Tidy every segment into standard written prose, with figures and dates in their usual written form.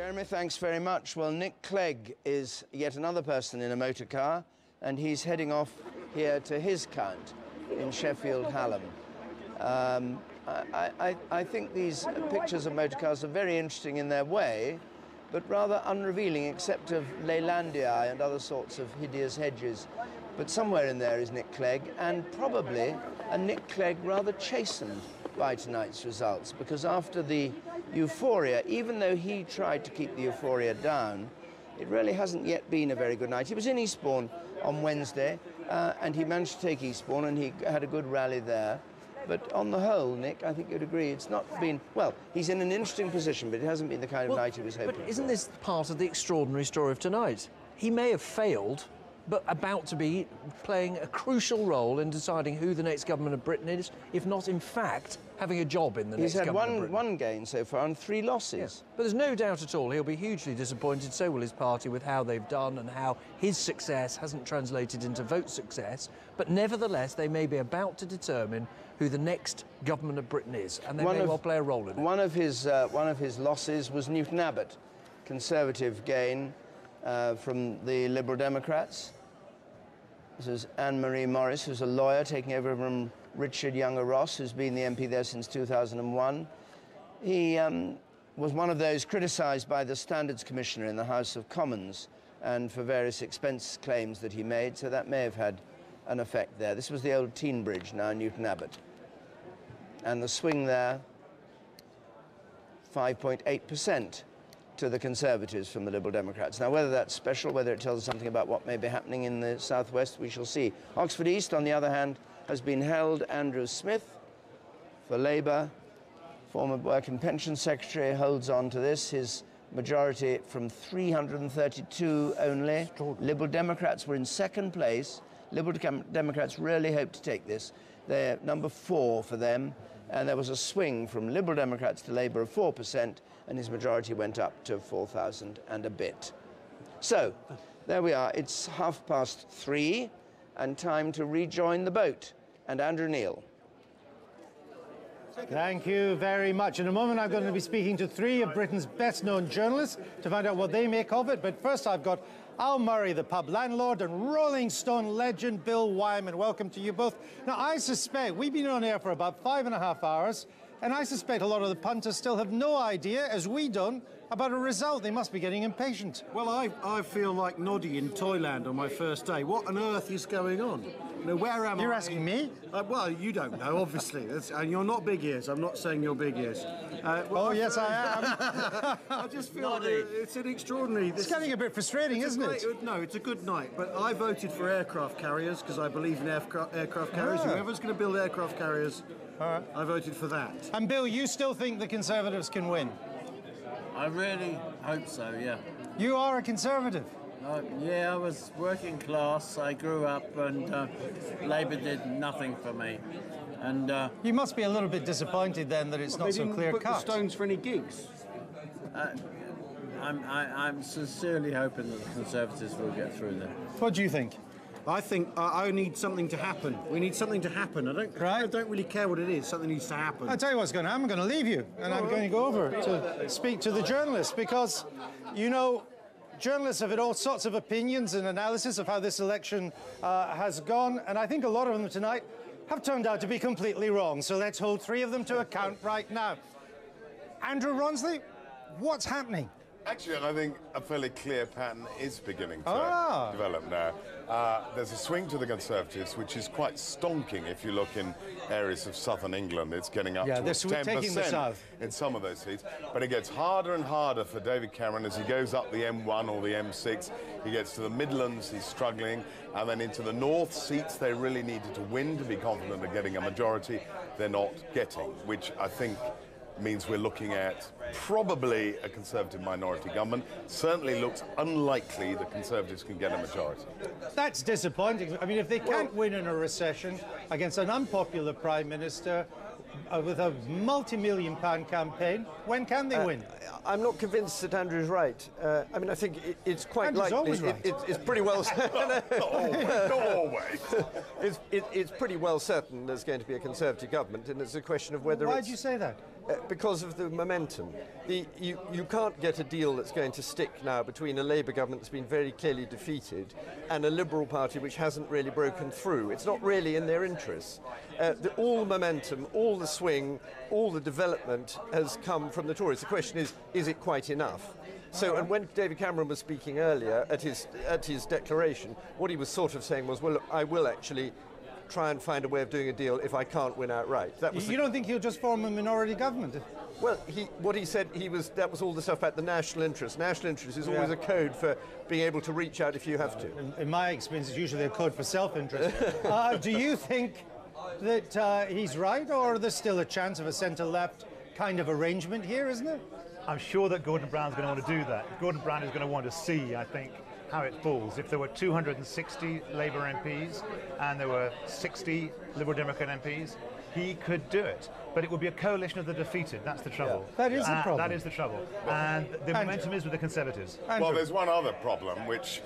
Jeremy, thanks very much. Well, Nick Clegg is yet another person in a motor car, and he's heading off here to his count in Sheffield Hallam. I think these pictures of motor cars are very interesting in their way, but rather unrevealing, except of Leylandii and other sorts of hideous hedges. But somewhere in there is Nick Clegg, and probably a Nick Clegg rather chastened by tonight's results, because after the euphoria, even though he tried to keep the euphoria down, it really hasn't yet been a very good night. He was in Eastbourne on Wednesday, and he managed to take Eastbourne, and he had a good rally there. But on the whole, Nick, I think you'd agree, it's not been... Well, he's in an interesting position, but it hasn't been the kind of night he was hoping for. But isn't this part of the extraordinary story of tonight? He may have failed, but about to be playing a crucial role in deciding who the next government of Britain is, if not, in fact, having a job in the next government of Britain. He's had one gain so far and 3 losses. Yes. But there's no doubt at all he'll be hugely disappointed, so will his party, with how they've done and how his success hasn't translated into vote success. But nevertheless, they may be about to determine who the next government of Britain is, and they may well play a role in it. One of his losses was Newton Abbott, Conservative gain from the Liberal Democrats. This is Anne-Marie Morris, who's a lawyer, taking over from Richard Younger-Ross, who's been the MP there since 2001. He was one of those criticised by the Standards Commissioner in the House of Commons, and for various expense claims that he made, so that may have had an effect there. This was the old Teen Bridge, now Newton Abbott. And the swing there, 5.8% to the Conservatives from the Liberal Democrats. Now, whether that's special, whether it tells us something about what may be happening in the southwest, we shall see. Oxford East, on the other hand, has been held. Andrew Smith for Labour, former Work and Pension Secretary, holds on to this. His majority from 332 only. Liberal Democrats were in second place. Liberal Democrats really hope to take this. They're number 4 for them, and there was a swing from Liberal Democrats to Labour of 4%, and his majority went up to 4,000 and a bit. So, there we are. It's 3:30, and time to rejoin the boat. And Andrew Neil. Thank you very much. In a moment, I'm going to be speaking to 3 of Britain's best-known journalists to find out what they make of it. But first, I've got Al Murray, the pub landlord, and Rolling Stone legend Bill Wyman. Welcome to you both. Now, I suspect we've been on air for about 5.5 hours, and I suspect a lot of the punters still have no idea, as we don't, about a result. They must be getting impatient. Well, I feel like Noddy in Toyland on my first day. What on earth is going on? You know, where am I? You're asking me? Well, you don't know, obviously. And you're not big ears. I'm not saying you're big ears. Oh, yes, I am. I just feel it's an extraordinary... It's getting a bit frustrating, isn't it? No, it's a good night. But I voted for aircraft carriers because I believe in aircraft carriers. Whoever's going to build aircraft carriers, I voted for that. And Bill, you still think the Conservatives can win? I really hope so, yeah. You are a Conservative? Yeah, I was working class. I grew up, and Labour did nothing for me. And you must be a little bit disappointed then that it's not so clear cut. They didn't book the Stones for any gigs. I'm sincerely hoping that the Conservatives will get through there. What do you think? I think I need something to happen. We need something to happen. I don't really care what it is. Something needs to happen. I'll tell you what's going to happen. I'm going to leave you, and I'm going to go over to speak to the journalists, because, you know, journalists have had all sorts of opinions and analysis of how this election has gone, and I think a lot of them tonight have turned out to be completely wrong. So let's hold 3 of them to account right now. Andrew Ronsley, what's happening? Actually, I think a fairly clear pattern is beginning to develop now. There's a swing to the Conservatives, which is quite stonking if you look in areas of southern England. It's getting up to 10% in some of those seats. But it gets harder and harder for David Cameron as he goes up the M1 or the M6. He gets to the Midlands, he's struggling, and then into the North seats they really needed to win to be confident of getting a majority. They're not getting, which I think means we're looking at probably a Conservative minority government. Certainly looks unlikely the Conservatives can get a majority. That's disappointing. I mean, if they can't win in a recession against an unpopular Prime Minister with a multi-million-pound campaign, when can they win? I'm not convinced that Andrew's right. I mean, I think it's quite Andrew's likely. Always right. It's pretty well. Not always. It's pretty well certain there's going to be a Conservative government, and it's a question of whether. Why do you say that? because of the momentum. You can't get a deal that's going to stick now between a Labour government that's been very clearly defeated and a Liberal Party which hasn't really broken through. It's not really in their interests. All the momentum, all the swing, all the development has come from the Tories. The question is it quite enough? So, and when David Cameron was speaking earlier at his declaration, what he was sort of saying was, well, look, I will actually try and find a way of doing a deal if I can't win outright. You don't think he'll just form a minority government? Well, what he said, that was all the stuff about the national interest. National interest is always a code for being able to reach out if you have to. In my experience, it's usually a code for self-interest. Do you think that he's right, or there's still a chance of a centre-left kind of arrangement here, isn't it? I'm sure that Gordon Brown's going to want to do that. Gordon Brown is going to want to see, I think, how it falls. If there were 260 Labour MPs and there were 60 Liberal Democrat MPs, he could do it. But it would be a coalition of the defeated. That's the trouble. Yeah, that is the problem. That is the trouble. And the momentum is with the Conservatives. Well, there's one other problem, which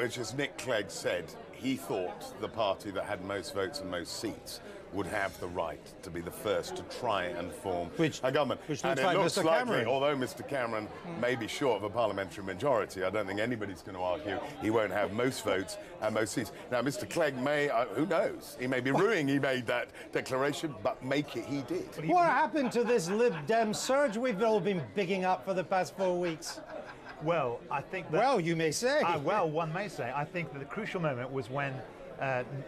as Nick Clegg said, he thought the party that had most votes and most seats would have the right to be the first to try and form a government. And it looks likely, although Mr Cameron may be short of a parliamentary majority, I don't think anybody's going to argue he won't have most votes and most seats. Now, Mr Clegg may, who knows, he may be ruining he made that declaration, but make it he did. What happened to this Lib Dem surge we've all been bigging up for the past 4 weeks? Well, I think that... Well, you may say. Well, one may say. I think that the crucial moment was when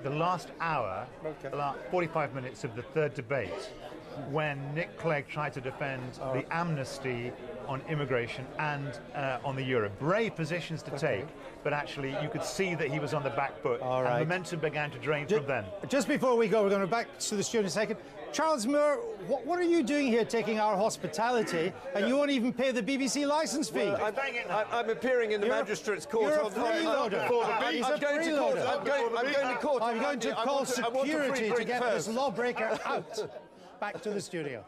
the last hour, the last 45 minutes of the third debate, when Nick Clegg tried to defend the amnesty on immigration and on the euro. Brave positions to take, but actually you could see that he was on the back foot, and momentum began to drain from then. Just before we go, we're going to back to the studio in a second. Charles Moore, what are you doing here taking our hospitality, and you won't even pay the BBC licence fee? Well, I'm appearing in the magistrate's court. You're a freeloader. I'm going to call security to get this lawbreaker out. Back to the studio.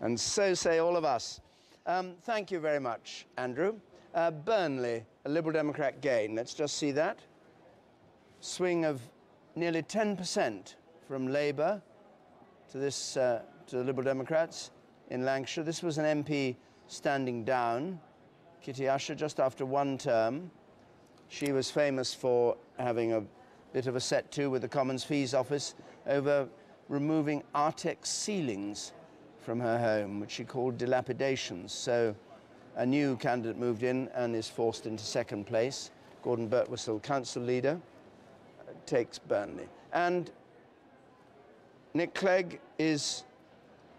And so say all of us. Thank you very much, Andrew. Burnley, a Liberal Democrat gain. Let's just see that. Swing of nearly 10% from Labour to the Liberal Democrats in Lancashire. This was an MP standing down, Kitty Usher, just after one term. She was famous for having a bit of a set to with the Commons Fees Office over removing Artex ceilings from her home, which she called dilapidations. So a new candidate moved in and is forced into second place. Gordon Birtwistle, council leader, takes Burnley. And Nick Clegg is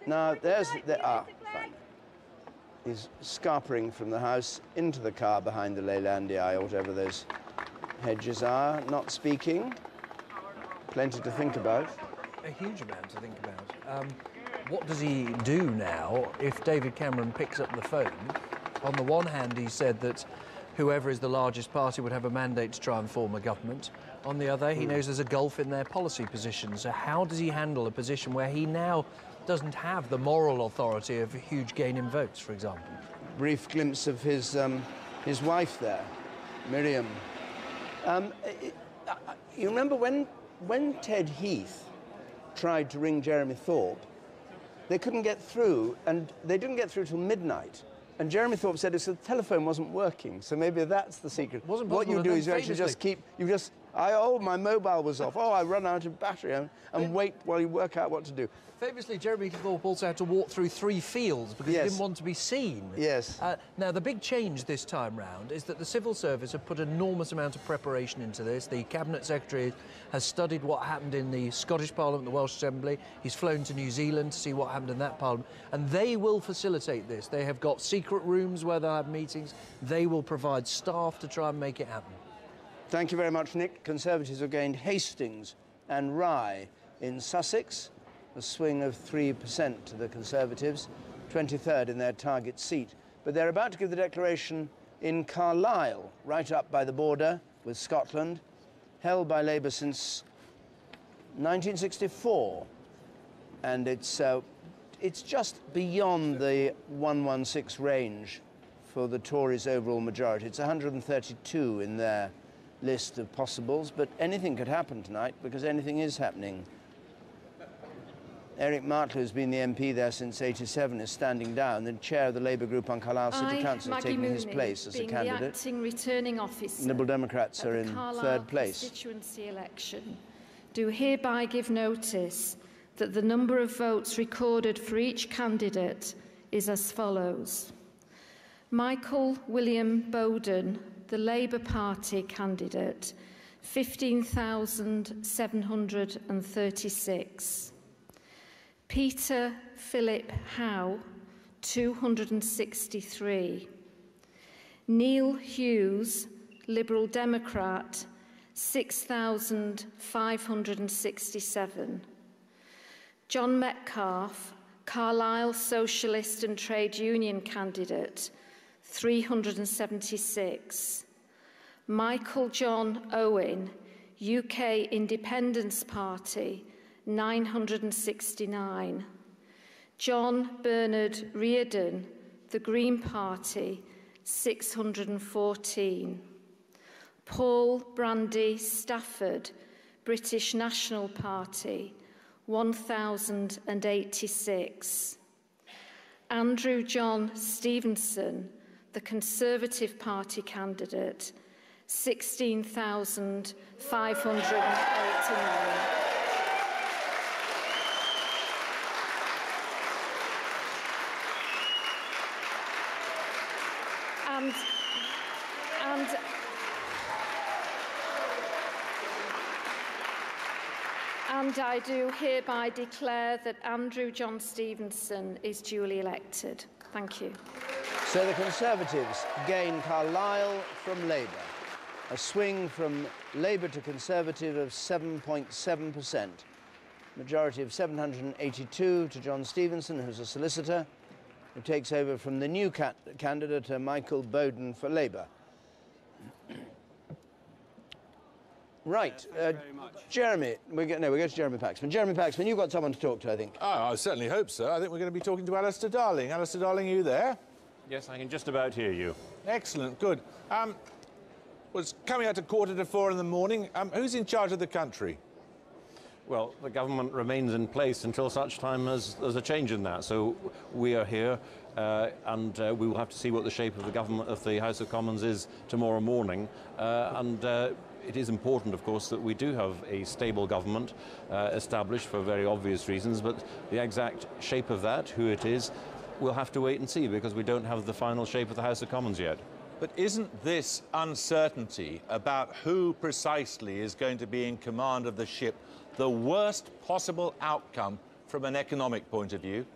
now, fine. He's scarpering from the house into the car behind the Leylandii, or whatever those hedges are, not speaking. Plenty to think about. A huge amount to think about. What does he do now if David Cameron picks up the phone? On the one hand, he said that whoever is the largest party would have a mandate to try and form a government. On the other, he knows there's a gulf in their policy positions. So how does he handle a position where he now doesn't have the moral authority of a huge gain in votes, for example? Brief glimpse of his wife there, Miriam. You remember when Ted Heath tried to ring Jeremy Thorpe, they couldn't get through, and they didn't get through till midnight. And Jeremy Thorpe said the telephone wasn't working, so maybe that's the secret. What you do is you actually just my mobile was off. Oh, I run out of battery, and wait while you work out what to do. Famously, Jeremy Thorpe also had to walk through 3 fields because he didn't want to be seen. Yes. Now, the big change this time round is that the Civil Service have put an enormous amount of preparation into this. The Cabinet Secretary has studied what happened in the Scottish Parliament, the Welsh Assembly. He's flown to New Zealand to see what happened in that Parliament. And they will facilitate this. They have got secret rooms where they'll have meetings. They will provide staff to try and make it happen. Thank you very much, Nick. Conservatives have gained Hastings and Rye in Sussex, a swing of 3% to the Conservatives, 23rd in their target seat. But they're about to give the declaration in Carlisle, right up by the border with Scotland, held by Labour since 1964. And it's just beyond the 116 range for the Tories' overall majority. It's 132 in their list of possibles, but anything could happen tonight because anything is happening. Eric Martler, who's been the MP there since '87, is standing down. The chair of the Labour group on Carlisle City Council is taking his place as a candidate. The acting returning officer, Liberal Democrats are in third place. Constituency election, do hereby give notice that the number of votes recorded for each candidate is as follows. Michael William Bowden, the Labour Party candidate, 15,736. Peter Philip Howe, 263. Neil Hughes, Liberal Democrat, 6,567. John Metcalfe, Carlisle Socialist and Trade Union candidate, 376. Michael John Owen, UK Independence Party, 969. John Bernard Reardon, the Green Party, 614. Paul Brandy Stafford, British National Party, 1,086. Andrew John Stevenson, the Conservative Party candidate, 16,589. And I do hereby declare that Andrew John Stevenson is duly elected. Thank you. So the Conservatives gain Carlisle from Labour. A swing from Labour to Conservative of 7.7%. Majority of 782 to John Stevenson, who's a solicitor, who takes over from the new candidate, Michael Bowden, for Labour. Right, Jeremy, we go to Jeremy Paxman. Jeremy Paxman, you've got someone to talk to, I think. Oh, I certainly hope so. I think we're going to be talking to Alistair Darling. Alistair Darling, are you there? Yes, I can just about hear you. Excellent, good. Was coming out at 4:45 in the morning. Who's in charge of the country? Well, the government remains in place until such time as there's a change in that. So we are here, and we will have to see what the shape of the government of the House of Commons is tomorrow morning. It is important, of course, that we do have a stable government established for very obvious reasons, but the exact shape of that, who it is, we'll have to wait and see, because we don't have the final shape of the House of Commons yet. But isn't this uncertainty about who precisely is going to be in command of the ship the worst possible outcome from an economic point of view?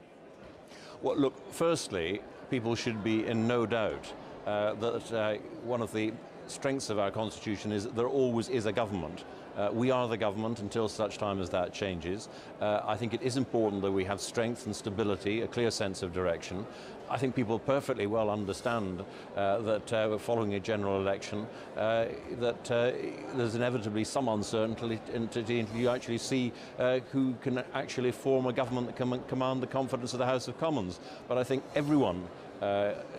Well, look, firstly, people should be in no doubt that one of the strengths of our constitution is that there always is a government. We are the government until such time as that changes. I think it is important that we have strength and stability, a clear sense of direction. I think people perfectly well understand that following a general election that there's inevitably some uncertainty until you actually see who can actually form a government that can command the confidence of the House of Commons. But I think everyone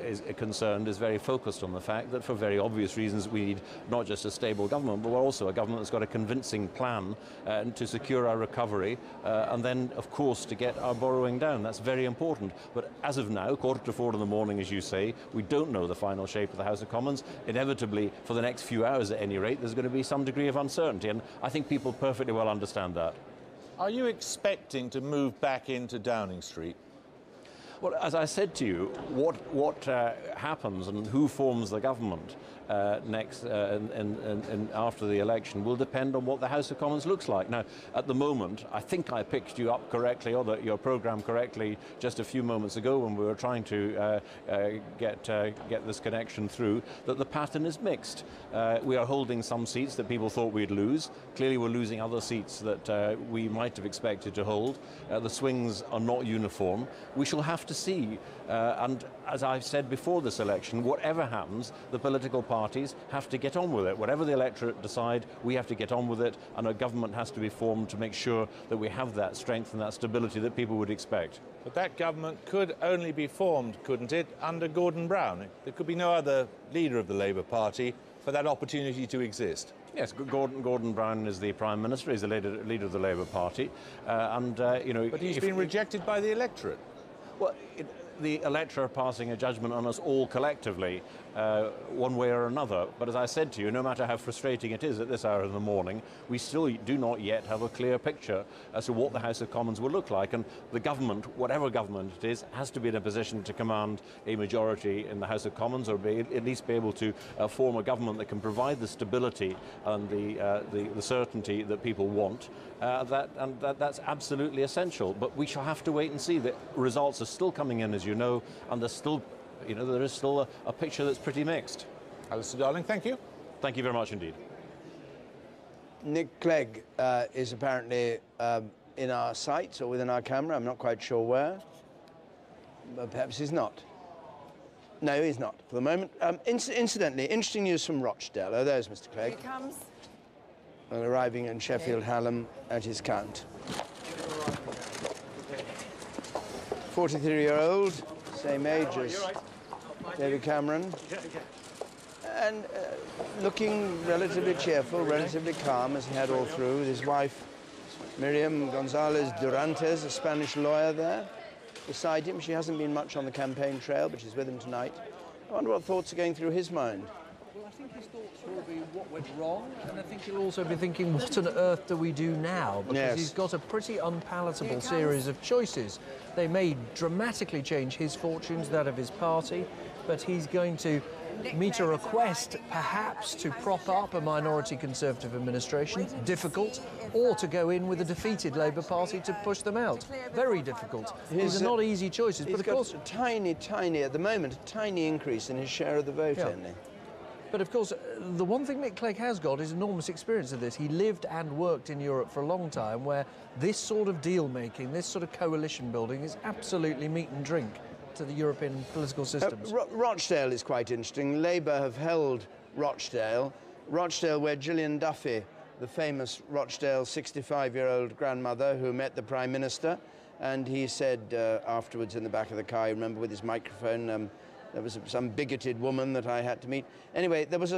is concerned, is very focused on the fact that for very obvious reasons we need not just a stable government, but also a government that's got a convincing plan to secure our recovery and then, of course, to get our borrowing down. That's very important. But as of now, 4:45 in the morning, as you say, we don't know the final shape of the House of Commons. Inevitably, for the next few hours at any rate, there's going to be some degree of uncertainty, and I think people perfectly well understand that. Are you expecting to move back into Downing Street? Well, as I said to you, what happens and who forms the government next and after the election will depend on what the House of Commons looks like. Now, at the moment, I think I picked you up correctly, or your programme correctly, just a few moments ago when we were trying to get this connection through, that the pattern is mixed. We are holding some seats that people thought we'd lose. Clearly, we're losing other seats that we might have expected to hold. The swings are not uniform. We shall have to see. And as I've said before this election, whatever happens, the political parties have to get on with it. Whatever the electorate decide, we have to get on with it, and a government has to be formed to make sure that we have that strength and that stability that people would expect. But that government could only be formed, couldn't it, under Gordon Brown? There could be no other leader of the Labour Party for that opportunity to exist? Yes, Gordon Brown is the Prime Minister. He's the leader of the Labour Party, you know. But he's been rejected by the electorate. Well, the electorate are passing a judgment on us all collectively, one way or another. But as I said to you, no matter how frustrating it is at this hour in the morning, we still do not yet have a clear picture as to what the House of Commons will look like. And the government, whatever government it is, has to be in a position to command a majority in the House of Commons, or at least be able to form a government that can provide the stability and the certainty that people want. That's absolutely essential. But we shall have to wait and see. The results are still coming in, as you know, and there's still, there is still a picture that's pretty mixed. Alistair Darling, thank you. Thank you very much indeed. Nick Clegg is apparently in our sights or within our camera. I'm not quite sure where, but perhaps he's not. No, he's not for the moment. Incidentally, interesting news from Rochdale. Oh, there's Mr. Clegg. Here he comes. Arriving in Sheffield Hallam at his count. 43-year-old, same age as David Cameron, and looking relatively cheerful, relatively calm, as he had all through, with his wife, Miriam Gonzalez Durantes, a Spanish lawyer there beside him. She hasn't been much on the campaign trail, but she's with him tonight. I wonder what thoughts are going through his mind. Well, I think his thoughts will be what went wrong, and I think he'll also be thinking, what on earth do we do now? Because he's got a pretty unpalatable series of choices. They may dramatically change his fortunes, that of his party, but he's going to meet a request, perhaps, to prop up a minority Conservative administration, difficult, or to go in with a defeated Labour Party to push them out. Very difficult. These are not easy choices, but of course... a tiny, at the moment, a tiny increase in his share of the vote, only. But of course, the one thing Nick Clegg has got is enormous experience of this. He lived and worked in Europe for a long time, where this sort of deal-making, this sort of coalition building is absolutely meat and drink to the European political systems. Rochdale is quite interesting. Labour have held Rochdale, where Gillian Duffy, the famous Rochdale 65-year-old grandmother who met the Prime Minister, and he said afterwards in the back of the car, I remember with his microphone, there was some bigoted woman that I had to meet. Anyway, there was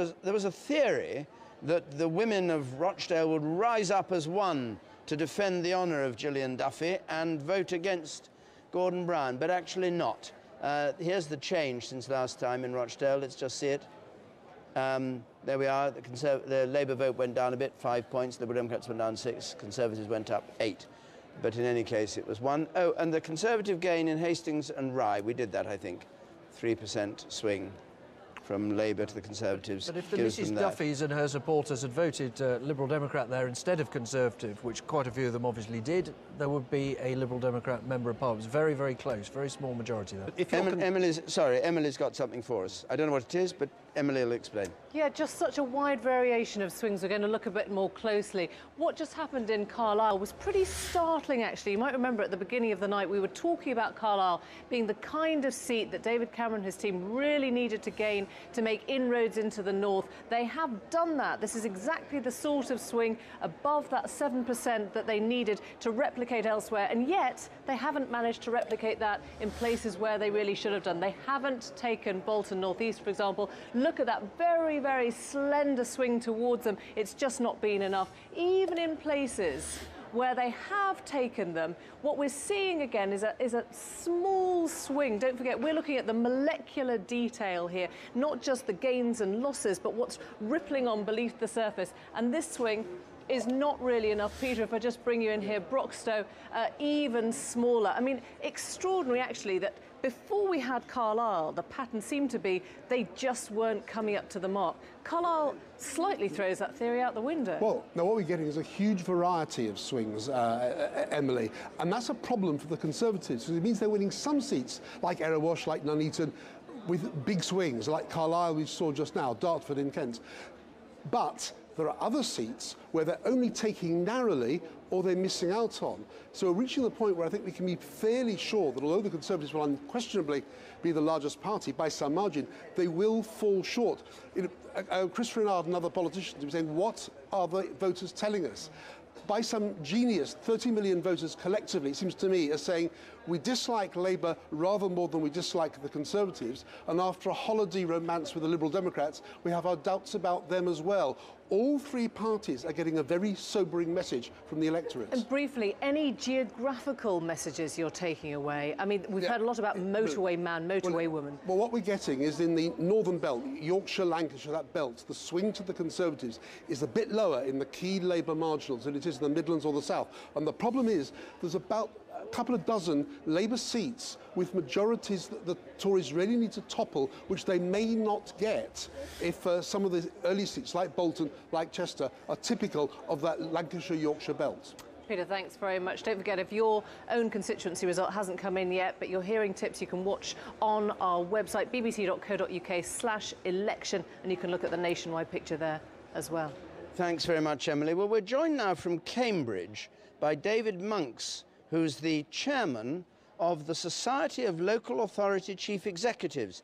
a theory that the women of Rochdale would rise up as one to defend the honour of Gillian Duffy and vote against Gordon Brown, but actually not. Here's the change since last time in Rochdale. Let's just see it. There we are. The Labour vote went down a bit, 5 points. Liberal Democrats went down 6. Conservatives went up 8. But in any case, it was 1. Oh, and the Conservative gain in Hastings and Rye, we did that, I think. 3% swing from Labour to the Conservatives. But if the Mrs Duffys and her supporters had voted Liberal Democrat there instead of Conservative, which quite a few of them obviously did, there would be a Liberal Democrat member of Parliament. It's very, very close, very small majority there. Emily's got something for us. I don't know what it is, but Emily will explain. Yeah, just such a wide variation of swings. We're going to look a bit more closely. What just happened in Carlisle was pretty startling, actually. You might remember at the beginning of the night we were talking about Carlisle being the kind of seat that David Cameron and his team really needed to gain to make inroads into the north. They have done that. This is exactly the sort of swing above that 7% that they needed to replicate elsewhere, and yet they haven't managed to replicate that in places where they really should have done. They haven't taken Bolton North East, for example. Look at that very, very slender swing towards them. It's just not been enough. Even in places where they have taken them, what we're seeing again is a small swing. Don't forget, we're looking at the molecular detail here, not just the gains and losses, but what's rippling on beneath the surface. And this swing is not really enough. Peter, if I just bring you in here, Broxtowe, even smaller. I mean, extraordinary, actually, that before we had Carlisle, the pattern seemed to be they just weren't coming up to the mark. Carlisle slightly throws that theory out the window. Well, now what we're getting is a huge variety of swings, Emily, and that's a problem for the Conservatives, because it means they're winning some seats, like Erewash, like Nuneaton, with big swings, like Carlisle we saw just now, Dartford in Kent. But there are other seats where they're only taking narrowly or they're missing out on. So we're reaching the point where I think we can be fairly sure that although the Conservatives will unquestionably be the largest party by some margin, they will fall short. Chris Renard and other politicians were saying, what are the voters telling us? by some genius, 30 million voters collectively, it seems to me, are saying we dislike Labour rather more than we dislike the Conservatives, and after a holiday romance with the Liberal Democrats, we have our doubts about them as well. All three parties are getting a very sobering message from the electorate. And briefly, any geographical messages you're taking away? I mean, we've heard a lot about motorway man, motorway woman. Well, what we're getting is in the northern belt, Yorkshire, Lancashire, that belt, the swing to the Conservatives is a bit lower in the key Labour marginals than it is in the Midlands or the South. And the problem is there's about a couple of dozen Labour seats with majorities that the Tories really need to topple, which they may not get if some of the early seats, like Bolton, like Chester, are typical of that Lancashire-Yorkshire belt. Peter, thanks very much. Don't forget, if your own constituency result hasn't come in yet, but you're hearing tips, you can watch on our website, bbc.co.uk/election, and you can look at the nationwide picture there as well. Thanks very much, Emily. Well, we're joined now from Cambridge by David Monks, who's the chairman of the Society of Local Authority Chief Executives,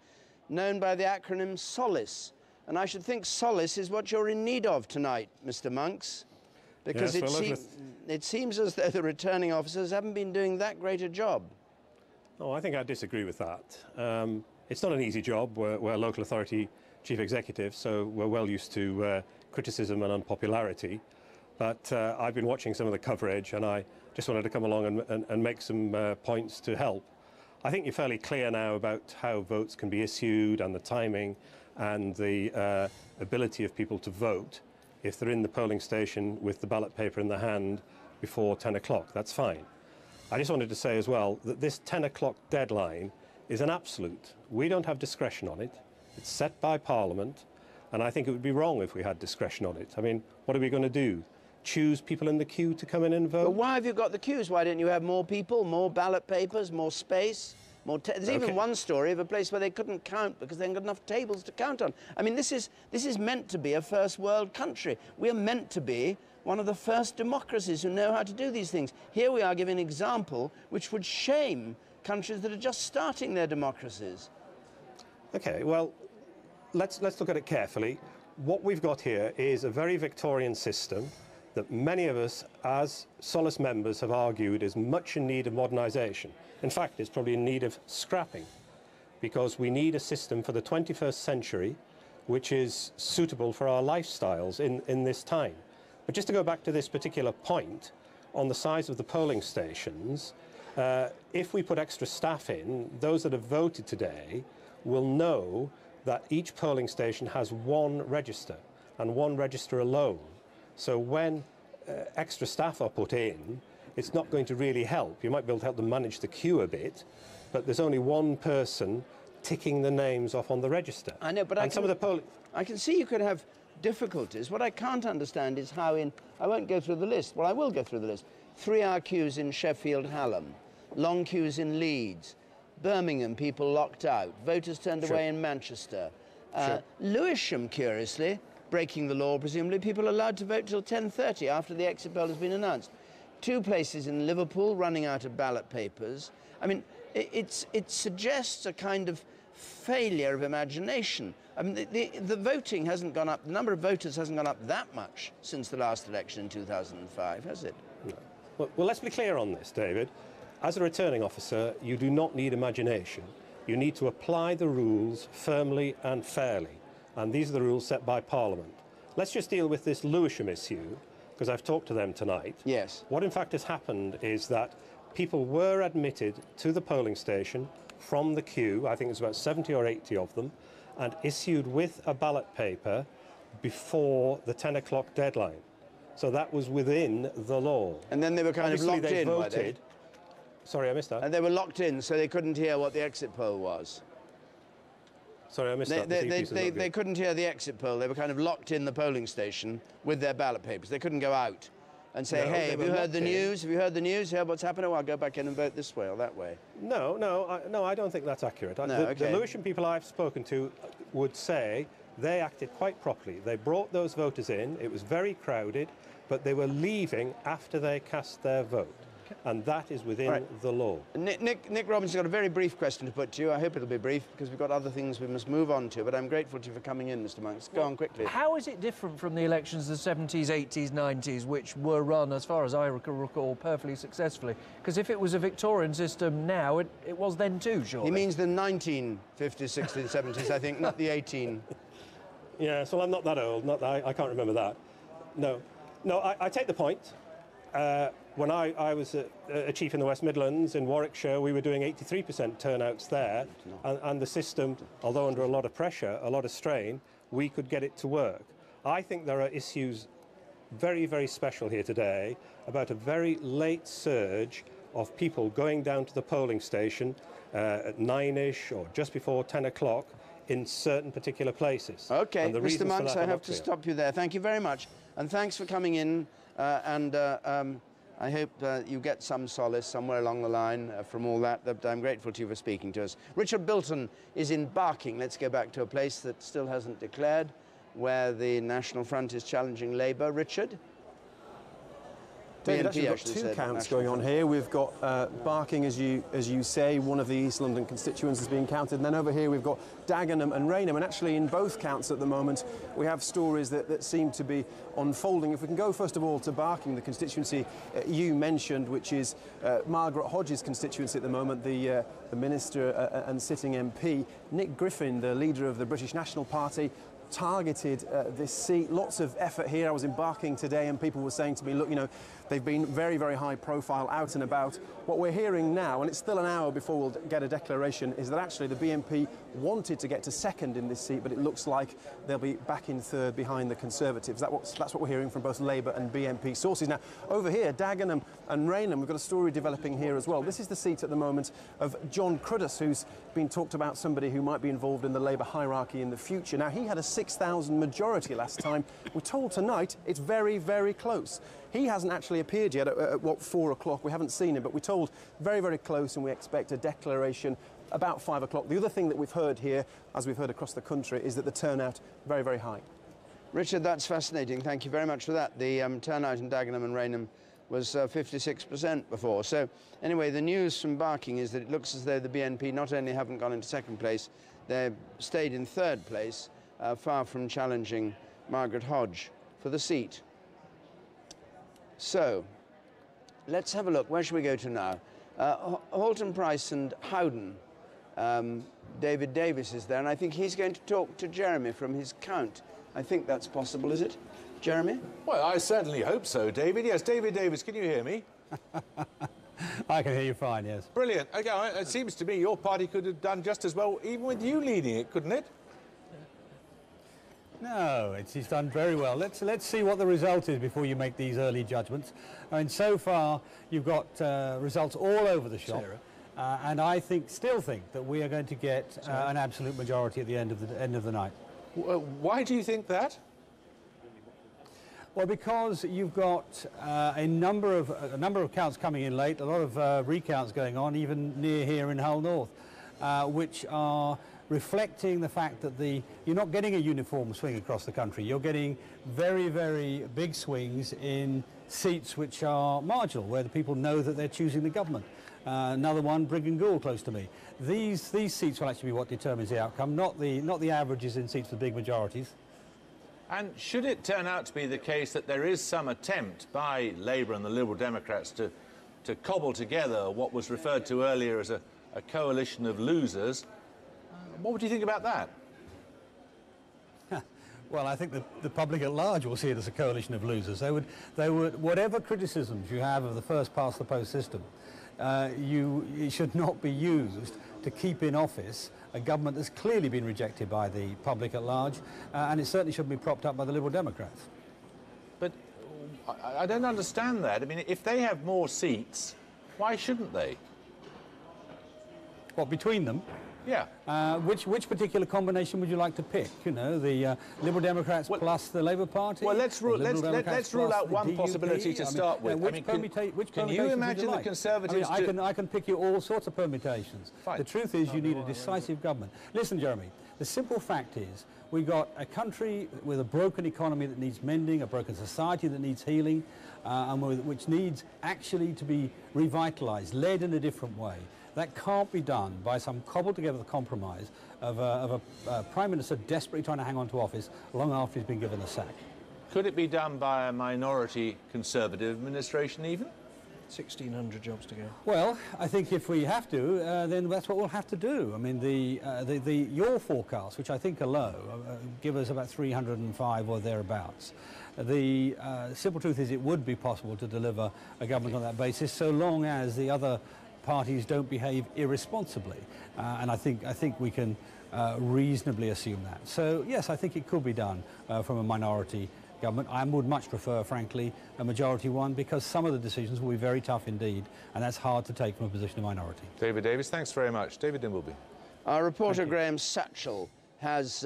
known by the acronym SOLIS. And I should think SOLIS is what you're in need of tonight, Mr. Monks, because it seems as though the returning officers haven't been doing that great a job. Oh, I think I disagree with that. It's not an easy job. We're local authority chief executive, so we're well used to criticism and unpopularity. But I've been watching some of the coverage, and I just wanted to come along and make some points to help. I think you're fairly clear now about how votes can be issued and the timing and the ability of people to vote if they're in the polling station with the ballot paper in the hand before 10 o'clock. That's fine. I just wanted to say as well that this 10 o'clock deadline is an absolute. We don't have discretion on it. It's set by Parliament, and I think it would be wrong if we had discretion on it. I mean, what are we going to do? Choose people in the queue to come in and vote? But why have you got the queues? Why don't you have more people, more ballot papers, more space? There's even one story of a place where they couldn't count because they hadn't got enough tables to count on. I mean, this is meant to be a first world country. We are meant to be one of the first democracies who know how to do these things. Here we are giving an example which would shame countries that are just starting their democracies. Okay, well, let's look at it carefully. What we've got here is a very Victorian system that many of us as Solace members have argued is much in need of modernisation. In fact, it's probably in need of scrapping, because we need a system for the 21st century which is suitable for our lifestyles in this time. But just to go back to this particular point, on the size of the polling stations, if we put extra staff in, those that have voted today will know that each polling station has one register, and one register alone. So when extra staff are put in, it's not going to really help. You might be able to help them manage the queue a bit, but there's only one person ticking the names off on the register. I know, but I can see you could have difficulties. What I can't understand is how I won't go through the list. Well, I will go through the list. 3-hour queues in Sheffield, Hallam, long queues in Leeds, Birmingham, people locked out, voters turned away in Manchester. Lewisham, curiously, breaking the law, presumably, people are allowed to vote till 10:30 after the exit poll has been announced. 2 places in Liverpool running out of ballot papers. I mean, it suggests a kind of failure of imagination. I mean, the voting hasn't gone up, the number of voters hasn't gone up that much since the last election in 2005, has it? No. Well, let's be clear on this, David. As a returning officer, you do not need imagination. You need to apply the rules firmly and fairly. And these are the rules set by Parliament. Let's just deal with this Lewisham issue, because I've talked to them tonight. Yes. What in fact has happened is that people were admitted to the polling station from the queue, I think there's about 70 or 80 of them, and issued with a ballot paper before the 10 o'clock deadline. So that was within the law. And then they were kind of locked in, were they? Sorry, I missed that. And they were locked in, so they couldn't hear what the exit poll was. Sorry, I missed that. They couldn't hear the exit poll. They were kind of locked in the polling station with their ballot papers. They couldn't go out and say, hey, have you heard the news? Have you heard the news? Heard what's happening? Oh, I'll go back in and vote this way or that way. No, I don't think that's accurate. The Lewisham people I've spoken to would say they acted quite properly. They brought those voters in. It was very crowded, but they were leaving after they cast their vote. and that is within the law. Nick Robinson's got a very brief question to put to you. I hope it'll be brief, because we've got other things we must move on to, but I'm grateful to you for coming in, Mr. Monks. Go on quickly. How is it different from the elections of the 70s, 80s, 90s, which were run, as far as I recall, perfectly successfully? Because if it was a Victorian system now, it was then too, surely. He means the 1950s, 60s, 70s, I think, not the 18. Yeah, so I'm not that old. I can't remember that. No, I take the point. When I was a chief in the West Midlands in Warwickshire, we were doing 83% turnouts there, and the system, although under a lot of pressure, a lot of strain, we could get it to work. I think there are issues very, very special here today about a very late surge of people going down to the polling station at 9-ish or just before 10 o'clock in certain particular places. OK, Mr. Monks, I have to stop you there. Thank you very much, and thanks for coming in, I hope you get some solace somewhere along the line from all that, but I'm grateful to you for speaking to us. Richard Bilton is in Barking. Let's go back to a place that still hasn't declared, where the National Front is challenging Labour. Richard? David, actually, we've got two counts going on here. We've got Barking, as you say, one of the East London constituents is being counted, and then over here we've got Dagenham and Rainham, and actually in both counts at the moment we have stories that seem to be unfolding. If we can go first of all to Barking, the constituency you mentioned, which is Margaret Hodges' constituency at the moment, the Minister and sitting MP. Nick Griffin, the leader of the British National Party, targeted this seat. Lots of effort here. I was in Barking today and people were saying to me, look, you know, they've been very, very high profile out and about. What we're hearing now, and it's still an hour before we'll get a declaration, is that actually the BNP wanted to get to second in this seat, but it looks like they'll be back in third behind the Conservatives. That's what we're hearing from both Labour and BNP sources. Now, over here, Dagenham and Rainham, we've got a story developing here as well. This is the seat at the moment of John Cruddas, who's been talked about somebody who might be involved in the Labour hierarchy in the future. Now, he had a 6,000 majority last time. We're told tonight it's very, very close. He hasn't actually appeared yet at what, 4 o'clock. We haven't seen him, but we're told very, very close, and we expect a declaration about 5 o'clock. The other thing that we've heard here, as we've heard across the country, is that the turnout very, very high. Richard, that's fascinating. Thank you very much for that. The turnout in Dagenham and Rainham was 56% before. So anyway, the news from Barking is that it looks as though the BNP not only haven't gone into second place, they've stayed in third place, far from challenging Margaret Hodge for the seat. So let's have a look. Where should we go to now? Halton Price and Howden. David Davis is there, and I think he's going to talk to Jeremy from his count. I think that's possible, is it, Jeremy? Well, I certainly hope so, David. Yes, David Davis, can you hear me? I can hear you fine, yes. Brilliant. OK, it seems to me your party could have done just as well, even with you leading it, couldn't it? No, it's done very well. Let's see what the result is before you make these early judgments. I mean, so far you've got results all over the shop, and I still think that we are going to get an absolute majority at the end of the night. Why do you think that? Well, because you've got a number of counts coming in late, a lot of recounts going on, even near here in Hull North, which are reflecting the fact that you're not getting a uniform swing across the country. You're getting very, very big swings in seats which are marginal, where the people know that they're choosing the government. Another one, Brigg and Gould, close to me. These seats will actually be what determines the outcome, not the averages in seats for big majorities. And should it turn out to be the case that there is some attempt by Labour and the Liberal Democrats to cobble together what was referred to earlier as a coalition of losers, what would you think about that? Well, I think the public at large will see it as a coalition of losers. They would, whatever criticisms you have of the first past the post system, it should not be used to keep in office a government that's clearly been rejected by the public at large, and it certainly shouldn't be propped up by the Liberal Democrats. But I don't understand that. I mean, if they have more seats, why shouldn't they? What, between them? Yeah. Which particular combination would you like to pick? You know, the Liberal Democrats plus the Labour Party? Well, let's rule out one possibility to start with. Can you imagine the Conservatives? I can pick you all sorts of permutations. Fine. The truth is, you need a decisive government. Listen, Jeremy, The simple fact is, we've got a country with a broken economy that needs mending, a broken society that needs healing, which needs actually to be revitalised, led in a different way. That can't be done by some cobbled together compromise of a Prime Minister desperately trying to hang on to office long after he's been given the sack. Could it be done by a minority Conservative administration even? 1,600 jobs to go. Well, I think if we have to, then that's what we'll have to do. I mean, your forecasts, which I think are low, give us about 305 or thereabouts. The simple truth is it would be possible to deliver a government on that basis, so long as the other parties don't behave irresponsibly. And I think we can reasonably assume that. So, yes, I think it could be done from a minority government. I would much prefer, frankly, a majority one, because some of the decisions will be very tough indeed, and that's hard to take from a position of minority. David Davis, thanks very much. David Dimbleby. Our reporter Graham Satchell has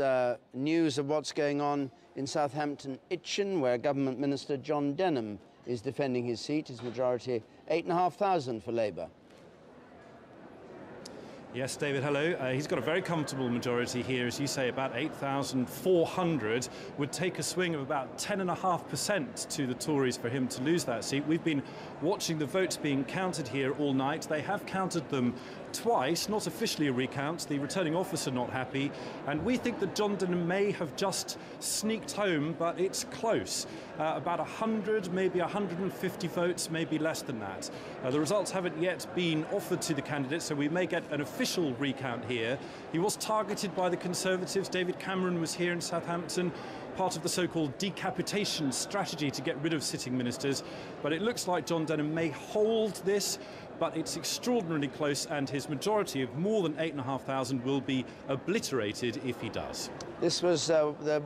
news of what's going on in Southampton Itchen, where Government Minister John Denham is defending his seat, his majority 8,500 for Labour. Yes, David, hello. He's got a very comfortable majority here, as you say, about 8,400. Would take a swing of about 10.5% to the Tories for him to lose that seat. We've been watching the votes being counted here all night. They have counted them twice, not officially a recount. The returning officer not happy, and we think that John Denham may have just sneaked home, but it's close. About 100, maybe 150 votes, maybe less than that. The results haven't yet been offered to the candidates, so we may get an official recount here. He was targeted by the Conservatives. David Cameron was here in Southampton, part of the so-called decapitation strategy to get rid of sitting ministers. But it looks like John Denham may hold this, but it's extraordinarily close, and his majority of more than 8,500 will be obliterated if he does. This was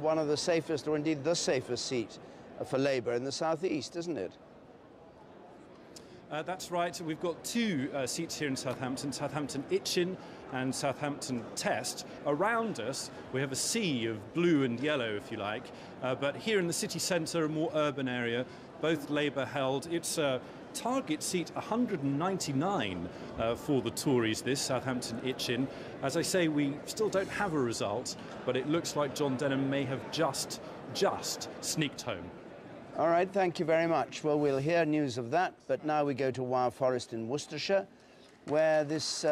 one of the safest, or indeed the safest seat for Labour in the southeast, isn't it? That's right. We've got two seats here in Southampton, Southampton Itchen and Southampton Test. Around us, we have a sea of blue and yellow, if you like. But here in the city centre, a more urban area, both Labour held. It's target seat 199 for the Tories, this Southampton Itchen. As I say, we still don't have a result, but it looks like John Denham may have just sneaked home. All right, thank you very much. Well, we'll hear news of that, but now we go to Wyre Forest in Worcestershire, where this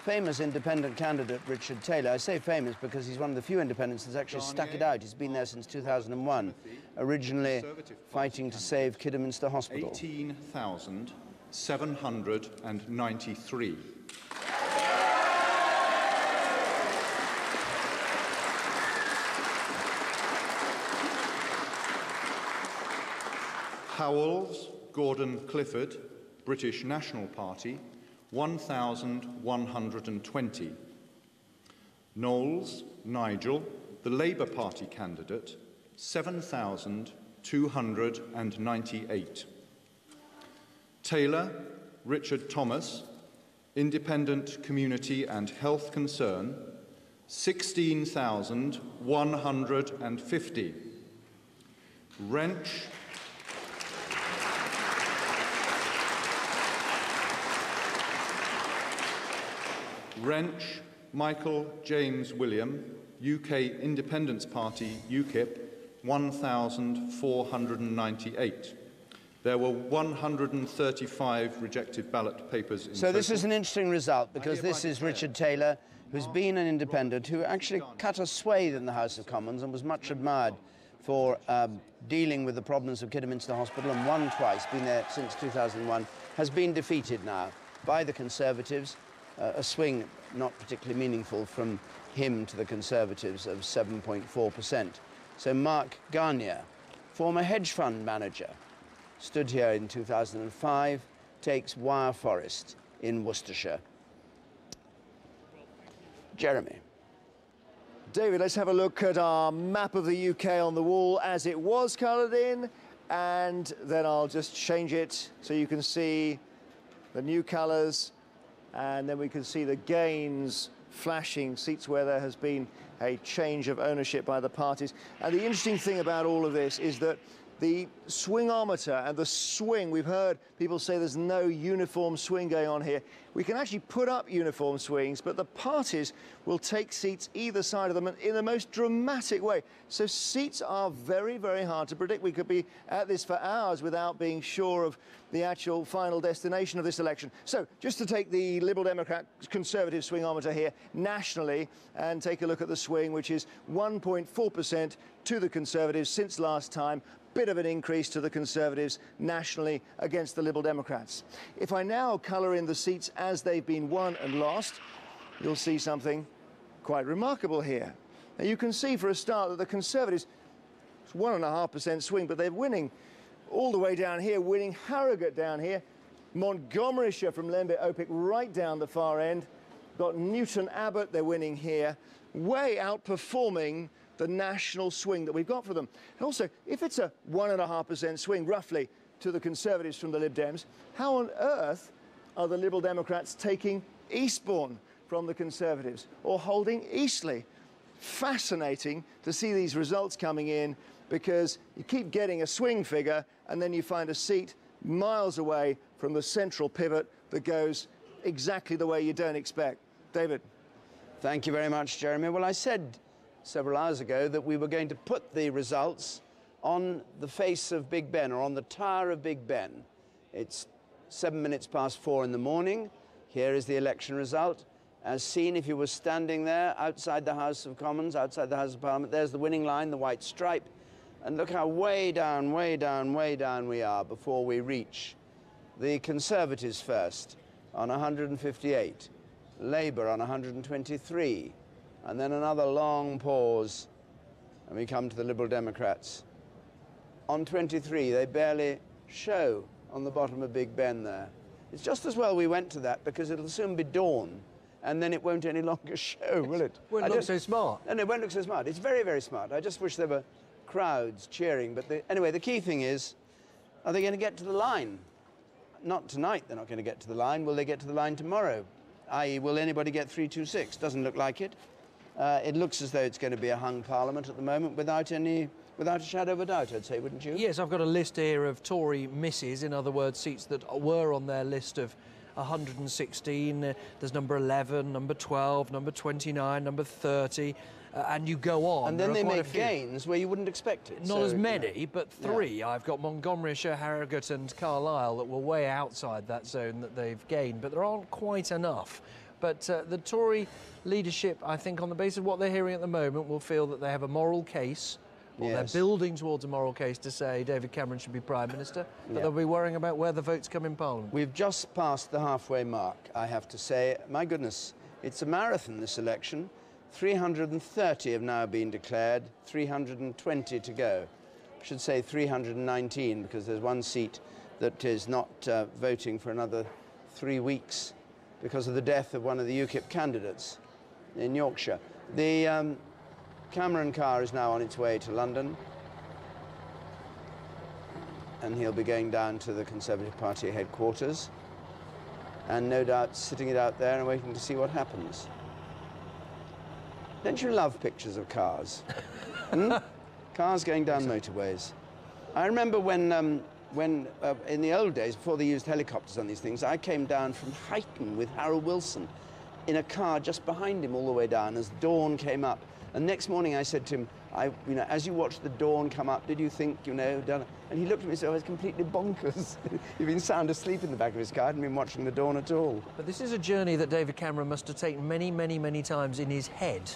famous independent candidate, Richard Taylor, I say famous because he's one of the few independents that's actually stuck it out. He's been there since 2001, originally fighting to save Kidderminster Hospital. 18,793. Howells, Gordon Clifford, British National Party, 1,120. Knowles, Nigel, the Labour Party candidate, 7,298. Taylor, Richard Thomas, Independent Community and Health Concern, 16,150. Wrench, Michael James William, UK Independence Party, UKIP, 1,498. There were 135 rejected ballot papers in So this is an interesting result, because this is Richard Taylor, who's been an independent, who actually cut a swathe in the House of Commons and was much admired for dealing with the problems of Kidderminster Hospital, and won twice, been there since 2001, has been defeated now by the Conservatives. A swing not particularly meaningful from him to the Conservatives of 7.4%. So Mark Garnier, former hedge fund manager, stood here in 2005, takes Wyre Forest in Worcestershire. Jeremy. David, let's have a look at our map of the UK on the wall as it was coloured in, and then I'll just change it so you can see the new colours. And then we can see the gains flashing, seats where there has been a change of ownership by the parties. And the interesting thing about all of this is that the swingometer and the swing. We've heard people say there's no uniform swing going on here. We can actually put up uniform swings, but the parties will take seats either side of them in the most dramatic way. So seats are very, very hard to predict. We could be at this for hours without being sure of the actual final destination of this election. So just to take the Liberal Democrat Conservative swingometer here nationally and take a look at the swing, which is 1.4% to the Conservatives since last time. Bit of an increase to the Conservatives nationally against the Liberal Democrats. If I now colour in the seats as they've been won and lost, you'll see something quite remarkable here. Now you can see for a start that the Conservatives, it's 1.5% swing, but they're winning all the way down here, winning Harrogate down here, Montgomeryshire from Lembit Opik right down the far end, got Newton Abbott, they're winning here, way outperforming the national swing that we've got for them. And also, if it's a 1.5% swing, roughly, to the Conservatives from the Lib Dems, how on earth are the Liberal Democrats taking Eastbourne from the Conservatives or holding Eastleigh? Fascinating to see these results coming in, because you keep getting a swing figure and then you find a seat miles away from the central pivot that goes exactly the way you don't expect. David. Thank you very much, Jeremy. Well, I said several hours ago that we were going to put the results on the face of Big Ben, or on the tower of Big Ben. It's 4:07 in the morning. Here is the election result. As seen if you were standing there outside the House of Commons, outside the House of Parliament, there's the winning line, the white stripe. And look how way down, way down, way down we are before we reach the Conservatives first on 158, Labour on 123, and then another long pause, and we come to the Liberal Democrats. On 23, they barely show on the bottom of Big Ben there. It's just as well we went to that, because it'll soon be dawn, and then it won't any longer show, will it? Won't look so smart. No, it won't look so smart. It's very, very smart. I just wish there were crowds cheering. But anyway, the key thing is, are they going to get to the line? Not tonight, they're not going to get to the line. Will they get to the line tomorrow? I.e., will anybody get 326? Doesn't look like it. It looks as though it's going to be a hung parliament at the moment without a shadow of a doubt, I'd say, wouldn't you? Yes, I've got a list here of Tory misses, in other words, seats that were on their list of 116. There's number 11, number 12, number 29, number 30, and you go on. And then they make gains where you wouldn't expect it. Not as many, but three. Yeah. I've got Montgomeryshire, Harrogate and Carlisle that were way outside that zone that they've gained, but there aren't quite enough. But the Tory leadership, I think, on the basis of what they're hearing at the moment, will feel that they have a moral case, or they're building towards a moral case to say David Cameron should be Prime Minister, but they'll be worrying about where the votes come in Parliament. We've just passed the halfway mark, I have to say. My goodness, it's a marathon, this election. 330 have now been declared, 320 to go. I should say 319, because there's one seat that is not voting for another 3 weeks because of the death of one of the UKIP candidates in Yorkshire. The Cameron car is now on its way to London, and he'll be going down to the Conservative Party headquarters, and no doubt sitting it out there and waiting to see what happens. Don't you love pictures of cars? Cars going down motorways. I remember when in the old days, before they used helicopters on these things, I came down from Huyton with Harold Wilson in a car just behind him all the way down as dawn came up. And next morning I said to him, as you watched the dawn come up, did you think, and he looked at me and said, I was completely bonkers. He'd been sound asleep in the back of his car, hadn't been watching the dawn at all. But this is a journey that David Cameron must have taken many, many, many times in his head.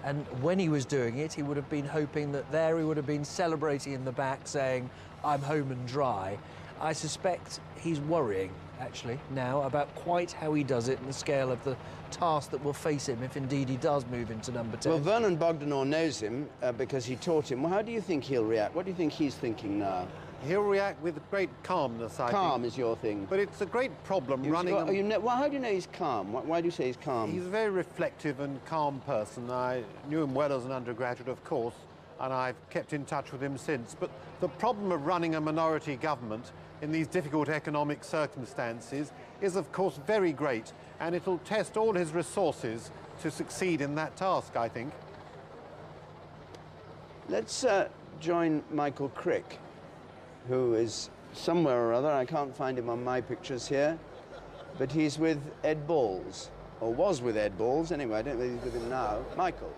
And when he was doing it, he would have been hoping that there he would have been celebrating in the back, saying, I'm home and dry. I suspect he's worrying, actually, now about quite how he does it and the scale of the task that will face him if indeed he does move into number 10. Well, Vernon Bogdanor knows him because he taught him. Well, how do you think he'll react? What do you think he's thinking now? He'll react with great calmness, I think. Calm is your thing. But it's a great problem running... Well, how do you know he's calm? Why do you say he's calm? He's a very reflective and calm person. I knew him well as an undergraduate, of course, and I've kept in touch with him since. But the problem of running a minority government in these difficult economic circumstances is, of course, very great, and it'll test all his resources to succeed in that task, I think. Let's join Michael Crick, who is somewhere or other. I can't find him on my pictures here, but he's with Ed Balls, or was with Ed Balls anyway. I don't know if he's with him now. Michael.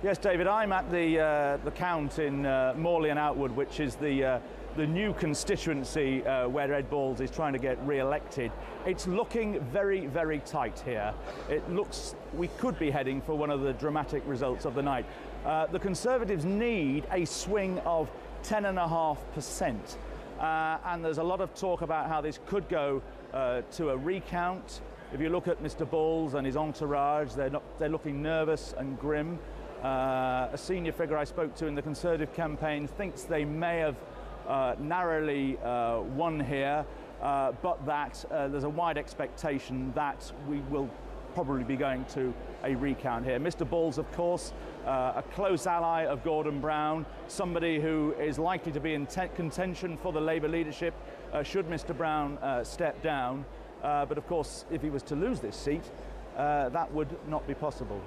Yes, David, I'm at the count in Morley and Outwood, which is the new constituency where Ed Balls is trying to get re-elected. It's looking very, very tight here. It looks we could be heading for one of the dramatic results of the night. The Conservatives need a swing of 10.5%. And there's a lot of talk about how this could go to a recount. If you look at Mr. Balls and his entourage, they're looking nervous and grim. A senior figure I spoke to in the Conservative campaign thinks they may have narrowly won here, but that there's a wide expectation that we will probably be going to a recount here. Mr. Balls, of course, a close ally of Gordon Brown, somebody who is likely to be in contention for the Labour leadership should Mr. Brown step down. But of course, if he was to lose this seat, that would not be possible.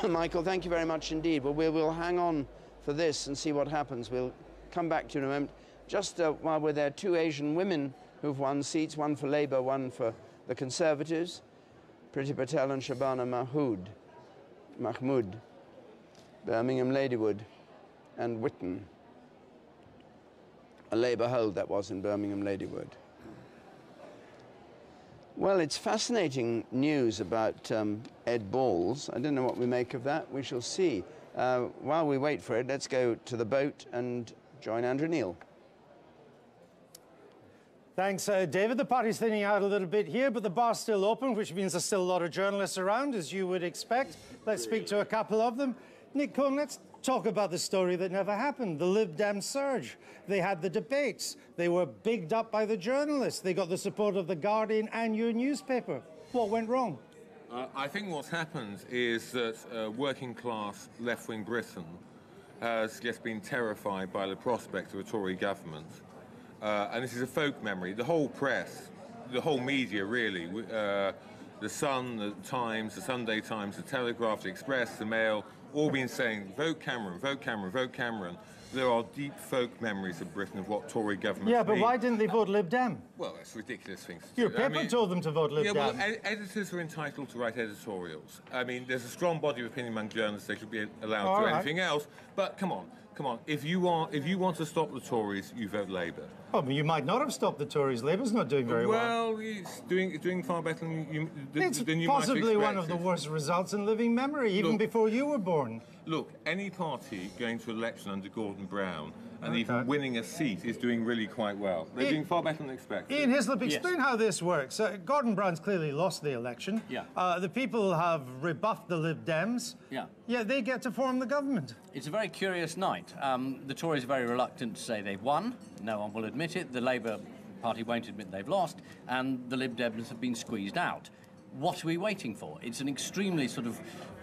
Michael, thank you very much indeed. Well, we'll hang on for this and see what happens. We'll come back to you in a moment. Just while we're there, 2 Asian women who've won seats, one for Labour, one for the Conservatives, Priti Patel and Shabana Mahmood, Birmingham Ladywood and Witten. A Labour hold that was in Birmingham Ladywood. Well, it's fascinating news about Ed Balls. I don't know what we make of that. We shall see. While we wait for it, let's go to the boat and join Andrew Neil. Thanks, David. The party's thinning out a little bit here, but the bar's still open, which means there's still a lot of journalists around, as you would expect. Let's speak to a couple of them. Nick Cohen, let's talk about the story that never happened, the Lib Dem surge. They had the debates. They were bigged up by the journalists. They got the support of The Guardian and your newspaper. What went wrong? I think what's happened is that working class left-wing Britain has just been terrified by the prospect of a Tory government. And this is a folk memory. The whole press, the whole media really, the Sun, the Times, the Sunday Times, the Telegraph, the Express, the Mail, all been saying, vote Cameron, vote Cameron, vote Cameron. There are deep folk memories of Britain of what Tory governments Yeah, but mean. why didn't they vote Lib Dem? Well, that's ridiculous things to Your do. paper told them to vote Lib Dem. Yeah, well, editors are entitled to write editorials. I mean, there's a strong body of opinion among journalists. They should be allowed to do anything else. But come on. If you want to stop the Tories, you vote Labour. Oh, but you might not have stopped the Tories. Labour's not doing very well. Well, it's doing far better than you It's might have possibly one of expected. the worst results in living memory, even before you were born. Look, any party going to election under Gordon Brown and even winning a seat is doing really quite well. They're doing far better than expected. Ian Hislop, explain how this works. Gordon Brown's clearly lost the election. Yeah. The people have rebuffed the Lib Dems. Yeah. Yeah, they get to form the government. It's a very curious night. The Tories are very reluctant to say they've won. No one will admit it. The Labour Party won't admit they've lost. And the Lib Dems have been squeezed out. What are we waiting for? It's an extremely sort of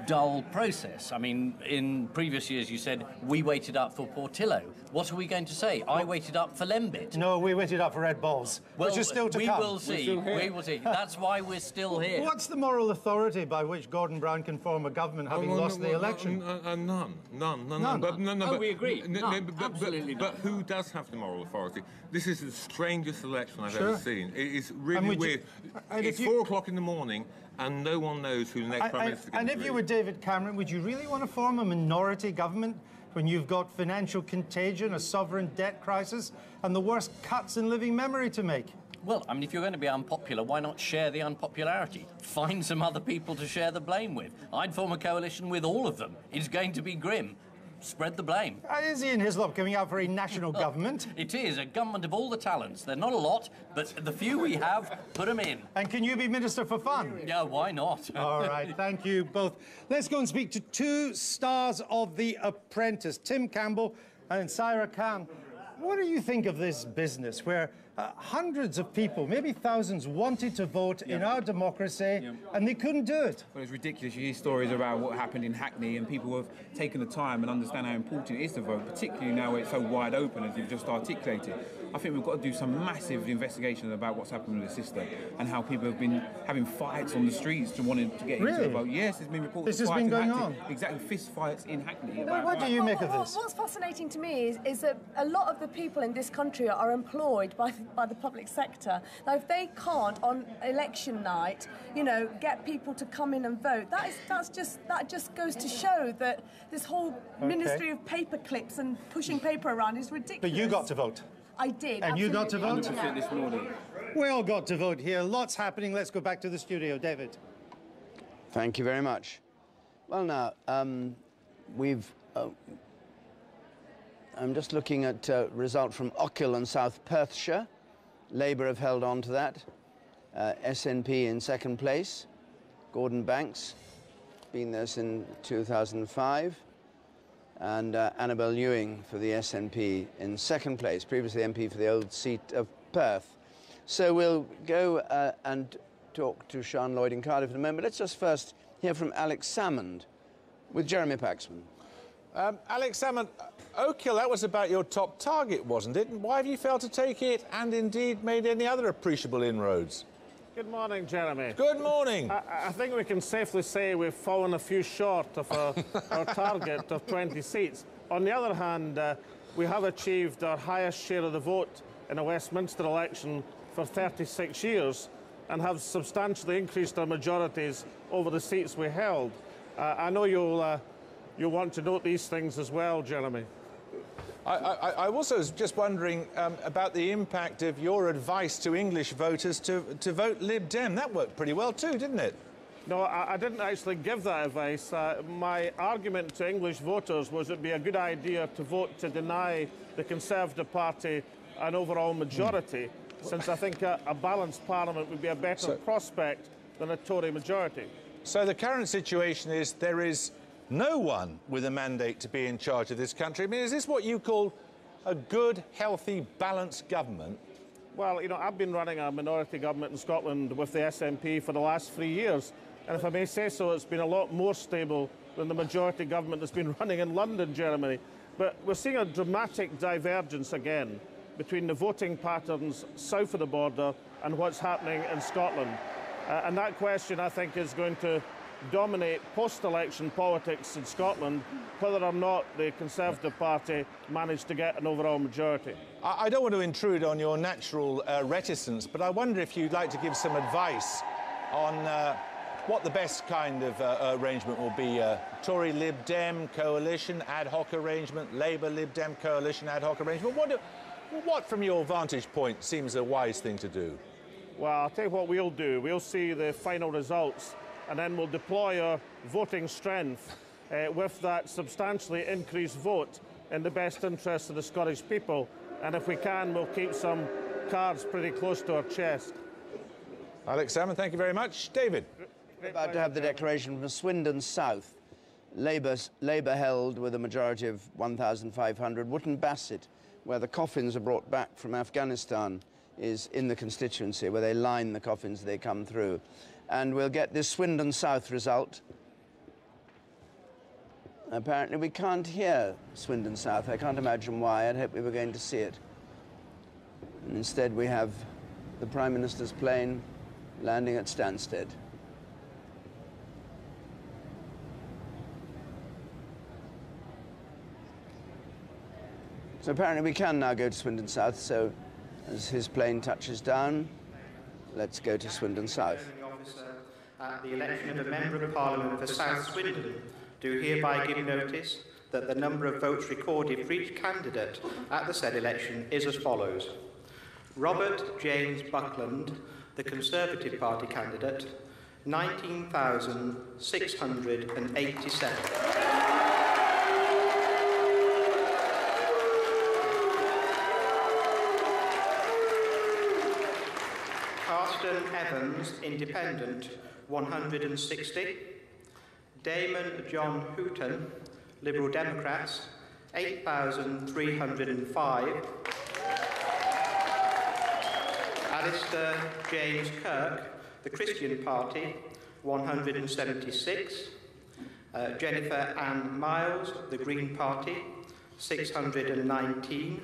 dull process. I mean, in previous years you said, we waited up for Portillo. What are we going to say? I waited up for Lembit. No, we waited up for Ed Balls, which is still to come. We will see. We will see. That's why we're still here. What's the moral authority by which Gordon Brown can form a government having lost the election? None. But we agree. Absolutely none. But who does have the moral authority? This is the strangest election I've Sure. ever seen. It is really weird. It's 4 o'clock in the morning and no one knows who the next Prime Minister is going to be. And if you were David Cameron, would you really want to form a minority government when you've got financial contagion, a sovereign debt crisis, and the worst cuts in living memory to make? Well, I mean, if you're going to be unpopular, why not share the unpopularity? Find some other people to share the blame with. I'd form a coalition with all of them. It's going to be grim. Spread the blame. Is Ian Hislop coming out for a national government? It is, a government of all the talents. They're not a lot, but the few we have, put them in. And can you be Minister for Fun? Yeah, why not? All right, thank you both. Let's go and speak to 2 stars of The Apprentice, Tim Campbell and Saira Khan. What do you think of this business where hundreds of people, maybe thousands, wanted to vote in our democracy, and they couldn't do it. Well, it's ridiculous. You hear stories about what happened in Hackney, and people have taken the time and understand how important it is to vote, particularly now where it's so wide open, as you've just articulated. I think we've got to do some massive investigation about what's happened with the system and how people have been having fights on the streets to wanting to get into the vote. Yes, there's been reports. This has been going on. Exactly, fist fights in Hackney. What do you make of this? What's fascinating to me is that a lot of the people in this country are employed by the public sector. Now, if they can't on election night, you know, get people to come in and vote, that just goes to show that this whole ministry of paper clips and pushing paper around is ridiculous. But you got to vote. I did. And you got to vote? 100% this morning. We all got to vote here. Lots happening. Let's go back to the studio. David. Thank you very much. Well, now, we've... I'm just looking at result from Ochil and South Perthshire. Labour have held on to that. SNP in second place. Gordon Banks, been there since 2005. And Annabel Ewing for the SNP in second place, previously MP for the old seat of Perth. So we'll go and talk to Sian Lloyd in Cardiff in a moment. Let's just first hear from Alex Salmond with Jeremy Paxman. Alex Salmond, Ochil, that was about your top target, wasn't it? And why have you failed to take it and indeed made any other appreciable inroads? Good morning, Jeremy. Good morning. I think we can safely say we've fallen a few short of our target of 20 seats. On the other hand, we have achieved our highest share of the vote in a Westminster election for 36 years and have substantially increased our majorities over the seats we held. I know you'll want to note these things as well, Jeremy. I also was just wondering about the impact of your advice to English voters to vote Lib Dem. That worked pretty well too, didn't it? No, I didn't actually give that advice. My argument to English voters was it'd be a good idea to vote to deny the Conservative Party an overall majority, since I think a balanced parliament would be a better prospect than a Tory majority. So the current situation is there is no one with a mandate to be in charge of this country. I mean, is this what you call a good, healthy, balanced government? Well, you know, I've been running a minority government in Scotland with the SNP for the last 3 years. And if I may say so, it's been a lot more stable than the majority government that's been running in London, Germany. But we're seeing a dramatic divergence again between the voting patterns south of the border and what's happening in Scotland. And that question, I think, is going to dominate post-election politics in Scotland, whether or not the Conservative Party managed to get an overall majority. I don't want to intrude on your natural reticence, but I wonder if you'd like to give some advice on what the best kind of arrangement will be. Tory Lib Dem coalition, ad hoc arrangement, Labour Lib Dem coalition, ad hoc arrangement. What, from your vantage point, seems a wise thing to do? Well, I'll tell you what we'll do. We'll see the final results and then we'll deploy our voting strength with that substantially increased vote in the best interest of the Scottish people. And if we can, we'll keep some cards pretty close to our chest. Alex Salmond, thank you very much. David. We're about to have the declaration from Swindon South. Labour held with a majority of 1,500. Wootton Bassett, where the coffins are brought back from Afghanistan, is in the constituency, where they line the coffins as they come through. And we'll get this Swindon South result. Apparently we can't hear Swindon South. I can't imagine why. I'd hope we were going to see it. And instead we have the Prime Minister's plane landing at Stansted. So apparently we can now go to Swindon South, so as his plane touches down, let's go to Swindon South. At the election of a Member of Parliament for South Swindon, do hereby give notice that the number of votes recorded for each candidate at the said election is as follows. Robert James Buckland, the Conservative Party candidate, 19,687. Carsten Evans, Independent, 160. Damon John Hooton, Liberal Democrats, 8,305. Alistair James Kirk, the Christian Party, 176. Jennifer Ann Miles, the Green Party, 619.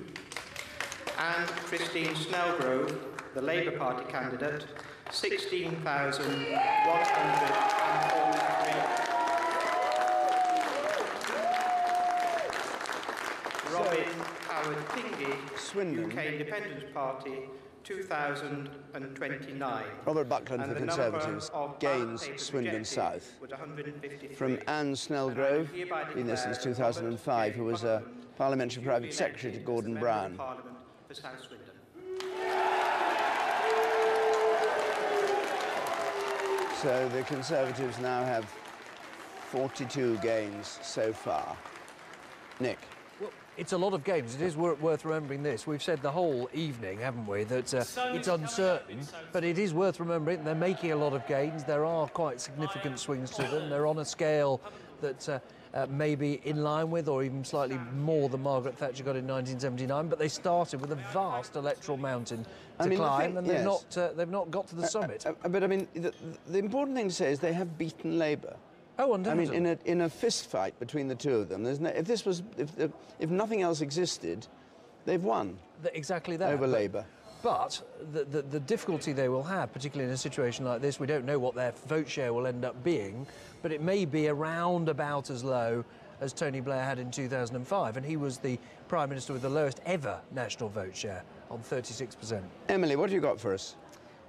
And Christine Snellgrove, the Labour Party candidate, 16,143. Robin Howard Kingy, Swindon. UK Independence Party, 2,029. Robert Buckland And for the Conservatives number of gains ballot papers Swindon rejected South. was 153. From Anne Snellgrove, been there since 2005, who was a parliamentary private secretary to Gordon Brown. Parliament for South Swindon. So the Conservatives now have 42 gains so far. Nick. Well, it's a lot of games. It is worth remembering this. We've said the whole evening, haven't we, that it's uncertain, but it is worth remembering they're making a lot of gains. There are quite significant swings to them. They're on a scale that may be in line with or even slightly more than Margaret Thatcher got in 1979, but they started with a vast electoral mountain to climb, and they've not got to the summit. But I mean, the important thing to say is they have beaten Labour. Oh, undoubtedly. I mean, in a fist fight between the two of them, there's no, if nothing else existed, they've won. Exactly that. Over Labour. But the difficulty they will have, particularly in a situation like this, we don't know what their vote share will end up being, but it may be around about as low as Tony Blair had in 2005, and he was the Prime Minister with the lowest ever national vote share, on 36%. Emily, what have you got for us?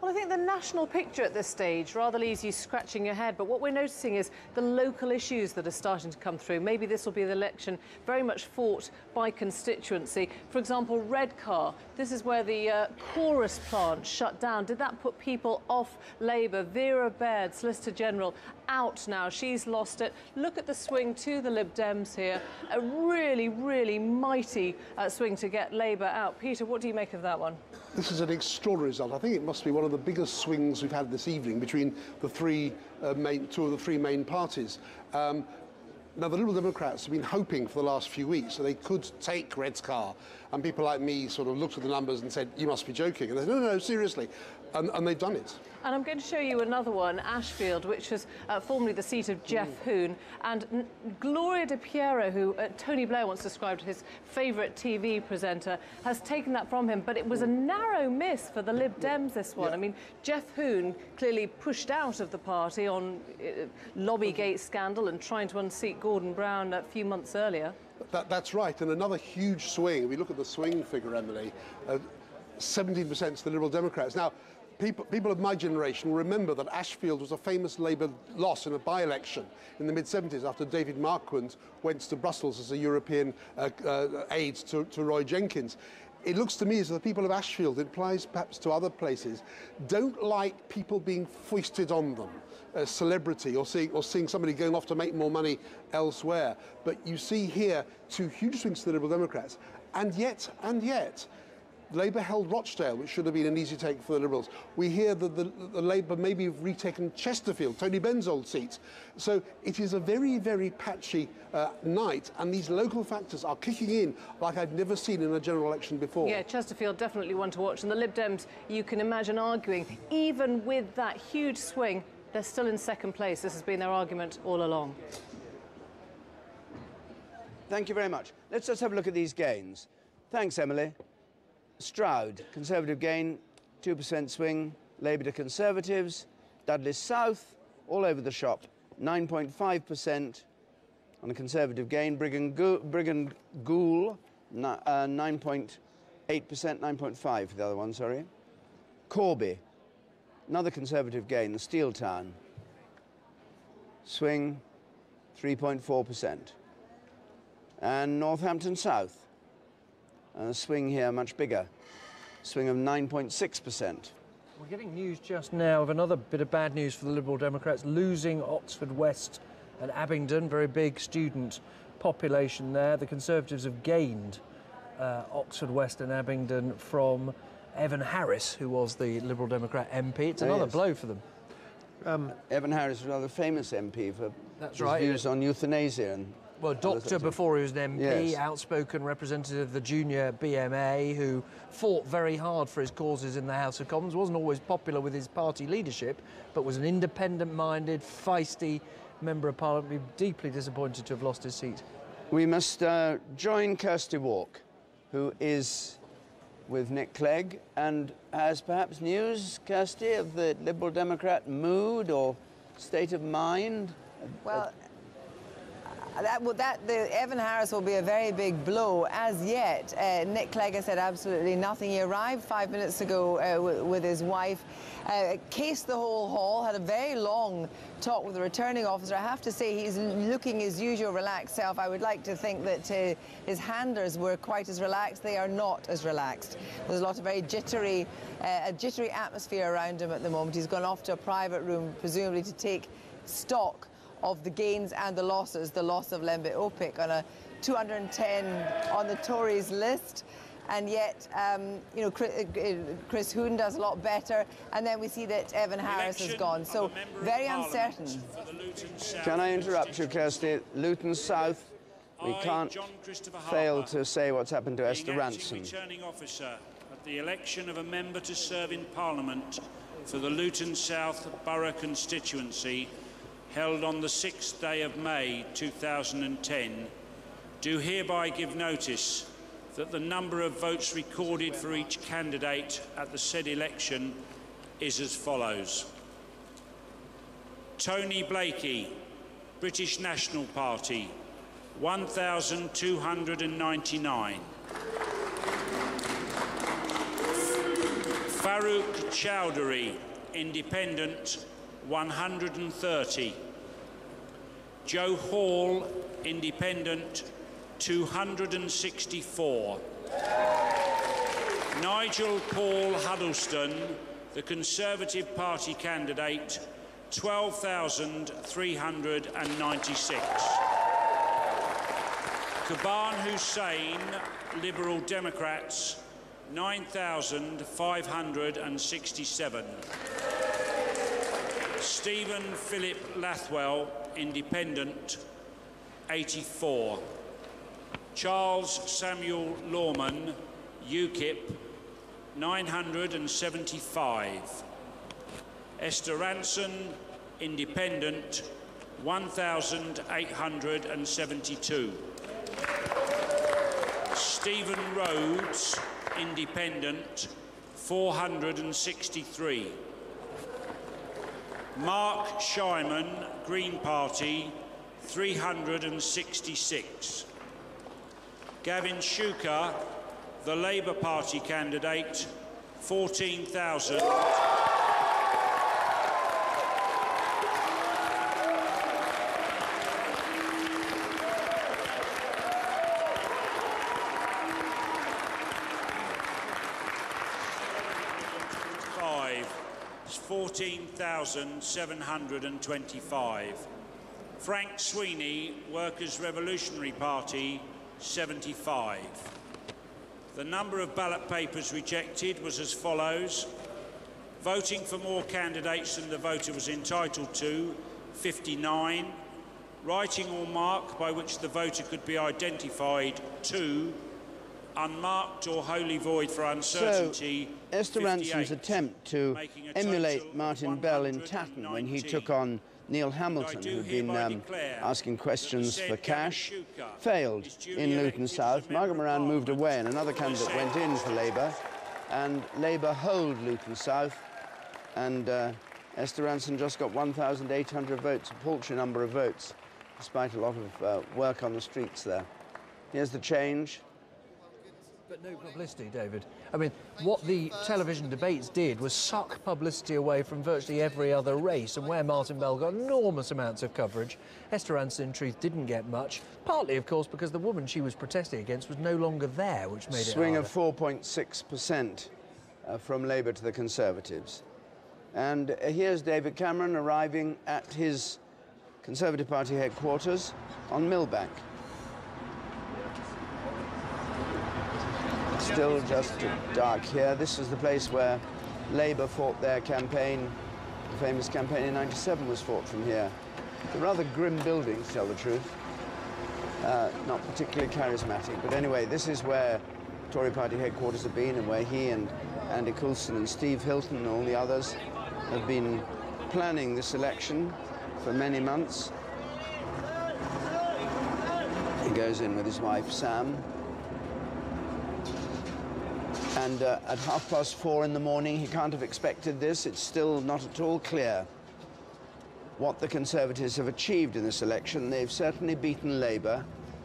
Well, I think the national picture at this stage rather leaves you scratching your head, but what we're noticing is the local issues that are starting to come through. Maybe this will be the election very much fought by constituency. For example, Redcar, this is where the chorus plant shut down. Did that put people off Labour? Vera Baird, Solicitor General, out now. She's lost it. Look at the swing to the Lib Dems here. A really, really mighty swing to get Labour out. Peter, what do you make of that one? This is an extraordinary result. I think it must be one of the biggest swings we've had this evening between the two of the three main parties. Now, the Liberal Democrats have been hoping for the last few weeks that they could take Redcar, and people like me sort of looked at the numbers and said, you must be joking. And they said, no, no, seriously. And they've done it. And I'm going to show you another one, Ashfield, which was formerly the seat of Jeff Hoon. And Gloria De Piero, who Tony Blair once described his favourite TV presenter, has taken that from him. But it was a narrow miss for the Lib Dems, this one. Yeah. I mean, Jeff Hoon clearly pushed out of the party on Lobbygate scandal and trying to unseat Gordon Brown a few months earlier. That's right. And another huge swing. If we look at the swing figure, Emily, 17% to the Liberal Democrats. Now, people of my generation remember that Ashfield was a famous Labour loss in a by-election in the mid-70s after David Marquand went to Brussels as a European aide to Roy Jenkins. It looks to me as though the people of Ashfield, it applies perhaps to other places, don't like people being foisted on them, celebrity, or seeing somebody going off to make more money elsewhere. But you see here two huge swings to the Liberal Democrats, and yet, Labour held Rochdale, which should have been an easy take for the Liberals. We hear that the Labour maybe have retaken Chesterfield, Tony Benn's old seat. So it is a very, very patchy night, and these local factors are kicking in like I've never seen in a general election before. Yeah, Chesterfield definitely one to watch. And the Lib Dems, you can imagine arguing, even with that huge swing, they're still in second place. This has been their argument all along. Thank you very much. Let's just have a look at these gains. Thanks, Emily. Stroud, Conservative gain, 2% swing. Labour to Conservatives. Dudley South, all over the shop, 9.5% on a Conservative gain. Brigham Goole, 9.8%, 9.5 for the other one, sorry. Corby, another Conservative gain, the Steel Town. Swing, 3.4%. And Northampton South. A swing here much bigger, swing of 9.6%. We're getting news just now of another bit of bad news for the Liberal Democrats, losing Oxford West and Abingdon, very big student population there. The Conservatives have gained Oxford West and Abingdon from Evan Harris, who was the Liberal Democrat MP. It's another blow for them. Evan Harris was another famous MP for his views on euthanasia and Well, doctor before he was an MP, Yes. outspoken representative of the junior BMA, who fought very hard for his causes in the House of Commons, wasn't always popular with his party leadership, but was an independent-minded, feisty Member of Parliament. We'd be deeply disappointed to have lost his seat. We must join Kirsty Walk, who is with Nick Clegg, and has perhaps news, Kirsty, of the Liberal Democrat mood or state of mind? Well, Evan Harris will be a very big blow. As yet, Nick Clegg has said absolutely nothing. He arrived 5 minutes ago with his wife, cased the whole hall, had a very long talk with the returning officer. I have to say he's looking his usual relaxed self. I would like to think that his handlers were quite as relaxed. They are not as relaxed. There's a lot of very jittery atmosphere around him at the moment. He's gone off to a private room, presumably to take stock of the gains and the losses, the loss of Lembe Opik on a 210 on the Tories list. And yet, you know, Chris Hoon does a lot better. And then we see that Evan Harris has gone. So very uncertain. Can I interrupt you, Kirsty? Luton South, we can't fail to say what's happened to Esther Ranson. Returning officer at the election of a member to serve in Parliament for the Luton South Borough constituency, held on the 6th day of May 2010, do hereby give notice that the number of votes recorded for each candidate at the said election is as follows. Tony Blakey, British National Party, 1,299. Farouk Chowdhury, Independent, 130. Joe Hall, Independent, 264. Nigel Paul Huddleston, the Conservative Party candidate, 12,396. Kaban Hussein, Liberal Democrats, 9,567. Stephen Philip Lathwell, Independent, 84. Charles Samuel Lawman, UKIP, 975. Esther Ranson, Independent, 1,872. Stephen Rhodes, Independent, 463. Mark Shyman, Green Party, 366. Gavin Shuker, the Labour Party candidate, 14,000. Is 14,725. Frank Sweeney, Workers' Revolutionary Party, 75. The number of ballot papers rejected was as follows. Voting for more candidates than the voter was entitled to, 59. Writing or mark by which the voter could be identified, 2. Unmarked or wholly void for uncertainty. So, Esther Ranson's attempt to emulate Martin Bell in Tatton when he took on Neil Hamilton, who'd been asking questions for cash, failed in Luton South. Margaret Moran moved away and another candidate went in for Labour, and Labour hold Luton South, and Esther Ranson just got 1,800 votes, a paltry number of votes, despite a lot of work on the streets there. Here's the change. But no publicity, David. I mean, what the television debates did was suck publicity away from virtually every other race, and where Martin Bell got enormous amounts of coverage, Esther Ranson, in truth, didn't get much, partly, of course, because the woman she was protesting against was no longer there, which made it Swing harder. of 4.6% from Labour to the Conservatives. And here's David Cameron arriving at his Conservative Party headquarters on Millbank. Still just dark here. This is the place where Labour fought their campaign. The famous campaign in '97 was fought from here. It's a rather grim building, to tell the truth. not particularly charismatic. But anyway, this is where Tory party headquarters have been, and where he and Andy Coulson and Steve Hilton and all the others have been planning this election for many months. He goes in with his wife, Sam. And at 4:30 in the morning, he can't have expected this. It's still not at all clear what the Conservatives have achieved in this election. They've certainly beaten Labour,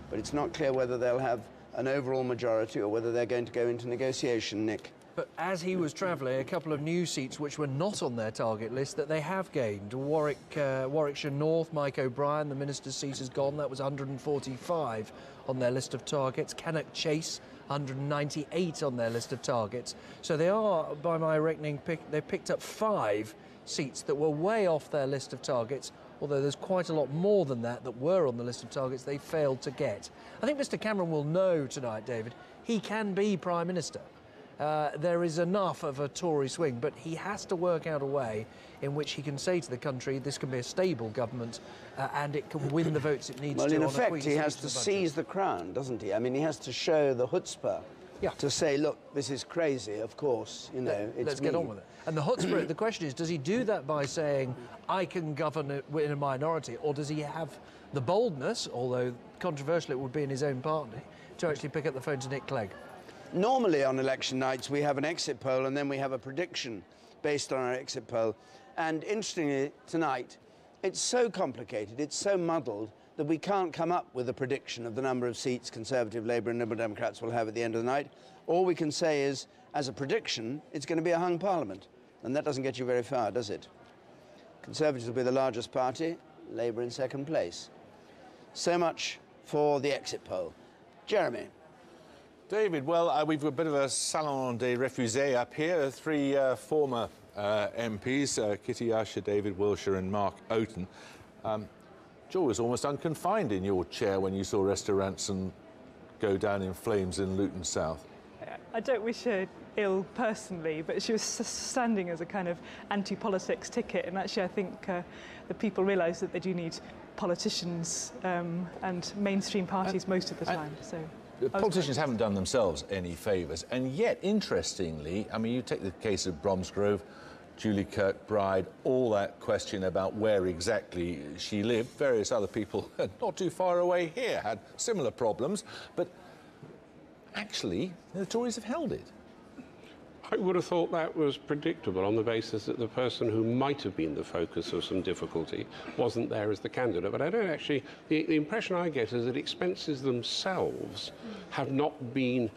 but it's not clear whether they'll have an overall majority or whether they're going to go into negotiation, Nick. But as he was travelling, a couple of new seats which were not on their target list that they have gained. Warwickshire North, Mike O'Brien, the minister's seat is gone. That was 145 on their list of targets. Cannock Chase, 198 on their list of targets. So they are, by my reckoning, they've picked up 5 seats that were way off their list of targets, although there's quite a lot more than that that were on the list of targets they failed to get. I think Mr Cameron will know tonight, David, he can be Prime Minister. There is enough of a Tory swing, but he has to work out a way in which he can say to the country, this can be a stable government and it can win the votes it needs to. Well, in effect, he has to seize the crown, doesn't he? I mean, he has to show the chutzpah to say, look, this is crazy, of course, you know, let's get on with it. And the chutzpah, the question is, does he do that by saying, I can govern it in a minority, or does he have the boldness, although controversial it would be in his own party, to actually pick up the phone to Nick Clegg? Normally on election nights we have an exit poll and then we have a prediction based on our exit poll. And interestingly tonight, it's so complicated, it's so muddled that we can't come up with a prediction of the number of seats Conservative, Labour and Liberal Democrats will have at the end of the night. All we can say is, as a prediction, it's going to be a hung parliament. And that doesn't get you very far, does it? Conservatives will be the largest party, Labour in second place. So much for the exit poll. Jeremy. David, well, we've got a bit of a salon des refusés up here. 3 former MPs, Kitty Usher, David Wilshire and Mark Oaten. Joel was almost unconfined in your chair when you saw restaurants go down in flames in Luton South. I don't wish her ill personally, but she was standing as a kind of anti-politics ticket, and actually I think the people realise that they do need politicians and mainstream parties most of the time. So. Politicians haven't done themselves any favours, and yet, interestingly, I mean, you take the case of Bromsgrove, Julie Kirkbride, all that question about where exactly she lived. Various other people not too far away here had similar problems, but actually, the Tories have held it. I would have thought that was predictable on the basis that the person who might have been the focus of some difficulty wasn't there as the candidate. But I don't actually... The impression I get is that expenses themselves have not been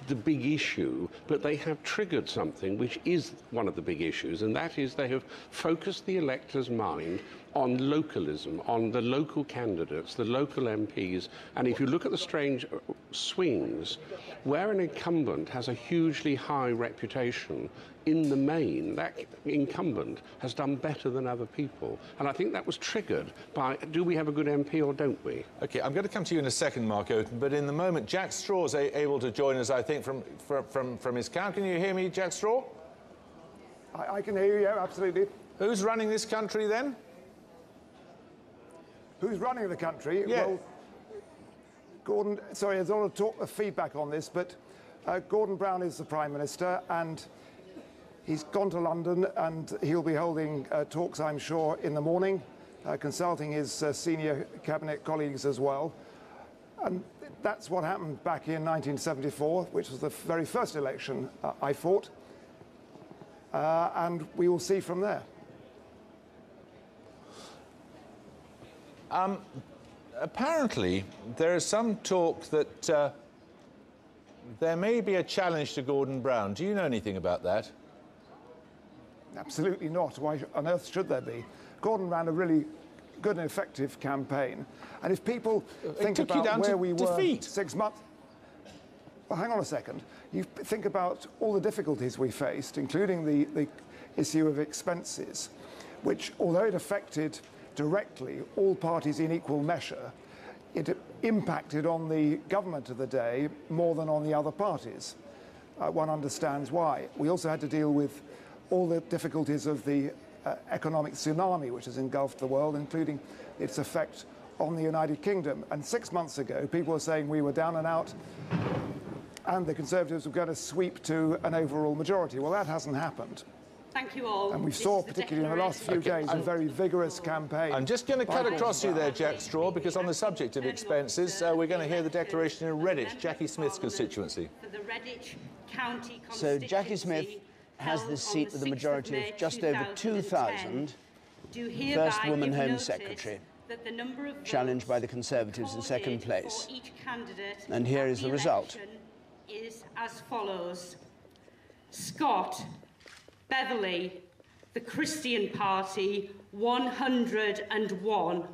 the big issue, but they have triggered something which is one of the big issues, and that is they have focused the elector's mind on localism, on the local candidates, the local MPs. And if you look at the strange swings, where an incumbent has a hugely high reputation, in the main, that incumbent has done better than other people. And I think that was triggered by, do we have a good MP or don't we? OK, I'm going to come to you in a second, Mark Oaten, but in the moment, Jack Straw's able to join us, I think, from his count. Can you hear me, Jack Straw? I can hear you, yeah, absolutely. Who's running this country, then? Who's running the country? Yeah. Well, Gordon, sorry, there's a lot of feedback on this, but Gordon Brown is the Prime Minister, and he's gone to London, and he'll be holding talks, I'm sure, in the morning, consulting his senior cabinet colleagues as well. And that's what happened back in 1974, which was the very first election I fought. And we will see from there. Apparently, there is some talk that there may be a challenge to Gordon Brown. Do you know anything about that? Absolutely not. Why on earth should there be? Gordon ran a really good and effective campaign. And if people think about where we were 6 months... Well, hang on a second. You think about all the difficulties we faced, including the issue of expenses, which, although it affected directly all parties in equal measure, it impacted on the government of the day more than on the other parties. One understands why. We also had to deal with all the difficulties of the economic tsunami which has engulfed the world, including its effect on the United Kingdom. And 6 months ago, people were saying we were down and out and the Conservatives were going to sweep to an overall majority. Well, that hasn't happened. Thank you all. And we saw, particularly in the last few days, a very vigorous campaign. I'm just going to cut across you there, Jack Straw, because on the subject of expenses, we're going to hear the declaration in Redditch, Jackie Smith's constituency. For the Redditch County So Jackie Smith has this seat with a majority of just over 2,000, first woman Home Secretary, challenged by the Conservatives in second place. And here is the result. Is as follows. Scott, Beverley, the Christian Party, 101.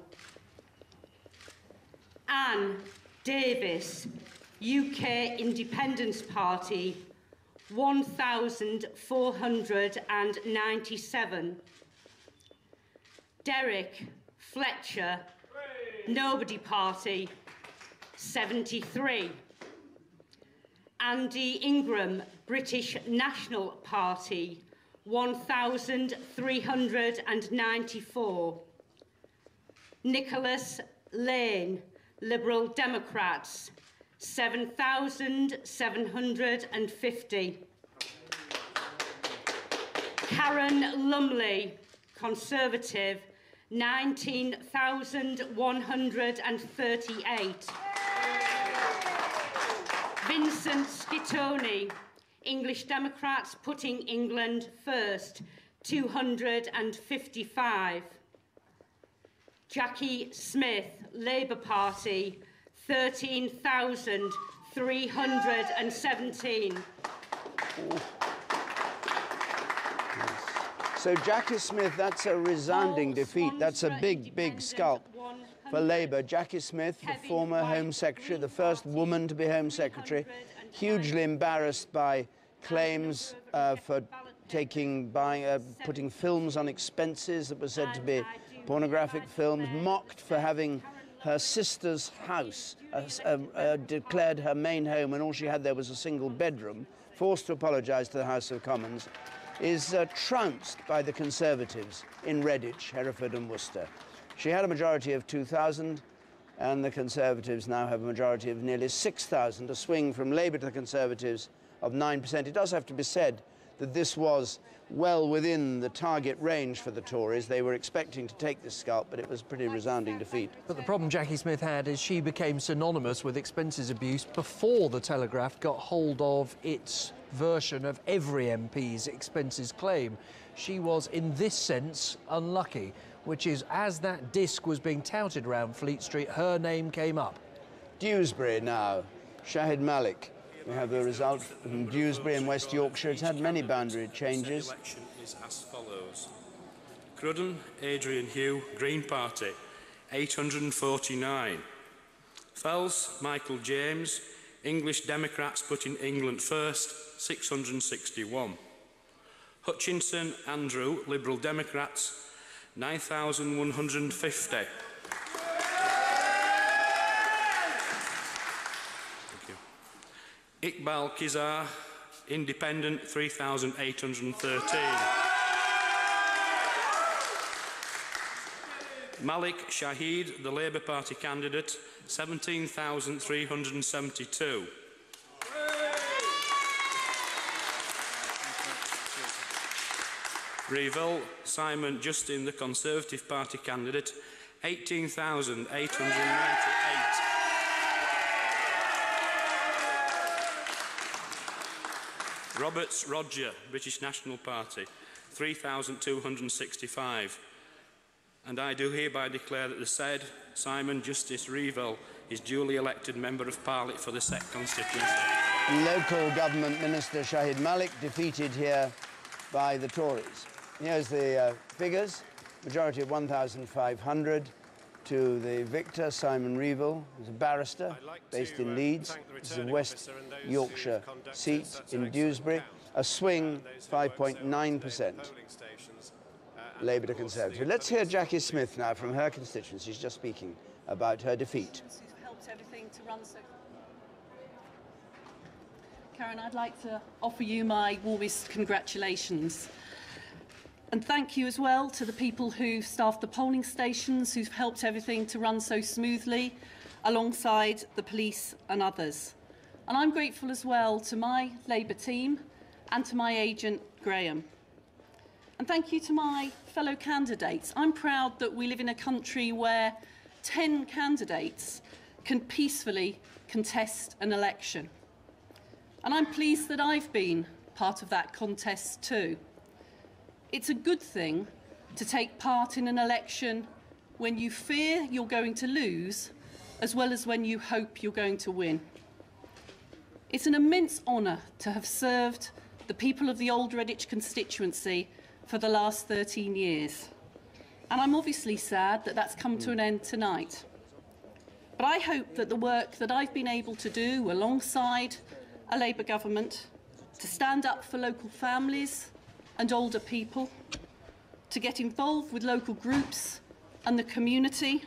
Anne Davis, UK Independence Party, 1,497. Derek Fletcher, Nobody Party, 73. Andy Ingram, British National Party, 1,394. Nicholas Lane, Liberal Democrats, 7,750. Karen Lumley, Conservative, 19,138. Vincent Schittoni, English Democrats putting England first, 255. Jackie Smith, Labour Party, 13,317. So Jackie Smith, that's a resounding defeat. That's a big, big scalp for Labour. Jackie Smith, the former Home Secretary, the first woman to be Home Secretary, hugely embarrassed by claims for putting films on expenses that were said to be pornographic films, mocked for having her sister's house declared her main home when all she had there was a single bedroom, forced to apologise to the House of Commons, is trounced by the Conservatives in Redditch, Hereford and Worcester. She had a majority of 2,000, and the Conservatives now have a majority of nearly 6,000, a swing from Labour to the Conservatives of 9%. It does have to be said that this was well within the target range for the Tories. They were expecting to take this scalp, but it was a pretty resounding defeat. But the problem Jackie Smith had is she became synonymous with expenses abuse before the Telegraph got hold of its version of every MP's expenses claim. She was, in this sense, unlucky, which is, as that disc was being touted around Fleet Street, her name came up. Dewsbury now, Shahid Malik. We have the result from Dewsbury in West Yorkshire. It's had many boundary changes. The election is as follows. Crudden, Adrian Hugh, Green Party, 849. Fells, Michael James, English Democrats putting England first, 661. Hutchinson, Andrew, Liberal Democrats, 9,150. Iqbal Kizar, Independent, 3,813. Malik Shahid, the Labour Party candidate, 17,372. Revel Simon Justin, the Conservative Party candidate, 18,898. Roberts Roger, British National Party, 3,265. And I do hereby declare that the said Simon Justice Revel is duly elected Member of Parliament for the said constituency. Local government minister Shahid Malik defeated here by the Tories. Here's the figures. Majority of 1,500 to the victor, Simon Revel, who's a barrister based in Leeds. This is a West Yorkshire seat in Dewsbury. A swing, 5.9%. Labour to Conservative. Let's hear Jackie Smith now from her constituency. She's just speaking about her defeat. Helps everything to run so. Karen, I'd like to offer you my warmest congratulations. And thank you as well to the people who staffed the polling stations, who've helped everything to run so smoothly, alongside the police and others. And I'm grateful as well to my Labour team and to my agent, Graham. And thank you to my fellow candidates. I'm proud that we live in a country where 10 candidates can peacefully contest an election. And I'm pleased that I've been part of that contest too. It's a good thing to take part in an election when you fear you're going to lose, as well as when you hope you're going to win. It's an immense honour to have served the people of the Old Redditch constituency for the last 13 years. And I'm obviously sad that that's come to an end tonight. But I hope that the work that I've been able to do alongside a Labour government to stand up for local families and older people, to get involved with local groups and the community,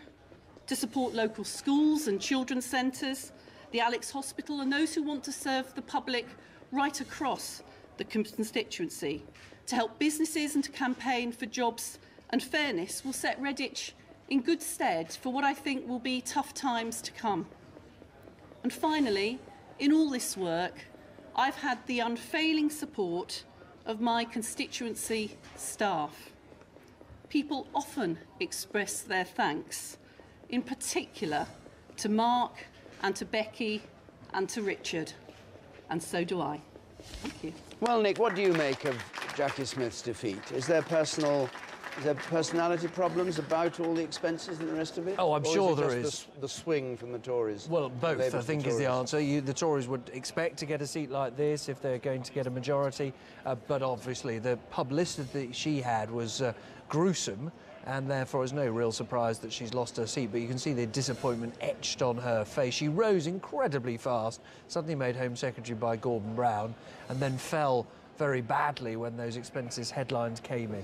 to support local schools and children's centres, the Alex Hospital, and those who want to serve the public right across the constituency, to help businesses and to campaign for jobs and fairness will set Redditch in good stead for what I think will be tough times to come. And finally, in all this work, I've had the unfailing support of my constituency staff. People often express their thanks, in particular to Mark and to Becky and to Richard, and so do I. Thank you. Well, Nick, what do you make of Jackie Smith's defeat? Is there personality problems about all the expenses and the rest of it? Oh, I'm sure there is. The swing from the Tories? Well, both, I think, is the answer. The Tories would expect to get a seat like this if they're going to get a majority, but obviously the publicity that she had was gruesome, and therefore it's no real surprise that she's lost her seat. But you can see the disappointment etched on her face. She rose incredibly fast, suddenly made Home Secretary by Gordon Brown, and then fell very badly when those expenses headlines came in.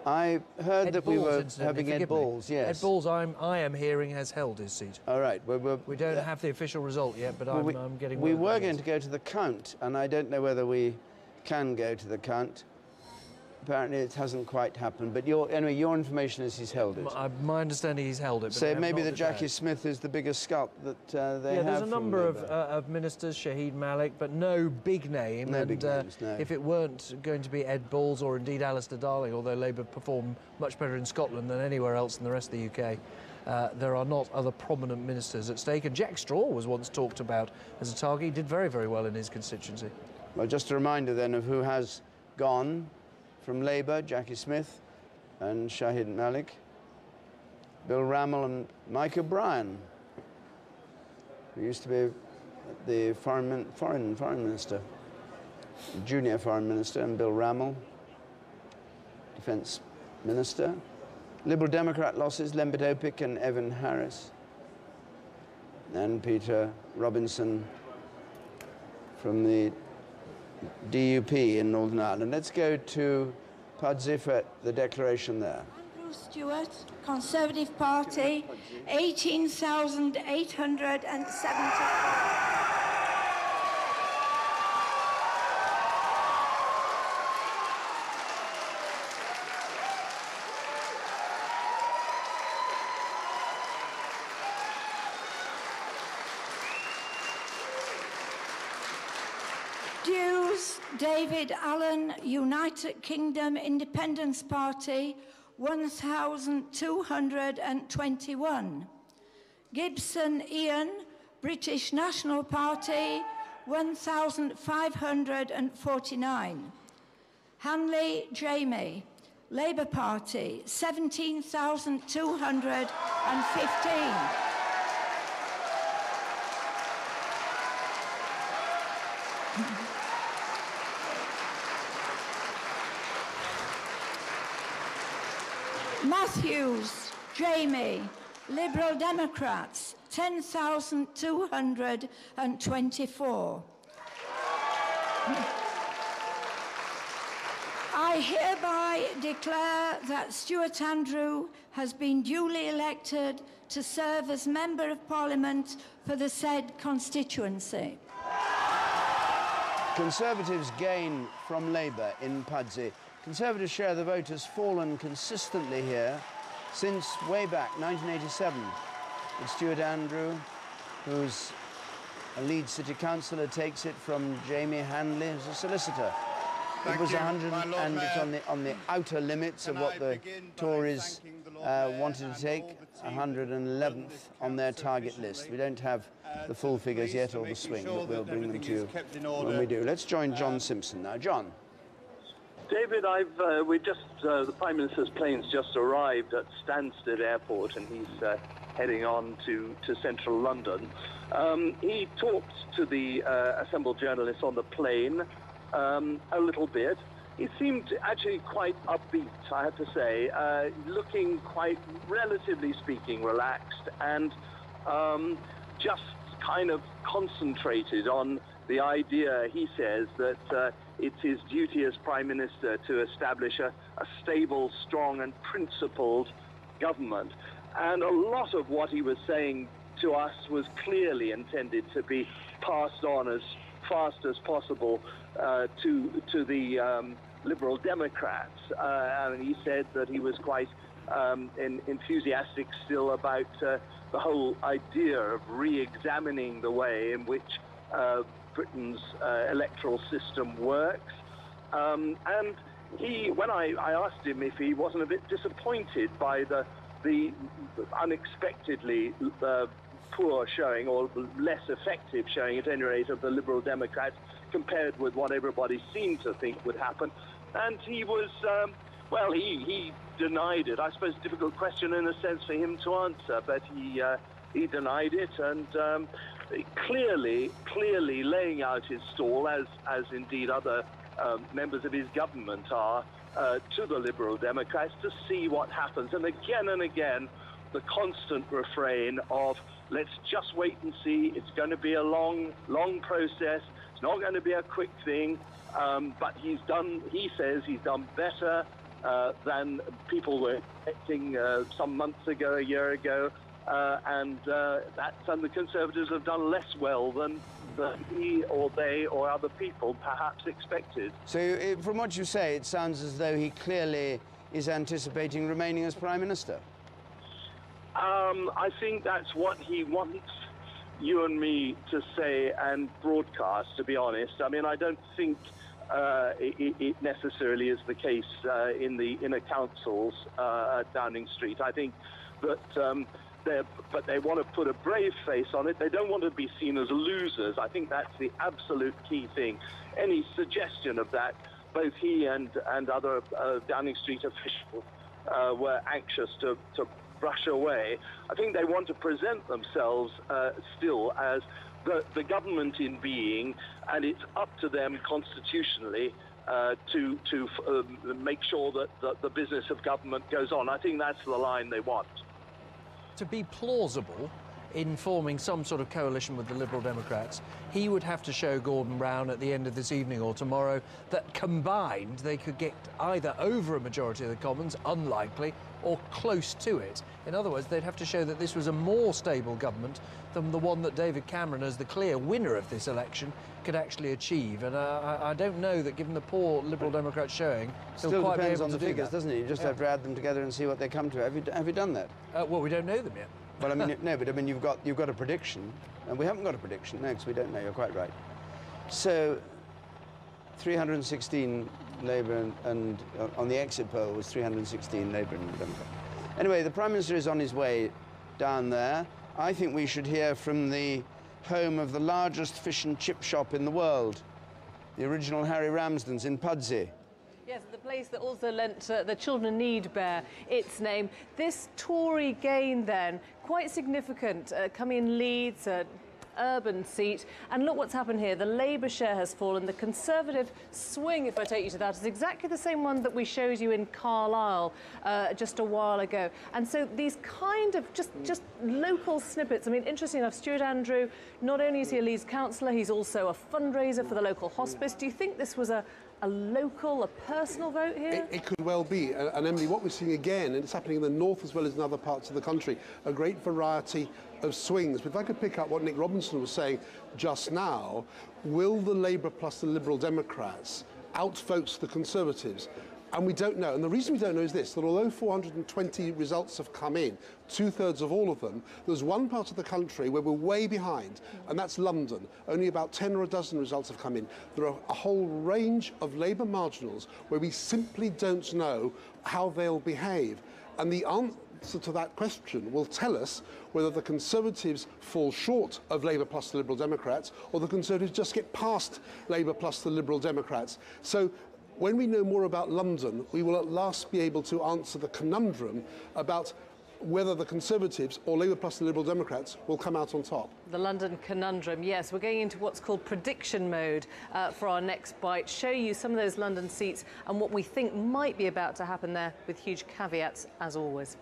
I heard that we were having Ed Balls, yes. Ed Balls, I am hearing, has held his seat. All right. We don't have the official result yet, but I'm getting... We were going to go to the count, and I don't know whether we can go to the count. Apparently it hasn't quite happened, but anyway, your information is he's held it. My understanding he's held it. But so maybe that Jackie Smith is the biggest scalp that they have. Yeah, there's a number of ministers, Shahid Malik, but no big name. No big names, no. If it weren't going to be Ed Balls or indeed Alistair Darling, although Labour perform much better in Scotland than anywhere else in the rest of the UK, there are not other prominent ministers at stake. And Jack Straw was once talked about as a target. He did very, very well in his constituency. Well, just a reminder then of who has gone. From Labour, Jackie Smith and Shahid Malik, Bill Rammell and Mike O'Brien, who used to be the foreign minister, junior foreign minister, and Bill Rammell, defence minister. Liberal Democrat losses, Lembit Opik and Evan Harris, and Peter Robinson from the DUP in Northern Ireland. Let's go to Pudsey for the declaration there. Andrew Stewart, Conservative Party, 18,875. David Allen, United Kingdom Independence Party, 1,221. Gibson Ian, British National Party, 1,549. Hanley Jamie, Labour Party, 17,215. Matthews, Jamie, Liberal Democrats, 10,224. I hereby declare that Stuart Andrew has been duly elected to serve as Member of Parliament for the said constituency. Conservatives gain from Labour in Pudsey. Conservative share of the vote has fallen consistently here since way back, 1987. With Stuart Andrew, who's a Leeds city councillor, takes it from Jamie Handley, who's a solicitor. It was 100, and it's on the outer limits of what the Tories wanted to take, 111th on their target list. We don't have the full figures yet or the swing, but we'll bring them to you when we do. Let's join John Simpson now. John. David, the Prime Minister's plane's just arrived at Stansted Airport, and he's heading on to central London. He talked to the assembled journalists on the plane a little bit. He seemed actually quite upbeat, I have to say, looking quite, relatively speaking, relaxed, and just kind of concentrated on the idea, he says, that it's his duty as Prime Minister to establish a stable, strong and principled government. And a lot of what he was saying to us was clearly intended to be passed on as fast as possible to the Liberal Democrats. And he said that he was quite enthusiastic still about the whole idea of re-examining the way in which Britain's electoral system works. And when I asked him if he wasn't a bit disappointed by the unexpectedly poor showing, or less effective showing at any rate, of the Liberal Democrats compared with what everybody seemed to think would happen. And he was, well, he denied it. I suppose a difficult question in a sense for him to answer, but he denied it, and clearly laying out his stall, as indeed other members of his government are, to the Liberal Democrats to see what happens. And again, the constant refrain of, let's just wait and see. It's going to be a long process. It's not going to be a quick thing. But he says he's done better than people were expecting some months ago, a year ago. And the Conservatives have done less well than he or they or other people perhaps expected. So from what you say, it sounds as though he clearly is anticipating remaining as Prime Minister. I think that's what he wants you and me to say and broadcast, to be honest. I mean, I don't think it necessarily is the case in the inner councils at Downing Street. I think that but they want to put a brave face on it. They don't want to be seen as losers. I think that's the absolute key thing. Any suggestion of that, both he and other Downing Street officials were anxious to brush away. I think they want to present themselves still as the government in being, and it's up to them constitutionally to make sure that the business of government goes on. I think that's the line they want. To be plausible in forming some sort of coalition with the Liberal Democrats, he would have to show Gordon Brown at the end of this evening or tomorrow that combined they could get either over a majority of the Commons, unlikely, or close to it. In other words, they'd have to show that this was a more stable government than the one that David Cameron, as the clear winner of this election, could actually achieve. And I don't know that, given the poor Liberal Democrat showing, still quite depends on the figures, doesn't it? You just have to add them together and see what they come to. Have you done that? Well, we don't know them yet. Well, I mean, no, but I mean, you've got a prediction, and we haven't got a prediction, no, because we don't know. You're quite right. So, 316 Labour and on the exit poll was 316 Labour and Democrat. Anyway, the Prime Minister is on his way down there. I think we should hear from the home of the largest fish and chip shop in the world, the original Harry Ramsden's in Pudsey. Yes, the place that also lent the Children Need Bear its name. This Tory gain, then, quite significant, coming in Leeds, urban seat. And look what's happened here. The Labour share has fallen. The Conservative swing, if I take you to that, is exactly the same one that we showed you in Carlisle just a while ago. And so these kind of just local snippets. I mean, interesting enough, Stuart Andrew, not only is he a Leeds councillor, he's also a fundraiser for the local hospice. Do you think this was a local, a personal vote here? It could well be. And Emily, what we're seeing again, and it's happening in the north as well as in other parts of the country, a great variety of swings. But if I could pick up what Nick Robinson was saying just now, will the Labour plus the Liberal Democrats outvote the Conservatives? And we don't know. And the reason we don't know is this, that although 420 results have come in, 2/3 of all of them, there's one part of the country where we're way behind, and that's London. Only about 10 or a dozen results have come in. There are a whole range of Labour marginals where we simply don't know how they'll behave. And the answer to that question will tell us whether the Conservatives fall short of Labour plus the Liberal Democrats, or the Conservatives just get past Labour plus the Liberal Democrats. So when we know more about London, we will at last be able to answer the conundrum about whether the Conservatives or Labour plus the Liberal Democrats will come out on top. The London conundrum, yes. We're going into what's called prediction mode for our next bite, show you some of those London seats and what we think might be about to happen there, with huge caveats, as always.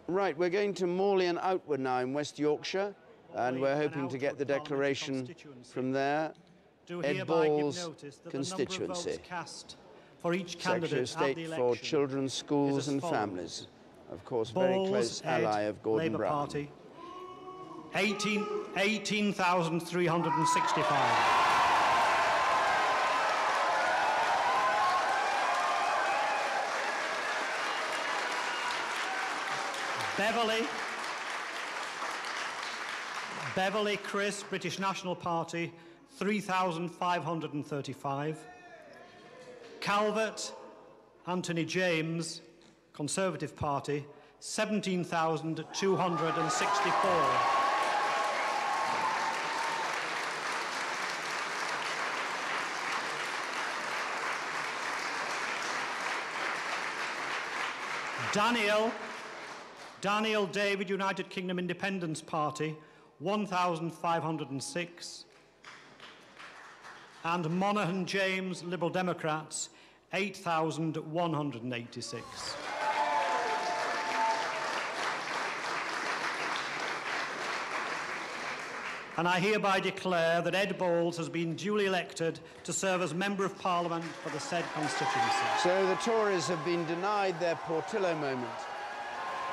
Right, we're going to Morley and Outward now in West Yorkshire, and we're hoping to get the declaration from there. Ed Ball's constituency. For each Secretary of State for Children, Schools and Families. Of course, very close ally of Gordon Brown. Party, 18,365. Beverley Chris, British National Party, 3,535. Calvert Anthony James, Conservative Party, 17,264. Daniel David, United Kingdom Independence Party, 1,506. And Monaghan James, Liberal Democrats, 8,186. And I hereby declare that Ed Balls has been duly elected to serve as Member of Parliament for the said constituency. So the Tories have been denied their Portillo moment.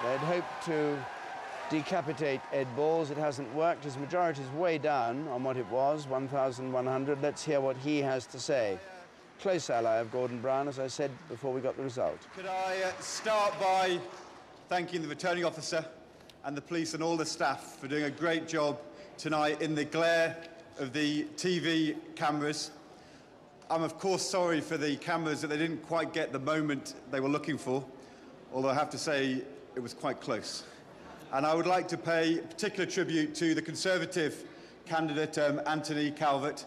They'd hoped to decapitate Ed Balls. It hasn't worked. His majority is way down on what it was, 1,100. Let's hear what he has to say. Close ally of Gordon Brown, as I said before we got the result. Could I start by thanking the returning officer and the police and all the staff for doing a great job tonight in the glare of the TV cameras. I'm of course sorry for the cameras that they didn't quite get the moment they were looking for, although I have to say it was quite close. And I would like to pay particular tribute to the Conservative candidate, Anthony Calvert.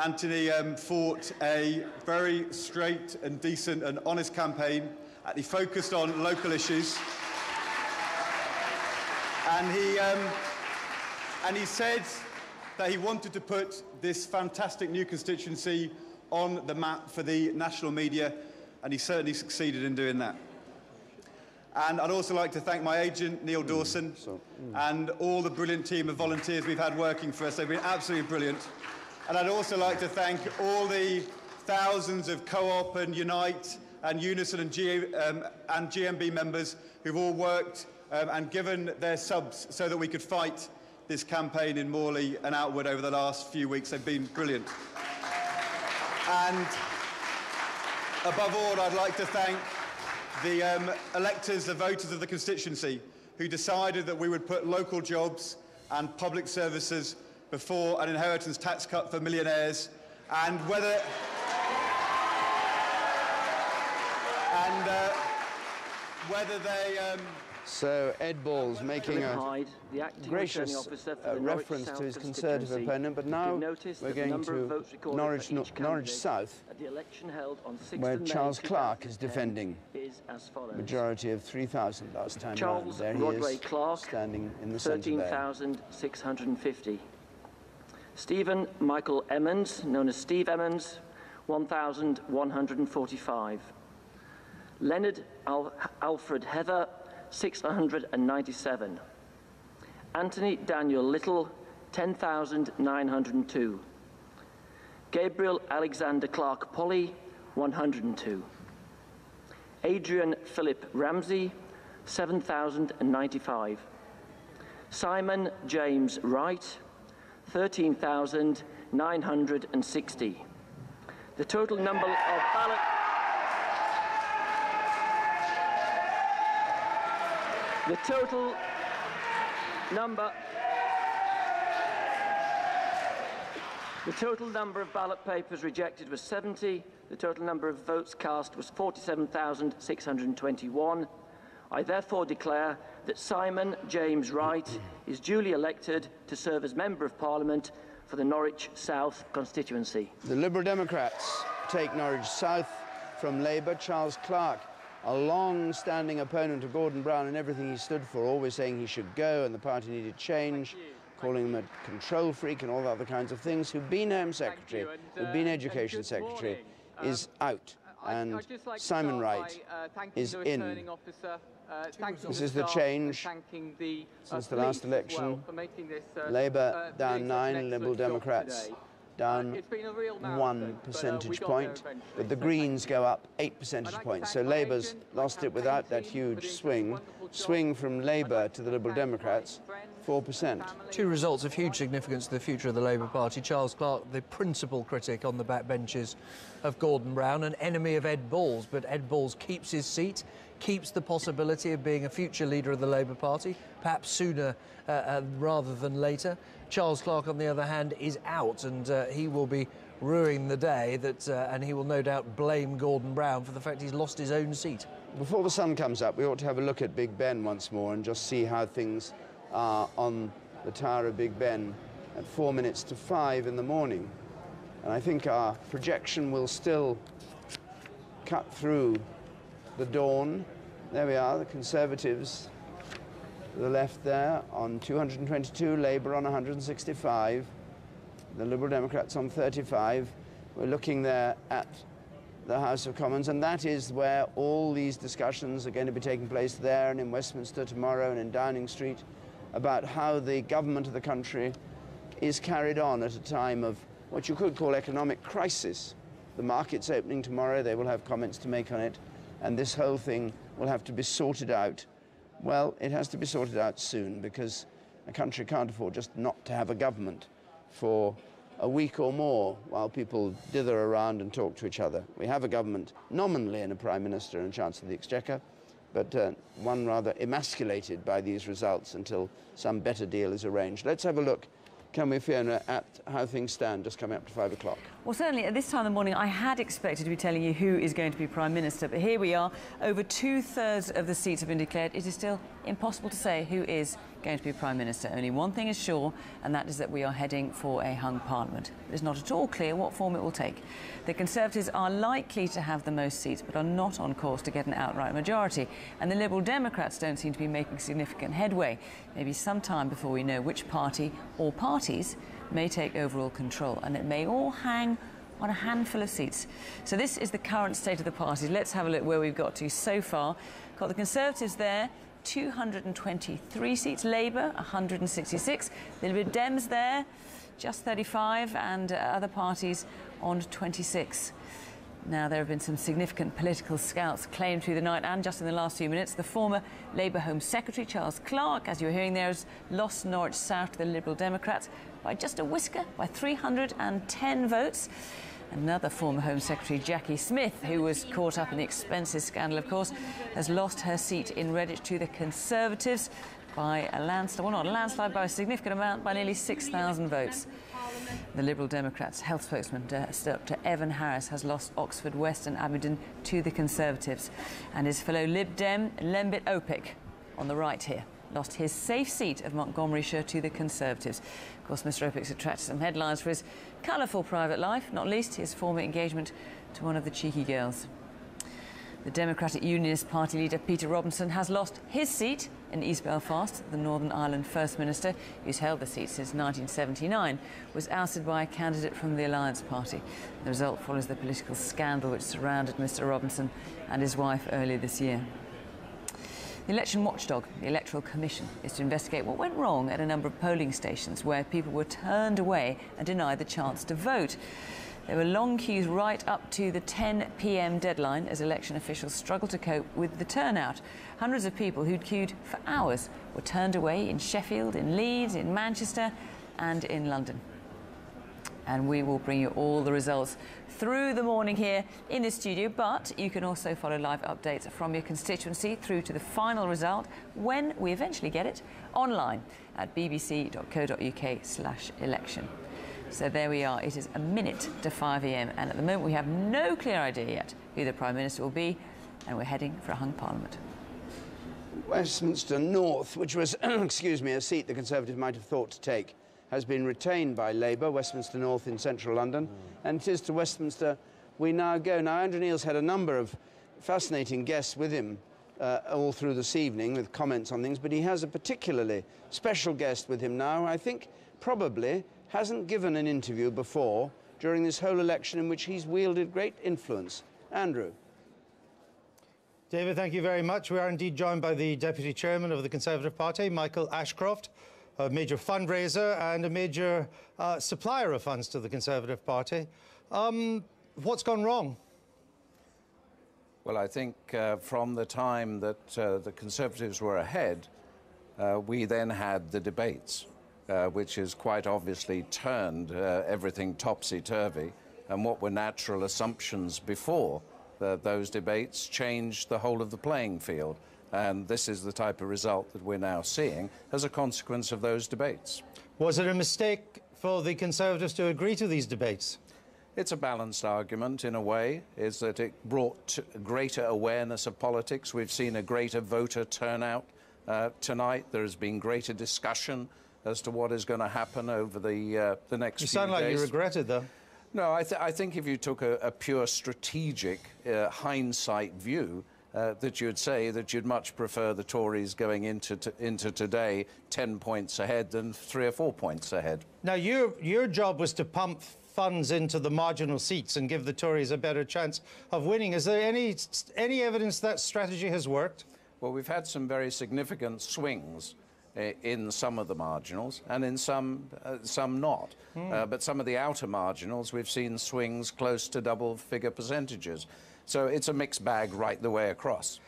Anthony fought a very straight and decent and honest campaign. He focused on local issues. And he said that he wanted to put this fantastic new constituency on the map for the national media, and he certainly succeeded in doing that. And I'd also like to thank my agent, Neil Dawson, and all the brilliant team of volunteers we've had working for us. They've been absolutely brilliant. And I'd also like to thank all the thousands of Co-op and Unite and Unison and GMB members who've all worked and given their subs so that we could fight this campaign in Morley and Outward over the last few weeks. They've been brilliant. And above all, I'd like to thank the electors, the voters of the constituency, who decided that we would put local jobs and public services before an inheritance tax cut for millionaires, and whether they So Ed Balls making a gracious reference to his Conservative opponent, but now we're going to Norwich South, where Charles Clarke is defending. Majority of 3,000 last time round. There he is, standing in the centre there. 13,650. Stephen Michael Emmons, known as Steve Emmons, 1,145. Leonard Alfred Heather, 697. Anthony Daniel Little, 10,902. Gabriel Alexander Clark Polly, 102. Adrian Philip Ramsey, 7,095. Simon James Wright, 13,960. The total number of ballot... The total number of ballot papers rejected was 70. The total number of votes cast was 47,621. I therefore declare that Simon James Wright is duly elected to serve as Member of Parliament for the Norwich South constituency. The Liberal Democrats take Norwich South from Labour. Charles Clarke, a long-standing opponent of Gordon Brown and everything he stood for, always saying he should go and the party needed change, calling him a control freak and all other kinds of things, who'd been Home Secretary, who'd been Education Secretary, is out. And Simon Wright is in. This is the change since the last election. Labour down 9, Liberal Democrats down 1 percentage point, but the Greens go up 8 percentage points. So Labour's lost it without that huge swing from Labour to the Liberal Democrats, 4%. Two results of huge significance to the future of the Labour Party. Charles Clarke, the principal critic on the backbenches of Gordon Brown, an enemy of Ed Balls, but Ed Balls keeps his seat, keeps the possibility of being a future leader of the Labour Party, perhaps sooner rather than later. Charles Clarke, on the other hand, is out, and he will be ruining the day, and he will no doubt blame Gordon Brown for the fact he's lost his own seat. Before the sun comes up, we ought to have a look at Big Ben once more and just see how things are on the Tower of Big Ben at 4 minutes to 5 in the morning. And I think our projection will still cut through the dawn. There we are, the Conservatives to the left there on 222, Labour on 165, the Liberal Democrats on 35. We're looking there at the House of Commons, and that is where all these discussions are going to be taking place, there and in Westminster tomorrow and in Downing Street, about how the government of the country is carried on at a time of what you could call economic crisis. The market's opening tomorrow, they will have comments to make on it, and this whole thing will have to be sorted out. Well, it has to be sorted out soon, because a country can't afford just not to have a government for a week or more while people dither around and talk to each other. We have a government nominally and a Prime Minister and Chancellor of the Exchequer, but one rather emasculated by these results until some better deal is arranged. Let's have a look, can we, Fiona, at how things stand just coming up to 5 o'clock? Well, certainly at this time of the morning, I had expected to be telling you who is going to be Prime Minister, but here we are. Over 2/3 of the seats have been declared. It is still impossible to say who is going to be Prime Minister. Only one thing is sure, and that is that we are heading for a hung Parliament. It is not at all clear what form it will take. The Conservatives are likely to have the most seats, but are not on course to get an outright majority. And the Liberal Democrats don't seem to be making significant headway. Maybe some time before we know which party or parties may take overall control, and it may all hang on a handful of seats. So this is the current state of the parties. Let's have a look where we've got to so far. Got the Conservatives there, 223 seats, Labour 166, the Liberal Dems there just 35, and other parties on 26. Now, there have been some significant political scouts claimed through the night and just in the last few minutes. The former Labour Home Secretary, Charles Clarke, as you were hearing there, has lost Norwich South to the Liberal Democrats by just a whisker, by 310 votes. Another former Home Secretary, Jackie Smith, who was caught up in the expenses scandal, of course, has lost her seat in Redditch to the Conservatives by a landslide, well, not a landslide, by a significant amount, by nearly 6,000 votes. The Liberal Democrats' health spokesman, Dr. Evan Harris, has lost Oxford, West and Abingdon to the Conservatives. And his fellow Lib Dem, Lembit Opik, on the right here, lost his safe seat of Montgomeryshire to the Conservatives. Of course, Mr. Opik's attracted some headlines for his colourful private life, not least his former engagement to one of the cheeky girls. The Democratic Unionist Party leader Peter Robinson has lost his seat in East Belfast. The Northern Ireland First Minister, who's held the seat since 1979, was ousted by a candidate from the Alliance Party. The result follows the political scandal which surrounded Mr. Robinson and his wife earlier this year. The election watchdog, the Electoral Commission, is to investigate what went wrong at a number of polling stations where people were turned away and denied the chance to vote. There were long queues right up to the 10 p.m. deadline as election officials struggled to cope with the turnout. Hundreds of people who'd queued for hours were turned away in Sheffield, in Leeds, in Manchester and in London. and we will bring you all the results through the morning here in the studio. But you can also follow live updates from your constituency through to the final result when we eventually get it online at bbc.co.uk/election. So there we are. It is a minute to 5 a.m. and at the moment we have no clear idea yet who the Prime Minister will be, and we're heading for a hung Parliament. Westminster North, which was, excuse me, a seat the Conservatives might have thought to take, has been retained by Labour, Westminster North in central London, and it is to Westminster we now go. Now, Andrew Neil's had a number of fascinating guests with him all through this evening with comments on things, but he has a particularly special guest with him now, I think probably hasn't given an interview before during this whole election in which he's wielded great influence. Andrew. David, thank you very much. We are indeed joined by the Deputy Chairman of the Conservative Party, Michael Ashcroft, a major fundraiser and a major supplier of funds to the Conservative Party. What's gone wrong? Well, I think from the time that the Conservatives were ahead, we then had the debates, which has quite obviously turned everything topsy-turvy, and what were natural assumptions before those debates changed the whole of the playing field. And this is the type of result that we're now seeing as a consequence of those debates. Was it a mistake for the Conservatives to agree to these debates? It's a balanced argument in a way, is that it brought greater awareness of politics. We've seen a greater voter turnout tonight. There has been greater discussion as to what is going to happen over the next few days. You sound like you regret it, though. No, I think if you took a pure strategic hindsight view, that you'd say that you'd much prefer the Tories going into today 10 points ahead than 3 or 4 points ahead. Now, your job was to pump funds into the marginal seats and give the Tories a better chance of winning. Is there any evidence that strategy has worked? Well, we've had some very significant swings in some of the marginals and in some not. But some of the outer marginals, we've seen swings close to double-figure percentages. So it's a mixed bag right the way across.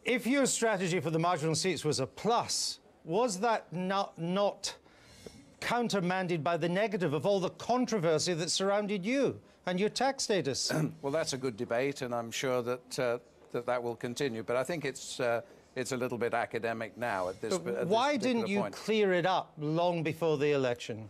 If your strategy for the marginal seats was a plus, was that not countermanded by the negative of all the controversy that surrounded you and your tax status? Well, that's a good debate, and I'm sure that that will continue. But I think it's a little bit academic now at this point. Why didn't you clear it up long before the election?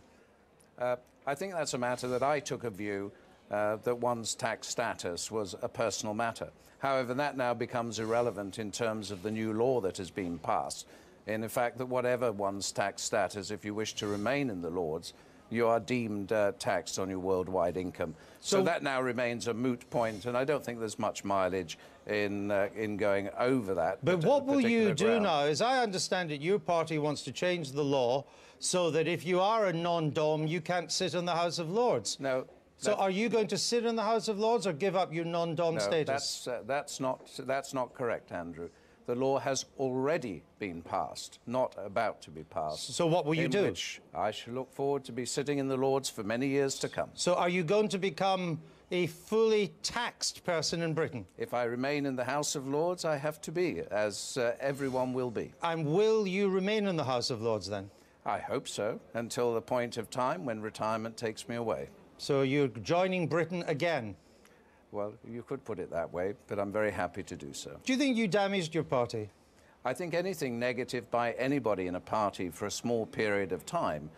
I think that's a matter that I took a view that one's tax status was a personal matter. However, that now becomes irrelevant in terms of the new law that has been passed. And in fact, that whatever one's tax status, if you wish to remain in the Lords, you are deemed taxed on your worldwide income. So that now remains a moot point, and I don't think there's much mileage in going over that. But what will you do now? As I understand it, your party wants to change the law so that if you are a non-dom, you can't sit in the House of Lords. No. So are you going to sit in the House of Lords or give up your non-dom status? That's not correct, Andrew. The law has already been passed, not about to be passed. So what will you do? Which I shall look forward to be sitting in the Lords for many years to come. So are you going to become a fully taxed person in Britain? If I remain in the House of Lords, I have to be, as everyone will be. And will you remain in the House of Lords then? I hope so, until the point of time when retirement takes me away. So you're joining Britain again? Well, you could put it that way, but I'm very happy to do so. Do you think you damaged your party? I think anything negative by anybody in a party for a small period of time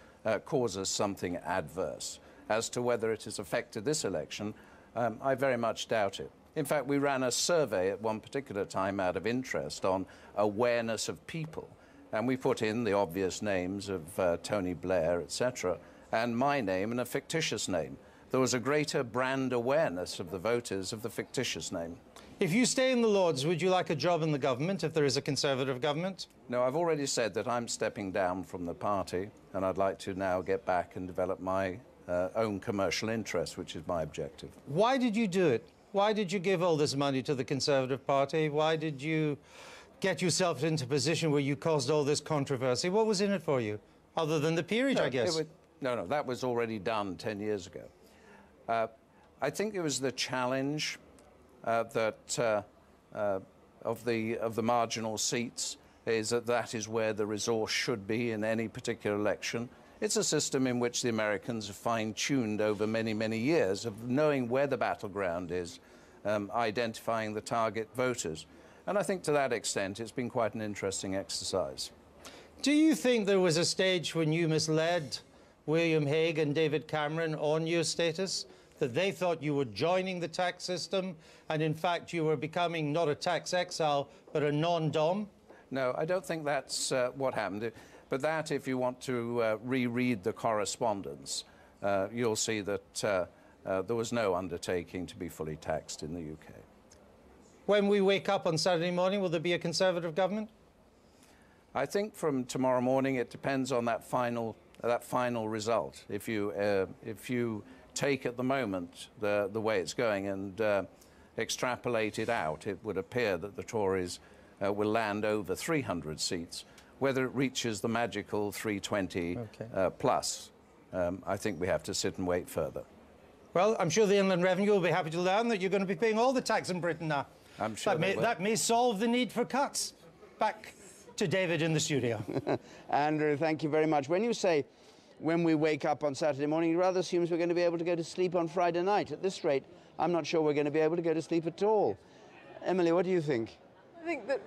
causes something adverse. As to whether it has affected this election, I very much doubt it. In fact, we ran a survey at one particular time out of interest on awareness of people, and we put in the obvious names of Tony Blair, etc., and my name and a fictitious name. There was a greater brand awareness of the voters of the fictitious name. If you stay in the Lords, would you like a job in the government if there is a Conservative government? No, I've already said that I'm stepping down from the party, and I'd like to now get back and develop my own commercial interests, which is my objective. Why did you do it? Why did you give all this money to the Conservative Party? Why did you get yourself into a position where you caused all this controversy? What was in it for you? Other than the peerage, I guess. No, that was already done 10 years ago. I think it was the challenge of the marginal seats, is that is where the resource should be in any particular election. It's a system in which the Americans have fine-tuned over many, many years of knowing where the battleground is, identifying the target voters. And I think to that extent, it's been quite an interesting exercise. Do you think there was a stage when you misled William Hague and David Cameron on your status, that they thought you were joining the tax system, and in fact you were becoming not a tax exile, but a non-dom? No, I don't think that's what happened. But that, if you want to reread the correspondence, you'll see that there was no undertaking to be fully taxed in the UK. When we wake up on Saturday morning, will there be a Conservative government? I think from tomorrow morning it depends on that final result. If you take at the moment the way it's going and extrapolate it out, it would appear that the Tories will land over 300 seats. Whether it reaches the magical 320 plus, I think we have to sit and wait further. Well, I'm sure the Inland Revenue will be happy to learn that you're going to be paying all the tax in Britain now. I'm sure that may solve the need for cuts. Back to David in the studio. Andrew, thank you very much. When you say when we wake up on Saturday morning, it rather assumes we're going to be able to go to sleep on Friday night. At this rate, I'm not sure we're going to be able to go to sleep at all. Emily, what do you think? I think that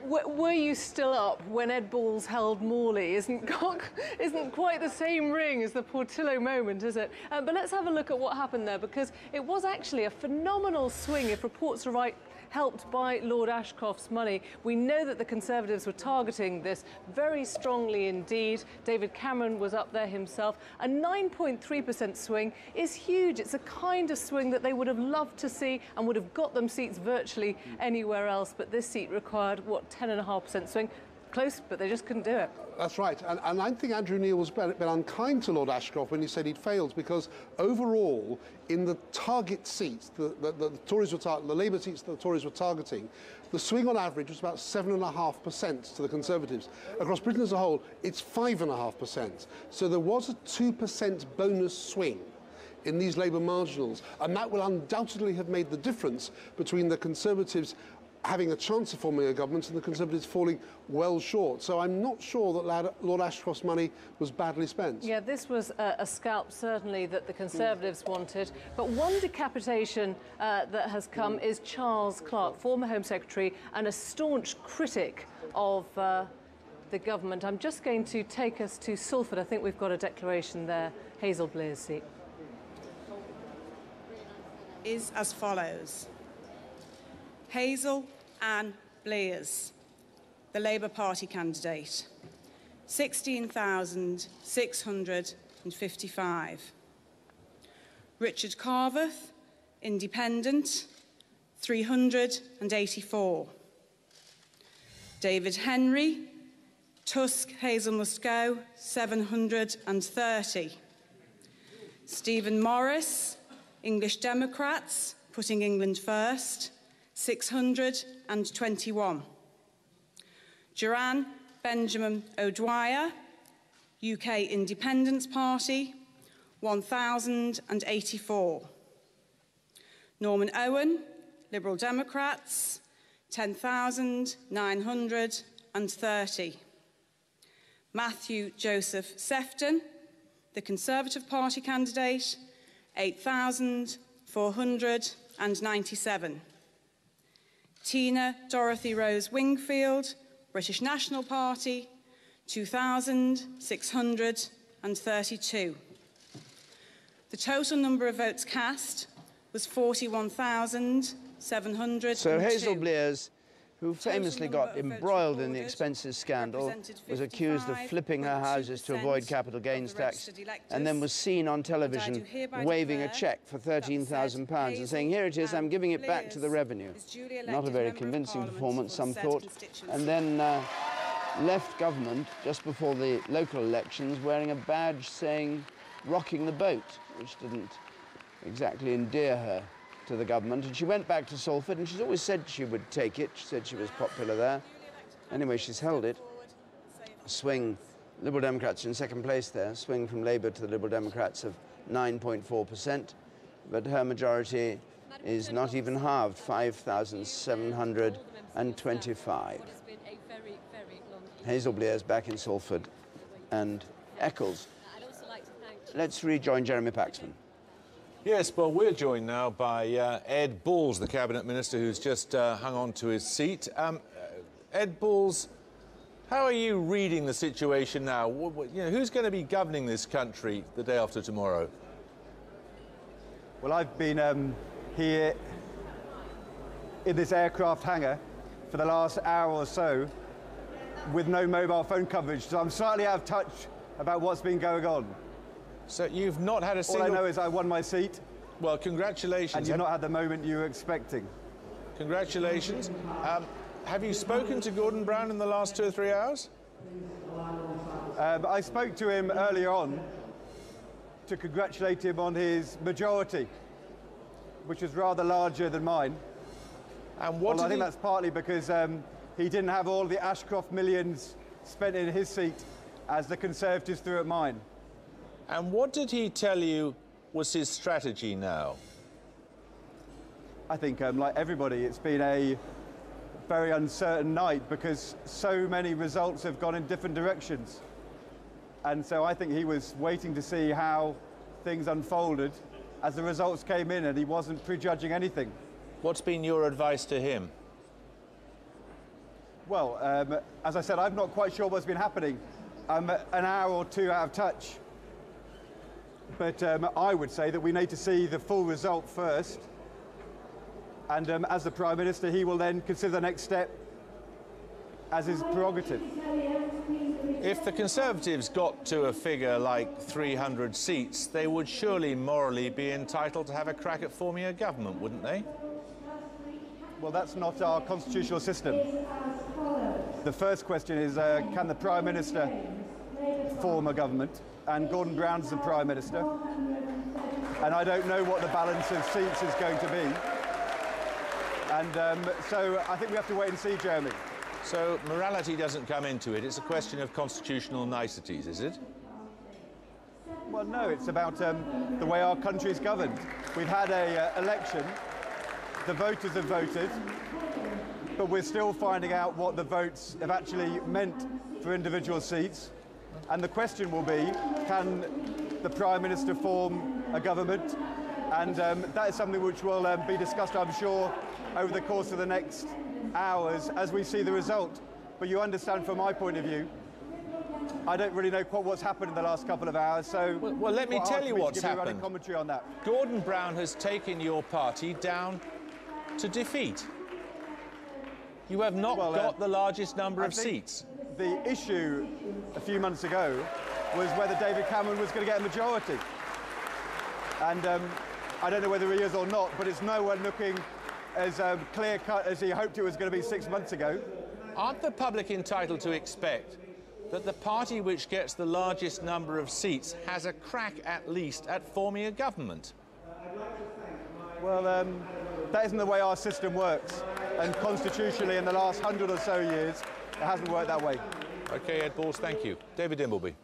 were you still up when Ed Balls held Morley isn't quite the same ring as the Portillo moment, is it? But let's have a look at what happened there, because it was actually a phenomenal swing, if reports are right, helped by Lord Ashcroft's money. We know that the Conservatives were targeting this very strongly indeed. David Cameron was up there himself. A 9.3% swing is huge. It's a kind of swing that they would have loved to see and would have got them seats virtually anywhere else. But this seat required, what, 10.5% swing? Close, but they just couldn't do it. That's right. And I think Andrew Neil was a bit unkind to Lord Ashcroft when he said he'd failed, because overall, in the target seats, the Tories were the Labour seats that the Tories were targeting, the swing on average was about 7.5% to the Conservatives. Across Britain as a whole, it's 5.5%. So there was a 2% bonus swing in these Labour marginals, and that will undoubtedly have made the difference between the Conservatives having a chance of forming a government and the Conservatives falling well short. So I'm not sure that Lord Ashcroft's money was badly spent. Yeah, this was a scalp, certainly, that the Conservatives wanted. But one decapitation that has come is Charles Clarke, former Home Secretary and a staunch critic of the government. I'm just going to take us to Salford. I think we've got a declaration there. Hazel Blair's seat. Is as follows. Hazel Ann Blears, the Labour Party candidate, 16,655. Richard Carverth, Independent, 384. David Henry, Tusk Hazel Must Go, 730. Stephen Morris, English Democrats, Putting England First, 621. Joanne Benjamin O'Dwyer, UK Independence Party, 1,084. Norman Owen, Liberal Democrats, 10,930. Matthew Joseph Sefton, the Conservative Party candidate, 8,497. Tina Dorothy Rose Wingfield, British National Party, 2,632. The total number of votes cast was 41,702. So Hazel Blears, who famously got embroiled in the expenses scandal, was accused of flipping her houses to avoid capital gains tax, and then was seen on television waving a cheque for £13,000 and saying, "Here it is, I'm giving it back to the revenue." Not a very convincing performance, some thought, and then left government just before the local elections wearing a badge saying "rocking the boat," which didn't exactly endear her to the government. And she went back to Salford, and she's always said she would take it. She said she was popular there. Anyway, she's held it. Swing, Liberal Democrats are in second place there. Swing from Labour to the Liberal Democrats of 9.4%. But her majority is not even halved, 5,725. Hazel Blears back in Salford, and Eccles let's rejoin Jeremy Paxman. Yes, well, we're joined now by Ed Balls, the Cabinet Minister, who's just hung on to his seat. Ed Balls, how are you reading the situation now? Who's going to be governing this country the day after tomorrow? Well, I've been here in this aircraft hangar for the last hour or so with no mobile phone coverage, so I'm slightly out of touch about what's been going on. So you've not had a single... All I know is I won my seat. Well, congratulations. And you've not had the moment you were expecting. Congratulations. Have you spoken to Gordon Brown in the last 2 or 3 hours? I spoke to him earlier on to congratulate him on his majority, which is rather larger than mine. And what I think that's partly because he didn't have all the Ashcroft millions spent in his seat as the Conservatives threw at mine. And what did he tell you was his strategy now? I think, like everybody, it's been a very uncertain night because so many results have gone in different directions. And so I think he was waiting to see how things unfolded as the results came in, and he wasn't prejudging anything. What's been your advice to him? Well, as I said, I'm not quite sure what's been happening. I'm an hour or two out of touch. But I would say that we need to see the full result first. And as the Prime Minister, he will then consider the next step as his prerogative. If the Conservatives got to a figure like 300 seats, they would surely morally be entitled to have a crack at forming a government, wouldn't they? Well, that's not our constitutional system. The first question is, can the Prime Minister form a government? And Gordon Brown's the Prime Minister. And I don't know what the balance of seats is going to be. And so I think we have to wait and see, Jeremy. So morality doesn't come into it. It's a question of constitutional niceties, is it? Well, no, it's about the way our country is governed. We've had an election. The voters have voted. But we're still finding out what the votes have actually meant for individual seats. And the question will be, can the Prime Minister form a government? And that is something which will be discussed, I'm sure, over the course of the next hours as we see the result. But you understand from my point of view, I don't really know quite what's happened in the last couple of hours, so... Well, let me tell you what's happened. Commentary on that. Gordon Brown has taken your party down to defeat. You have not got the largest number of seats. The issue a few months ago was whether David Cameron was going to get a majority. And I don't know whether he is or not, but it's nowhere looking as clear-cut as he hoped it was going to be 6 months ago. Aren't the public entitled to expect that the party which gets the largest number of seats has a crack, at least, at forming a government? Well, that isn't the way our system works. And constitutionally, in the last 100 or so years, it hasn't worked that way. OK, Ed Balls, thank you. David Dimbleby.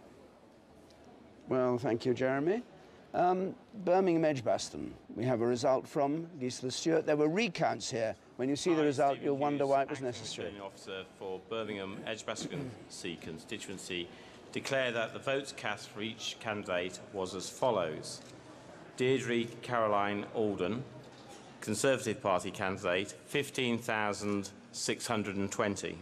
Well, thank you, Jeremy. Birmingham Edgbaston, we have a result from Gisela Stewart. There were recounts here. When you see the result, you'll wonder why it was necessary. The officer for Birmingham Edgbaston constituency declared that the votes cast for each candidate was as follows. Deirdre Caroline Alden, Conservative Party candidate, 15,620.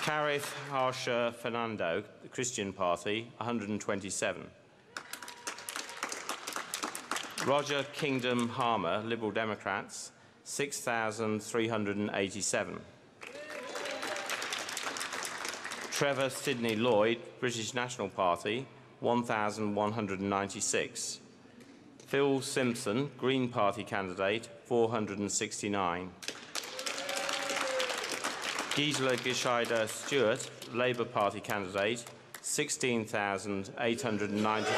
Karith Harsha Fernando, the Christian Party, 127. Roger Kingdom Harmer, Liberal Democrats, 6,387. Trevor Sidney Lloyd, British National Party, 1,196. Phil Simpson, Green Party candidate, 469. Gisela Gescheide Stewart, Labour Party candidate, 16,894.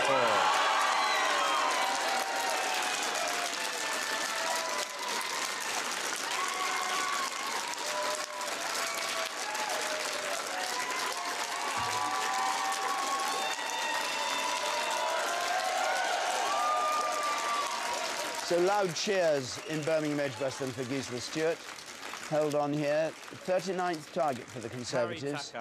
So loud cheers in Birmingham Edgbaston for Gisela Stewart. held on here. 39th target for the Conservatives.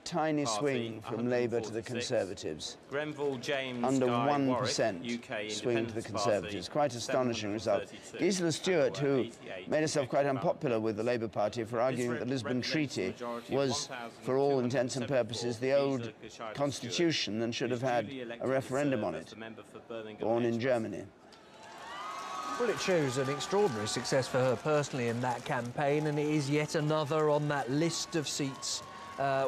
Tiny swing from Labour to the Conservatives. Grenville James Under Guy 1% Warwick, UK swing to the Conservatives. Party, Quite astonishing result. Gisela Stewart, who made herself quite unpopular with the Labour Party for arguing that the Lisbon Treaty was, for all intents and purposes, the old constitution and should have had a referendum on it. Born in Germany. Well, it shows an extraordinary success for her personally in that campaign, and it is yet another on that list of seats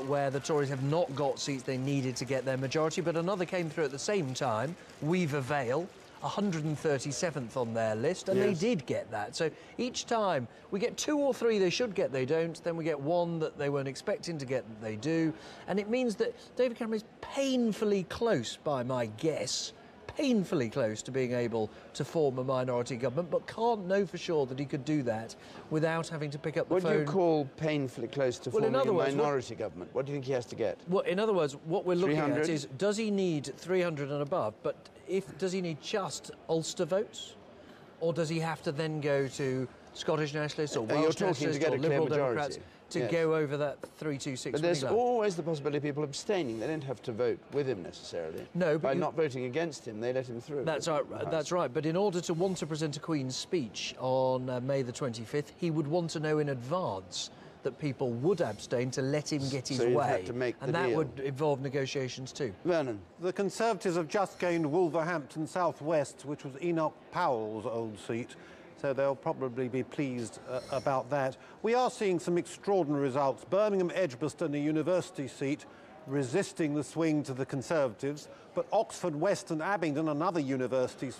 where the Tories have not got seats they needed to get their majority, but another came through at the same time, Weaver Vale, 137th on their list, and they did get that. So each time we get 2 or 3 they should get, they don't, then we get 1 that they weren't expecting to get that they do, and it means that David Cameron is painfully close, by my guess, painfully close to being able to form a minority government, but can't know for sure that he could do that without having to pick up the phone. What do you call painfully close to forming a minority government? What do you think he has to get? Well, in other words, what we're looking 300? at is, does he need 300 and above? But does he need just Ulster votes? Or does he have to then go to Scottish nationalists or Welsh nationalists or Liberal Democrats to go over that 326? But there's always the possibility of people abstaining. They don't have to vote with him necessarily. No, but by not voting against him, they let him through. That's right. That's right. But in order to want to present a Queen's speech on May the 25th, he would want to know in advance that people would abstain to let him get his way, and that would involve negotiations too. Vernon. The Conservatives have just gained Wolverhampton South West, which was Enoch Powell's old seat, so they'll probably be pleased about that. We are seeing some extraordinary results. Birmingham Edgbaston, a university seat, resisting the swing to the Conservatives, but Oxford West and Abingdon, another university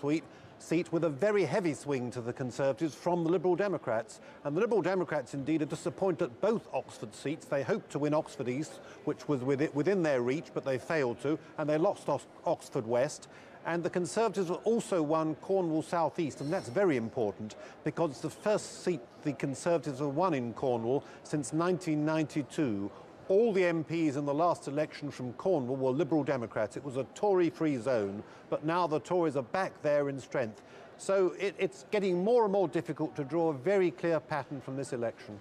seat with a very heavy swing to the Conservatives from the Liberal Democrats. And the Liberal Democrats indeed are disappointed at both Oxford seats. They hoped to win Oxford East, which was within their reach, but they failed to, and they lost Oxford West. And the Conservatives also won Cornwall South East, and that's very important because it's the first seat the Conservatives have won in Cornwall since 1992. All the MPs in the last election from Cornwall were Liberal Democrats. It was a Tory-free zone, but now the Tories are back there in strength. So it's getting more and more difficult to draw a very clear pattern from this election.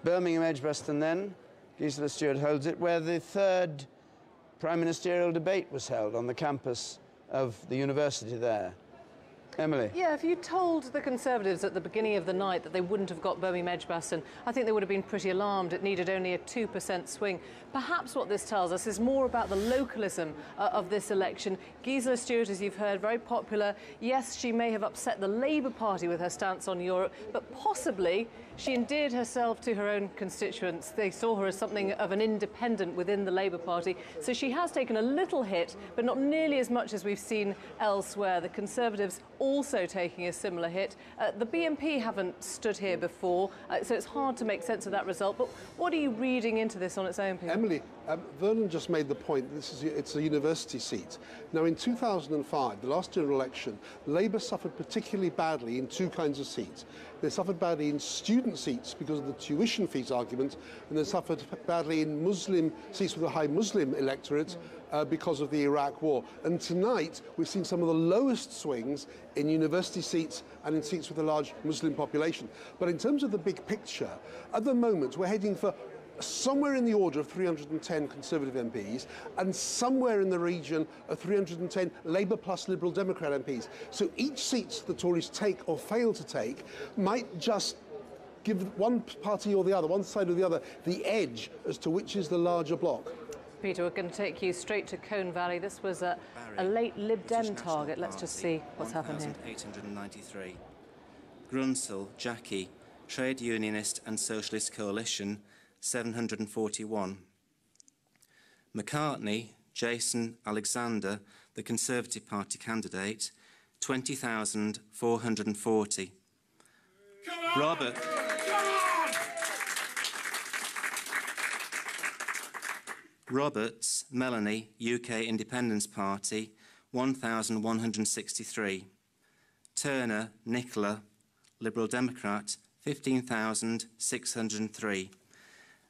Birmingham Edgbaston then, Gisela Stewart holds it, where the 3rd prime ministerial debate was held on the campus of the university there. Emily? Yeah, if you told the Conservatives at the beginning of the night that they wouldn't have got Birmingham Edgbaston, I think they would have been pretty alarmed. It needed only a 2% swing. Perhaps what this tells us is more about the localism of this election. Gisela Stewart, as you've heard, very popular. Yes, she may have upset the Labour Party with her stance on Europe, but possibly she endeared herself to her own constituents. They saw her as something of an independent within the Labour Party. So she has taken a little hit, but not nearly as much as we've seen elsewhere. The Conservatives also taking a similar hit. The BNP haven't stood here before, so it's hard to make sense of that result. But what are you reading into this on its own, Peter? Emily, Vernon just made the point. It's a university seat. Now, in 2005, the last general election, Labour suffered particularly badly in 2 kinds of seats. They suffered badly in student seats because of the tuition fees argument, and they suffered badly in Muslim seats with a high Muslim electorate because of the Iraq war. And tonight, we've seen some of the lowest swings in university seats and in seats with a large Muslim population. But in terms of the big picture, at the moment, we're heading for somewhere in the order of 310 Conservative MPs and somewhere in the region of 310 Labour plus Liberal Democrat MPs. So each seat the Tories take or fail to take might just give one party or the other, one side or the other, the edge as to which is the larger bloc. Peter, we're going to take you straight to Colne Valley. This was a late Lib Dem target. Let's just see what's happened here. 893. Grunsell, Jackie, Trade Unionist and Socialist Coalition, 741. McCartney, Jason Alexander, the Conservative Party candidate, 20,440. Roberts, Melanie, UK Independence Party, 1,163. Turner, Nicola, Liberal Democrat, 15,603.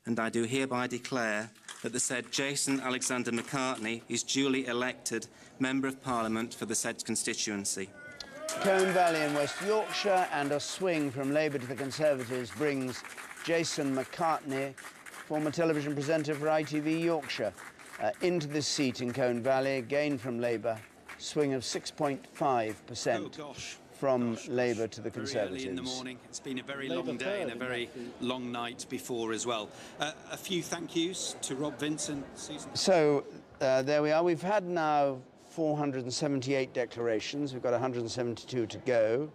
And I do hereby declare that the said Jason Alexander McCartney is duly elected Member of Parliament for the said constituency. Colne Valley in West Yorkshire, and a swing from Labour to the Conservatives brings Jason McCartney, former television presenter for ITV Yorkshire, into this seat in Colne Valley, gain from Labour, swing of 6.5% from Labour to the Conservatives. Very early in the morning. It's been a very long day and a very long night before as well. A few thank yous to Rob Vincent, Susan. So there we are. We've had now 478 declarations. We've got 172 to go.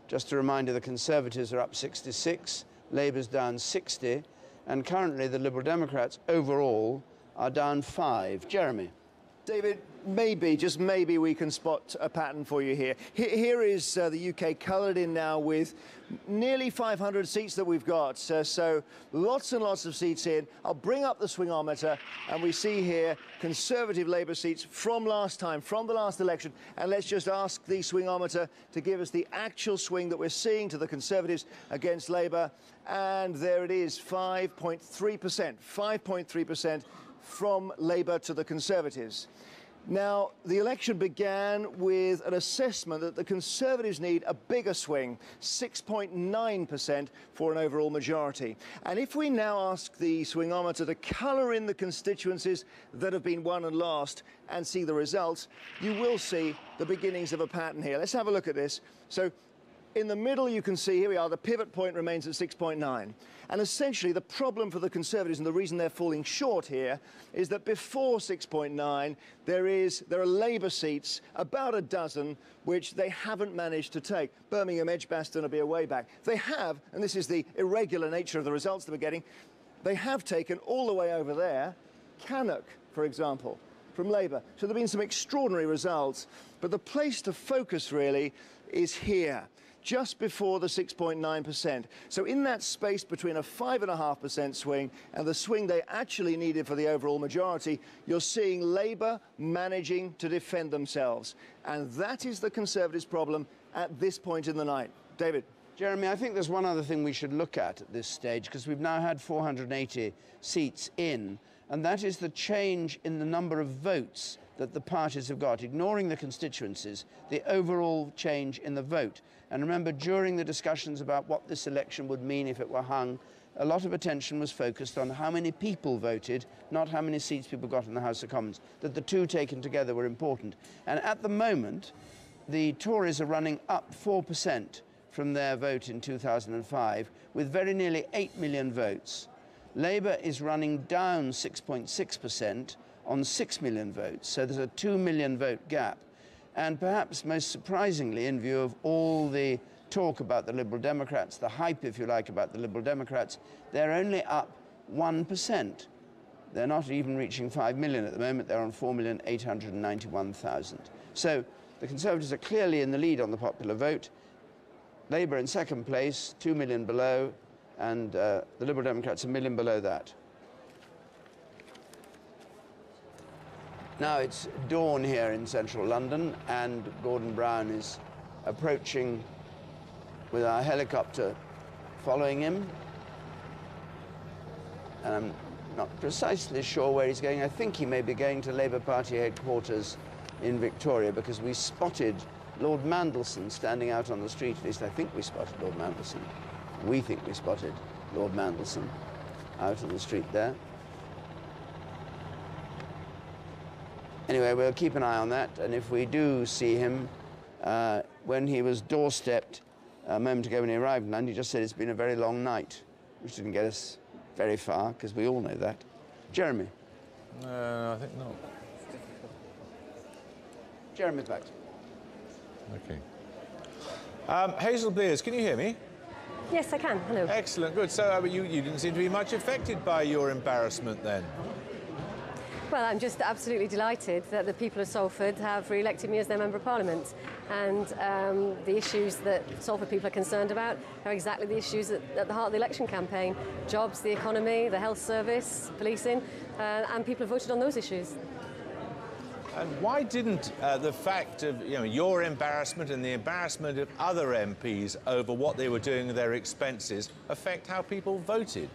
Just a reminder, the Conservatives are up 66, Labour's down 60, and currently the Liberal Democrats overall are down 5. Jeremy. David, maybe, just maybe, we can spot a pattern for you here. Here is the UK coloured in now with nearly 500 seats that we've got. So lots and lots of seats in. I'll bring up the swingometer, and we see here Conservative Labour seats from last time, from the last election. And let's just ask the swingometer to give us the actual swing that we're seeing to the Conservatives against Labour. And there it is, 5.3%. 5.3%. From Labour to the Conservatives. Now, the election began with an assessment that the Conservatives need a bigger swing, 6.9% for an overall majority. And if we now ask the swingometer to colour in the constituencies that have been won and lost and see the results, you will see the beginnings of a pattern here. Let's have a look at this. So, in the middle, you can see, here we are, the pivot point remains at 6.9. And essentially, the problem for the Conservatives, and the reason they're falling short here, is that before 6.9, there are Labour seats, about a dozen, which they haven't managed to take. Birmingham, Edgbaston will be a way back. They have, and this is the irregular nature of the results that we're getting, they have taken all the way over there, Cannock, for example, from Labour. So there have been some extraordinary results, but the place to focus really is here, just before the 6.9%. So in that space between a 5.5% swing and the swing they actually needed for the overall majority, you're seeing Labour managing to defend themselves. And that is the Conservatives' problem at this point in the night. David. Jeremy, I think there's one other thing we should look at this stage, because we've now had 480 seats in, and that is the change in the number of votes that the parties have got, ignoring the constituencies, the overall change in the vote. And remember, during the discussions about what this election would mean if it were hung, a lot of attention was focused on how many people voted, not how many seats people got in the House of Commons, that the two taken together were important. And at the moment, the Tories are running up 4% from their vote in 2005, with very nearly 8 million votes. Labour is running down 6.6% on 6 million votes, so there's a 2 million vote gap. And perhaps most surprisingly, in view of all the talk about the Liberal Democrats, the hype, if you like, about the Liberal Democrats, they're only up 1%. They're not even reaching 5 million at the moment. They're on 4,891,000. So the Conservatives are clearly in the lead on the popular vote. Labour in second place, 2 million below, and the Liberal Democrats 1 million below that. Now it's dawn here in central London, and Gordon Brown is approaching with our helicopter following him. And I'm not precisely sure where he's going. I think he may be going to Labour Party headquarters in Victoria, because we spotted Lord Mandelson standing out on the street. At least I think we spotted Lord Mandelson. We think we spotted Lord Mandelson out on the street there. Anyway, we'll keep an eye on that, and if we do see him, when he was doorstepped a moment ago when he arrived in London, he just said it's been a very long night, which didn't get us very far, because we all know that. Jeremy? I think not. Jeremy back. OK. Hazel Blears, can you hear me? Yes, I can. Hello. Excellent, good. So you didn't seem to be much affected by your embarrassment then? Well, I'm just absolutely delighted that the people of Salford have re-elected me as their Member of Parliament. And the issues that Salford people are concerned about are exactly the issues at the heart of the election campaign. Jobs, the economy, the health service, policing, and people have voted on those issues. And why didn't the fact of your embarrassment and the embarrassment of other MPs over what they were doing with their expenses affect how people voted?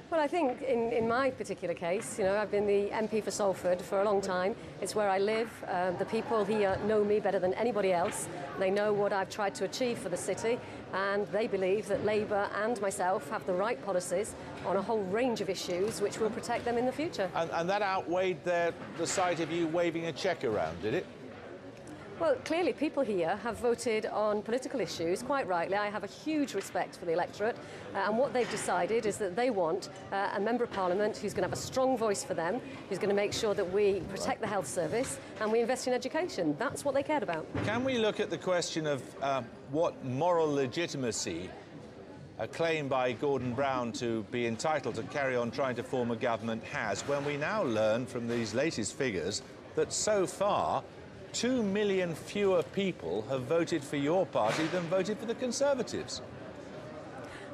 Well, I think in my particular case, you know, I've been the MP for Salford for a long time. It's where I live. The people here know me better than anybody else. They know what I've tried to achieve for the city, and they believe that Labour and myself have the right policies on a whole range of issues which will protect them in the future. And that outweighed the sight of you waving a cheque around, did it? Well, clearly people here have voted on political issues, quite rightly. I have a huge respect for the electorate, and what they've decided is that they want a Member of Parliament who's going to have a strong voice for them, who's going to make sure that we protect the health service and we invest in education. That's what they cared about. Can we look at the question of what moral legitimacy a claim by Gordon Brown to be entitled to carry on trying to form a government has, when we now learn from these latest figures that so far 2 million fewer people have voted for your party than voted for the Conservatives?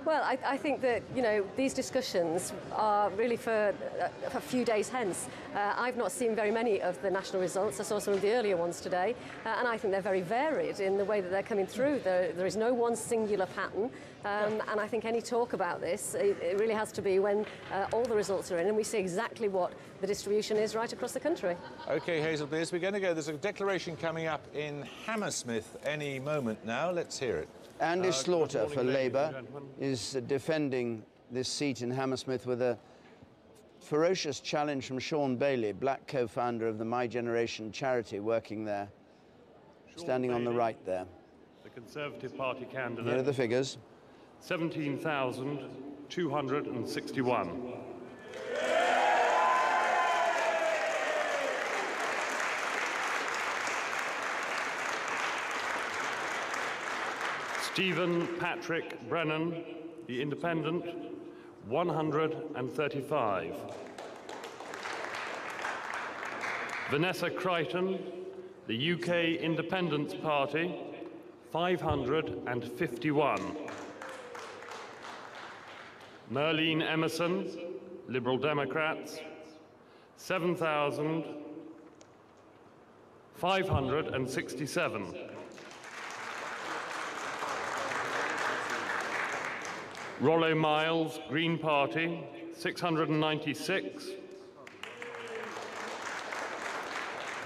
Well, I think that, you know, these discussions are really for a few days hence. I've not seen very many of the national results. I saw some of the earlier ones today, and I think they're very varied in the way that they're coming through. There is no one singular pattern, and I think any talk about this, it really has to be when all the results are in and we see exactly what the distribution is right across the country. OK, Hazel Pierce, we're going to go. There's a declaration coming up in Hammersmith any moment now. Let's hear it. Andy Slaughter for Labour is defending this seat in Hammersmith with a ferocious challenge from Sean Bailey, black co-founder of the My Generation charity working there, standing on the right there. The Conservative Party candidate. Here are the figures. 17,261. Stephen Patrick Brennan, the Independent, 135. Vanessa Crichton, the UK Independence Party, 551. Merlene Emerson, Liberal Democrats, 7,567. Rollo Miles, Green Party, 696.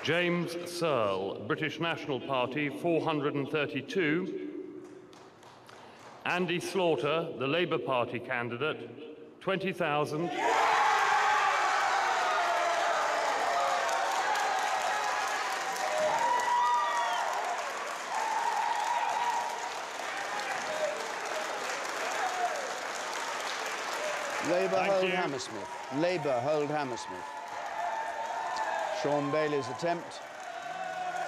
James Searle, British National Party, 432. Andy Slaughter, the Labour Party candidate, 20,000. Labour hold Hammersmith. Labour hold Hammersmith. Sean Bailey's attempt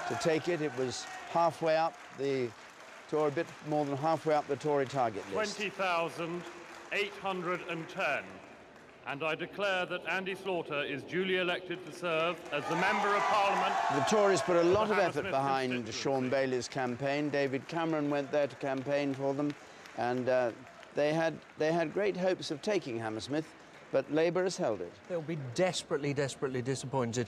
to take it. It was halfway up the Tory, a bit more than halfway up the Tory target list. 20,810. And I declare that Andy Slaughter is duly elected to serve as the Member of Parliament. The Tories put a lot of effort behind Sean Bailey's campaign. David Cameron went there to campaign for them, and they had great hopes of taking Hammersmith, but Labour has held it. They'll be desperately, desperately disappointed.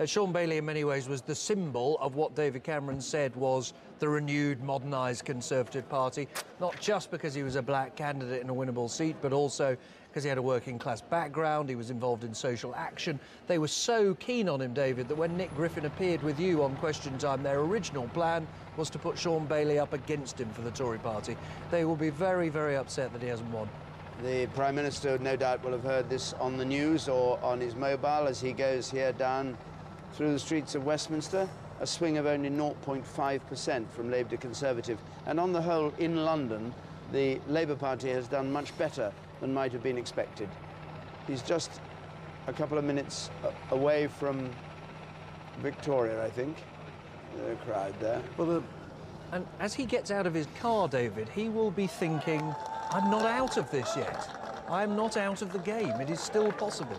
Sean Bailey, in many ways, was the symbol of what David Cameron said was the renewed, modernised Conservative Party, not just because he was a black candidate in a winnable seat, but also because he had a working-class background, he was involved in social action. They were so keen on him, David, that when Nick Griffin appeared with you on Question Time, their original plan was to put Sean Bailey up against him for the Tory party. They will be very, very upset that he hasn't won. The Prime Minister, no doubt, will have heard this on the news or on his mobile as he goes here down through the streets of Westminster. A swing of only 0.5% from Labour to Conservative. And on the whole, in London, the Labour Party has done much better than might have been expected. He's just a couple of minutes away from Victoria, I think. The crowd there. Well, and as he gets out of his car, David, he will be thinking, I'm not out of this yet. I'm not out of the game. It is still possible.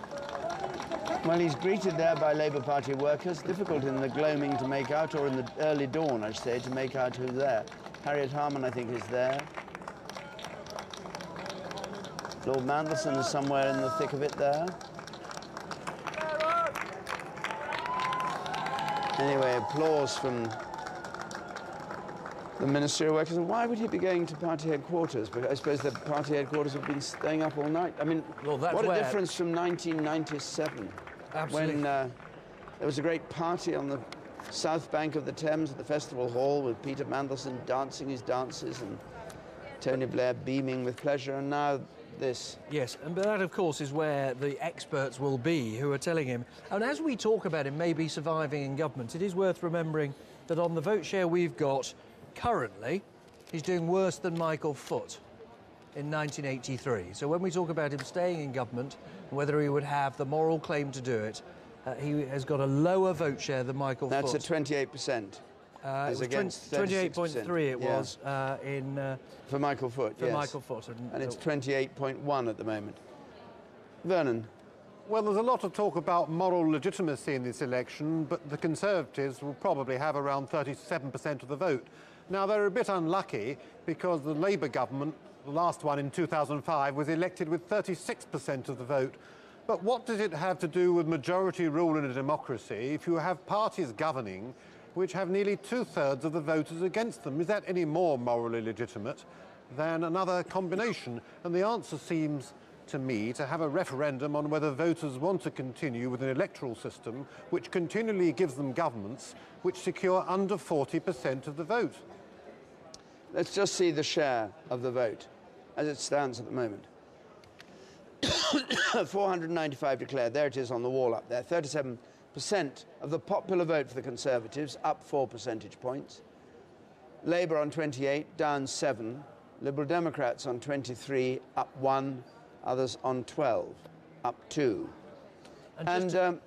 Well, he's greeted there by Labour Party workers. Difficult in the gloaming to make out, or in the early dawn, I should say, to make out who's there. Harriet Harman, I think, is there. Lord Mandelson is somewhere in the thick of it there. Anyway, applause from the ministerial workers. And why would he be going to party headquarters? Because I suppose the party headquarters have been staying up all night. I mean, well, that's what a where... difference from 1997. Absolutely. When there was a great party on the south bank of the Thames at the Festival Hall with Peter Mandelson dancing his dances and Tony Blair beaming with pleasure, and now this. Yes, and that, of course, is where the experts will be who are telling him. And as we talk about him maybe surviving in government, it is worth remembering that on the vote share we've got currently, he's doing worse than Michael Foot in 1983. So when we talk about him staying in government, whether he would have the moral claim to do it, he has got a lower vote share than Michael Foot. That's at 28%. It was 28.3 it was for Michael Foot, for Michael Foot. And it's 28.1 at the moment. Vernon. Well, there's a lot of talk about moral legitimacy in this election, but the Conservatives will probably have around 37% of the vote. Now, they're a bit unlucky because the Labour government, the last one in 2005, was elected with 36% of the vote. But what does it have to do with majority rule in a democracy if you have parties governing which have nearly 2/3 of the voters against them? Is that any more morally legitimate than another combination? And the answer seems to me to have a referendum on whether voters want to continue with an electoral system which continually gives them governments which secure under 40% of the vote. Let's just see the share of the vote as it stands at the moment. 495 declared. There it is on the wall up there. 37% of the popular vote for the Conservatives, up 4 percentage points. Labour on 28, down 7. Liberal Democrats on 23, up 1. Others on 12, up 2. And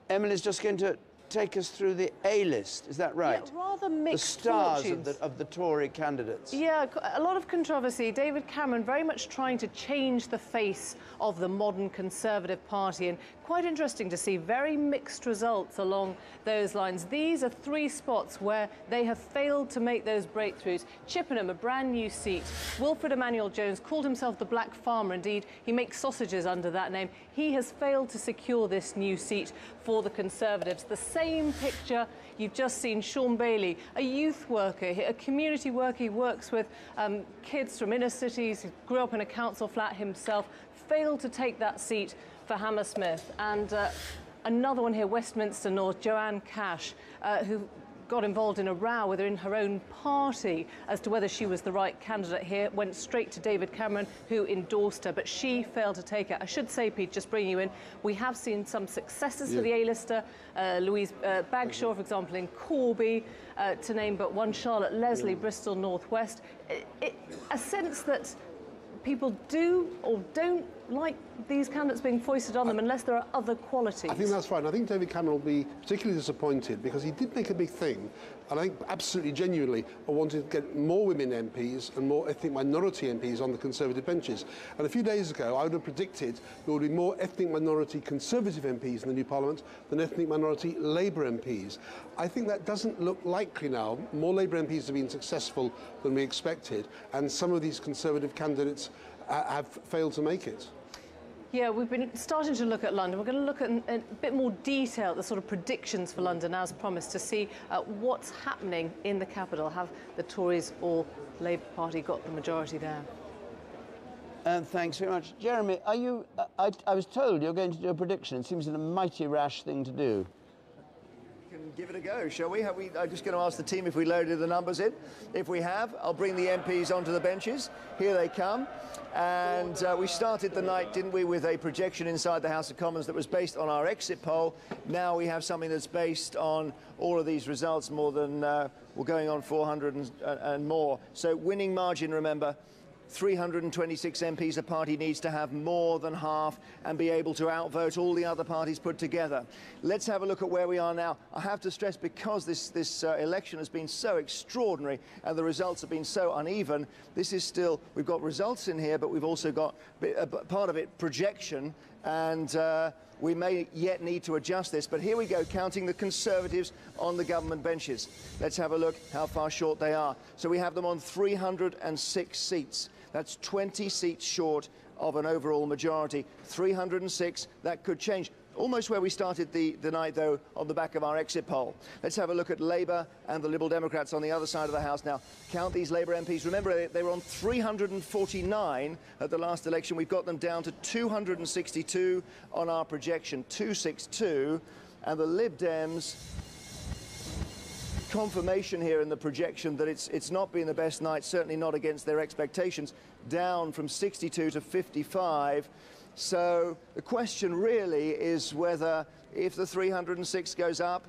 Emily's just going to take us through the A-list, is that right? Yeah, rather mixed the stars fortunes. of the Tory candidates. Yeah, a lot of controversy. David Cameron very much trying to change the face of the modern Conservative Party, and quite interesting to see very mixed results along those lines. These are 3 spots where they have failed to make those breakthroughs. Chippenham, a brand new seat. Wilfred Emmanuel Jones called himself the Black Farmer. Indeed, he makes sausages under that name. He has failed to secure this new seat for the Conservatives. The same picture you've just seen Sean Bailey, a youth worker, a community worker. He works with kids from inner cities. He grew up in a council flat himself, failed to take that seat for Hammersmith. And another one here, Westminster North, Joanne Cash, who got involved in a row with her in her own party as to whether she was the right candidate here, went straight to David Cameron, who endorsed her, but she failed to take it. I should say, Pete, just bringing you in, we have seen some successes for the A-lister. Louise Bagshaw, for example, in Corby, to name but one, Charlotte Leslie, Bristol North West. A sense that people do or don't like these candidates being foisted on them unless there are other qualities. I think that's right. And I think David Cameron will be particularly disappointed because he did make a big thing, and I think absolutely genuinely wanted to get more women MPs and more ethnic minority MPs on the Conservative benches. And a few days ago, I would have predicted there would be more ethnic minority Conservative MPs in the new Parliament than ethnic minority Labour MPs. I think that doesn't look likely now. More Labour MPs have been successful than we expected, and some of these Conservative candidates have failed to make it. Yeah, we've been starting to look at London. We're going to look at in a bit more detail the sort of predictions for London as promised to see what's happening in the capital. Have the Tories or Labour Party got the majority there? Thanks very much. Jeremy, are you... I was told you're going to do a prediction. It seems a mighty rash thing to do. Give it a go, shall we? I'm just going to ask the team if we loaded the numbers in. If we have, I'll bring the MPs onto the benches. Here they come. And we started the night, didn't we, with a projection inside the House of Commons that was based on our exit poll. Now we have something that's based on all of these results, more than, we're going on 400 and more. So winning margin, remember, 326 MPs a party needs to have more than half and be able to outvote all the other parties put together. Let's have a look at where we are now. I have to stress, because this election has been so extraordinary and the results have been so uneven, this is still, we've got results in here, but we've also got part of it projection, and we may yet need to adjust this. But here we go, counting the Conservatives on the government benches. Let's have a look how far short they are. So we have them on 306 seats. That's 20 seats short of an overall majority. 306, that could change. Almost where we started the night, though, on the back of our exit poll. Let's have a look at Labour and the Liberal Democrats on the other side of the House now. Count these Labour MPs. Remember, they were on 349 at the last election. We've got them down to 262 on our projection, 262. And the Lib Dems, confirmation here in the projection that it's not been the best night, certainly not against their expectations, down from 62 to 55. So the question really is whether, if the 306 goes up,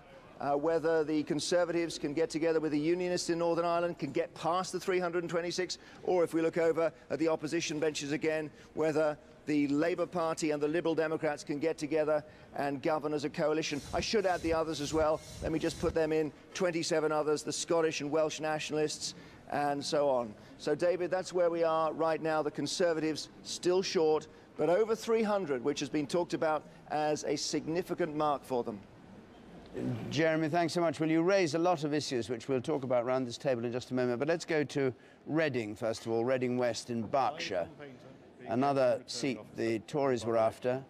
whether the Conservatives can get together with the Unionists in Northern Ireland, can get past the 326, or if we look over at the opposition benches again, whether the Labour Party and the Liberal Democrats can get together and govern as a coalition. I should add the others as well. Let me just put them in, 27 others, the Scottish and Welsh nationalists, and so on. So, David, that's where we are right now. The Conservatives still short, but over 300, which has been talked about as a significant mark for them. Jeremy, thanks so much. Well, you raise a lot of issues, which we'll talk about around this table in just a moment. But let's go to Reading, first of all, Reading West in Berkshire. Another seat the Tories were after.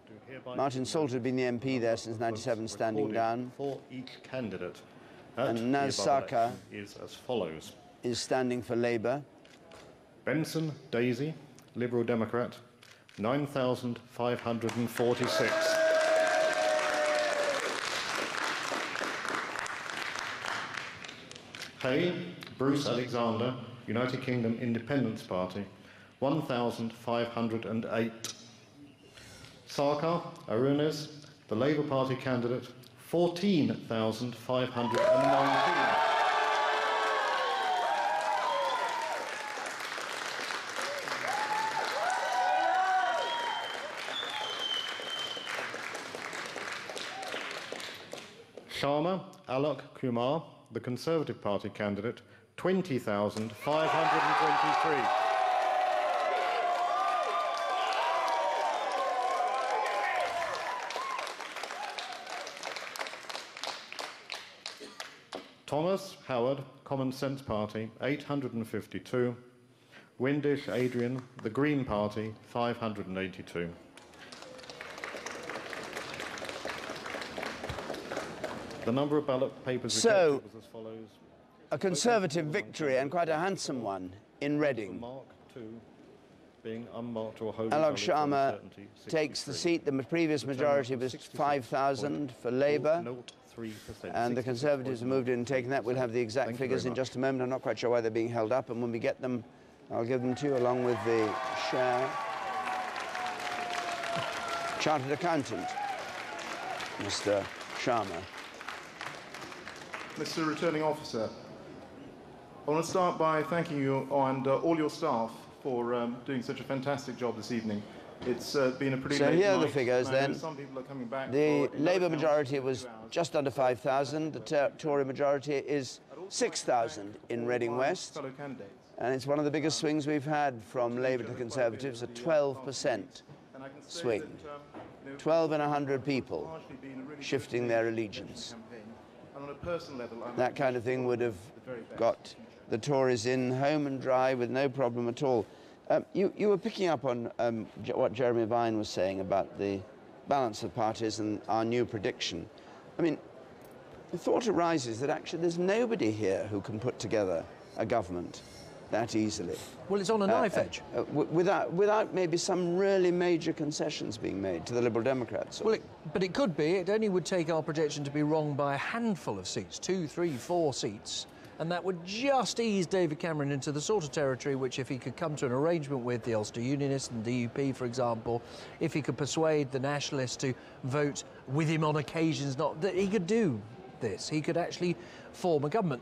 Martin Salter had been the MP there since '97, standing down. For each candidate. And Naz Sarkar is as follows. Is standing for Labour. Benson Daisy, Liberal Democrat, 9,546. Hay, Bruce Alexander, United Kingdom Independence Party, 1,508. Sarkar Arunes, the Labour Party candidate, 14,519. Sharma Alok Kumar, the Conservative Party candidate, 20,523. Thomas Howard, Common Sense Party, 852. Windish Adrian, the Green Party, 582. The number of ballot papers rejected was as follows. A Conservative victory, and quite a handsome one, in Reading. Mark 2 being unmarked or wholly Alok Sharma takes the seat. The previous majority was 5,000 for Labour. And the Conservatives have moved in and taken that. We'll have the exact figures in just a moment. I'm not quite sure why they're being held up, and when we get them, I'll give them to you along with the share. Chartered accountant, Mr. Sharma. Mr. Returning Officer, I want to start by thanking you and all your staff for doing such a fantastic job this evening. It's been a pretty late night. So here are the figures then. Some people are coming back. The Labour majority was just under 5,000. The Tory majority is 6,000 in Reading West. And it's one of the biggest swings we've had from Labour to Conservatives, a 12% swing. 12 in 100 people shifting their allegiance. That kind of thing would have got the Tories in home and dry with no problem at all. You were picking up on what Jeremy Vine was saying about the balance of parties and our new prediction. I mean, the thought arises that actually there's nobody here who can put together a government that easily. Well, it's on a knife edge. Without maybe some really major concessions being made to the Liberal Democrats. Well, but it could be. It only would take our projection to be wrong by a handful of seats, 2, 3, 4 seats. And that would just ease David Cameron into the sort of territory which, if he could come to an arrangement with the Ulster Unionists and DUP, for example, if he could persuade the Nationalists to vote with him on occasions, not that he could do this. He could actually form a government.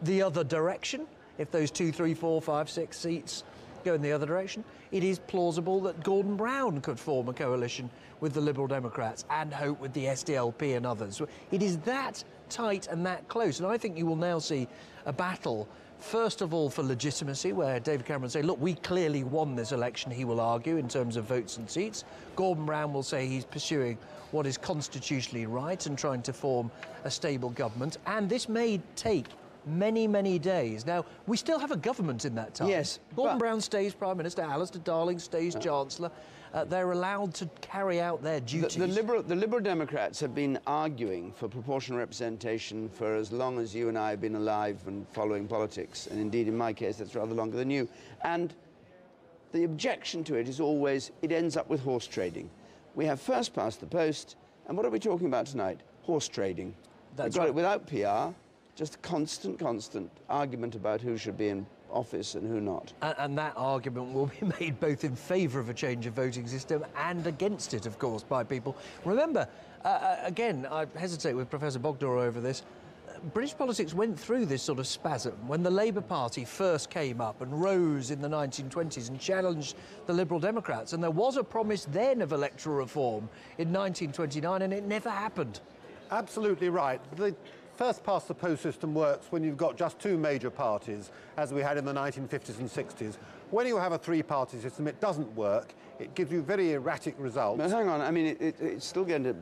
The other direction, if those 2, 3, 4, 5, 6 seats go in the other direction, it is plausible that Gordon Brown could form a coalition with the Liberal Democrats and hope with the SDLP and others. It is that tight and that close, and I think you will now see a battle, first of all for legitimacy, where David Cameron will say, look, we clearly won this election, he will argue, in terms of votes and seats. Gordon Brown will say he's pursuing what is constitutionally right and trying to form a stable government, and this may take many, many days. Now, we still have a government in that time. Yes. Gordon Brown stays Prime Minister, Alistair Darling stays Chancellor. They're allowed to carry out their duties. The Liberal Democrats have been arguing for proportional representation for as long as you and I have been alive and following politics, and indeed in my case that's rather longer than you. And the objection to it is always it ends up with horse trading. We have first past the post, and what are we talking about tonight? Horse trading. That's We've got right. it without PR, just constant argument about who should be in office and who not. And that argument will be made both in favour of a change of voting system and against it, of course, by people. Remember, again, I hesitate with Professor Bogdor over this, British politics went through this sort of spasm when the Labour Party first came up and rose in the 1920s and challenged the Liberal Democrats, and there was a promise then of electoral reform in 1929, and it never happened. Absolutely right. The first-past-the-post system works when you've got just two major parties, as we had in the 1950s and 60s. When you have a three-party system, it doesn't work. It gives you very erratic results. But hang on, I mean, it's still going to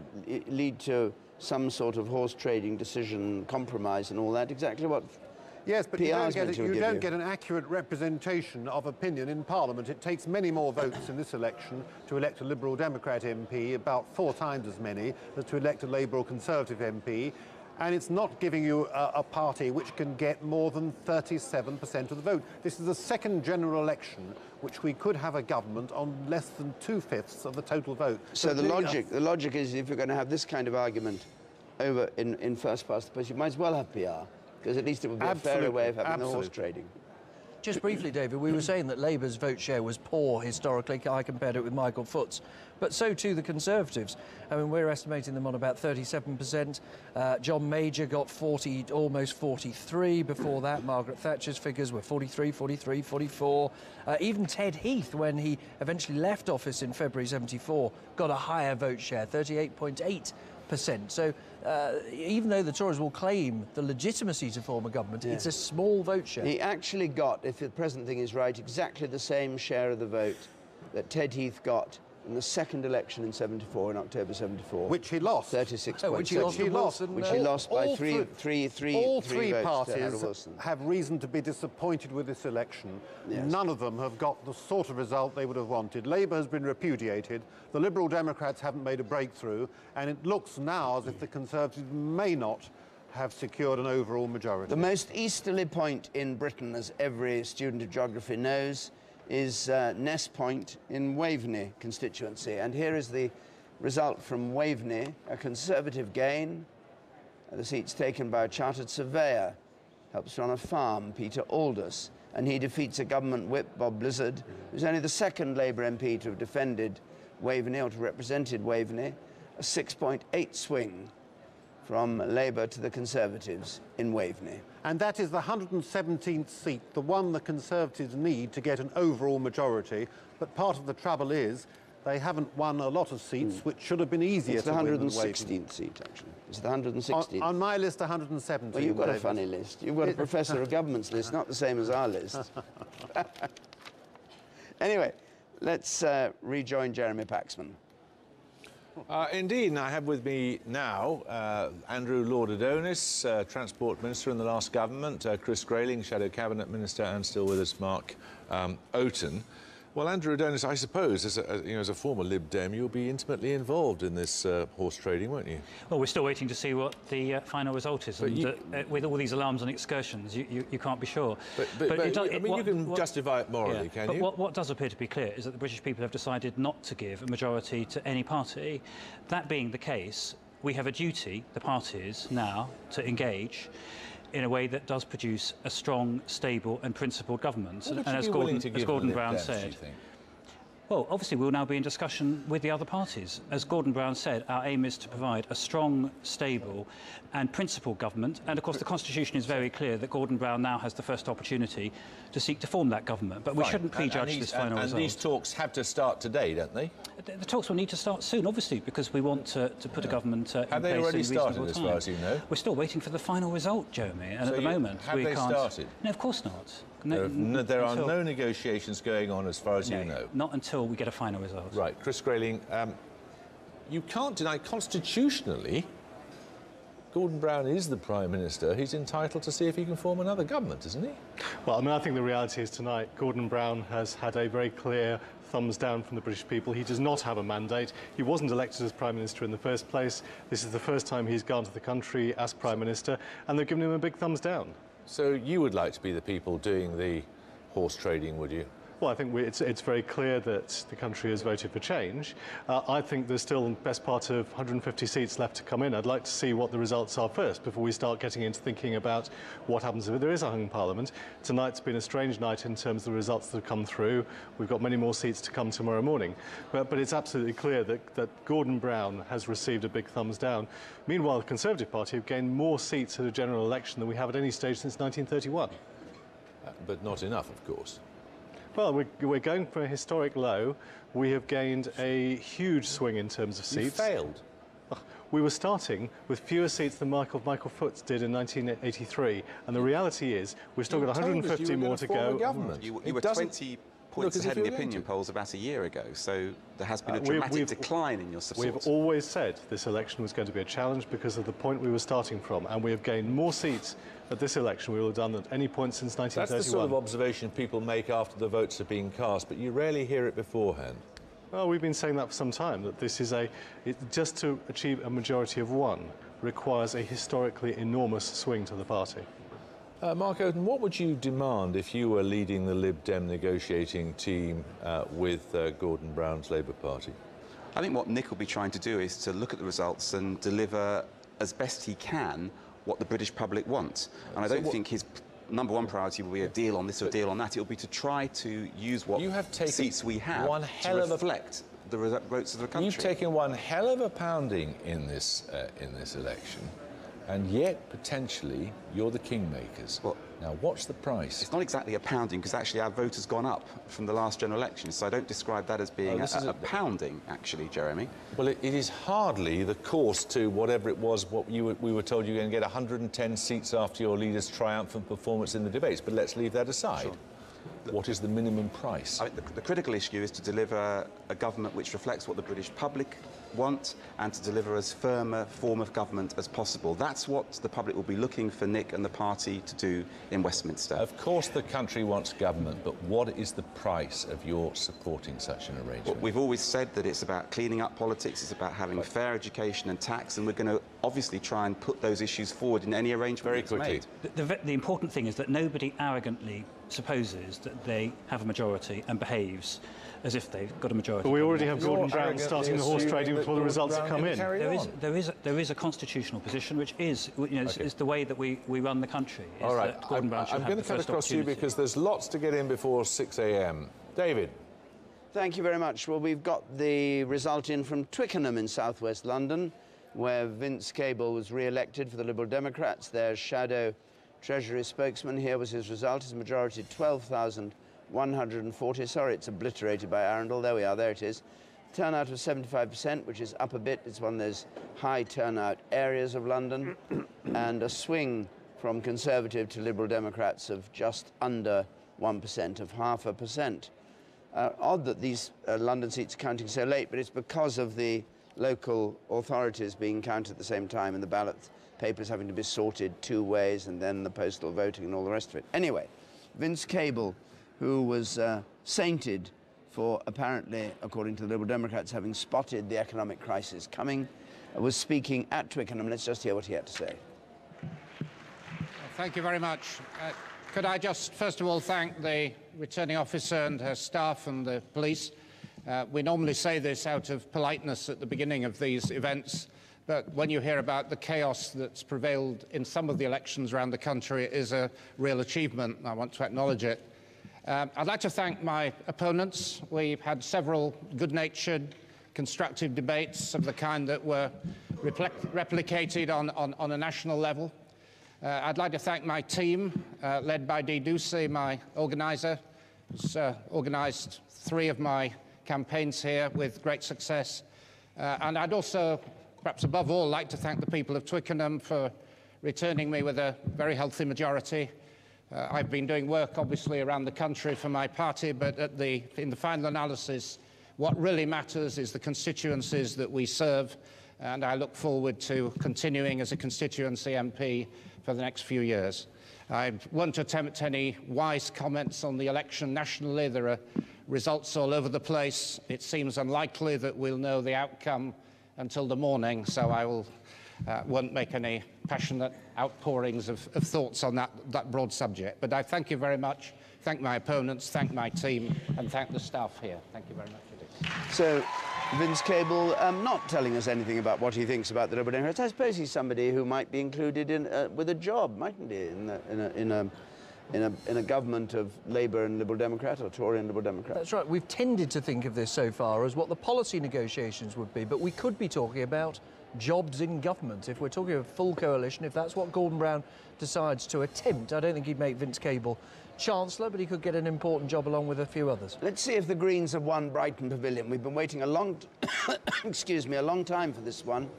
lead to some sort of horse trading decision, compromise and all that. Exactly what Yes, but PR you you don't get an accurate representation of opinion in Parliament. It takes many more votes in this election to elect a Liberal Democrat MP, about 4 times as many as to elect a Labour or Conservative MP. And it's not giving you a party which can get more than 37% of the vote. This is the second general election which we could have a government on less than 2/5 of the total vote. So the logic is if you're going to have this kind of argument over in first past the post, you might as well have PR, because at least it would be a fairer way of having the horse trading. Just briefly, David, we were saying that Labour's vote share was poor historically. I compared it with Michael Foot's. But so too the Conservatives. I mean, we're estimating them on about 37%. John Major got almost 43. Before that, Margaret Thatcher's figures were 43, 43, 44. Even Ted Heath, when he eventually left office in February 74, got a higher vote share, 38.8%. So even though the Tories will claim the legitimacy to form a government, it's a small vote share. He actually got, if the present thing is right, exactly the same share of the vote that Ted Heath got in the second election in 74, in October 74. Which he lost. 36 which he lost. Which he lost by all three votes parties have reason to be disappointed with this election. Yes. None of them have got the sort of result they would have wanted. Labour has been repudiated. The Liberal Democrats haven't made a breakthrough. And it looks now as if the Conservatives may not have secured an overall majority. The most easterly point in Britain, as every student of geography knows, is Ness Point in Waveney constituency. And here is the result from Waveney, a Conservative gain. The seat's taken by a chartered surveyor, helps run a farm, Peter Aldous, and he defeats a government whip, Bob Blizzard, who's only the second Labour MP to have defended Waveney or to have represented Waveney, a 6.8 swing from Labour to the Conservatives in Waveney. And that is the 117th seat, the one the Conservatives need to get an overall majority. But part of the trouble is they haven't won a lot of seats, which should have been easier to win than Waveney. It's the 116th seat, actually. It's the 116th. On my list, 117. Well, you've got a funny list. You've got a Professor of Government's list, not the same as our list. Anyway, let's rejoin Jeremy Paxman. Indeed, and I have with me now Andrew Lord-Adonis, Transport Minister in the last government, Chris Grayling, Shadow Cabinet Minister, and still with us, Mark Oaten. Well, Andrew Adonis, I suppose, as a former Lib Dem, you'll be intimately involved in this horse trading, won't you? Well, we're still waiting to see what the final result is. And, with all these alarms and excursions, you can't be sure. But you can justify it morally, can you? But what does appear to be clear is that the British people have decided not to give a majority to any party. That being the case, we have a duty, the parties, now, to engage in a way that does produce a strong, stable and principled government. And as Gordon Brown said, well, obviously we'll now be in discussion with the other parties. As Gordon Brown said, our aim is to provide a strong, stable and principled government. And of course the Constitution is very clear that Gordon Brown now has the first opportunity to seek to form that government. But we shouldn't prejudge this final result. And these talks have to start today, don't they? The talks will need to start soon, obviously, because we want to put a government in place. Have they already started, as far as you know? We're still waiting for the final result, Jeremy, and so at the moment have they started? No, of course not. There are no negotiations going on, as far as you know? Not until we get a final result. Right. Chris Grayling, you can't deny constitutionally, Gordon Brown is the Prime Minister, he's entitled to see if he can form another government, isn't he? Well, I mean, I think the reality is tonight Gordon Brown has had a very clear thumbs down from the British people. He does not have a mandate. He wasn't elected as Prime Minister in the first place. This is the first time he's gone to the country as Prime Minister, and they've given him a big thumbs down. So you would like to be the people doing the horse trading, would you? Well, I think it's very clear that the country has voted for change. I think there's still the best part of 150 seats left to come in. I'd like to see what the results are first before we start getting into thinking about what happens if there is a hung parliament. Tonight's been a strange night in terms of the results that have come through. We've got many more seats to come tomorrow morning. But it's absolutely clear that Gordon Brown has received a big thumbs down. Meanwhile, the Conservative Party have gained more seats at a general election than we have at any stage since 1931. But not enough, of course. Well, we're going for a historic low. We have gained a huge swing in terms of seats. You failed. We were starting with fewer seats than Michael Foot did in 1983, and the reality is we've still got 150 more to go. You were 20 points ahead in the opinion polls about a year ago, so there has been a dramatic decline in your support. We've always said this election was going to be a challenge because of the point we were starting from, and we have gained more seats at this election we will have done at any point since 1931. That's the sort of observation people make after the votes have been cast, but you rarely hear it beforehand. Well, we've been saying that for some time, that this is just to achieve a majority of one requires a historically enormous swing to the party. Mark Oden, what would you demand if you were leading the Lib Dem negotiating team with Gordon Brown's Labour Party? I think what Nick will be trying to do is to look at the results and deliver as best he can what the British public want. And I don't think his number one priority will be a deal on this or a deal on that. It will be to try to use what seats we have to reflect the votes of the country. You've taken one hell of a pounding in this election, and yet potentially you're the kingmakers. Well, now, what's the price? It's not exactly a pounding, because actually our vote has gone up from the last general election, so I don't describe that as being a pounding, actually, Jeremy. Well, it is hardly the course to whatever it was, we were told you were going to get 110 seats after your leader's triumphant performance in the debates, but let's leave that aside. Sure. What is the minimum price? I mean, the critical issue is to deliver a government which reflects what the British public want and to deliver as firm a form of government as possible. That's what the public will be looking for Nick and the party to do in Westminster. Of course the country wants government, but what is the price of your supporting such an arrangement? Well, we've always said that it's about cleaning up politics, it's about having fair education and tax, and we're going to obviously try and put those issues forward in any arrangement that's made. The important thing is that nobody arrogantly supposes that they have a majority and behaves as if they've got a majority. But we already have Gordon Brown starting the horse trading before the results have come in. There is a constitutional position which is, is the way that we run the country. All right, I'm going to cut across to you because there's lots to get in before 6 a.m. David. Thank you very much. Well, we've got the result in from Twickenham in southwest London, where Vince Cable was re-elected for the Liberal Democrats. Their shadow Treasury spokesman. Here was his result. His majority 12,140. Sorry, it's obliterated by Arundel. There we are. There it is. Turnout of 75%, which is up a bit. It's one of those high turnout areas of London. And a swing from Conservative to Liberal Democrats of just under 1%, of 0.5%. Odd that these London seats are counting so late, but it's because of the local authorities being counted at the same time and the ballot papers having to be sorted 2 ways and then the postal voting and all the rest of it. Anyway, Vince Cable, who was sainted for apparently, according to the Liberal Democrats, having spotted the economic crisis coming, was speaking at Twickenham. Let's just hear what he had to say. Thank you very much. Could I just, first of all, thank the returning officer and her staff and the police. We normally say this out of politeness at the beginning of these events, but when you hear about the chaos that's prevailed in some of the elections around the country, it is a real achievement, and I want to acknowledge it. I'd like to thank my opponents. We've had several good-natured, constructive debates of the kind that were replicated on a national level. I'd like to thank my team, led by Dee Ducey, my organiser, who's organised 3 of my campaigns here with great success. And I'd also, perhaps above all, like to thank the people of Twickenham for returning me with a very healthy majority. I've been doing work, obviously, around the country for my party, but in the final analysis, what really matters is the constituencies that we serve, and I look forward to continuing as a constituency MP for the next few years. I won't attempt any wise comments on the election nationally. There are results all over the place. It seems unlikely that we'll know the outcome until the morning, so I won't make any passionate outpourings of thoughts on that broad subject. But I thank you very much, thank my opponents, thank my team, and thank the staff here. Thank you very much indeed. So, Vince Cable not telling us anything about what he thinks about the Liberal Democrats. I suppose he's somebody who might be included in with a job, mightn't he, in a government of Labour and Liberal Democrat or Tory and Liberal Democrat. That's right. We've tended to think of this so far as what the policy negotiations would be, but we could be talking about jobs in government. If we're talking of full coalition, if that's what Gordon Brown decides to attempt, I don't think he'd make Vince Cable Chancellor, but he could get an important job along with a few others. Let's see if the Greens have won Brighton Pavilion. We've been waiting a long, excuse me, a long time for this one.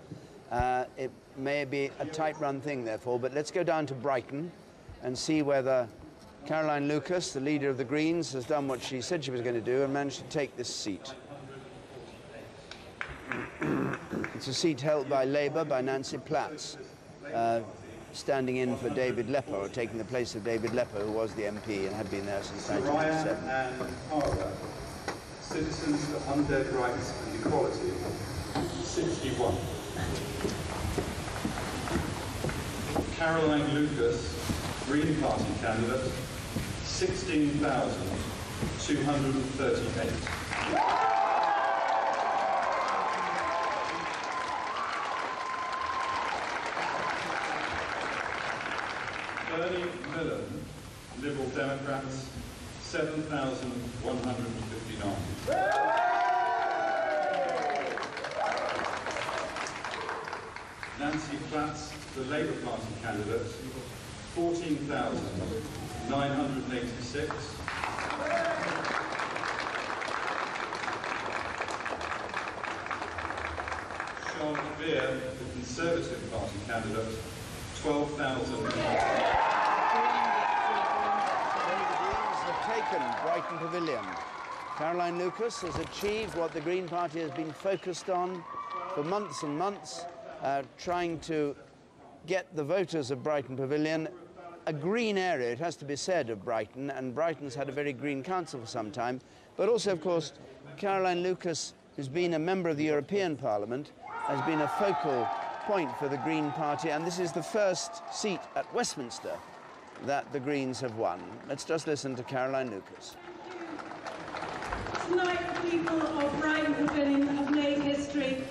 It may be a tight-run thing, therefore, but let's go down to Brighton and see whether Caroline Lucas, the leader of the Greens, has done what she said she was going to do and managed to take this seat. It's a seat held by Labour, by Nancy Platts, standing in for David Lepper, or taking the place of David Lepper, who was the MP and had been there since 1987. And Harbour, Citizens for Undead Rights and Equality, 61. Caroline Lucas, Green Party candidate, 16,238. Bernie Millen, Liberal Democrats, 7,159. Nancy Platts, the Labour Party candidate, 14,986. Charlotte Beer, the Conservative Party candidate, 12,000. Taken Brighton Pavilion. Caroline Lucas has achieved what the Green Party has been focused on for months and months, trying to get the voters of Brighton Pavilion, a green area, it has to be said, of Brighton, and Brighton's had a very green council for some time, but also, of course, Caroline Lucas, who's been a member of the European Parliament, has been a focal point for the Green Party, and this is the first seat at Westminster that the Greens have won. Let's just listen to Caroline Lucas. Tonight, the people of Brighton Pavilion have made history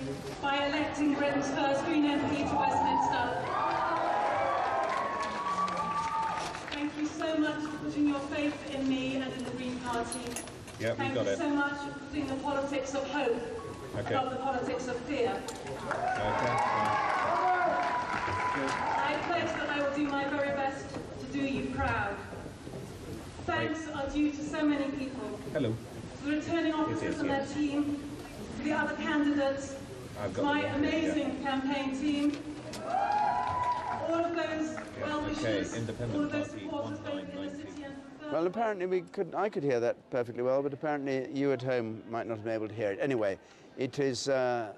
by electing Britain's first Green MP to Westminster. Thank you so much for putting your faith in me and in the Green Party. Yep, Thank you so much for putting the politics of hope, not the politics of fear. I pledge that I will do my very best to do you proud. Thanks are due to so many people. Hello. To the returning officers and their team, to the other candidates, to my amazing campaign team, all of those well-wishers, all of those supporters both in the city and Well, apparently I could hear that perfectly well, but apparently you at home might not have been able to hear it. Anyway, it is a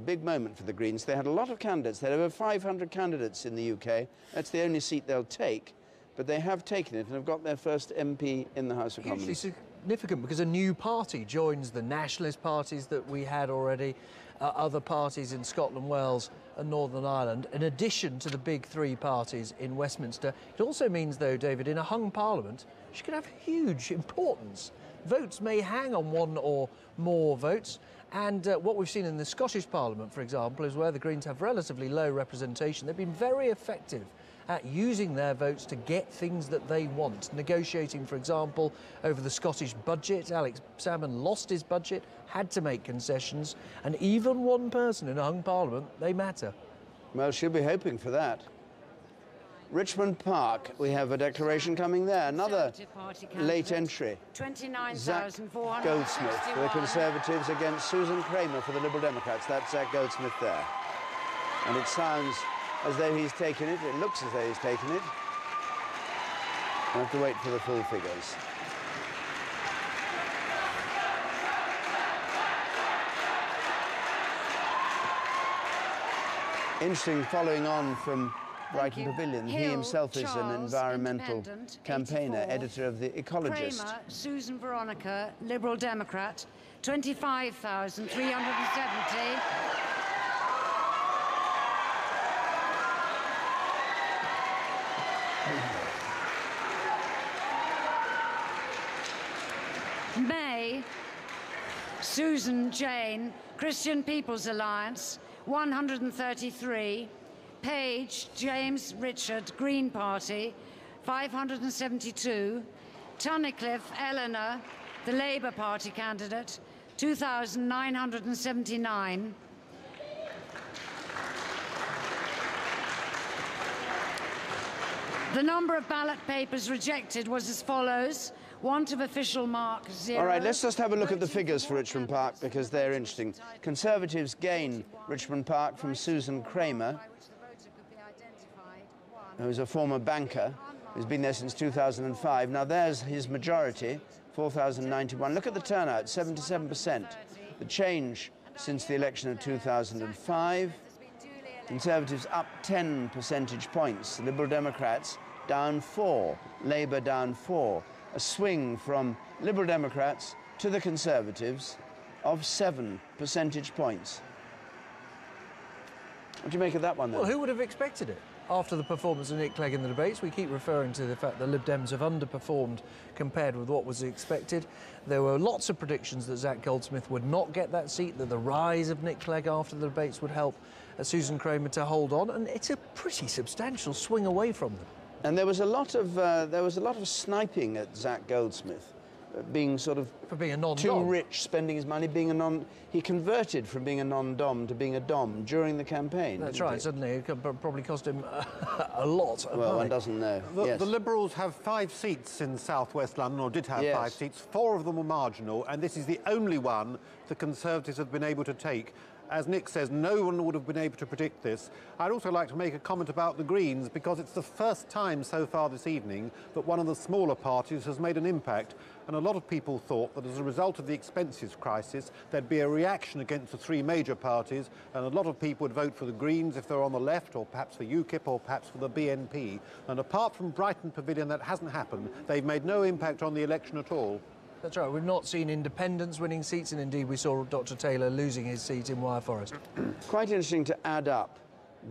big moment for the Greens. They had a lot of candidates. They had over 500 candidates in the UK. That's the only seat they'll take, but they have taken it and have got their first MP in the House of Commons. Hugely significant because a new party joins the nationalist parties that we had already, other parties in Scotland, Wales and Northern Ireland, in addition to the big three parties in Westminster. It also means, though, David, in a hung parliament, she could have huge importance. Votes may hang on one or more votes, and what we've seen in the Scottish Parliament, for example, is where the Greens have relatively low representation. They've been very effective at using their votes to get things that they want. Negotiating, for example, over the Scottish budget. Alex Salmond lost his budget, had to make concessions, and even one person in a hung parliament, they matter. Well, she'll be hoping for that. Richmond Park, we have a declaration coming there. Another late entry. Zach Goldsmith for the Conservatives against Susan Kramer for the Liberal Democrats. That's Zach Goldsmith there. And it sounds as though he's taken it. It looks as though he's taken it. We'll have to wait for the full figures. Interesting, following on from Brighton Pavilion, he himself is an environmental campaigner, editor of The Ecologist. Kramer, Susan Veronica, Liberal Democrat, 25,370. May, Susan Jane, Christian People's Alliance, 133. Page, James Richard, Green Party, 572. Tunnicliffe, Eleanor, the Labour Party candidate, 2,979. The number of ballot papers rejected was as follows. Want of official mark, 0. All right, let's just have a look at the figures for Richmond Park because they're interesting. Conservatives gain Richmond Park from Susan Kramer, who's a former banker, who's been there since 2005. Now there's his majority, 4,091. Look at the turnout, 77%. The change since the election of 2005. Conservatives up 10 percentage points. Liberal Democrats down 4. Labour down 4. A swing from Liberal Democrats to the Conservatives of 7 percentage points. What do you make of that one, then? Well, who would have expected it? After the performance of Nick Clegg in the debates, we keep referring to the fact that Lib Dems have underperformed compared with what was expected. There were lots of predictions that Zach Goldsmith would not get that seat, that the rise of Nick Clegg after the debates would help Susan Kramer to hold on, and it's a pretty substantial swing away from them. And there was a lot of sniping at Zach Goldsmith, being sort of for being a non-dom. Too rich, spending his money, being a non. He converted from being a non-dom to being a dom during the campaign. That's right. Suddenly, it probably cost him a lot of well, money. one doesn't know. The Liberals have 5 seats in South West London, or did have 5 seats. 4 of them were marginal, and this is the only one the Conservatives have been able to take. As Nick says, no one would have been able to predict this. I'd also like to make a comment about the Greens, because it's the first time so far this evening that one of the smaller parties has made an impact. And a lot of people thought that as a result of the expenses crisis, there'd be a reaction against the 3 major parties, and a lot of people would vote for the Greens if they're on the left, or perhaps for UKIP, or perhaps for the BNP. And apart from Brighton Pavilion, that hasn't happened. They've made no impact on the election at all. That's right. We've not seen independents winning seats, and indeed we saw Dr Taylor losing his seat in Wyre Forest. Quite interesting to add up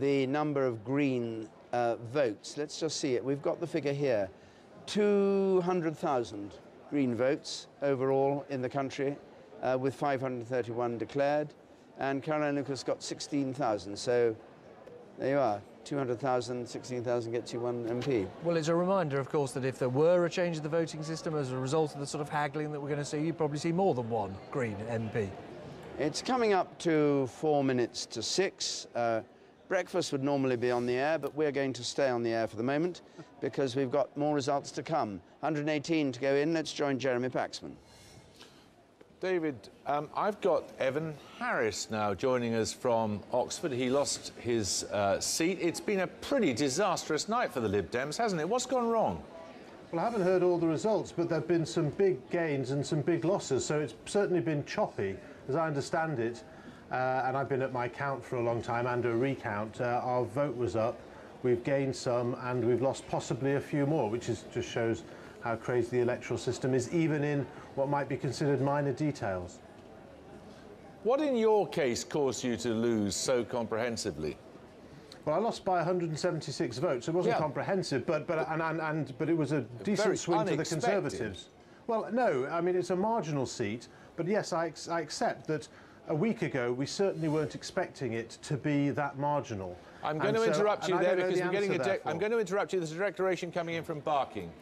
the number of Green votes. Let's just see it. We've got the figure here. 200,000 Green votes overall in the country, with 531 declared. And Caroline Lucas got 16,000. So there you are. 200,000, 16,000 gets you 1 MP. Well, it's a reminder, of course, that if there were a change of the voting system as a result of the sort of haggling that we're going to see, you'd probably see more than 1 Green MP. It's coming up to 4 minutes to 6. Breakfast would normally be on the air, but we're going to stay on the air for the moment because we've got more results to come. 118 to go in. Let's join Jeremy Paxman. David, I've got Evan Harris now joining us from Oxford. He lost his seat. It's been a pretty disastrous night for the Lib Dems, hasn't it? What's gone wrong? Well, I haven't heard all the results, but there have been some big gains and some big losses, so it's certainly been choppy, as I understand it. And I've been at my count for a long time and a recount. Our vote was up, we've gained some, and we've lost possibly a few more, which just shows how crazy the electoral system is, even in what might be considered minor details. What in your case caused you to lose so comprehensively? Well, I lost by 176 votes. It wasn't comprehensive, but it was a decent swing to the Conservatives. Well, no, I mean, it's a marginal seat, but yes, I accept that a week ago we certainly weren't expecting it to be that marginal. I'm going to interrupt you there because we're getting I'm going to interrupt you. There's a declaration coming in from Barking.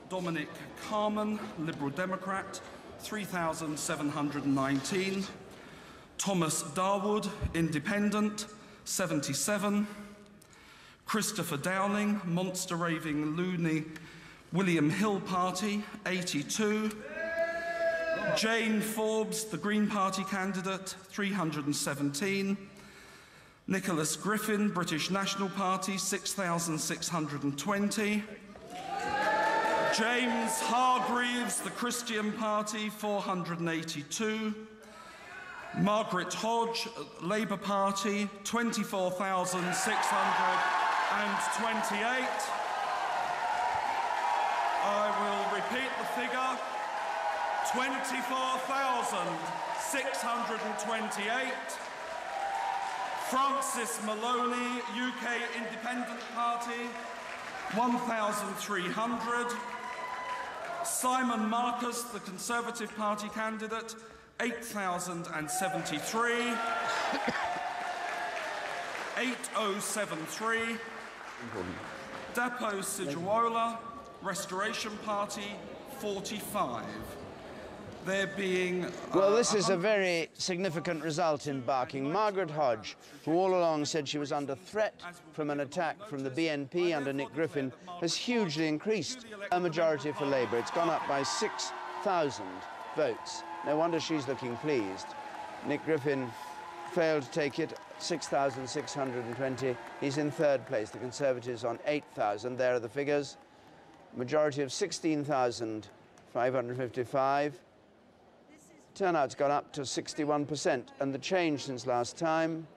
Dominic Carman, Liberal Democrat, 3,719. Thomas Darwood, Independent, 77. Christopher Downing, Monster Raving Loony, William Hill Party, 82. Jane Forbes, the Green Party candidate, 317. Nicholas Griffin, British National Party, 6,620. James Hargreaves, the Christian Party, 482. Margaret Hodge, Labour Party, 24,628. I will repeat the figure, 24,628. Francis Maloney, UK Independent Party, 1,300. Simon Marcus, the Conservative Party candidate, 8,073. 8073. Dapo Sijuola, Restoration Party, 45. There being... Well, this is a very significant result in Barking. Margaret Hodge, who all along said she was under threat from an attack from the BNP under Nick Griffin, has hugely increased a majority for Labour. It's gone up by 6,000 votes. No wonder she's looking pleased. Nick Griffin failed to take it, 6,620. He's in third place. The Conservatives on 8,000. There are the figures. Majority of 16,555. Turnout's gone up to 61%, and the change since last time.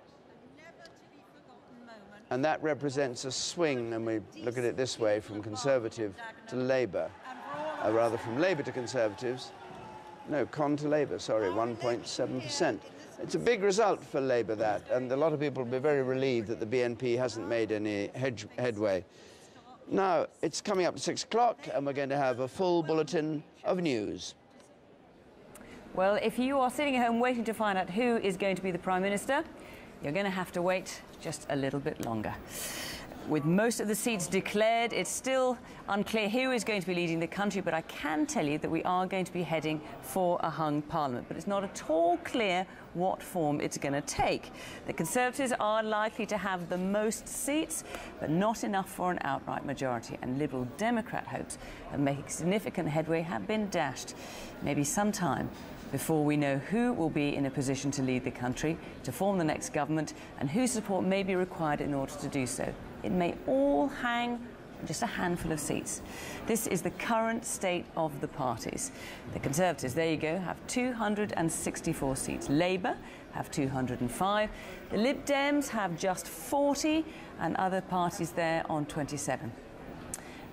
And that represents a swing, and we look at it this way, from Conservative to Labour. Rather, from Labour to Conservatives. No, Con to Labour, sorry, 1.7%. It's a big result for Labour, that, and a lot of people will be very relieved that the BNP hasn't made any headway. Now, it's coming up to 6 o'clock, and we're going to have a full bulletin of news. Well, if you are sitting at home waiting to find out who is going to be the Prime Minister, you're going to have to wait just a little bit longer. With most of the seats declared, it's still unclear who is going to be leading the country, but I can tell you that we are going to be heading for a hung parliament. But it's not at all clear what form it's going to take. The Conservatives are likely to have the most seats, but not enough for an outright majority. And Liberal Democrat hopes of making significant headway have been dashed. Maybe sometime before we know who will be in a position to lead the country, to form the next government, and whose support may be required in order to do so. It may all hang on just a handful of seats. This is the current state of the parties. The Conservatives, there you go, have 264 seats. Labour have 205. The Lib Dems have just 40, and other parties there on 27.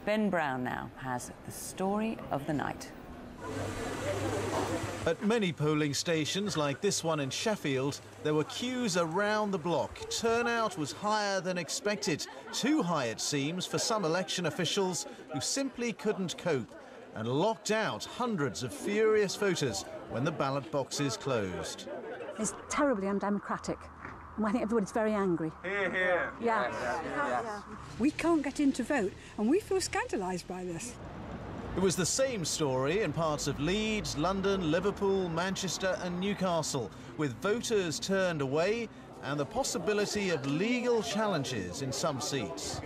Ben Brown now has the story of the night. At many polling stations, like this one in Sheffield, there were queues around the block. Turnout was higher than expected. Too high, it seems, for some election officials who simply couldn't cope and locked out hundreds of furious voters when the ballot boxes closed. It's terribly undemocratic, and I think everybody's very angry. Hear, hear. Yeah. We can't get in to vote, and we feel scandalised by this. It was the same story in parts of Leeds, London, Liverpool, Manchester and Newcastle, with voters turned away and the possibility of legal challenges in some seats.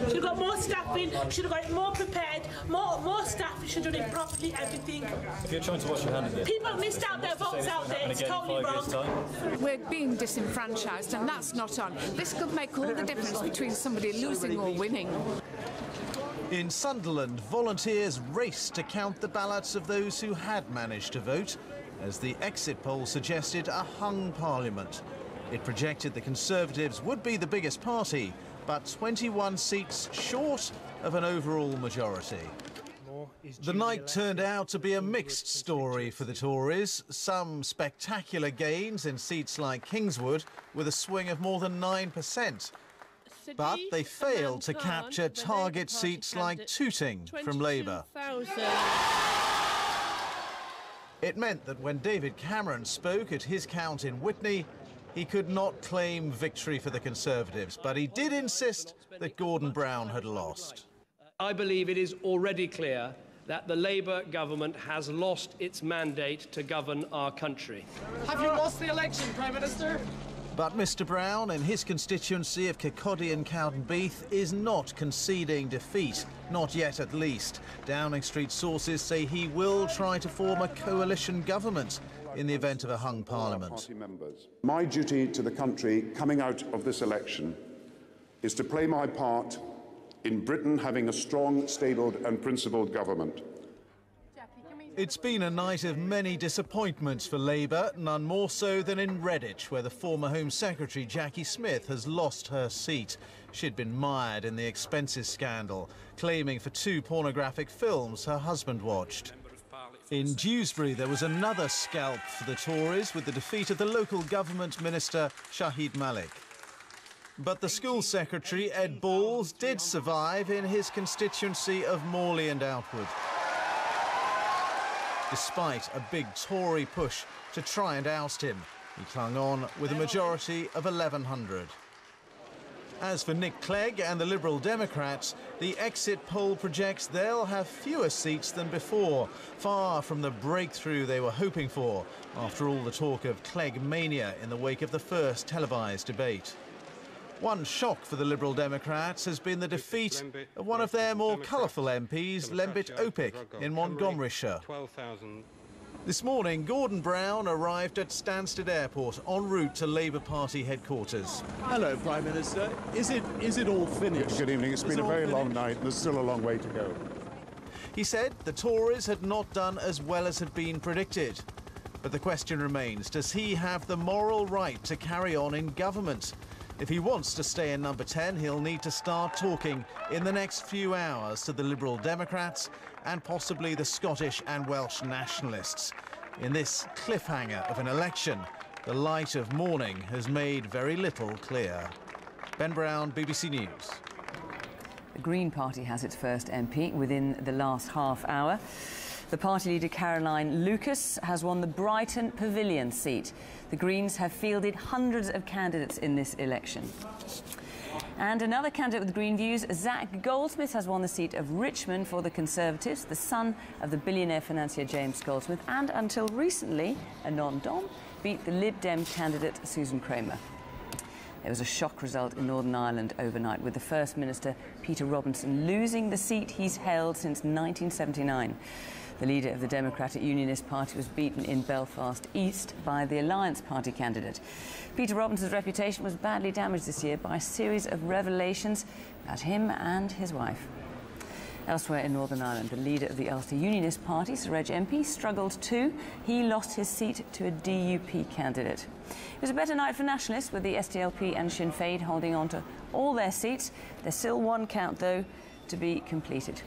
Should have got more staff in, should have got it more prepared, more staff, should have done it properly, everything. If you're trying to wash your hands of it... People missed out their votes out there, it's totally wrong. We're being disenfranchised, and that's not on. This could make all the difference between somebody losing or winning. In Sunderland, volunteers raced to count the ballots of those who had managed to vote, as the exit poll suggested a hung parliament. It projected the Conservatives would be the biggest party, but 21 seats short of an overall majority. The night turned out to be a mixed story for the Tories. Some spectacular gains in seats like Kingswood, with a swing of more than 9%. But they failed to capture target seats like Tooting from Labour. It meant that when David Cameron spoke at his count in Witney, he could not claim victory for the Conservatives, but he did insist that Gordon Brown had lost. I believe it is already clear that the Labour government has lost its mandate to govern our country. Have you lost the election, Prime Minister? But Mr Brown, in his constituency of Kirkcaldy and Cowdenbeath, is not conceding defeat, not yet at least. Downing Street sources say he will try to form a coalition government in the event of a hung parliament. My duty to the country coming out of this election is to play my part in Britain having a strong, stable and principled government. It's been a night of many disappointments for Labour, none more so than in Redditch, where the former Home Secretary Jackie Smith has lost her seat. She'd been mired in the expenses scandal, claiming for 2 pornographic films her husband watched. In Dewsbury, there was another scalp for the Tories with the defeat of the local government minister Shahid Malik. But the school secretary, Ed Balls, did survive in his constituency of Morley and Outwood, despite a big Tory push to try and oust him. He clung on with a majority of 1,100. As for Nick Clegg and the Liberal Democrats, the exit poll projects they'll have fewer seats than before, far from the breakthrough they were hoping for, after all the talk of Clegg mania in the wake of the first televised debate. One shock for the Liberal Democrats has been the defeat of one of their more colourful MPs, Lembit Opik, in Montgomeryshire. This morning, Gordon Brown arrived at Stansted Airport en route to Labour Party headquarters. Hello, Prime Minister. Is it all finished? Good evening. It's been a very long night. There's still a long way to go. He said the Tories had not done as well as had been predicted. But the question remains, does he have the moral right to carry on in government? If he wants to stay in number 10, he'll need to start talking in the next few hours to the Liberal Democrats and possibly the Scottish and Welsh nationalists. In this cliffhanger of an election, the light of morning has made very little clear. Ben Brown, BBC News. The Green Party has its first MP within the last half hour. The party leader Caroline Lucas has won the Brighton Pavilion seat. The Greens have fielded hundreds of candidates in this election. And another candidate with Green views, Zach Goldsmith, has won the seat of Richmond for the Conservatives, the son of the billionaire financier James Goldsmith, and until recently, a non-dom, beat the Lib Dem candidate Susan Kramer. There was a shock result in Northern Ireland overnight, with the First Minister, Peter Robinson, losing the seat he's held since 1979. The leader of the Democratic Unionist Party was beaten in Belfast East by the Alliance Party candidate. Peter Robinson's reputation was badly damaged this year by a series of revelations about him and his wife. Elsewhere in Northern Ireland, the leader of the Ulster Unionist Party, Sir Reg MP, struggled too. He lost his seat to a DUP candidate. It was a better night for nationalists, with the SDLP and Sinn Féin holding on to all their seats. There's still one count, though, to be completed.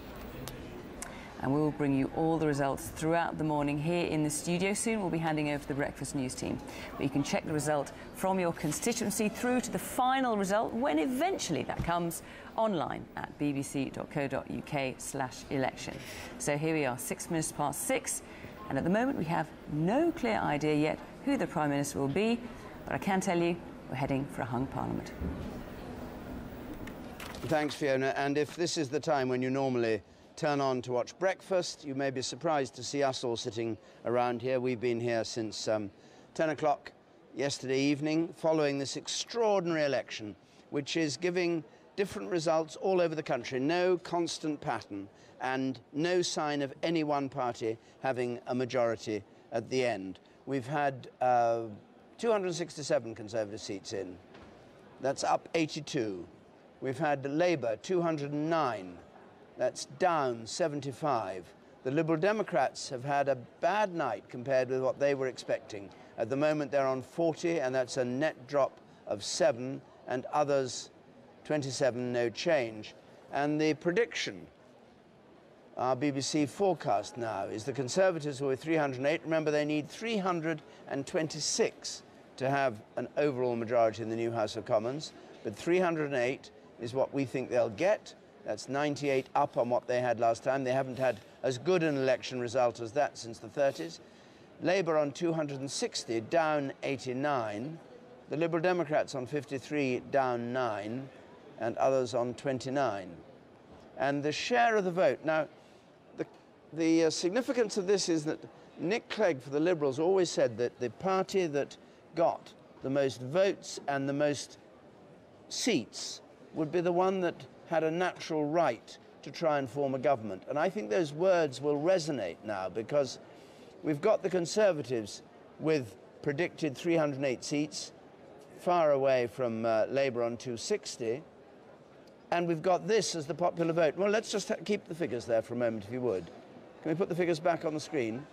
And we will bring you all the results throughout the morning here in the studio. Soon we'll be handing over to the Breakfast News team. But you can check the result from your constituency through to the final result, when eventually that comes, online at bbc.co.uk/election. So here we are, 6:06, and at the moment we have no clear idea yet who the Prime Minister will be, but I can tell you we're heading for a hung Parliament. Thanks, Fiona. And if this is the time when you normally turn on to watch breakfast, you may be surprised to see us all sitting around here. We've been here since 10 o'clock yesterday evening, following this extraordinary election, which is giving different results all over the country, no constant pattern, and no sign of any one party having a majority at the end. We've had 267 Conservative seats in. That's up 82. We've had Labour 209. That's down 75. The Liberal Democrats have had a bad night compared with what they were expecting. At the moment, they're on 40, and that's a net drop of 7, and others 27, no change. And the prediction, our BBC forecast now, is the Conservatives will be 308. Remember, they need 326 to have an overall majority in the new House of Commons, but 308 is what we think they'll get. That's 98 up on what they had last time. They haven't had as good an election result as that since the 30s. Labour on 260, down 89. The Liberal Democrats on 53, down 9, and others on 29. And the share of the vote. Now, the significance of this is that Nick Clegg for the Liberals always said that the party that got the most votes and the most seats would be the one that had a natural right to try and form a government. And I think those words will resonate now, because we've got the Conservatives with predicted 308 seats, far away from Labour on 260, and we've got this as the popular vote. Well, let's just keep the figures there for a moment, if you would. Can we put the figures back on the screen?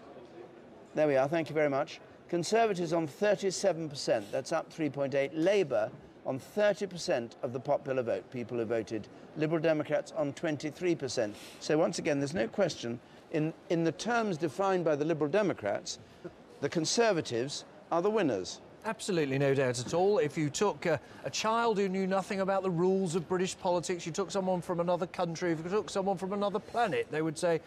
There we are, thank you very much. Conservatives on 37%, that's up 3.8. Labour on 30% of the popular vote, people who voted. Liberal Democrats on 23%. So once again, there's no question, in the terms defined by the Liberal Democrats, the Conservatives are the winners. Absolutely no doubt at all. If you took a child who knew nothing about the rules of British politics, you took someone from another country, if you took someone from another planet, they would say,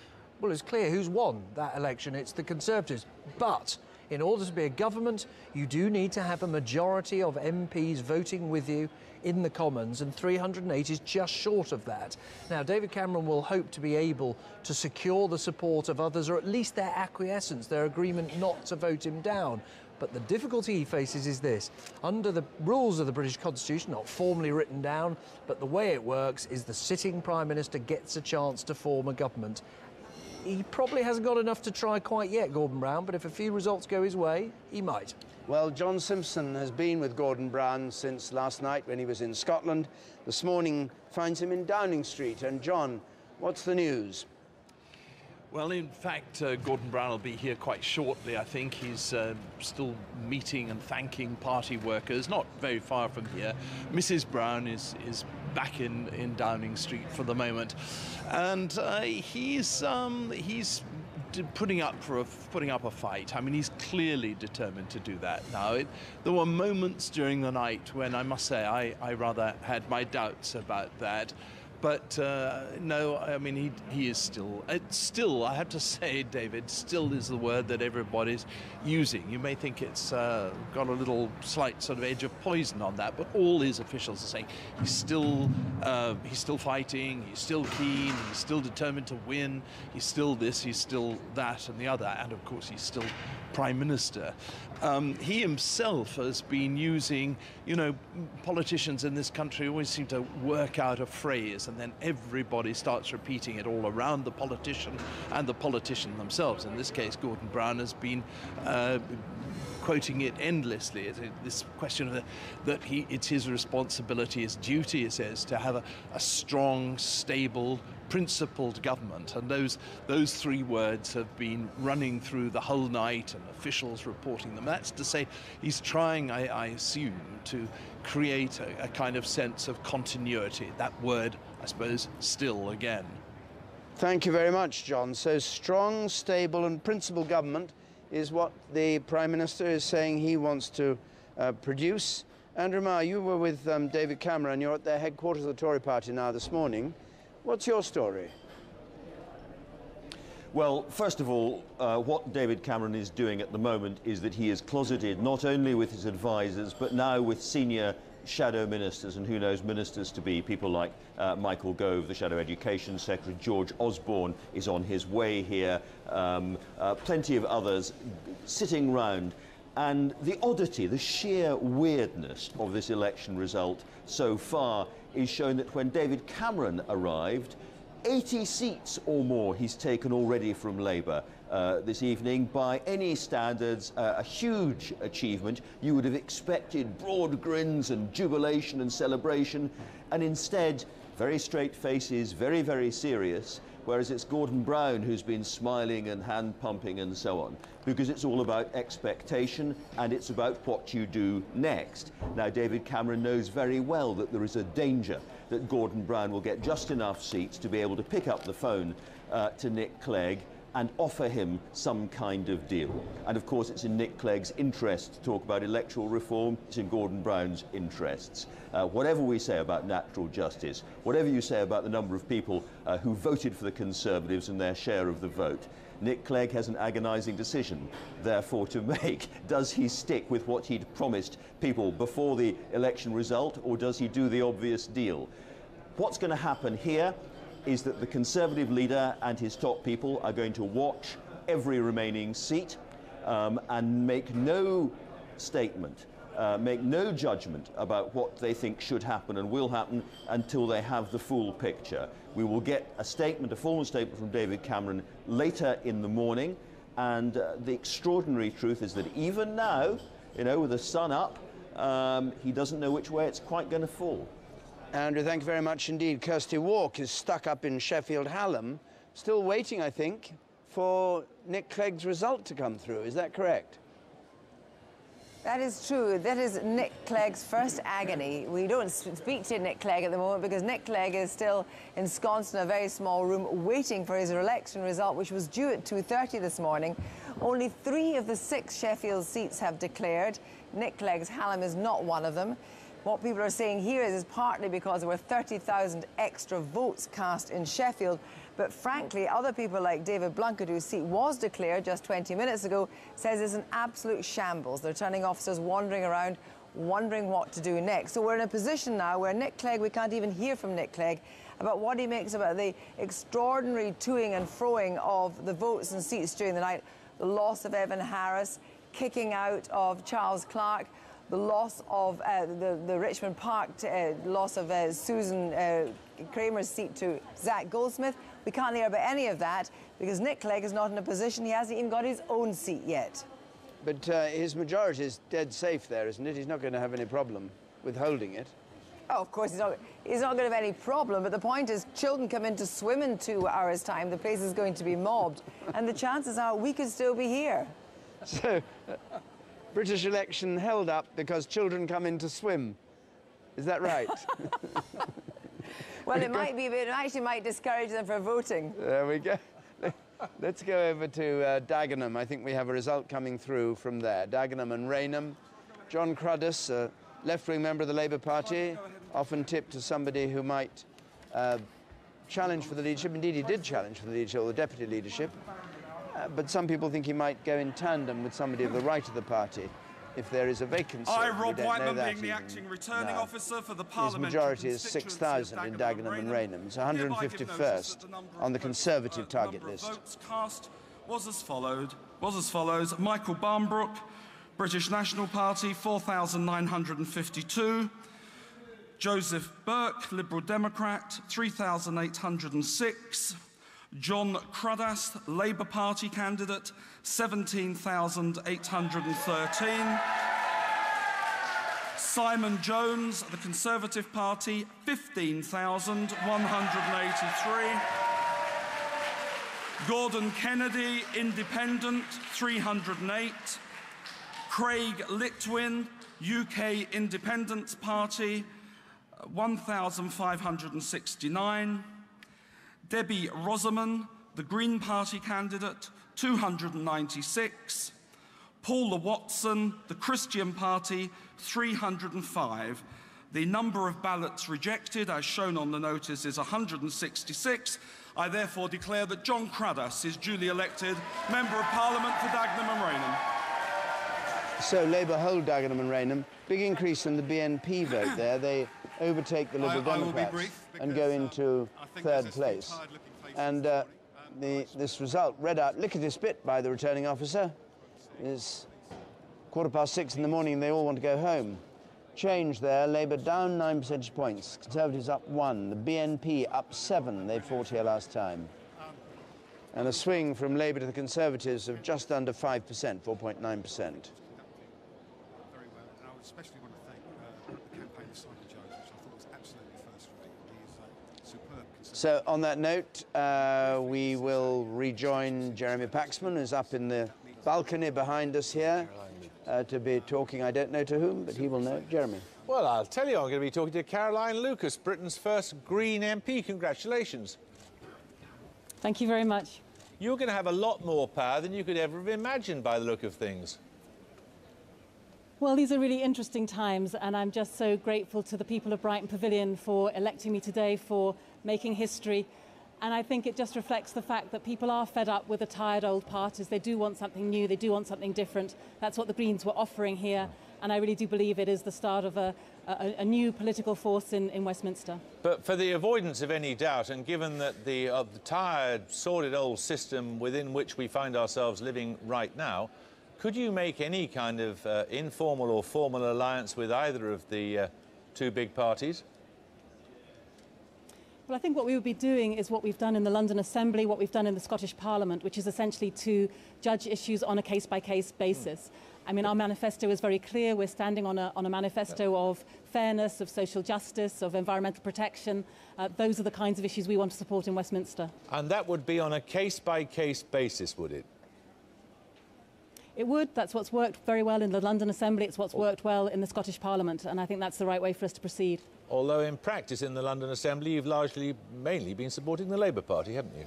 well, it's clear who's won that election. It's the Conservatives. But in order to be a government, you do need to have a majority of MPs voting with you in the Commons, and 308 is just short of that. Now, David Cameron will hope to be able to secure the support of others, or at least their acquiescence, their agreement not to vote him down. But the difficulty he faces is this. Under the rules of the British Constitution, not formally written down, but the way it works is the sitting Prime Minister gets a chance to form a government. He probably hasn't got enough to try quite yet, Gordon Brown, but if a few results go his way, he might. Well, John Simpson has been with Gordon Brown since last night when he was in Scotland. This morning finds him in Downing Street. And John, what's the news? Well, in fact, Gordon Brown will be here quite shortly. I think he's still meeting and thanking party workers, not very far from here. Mrs. Brown is back in Downing Street for the moment, and he's putting up a fight. I mean, he's clearly determined to do that. Now, there were moments during the night when I must say I rather had my doubts about that. But no, I mean, he is still, I have to say, David, still is the word that everybody's using. You may think it's got a little slight sort of edge of poison on that, but all his officials are saying he's still fighting, he's still keen, he's still determined to win, he's still this, he's still that and the other, and of course he's still Prime Minister. He himself has been using, you know, politicians in this country always seem to work out a phrase and then everybody starts repeating it all around the politician and the politician themselves. In this case, Gordon Brown has been quoting it endlessly. It's this question of that it's his responsibility, his duty, he says, to have a strong, stable, principled government. And those three words have been running through the whole night and officials reporting them. That's to say he's trying, I assume, to create a kind of sense of continuity. That word, I suppose, still again. Thank you very much, John. So strong, stable and principled government is what the Prime Minister is saying he wants to produce. Andrew Marr, you were with David Cameron. You're at their headquarters of the Tory party now this morning. What's your story? Well, first of all, what David Cameron is doing at the moment is that he is closeted not only with his advisers, but now with senior shadow ministers, and who knows ministers to be, people like Michael Gove, the Shadow Education Secretary, George Osborne is on his way here, plenty of others sitting round. And the oddity, the sheer weirdness of this election result so far is shown that when David Cameron arrived, 80 seats or more he's taken already from Labour this evening. By any standards, a huge achievement. You would have expected broad grins and jubilation and celebration, and instead, very straight faces, very, very serious, whereas it's Gordon Brown who's been smiling and hand-pumping and so on, because it's all about expectation and it's about what you do next. Now, David Cameron knows very well that there is a danger that Gordon Brown will get just enough seats to be able to pick up the phone to Nick Clegg and offer him some kind of deal. And of course, it's in Nick Clegg's interest to talk about electoral reform. It's in Gordon Brown's interests. Whatever we say about natural justice, whatever you say about the number of people who voted for the Conservatives and their share of the vote, Nick Clegg has an agonising decision, therefore, to make. Does he stick with what he'd promised people before the election result, or does he do the obvious deal? What's going to happen here is that the Conservative leader and his top people are going to watch every remaining seat and make no statement, make no judgment about what they think should happen and will happen until they have the full picture. We will get a statement, a formal statement from David Cameron later in the morning, and the extraordinary truth is that even now, you know, with the sun up, he doesn't know which way it's quite going to fall. Andrew, thank you very much indeed. Kirsty Walk is stuck up in Sheffield Hallam, still waiting, I think, for Nick Clegg's result to come through. Is that correct? That is true. That is Nick Clegg's first agony. We don't speak to Nick Clegg at the moment because Nick Clegg is still ensconced in a very small room waiting for his election result, which was due at 2:30 this morning. Only 3 of the 6 Sheffield seats have declared. Nick Clegg's Hallam is not one of them. What people are saying here is partly because there were 30,000 extra votes cast in Sheffield. But frankly, other people like David Blunkett, whose seat was declared just 20 minutes ago, says it's an absolute shambles. They're turning officers wandering around, wondering what to do next. So we're in a position now where Nick Clegg, we can't even hear from Nick Clegg about what he makes about the extraordinary toing and froing of the votes and seats during the night, the loss of Evan Harris, kicking out of Charles Clarke, the loss of the Richmond Park, loss of Susan Kramer's seat to Zach Goldsmith. We can't hear about any of that because Nick Clegg is not in a position, he hasn't even got his own seat yet. But his majority is dead safe there, isn't it? He's not going to have any problem with holding it. Oh, of course, he's not going to have any problem, but the point is children come in to swim in 2 hours' time, the place is going to be mobbed, and the chances are we could still be here. So, British election held up because children come in to swim. Is that right? Well, it might be, but it actually might discourage them from voting. There we go. Let's go over to Dagenham. I think we have a result coming through from there. Dagenham and Rainham. John Cruddas, a left-wing member of the Labour Party, often tipped to somebody who might challenge for the leadership. Indeed, he did challenge for the leadership, or the deputy leadership. But some people think he might go in tandem with somebody of the right of the party if there is a vacancy. I, Rob Whiteman, being the acting returning officer for the Parliament. His majority is 6,000 in Dagenham and Rainham. It's 151st on the Conservative target list. Votes cast was as follows. Michael Barnbrook, British National Party, 4,952. Joseph Burke, Liberal Democrat, 3,806. John Cruddas, Labour Party candidate, 17,813. Simon Jones, the Conservative Party, 15,183. Gordon Kennedy, Independent, 308. Craig Litwin, UK Independence Party, 1,569. Debbie Rosamond, the Green Party candidate, 296. Paula Watson, the Christian Party, 305. The number of ballots rejected, as shown on the notice, is 166. I therefore declare that John Cruddas is duly elected Member of Parliament for Dagenham and Rainham. So Labour hold Dagenham and Rainham. Big increase in the BNP vote there. They overtake the Liberal Democrats and go into third place. And this result, read out lickety split by the returning officer, is 6:15 in the morning. They all want to go home. Change there. Labour down 9 percentage points. Conservatives up 1. The BNP up 7. They fought here last time. And a swing from Labour to the Conservatives of just under 5%, 4.9%. Especially want to thank the campaign of Simon Jones, which I thought was absolutely first-rate. He is superb. So on that note, we will rejoin Jeremy Paxman, who's up in the balcony behind us here, to be talking, I don't know to whom, but he will know. Jeremy. Well, I'll tell you, I'm going to be talking to Caroline Lucas, Britain's first Green MP. Congratulations. Thank you very much. You're going to have a lot more power than you could ever have imagined by the look of things. Well, these are really interesting times, and I'm just so grateful to the people of Brighton Pavilion for electing me today, for making history. And I think it just reflects the fact that people are fed up with the tired old parties. They do want something new, they do want something different. That's what the Greens were offering here, and I really do believe it is the start of a new political force in Westminster. But for the avoidance of any doubt, and given that the tired, sordid old system within which we find ourselves living right now, could you make any kind of informal or formal alliance with either of the two big parties? Well, I think what we would be doing is what we've done in the London Assembly, what we've done in the Scottish Parliament, which is essentially to judge issues on a case-by-case basis. I mean, our manifesto is very clear. We're standing on a manifesto of fairness, of social justice, of environmental protection. Those are the kinds of issues we want to support in Westminster. And that would be on a case-by-case basis, would it? It would. That's what's worked very well in the London Assembly. It's what's worked well in the Scottish Parliament. And I think that's the right way for us to proceed. Although in practice in the London Assembly, you've mainly been supporting the Labour Party, haven't you?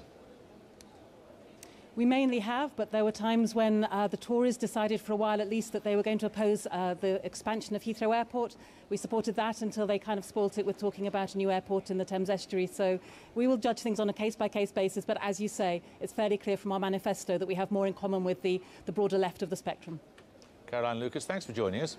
We mainly have, but there were times when the Tories decided for a while at least that they were going to oppose the expansion of Heathrow Airport. We supported that until they kind of spoilt it with talking about a new airport in the Thames Estuary. So we will judge things on a case-by-case basis, but as you say, it's fairly clear from our manifesto that we have more in common with the broader left of the spectrum. Caroline Lucas, thanks for joining us.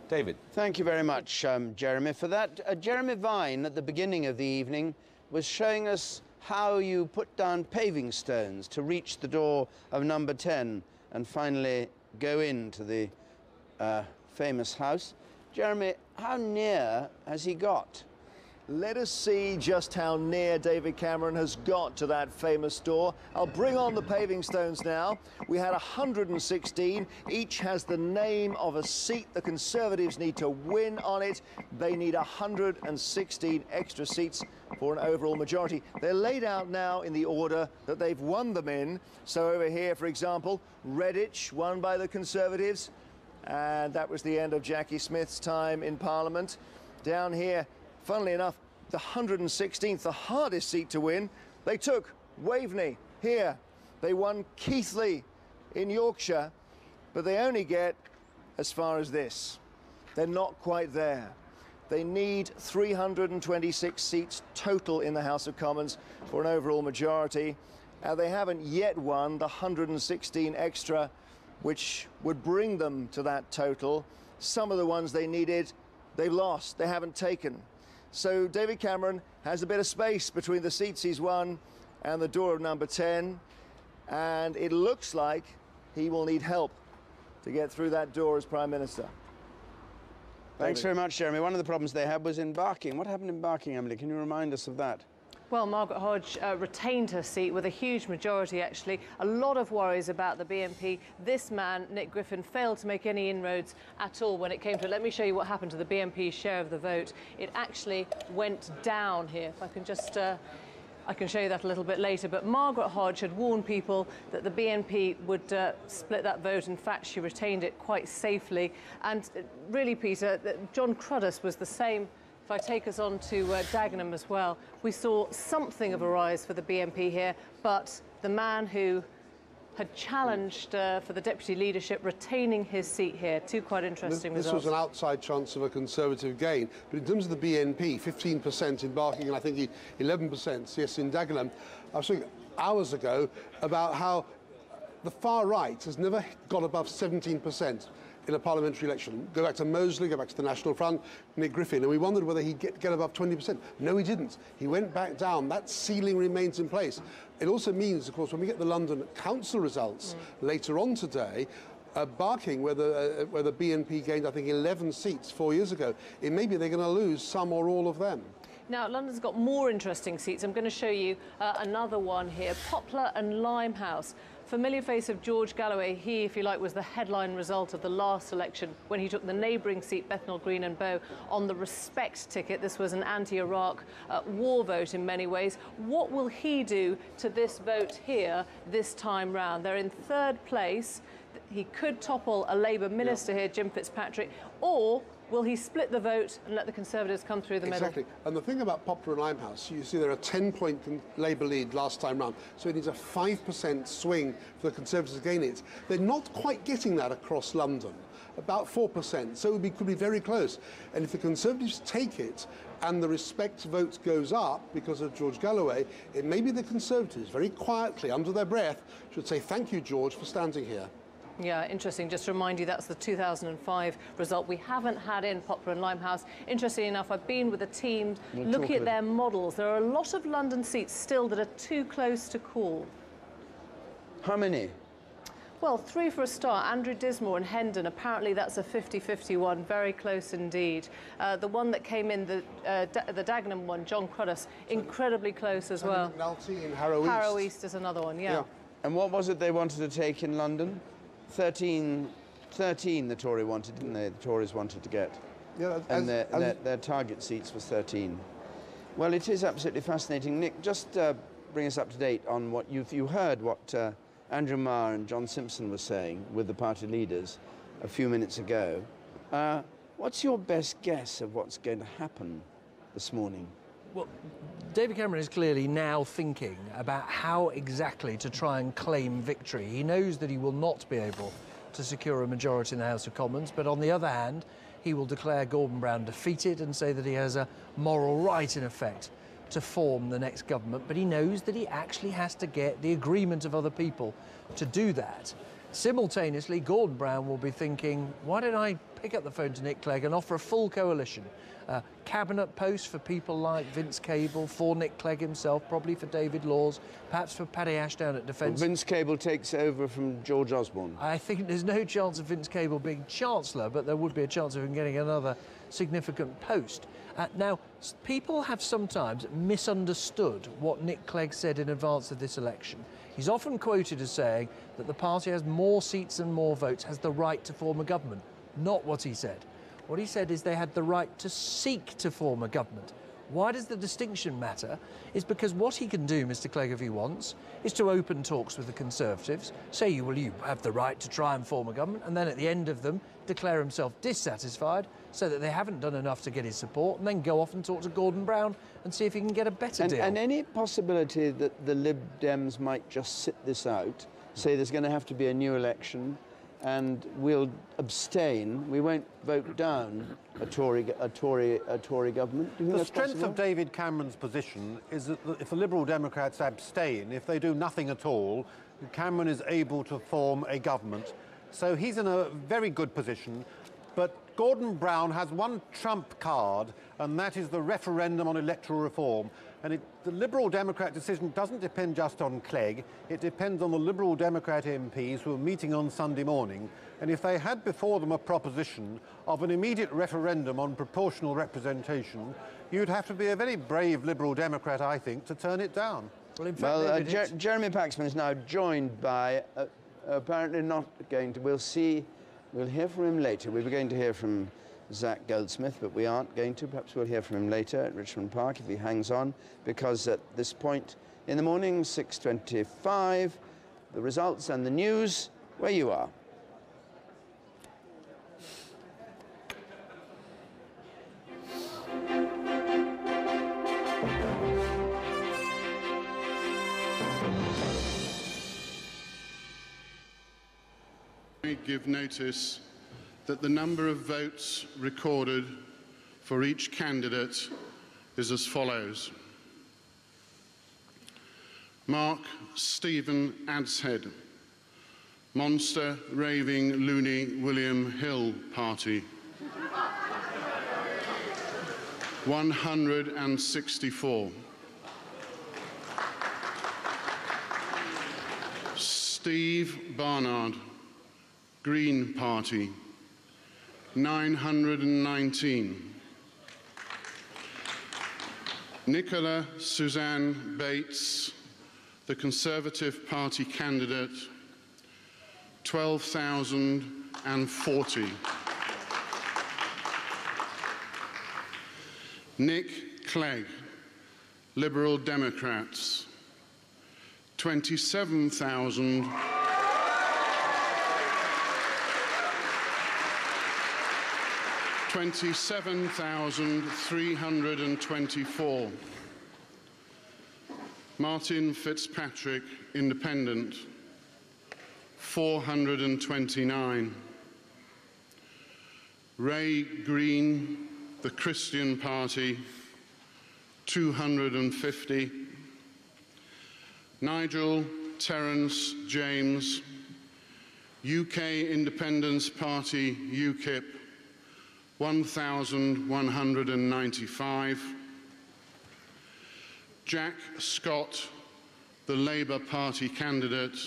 David. Thank you very much, Jeremy, for that. Jeremy Vine, at the beginning of the evening, was showing us how you put down paving stones to reach the door of number 10 and finally go into the famous house. Jeremy, how near has he got? Let us see just how near David Cameron has got to that famous door. I'll bring on the paving stones now. We had 116. Each has the name of a seat the Conservatives need to win on it. They need 116 extra seats for an overall majority. They're laid out now in the order that they've won them in. So over here, for example, Redditch won by the Conservatives. And that was the end of Jackie Smith's time in Parliament. Down here, funnily enough, the 116th, the hardest seat to win, they took Waveney here. They won Keighley in Yorkshire, but they only get as far as this. They're not quite there. They need 326 seats total in the House of Commons for an overall majority. They haven't yet won the 116 extra, which would bring them to that total. Some of the ones they needed, they've lost, they haven't taken. So David Cameron has a bit of space between the seats he's won and the door of number 10. And it looks like he will need help to get through that door as Prime Minister. Thanks very much, Jeremy. One of the problems they had was in Barking. What happened in Barking, Emily? Can you remind us of that? Well, Margaret Hodge retained her seat with a huge majority, actually. A lot of worries about the BNP. This man, Nick Griffin, failed to make any inroads at all when it came to it. Let me show you what happened to the BNP's share of the vote. It actually went down here. If I can just... I can show you that a little bit later, but Margaret Hodge had warned people that the BNP would split that vote. In fact, she retained it quite safely. And really, Peter, John Cruddas was the same. If I take us on to Dagenham as well, we saw something of a rise for the BNP here, but the man who had challenged for the deputy leadership retaining his seat here. Two quite interesting results. This was an outside chance of a Conservative gain, but in terms of the BNP, 15% in Barking and I think 11%, yes, in Dagenham. I was thinking hours ago about how the far right has never got above 17% in a parliamentary election. Go back to Mosley, go back to the National Front, Nick Griffin, and we wondered whether he'd get above 20%. No, he didn't. He went back down. That ceiling remains in place. It also means, of course, when we get the London Council results later on today, Barking, where the BNP gained, I think, 11 seats 4 years ago, it may be they're going to lose some or all of them. Now, London's got more interesting seats. I'm going to show you another one here, Poplar and Limehouse. Familiar face of George Galloway. He, if you like, was the headline result of the last election when he took the neighbouring seat, Bethnal Green and Bow, on the Respect ticket. This was an anti-Iraq war vote in many ways. What will he do to this vote here this time round? They're in third place. He could topple a Labour minister here, Jim Fitzpatrick, or will he split the vote and let the Conservatives come through the middle? Exactly. And the thing about Poplar and Limehouse, you see they're a 10-point Labour lead last time round, so it needs a 5% swing for the Conservatives to gain it. They're not quite getting that across London, about 4%, so it could be very close. And if the Conservatives take it and the Respect vote goes up because of George Galloway, it may be the Conservatives, very quietly, under their breath, should say, thank you, George, for standing here. Yeah, interesting. Just to remind you, that's the 2005 result. We haven't had in Poplar and Limehouse. Interestingly enough, I've been with a team looking at their models. There are a lot of London seats still that are too close to call. How many? Well, 3 for a start. Andrew Dismore and Hendon, apparently that's a 50-50 one, very close indeed. The one that came in, the Dagenham one, John Cruddas, incredibly close as well. McNulty in Harrow East. Harrow East is another one, yeah. And what was it they wanted to take in London? 13 13 the Tory wanted, didn't they? The Tories wanted to get. Yeah, and their target seats was 13. Well, it is absolutely fascinating. Nick, just bring us up to date on what you heard what Andrew Marr and John Simpson were saying with the party leaders a few minutes ago. What's your best guess of what's going to happen this morning? Well, David Cameron is clearly now thinking about how exactly to try and claim victory. He knows that he will not be able to secure a majority in the House of Commons, but on the other hand, he will declare Gordon Brown defeated and say that he has a moral right, in effect, to form the next government. But he knows that he actually has to get the agreement of other people to do that. Simultaneously, Gordon Brown will be thinking, why don't I pick up the phone to Nick Clegg and offer a full coalition? Cabinet posts for people like Vince Cable, for Nick Clegg himself, probably for David Laws, perhaps for Paddy Ashdown at Defence. Well, Vince Cable takes over from George Osborne. I think there's no chance of Vince Cable being Chancellor, but there would be a chance of him getting another significant post. Now, people have sometimes misunderstood what Nick Clegg said in advance of this election. He's often quoted as saying that the party has more seats and more votes, has the right to form a government. Not what he said. What he said is they had the right to seek to form a government. Why does the distinction matter? Is because what he can do, Mr Clegg, if he wants, is to open talks with the Conservatives, say, well, you have the right to try and form a government, and then at the end of them, declare himself dissatisfied, so that they haven't done enough to get his support, and then go off and talk to Gordon Brown and see if he can get a better deal. And any possibility that the Lib Dems might just sit this out, say there's going to have to be a new election, and we'll abstain. We won't vote down a Tory government. Do you think The strength possible? of David Cameron's position is that if the Liberal Democrats abstain, if they do nothing at all, Cameron is able to form a government. So he's in a very good position. But Gordon Brown has one trump card, and that is the referendum on electoral reform. And the Liberal Democrat decision doesn't depend just on Clegg. It depends on the Liberal Democrat MPs who are meeting on Sunday morning. And if they had before them a proposition of an immediate referendum on proportional representation, you'd have to be a very brave Liberal Democrat, I think, to turn it down. Well, in fact, Jeremy Paxman is now joined by, apparently not going to, we'll see, we'll hear from him later. We were going to hear from Zach Goldsmith, but we aren't going to. Perhaps we'll hear from him later at Richmond Park if he hangs on, because at this point in the morning, 6:25, the results and the news where you are. I give notice that the number of votes recorded for each candidate is as follows. Mark Stephen Adshead, Monster Raving Loony William Hill Party, 164. Steve Barnard, Green Party, 919. Nicola Suzanne Bates, the Conservative Party candidate, 12,040. Nick Clegg, Liberal Democrats, 27,000. 27,324. Martin Fitzpatrick, Independent, 429. Ray Green, the Christian Party, 250. Nigel Terence James, UK Independence Party, UKIP, 1,195. Jack Scott, the Labour Party candidate,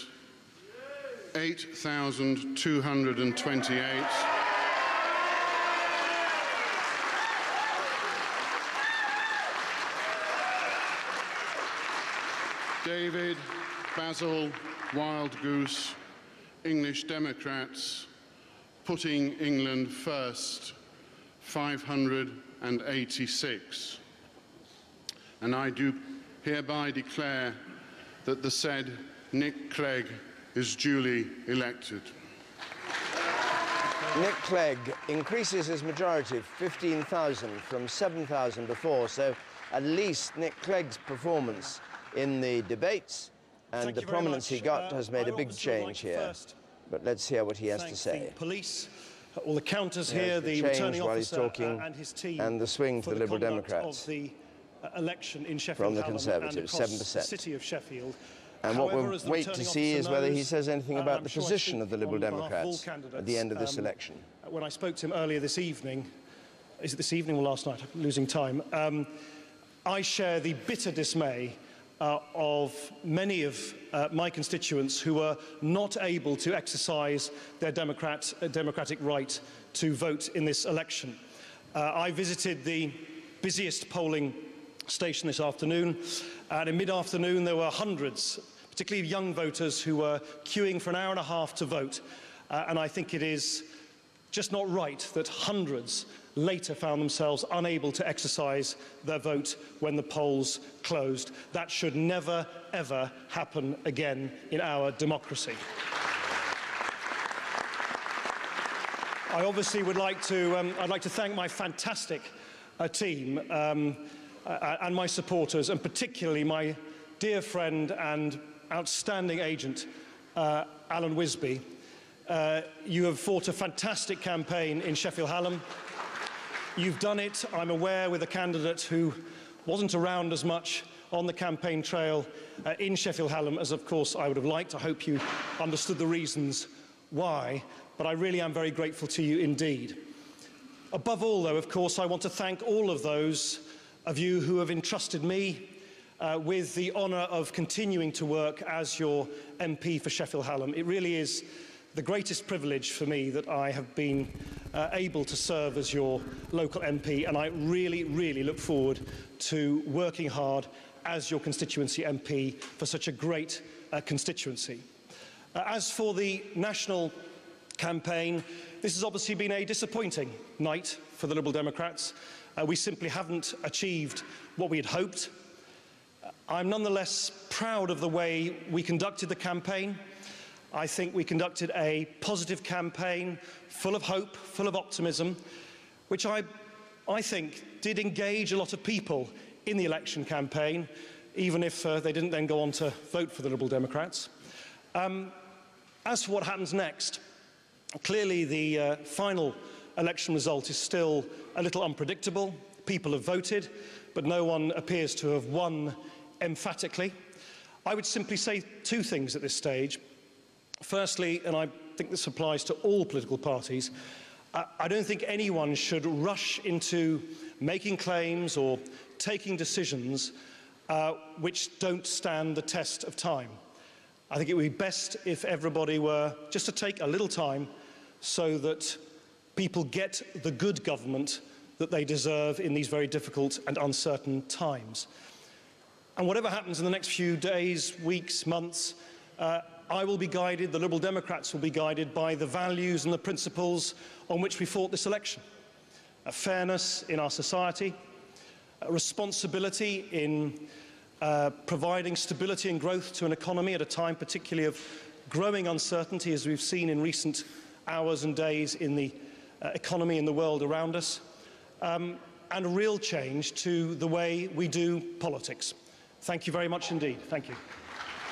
8,228. David Basil Wildgoose, English Democrats, putting England first 586. And I do hereby declare that the said Nick Clegg is duly elected. Nick Clegg increases his majority, 15,000 from 7,000 before, so at least Nick Clegg's performance in the debates and the prominence he got has made a big change here. But let's hear what he has to say. Police, all the counters Yes, here, the returning while he's officer talking, and his team, and the swing to the Liberal Democrats of the election in Sheffield from the Hallam Conservatives, and across 7%. the city of Sheffield. And However, what we'll as the wait to returning see is officer whether he knows, says anything about I'm the sure I position speak of the Liberal on behalf of all Democrats at the end of this election. When I spoke to him earlier this evening, is it this evening or last night? I'm losing time. I share the bitter dismay of many of my constituents who were not able to exercise their democratic right to vote in this election. I visited the busiest polling station this afternoon, and in mid-afternoon there were hundreds, particularly young voters, who were queuing for an hour and a half to vote. And I think it is just not right that hundreds later found themselves unable to exercise their vote when the polls closed. That should never, ever happen again in our democracy. I obviously would like to, I'd like to thank my fantastic team and my supporters, and particularly my dear friend and outstanding agent, Alan Wisby. You have fought a fantastic campaign in Sheffield Hallam. You've done it, I'm aware, with a candidate who wasn't around as much on the campaign trail in Sheffield Hallam as, of course, I would have liked. I hope you understood the reasons why, but I really am very grateful to you indeed. Above all, though, of course, I want to thank all of those of you who have entrusted me with the honour of continuing to work as your MP for Sheffield Hallam. It really is the greatest privilege for me that I have been able to serve as your local MP, and I really, really look forward to working hard as your constituency MP for such a great constituency. As for the national campaign, this has obviously been a disappointing night for the Liberal Democrats. We simply haven't achieved what we had hoped. I'm nonetheless proud of the way we conducted the campaign. I think we conducted a positive campaign, full of hope, full of optimism, which I think did engage a lot of people in the election campaign, even if they didn't then go on to vote for the Liberal Democrats. As for what happens next, clearly the final election result is still a little unpredictable. People have voted, but no one appears to have won emphatically. I would simply say two things at this stage. Firstly, and I think this applies to all political parties, I don't think anyone should rush into making claims or taking decisions which don't stand the test of time. I think it would be best if everybody were just to take a little time so that people get the good government that they deserve in these very difficult and uncertain times. And whatever happens in the next few days, weeks, months, I will be guided, the Liberal Democrats will be guided by the values and the principles on which we fought this election. Fairness in our society, responsibility in providing stability and growth to an economy at a time particularly of growing uncertainty, as we've seen in recent hours and days in the economy and the world around us, and a real change to the way we do politics. Thank you very much indeed. Thank you.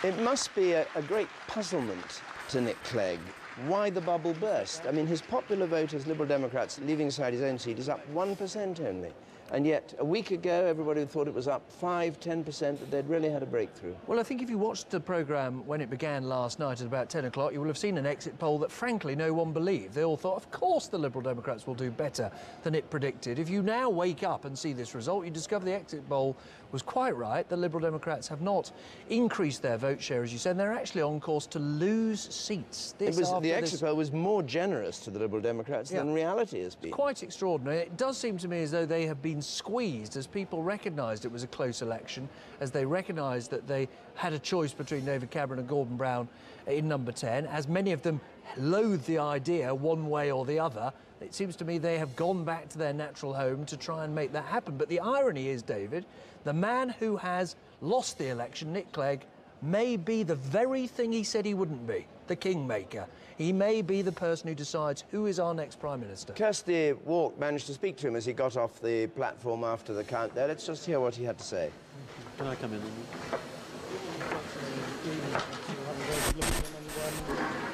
It must be a great puzzlement to Nick Clegg why the bubble burst. I mean, his popular vote as Liberal Democrats, leaving aside his own seat, is up 1% only. And yet, a week ago, everybody thought it was up 5, 10%, that they'd really had a breakthrough. Well, I think if you watched the programme when it began last night at about 10 o'clock, you will have seen an exit poll that, frankly, no one believed. They all thought, of course the Liberal Democrats will do better than it predicted. If you now wake up and see this result, you discover the exit poll was quite right. The Liberal Democrats have not increased their vote share, as you said, and they're actually on course to lose seats. The exit poll was more generous to the Liberal Democrats than reality has been. Quite extraordinary. It does seem to me as though they have been been squeezed as people recognised it was a close election, as they recognised that they had a choice between David Cameron and Gordon Brown in number 10, as many of them loathe the idea one way or the other. It seems to me they have gone back to their natural home to try and make that happen. But the irony is, David, the man who has lost the election, Nick Clegg, may be the very thing he said he wouldn't be, the kingmaker. He may be the person who decides who is our next Prime Minister. Kirsty Walk managed to speak to him as he got off the platform after the count there. Let's just hear what he had to say. Can I come in?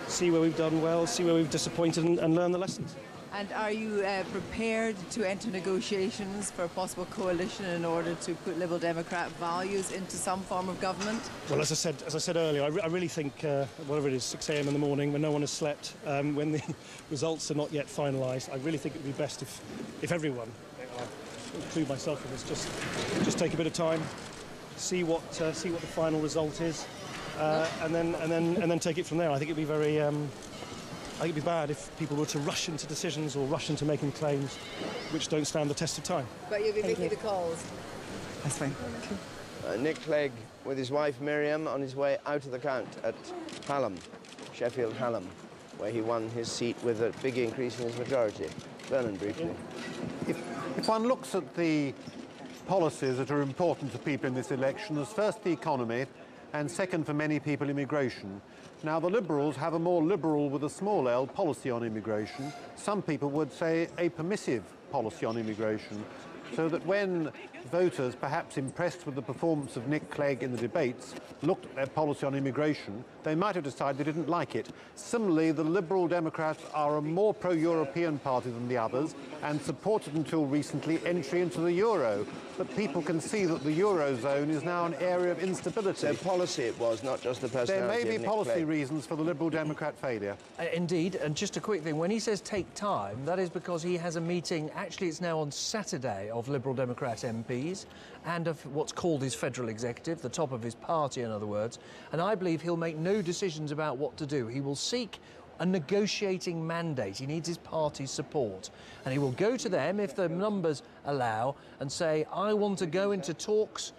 See where we've done well, see where we've disappointed, and learn the lessons. And are you prepared to enter negotiations for a possible coalition in order to put Liberal Democrat values into some form of government? Well, as I said earlier, I really think whatever it is, 6 a.m. in the morning, when no one has slept, when the results are not yet finalised, I really think it would be best if everyone, I include myself in this, just take a bit of time, see what the final result is, and then take it from there. I think it'd be very. I think it'd be bad if people were to rush into decisions or rush into making claims which don't stand the test of time. But you'll be making the calls. That's fine. Nick Clegg with his wife Miriam on his way out of the count at Hallam, Sheffield Hallam, where he won his seat with a big increase in his majority. Vernon, briefly. If one looks at the policies that are important to people in this election, there's first the economy, and second, for many people, immigration. Now, the Liberals have a more liberal, with a small l, policy on immigration. Some people would say a permissive policy on immigration, so that when voters, perhaps impressed with the performance of Nick Clegg in the debates, looked at their policy on immigration, they might have decided they didn't like it. Similarly, the Liberal Democrats are a more pro-European party than the others and supported until recently entry into the Euro. But people can see that the Eurozone is now an area of instability. Their policy it was, not just the personality. There may be policy Clegg. reasons for the Liberal Democrat failure. Indeed, and just a quick thing, when he says take time, that is because he has a meeting, actually it's now on Saturday, of Liberal Democrat MPs and of what's called his federal executive, the top of his party, in other words, and I believe he'll make no decisions about what to do. He will seek a negotiating mandate. He needs his party's support. And he will go to them, if the numbers allow, and say, I want to go into talks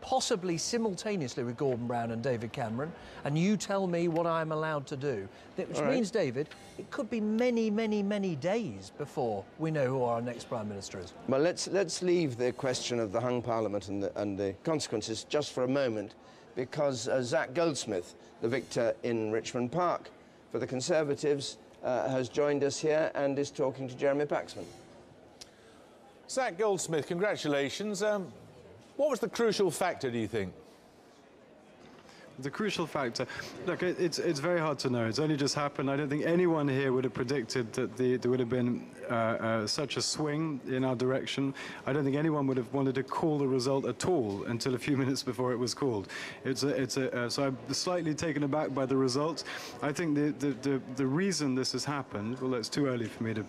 possibly simultaneously with Gordon Brown and David Cameron, and you tell me what I'm allowed to do. Which means, David, it could be many, many, many days before we know who our next Prime Minister is. Well, let's leave the question of the hung Parliament and the consequences just for a moment, because Zach Goldsmith, the victor in Richmond Park for the Conservatives, has joined us here and is talking to Jeremy Paxman. Zach Goldsmith, congratulations. What was the crucial factor, do you think? The crucial factor, look, it's very hard to know. It's only just happened. I don't think anyone here would have predicted that there would have been such a swing in our direction. I don't think anyone would have wanted to call the result at all until a few minutes before it was called. So I'm slightly taken aback by the results. I think the reason this has happened, well, it's too early for me to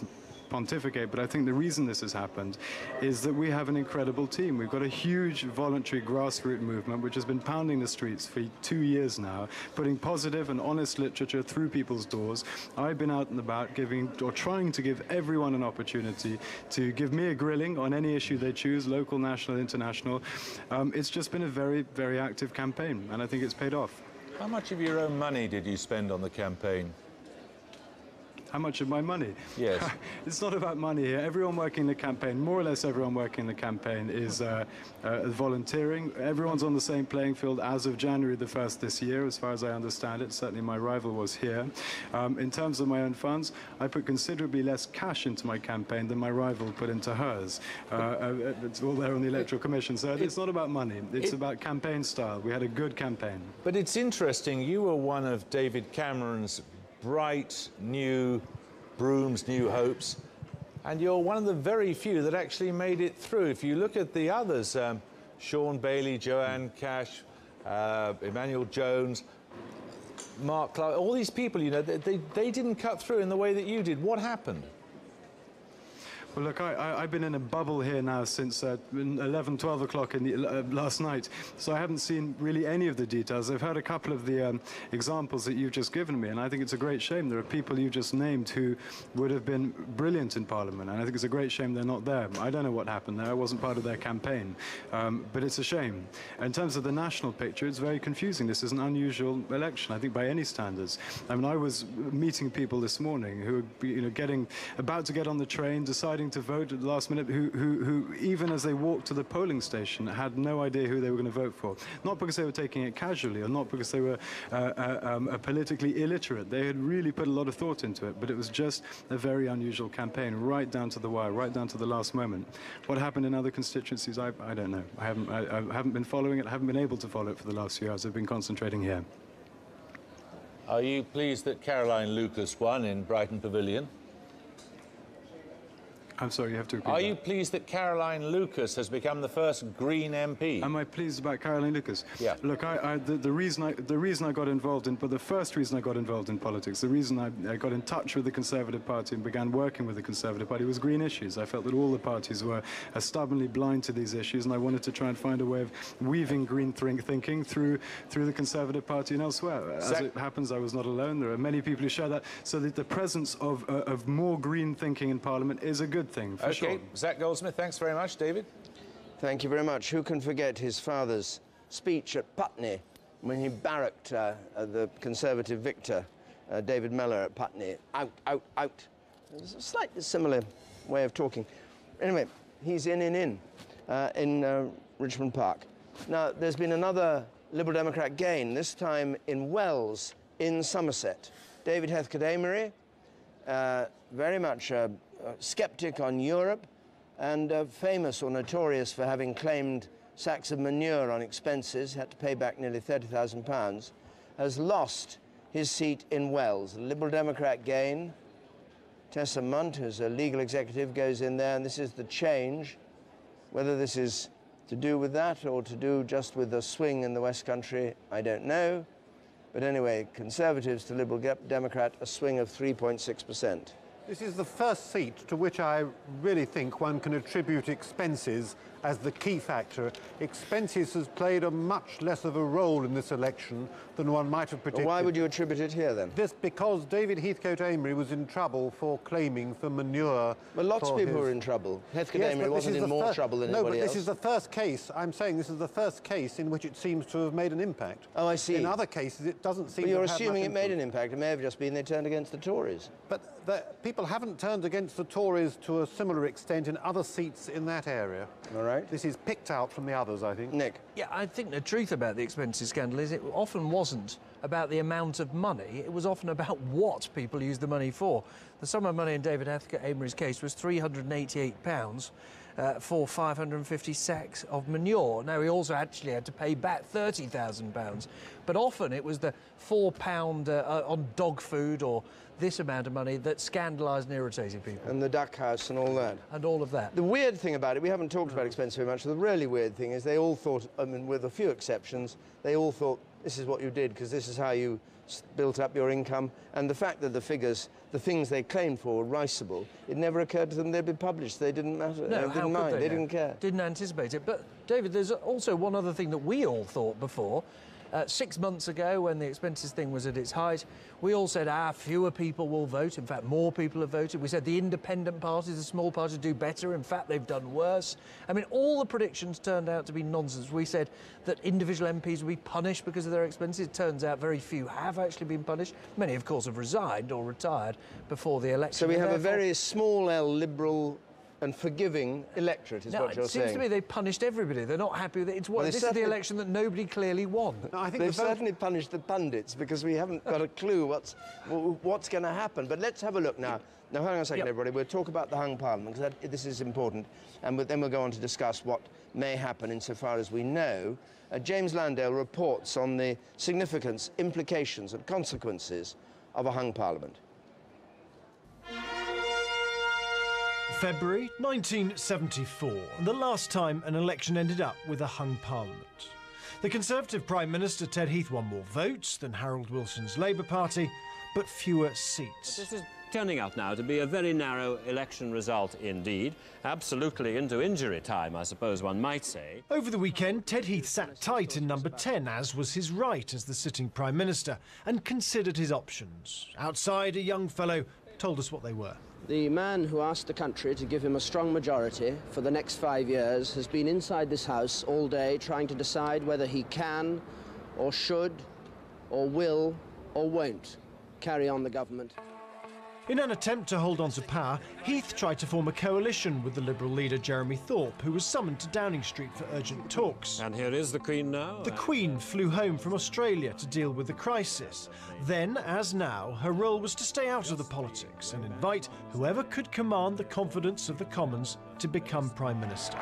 pontificate, but I think the reason this has happened is that we have an incredible team. We've got a huge voluntary grassroots movement which has been pounding the streets for 2 years now, putting positive and honest literature through people's doors. I've been out and about trying to give everyone an opportunity to give me a grilling on any issue they choose, local, national, international. It's just been a very, very active campaign, and I think it's paid off. How much of your own money did you spend on the campaign? How much of my money? Yes. It's not about money here. Everyone working the campaign, more or less everyone working the campaign, is volunteering. Everyone's on the same playing field as of January the 1st this year, as far as I understand it. Certainly my rival was here. In terms of my own funds, I put considerably less cash into my campaign than my rival put into hers. It's all there on the Electoral Commission. So it's not about money. It's about campaign style. We had a good campaign. But it's interesting. You were one of David Cameron's bright new brooms, new hopes, and you're one of the very few that actually made it through. If you look at the others, Sean Bailey, Joanne Cash, Emmanuel Jones, Mark Clark, all these people, you know, they didn't cut through in the way that you did. What happened? Well, look, I've been in a bubble here now since 11, 12 o'clock in the, last night, so I haven't seen really any of the details. I've heard a couple of the examples that you've just given me, and I think it's a great shame. There are people you just named who would have been brilliant in Parliament, and I think it's a great shame they're not there. I don't know what happened there. I wasn't part of their campaign, but it's a shame. In terms of the national picture, it's very confusing. This is an unusual election, I think, by any standards. I mean, I was meeting people this morning who were about to get on the train, deciding to vote at the last minute, who even as they walked to the polling station had no idea who they were going to vote for. Not because they were taking it casually, or not because they were politically illiterate. They had really put a lot of thought into it, but it was just a very unusual campaign, right down to the wire, right down to the last moment. What happened in other constituencies, I don't know. I haven't been following it. I haven't been able to follow it for the last few hours. I've been concentrating here. Are you pleased that Caroline Lucas won in Brighton Pavilion? I'm sorry, you have to repeat Are you pleased that Caroline Lucas has become the first Green MP? Am I pleased about Caroline Lucas? Yeah. Look, the reason I got involved in, but the first reason I got involved in politics, the reason I got in touch with the Conservative Party and began working with the Conservative Party was green issues. I felt that all the parties were stubbornly blind to these issues, and I wanted to try and find a way of weaving green thinking through the Conservative Party and elsewhere. As it happens, I was not alone. There are many people who share that. So that the presence of more green thinking in Parliament is a good thing, for sure. Zach Goldsmith, thanks very much. David? Thank you very much. Who can forget his father's speech at Putney when he barracked the Conservative victor, David Mellor, at Putney? Out, out, out. It was a slightly similar way of talking. Anyway, he's in Richmond Park. Now, there's been another Liberal Democrat gain, this time in Wells, in Somerset. David Heathcote-Amery, very much a sceptic on Europe, and famous or notorious for having claimed sacks of manure on expenses, had to pay back nearly £30,000, has lost his seat in Wells. The Liberal Democrat gain. Tessa Munt, who's a legal executive, goes in there, and this is the change. Whether this is to do with that or to do just with the swing in the West Country, I don't know. But anyway, Conservatives to Liberal Democrat, a swing of 3.6%. This is the first seat to which I really think one can attribute expenses as the key factor. Expenses has played a much less of a role in this election than one might have predicted. Well, why would you attribute it here, then? This because David Heathcote-Amery was in trouble for claiming for manure. Well, lots of people were in trouble. Heathcote-Amery wasn't in more trouble than anybody else. No, but this is the first case. I'm saying this is the first case in which it seems to have made an impact. Oh, I see. In other cases, it doesn't seem to But have you're assuming it much made an impact. It may have just been they turned against the Tories. But people haven't turned against the Tories to a similar extent in other seats in that area. All right. This is picked out from the others, I think. Nick? Yeah, I think the truth about the expenses scandal is it often wasn't about the amount of money, it was often about what people used the money for. The sum of money in David Heathcote-Amery's case was £388 for 550 sacks of manure. Now, he also actually had to pay back £30,000, but often it was the £4 on dog food or this amount of money that scandalised and irritated people. And the duck house and all that. And all of that. The weird thing about it, we haven't talked about expense very much, the really weird thing is they all thought, I mean, with a few exceptions, they all thought this is what you did because this is how you built up your income. And the fact that the figures, the things they claimed for were riceable, it never occurred to them they'd be published. They didn't matter. No, they didn't mind. They didn't care. Didn't anticipate it. But, David, there's also one other thing that we all thought before. 6 months ago, when the expenses thing was at its height, we all said, fewer people will vote. In fact, more people have voted. We said the independent parties, the small parties, do better. In fact, they've done worse. I mean, all the predictions turned out to be nonsense. We said that individual MPs would be punished because of their expenses. It turns out very few have actually been punished. Many, of course, have resigned or retired before the election. So we have a very small L Liberal and forgiving electorate, is what you're saying. It seems to me they punished everybody. They're not happy with it. This is the election that nobody clearly won. No, I think they've certainly punished the pundits because we haven't got a clue what's going to happen. But let's have a look now. Now, hang on a second, everybody. We'll talk about the hung parliament because this is important. And then we'll go on to discuss what may happen insofar as we know. James Landale reports on the significance, implications and consequences of a hung parliament. February 1974, the last time an election ended up with a hung parliament. The Conservative Prime Minister Ted Heath won more votes than Harold Wilson's Labour Party, but fewer seats. turning out now to be a very narrow election result indeed. Absolutely into injury time, I suppose one might say. Over the weekend, Ted Heath sat tight in number 10, as was his right as the sitting Prime Minister, and considered his options. Outside, a young fellow told us what they were. The man who asked the country to give him a strong majority for the next 5 years has been inside this House all day trying to decide whether he can or should or will or won't carry on the government. In an attempt to hold on to power, Heath tried to form a coalition with the Liberal leader Jeremy Thorpe, who was summoned to Downing Street for urgent talks. And here is the Queen now. The Queen flew home from Australia to deal with the crisis. Then, as now, her role was to stay out of the politics and invite whoever could command the confidence of the Commons to become Prime Minister.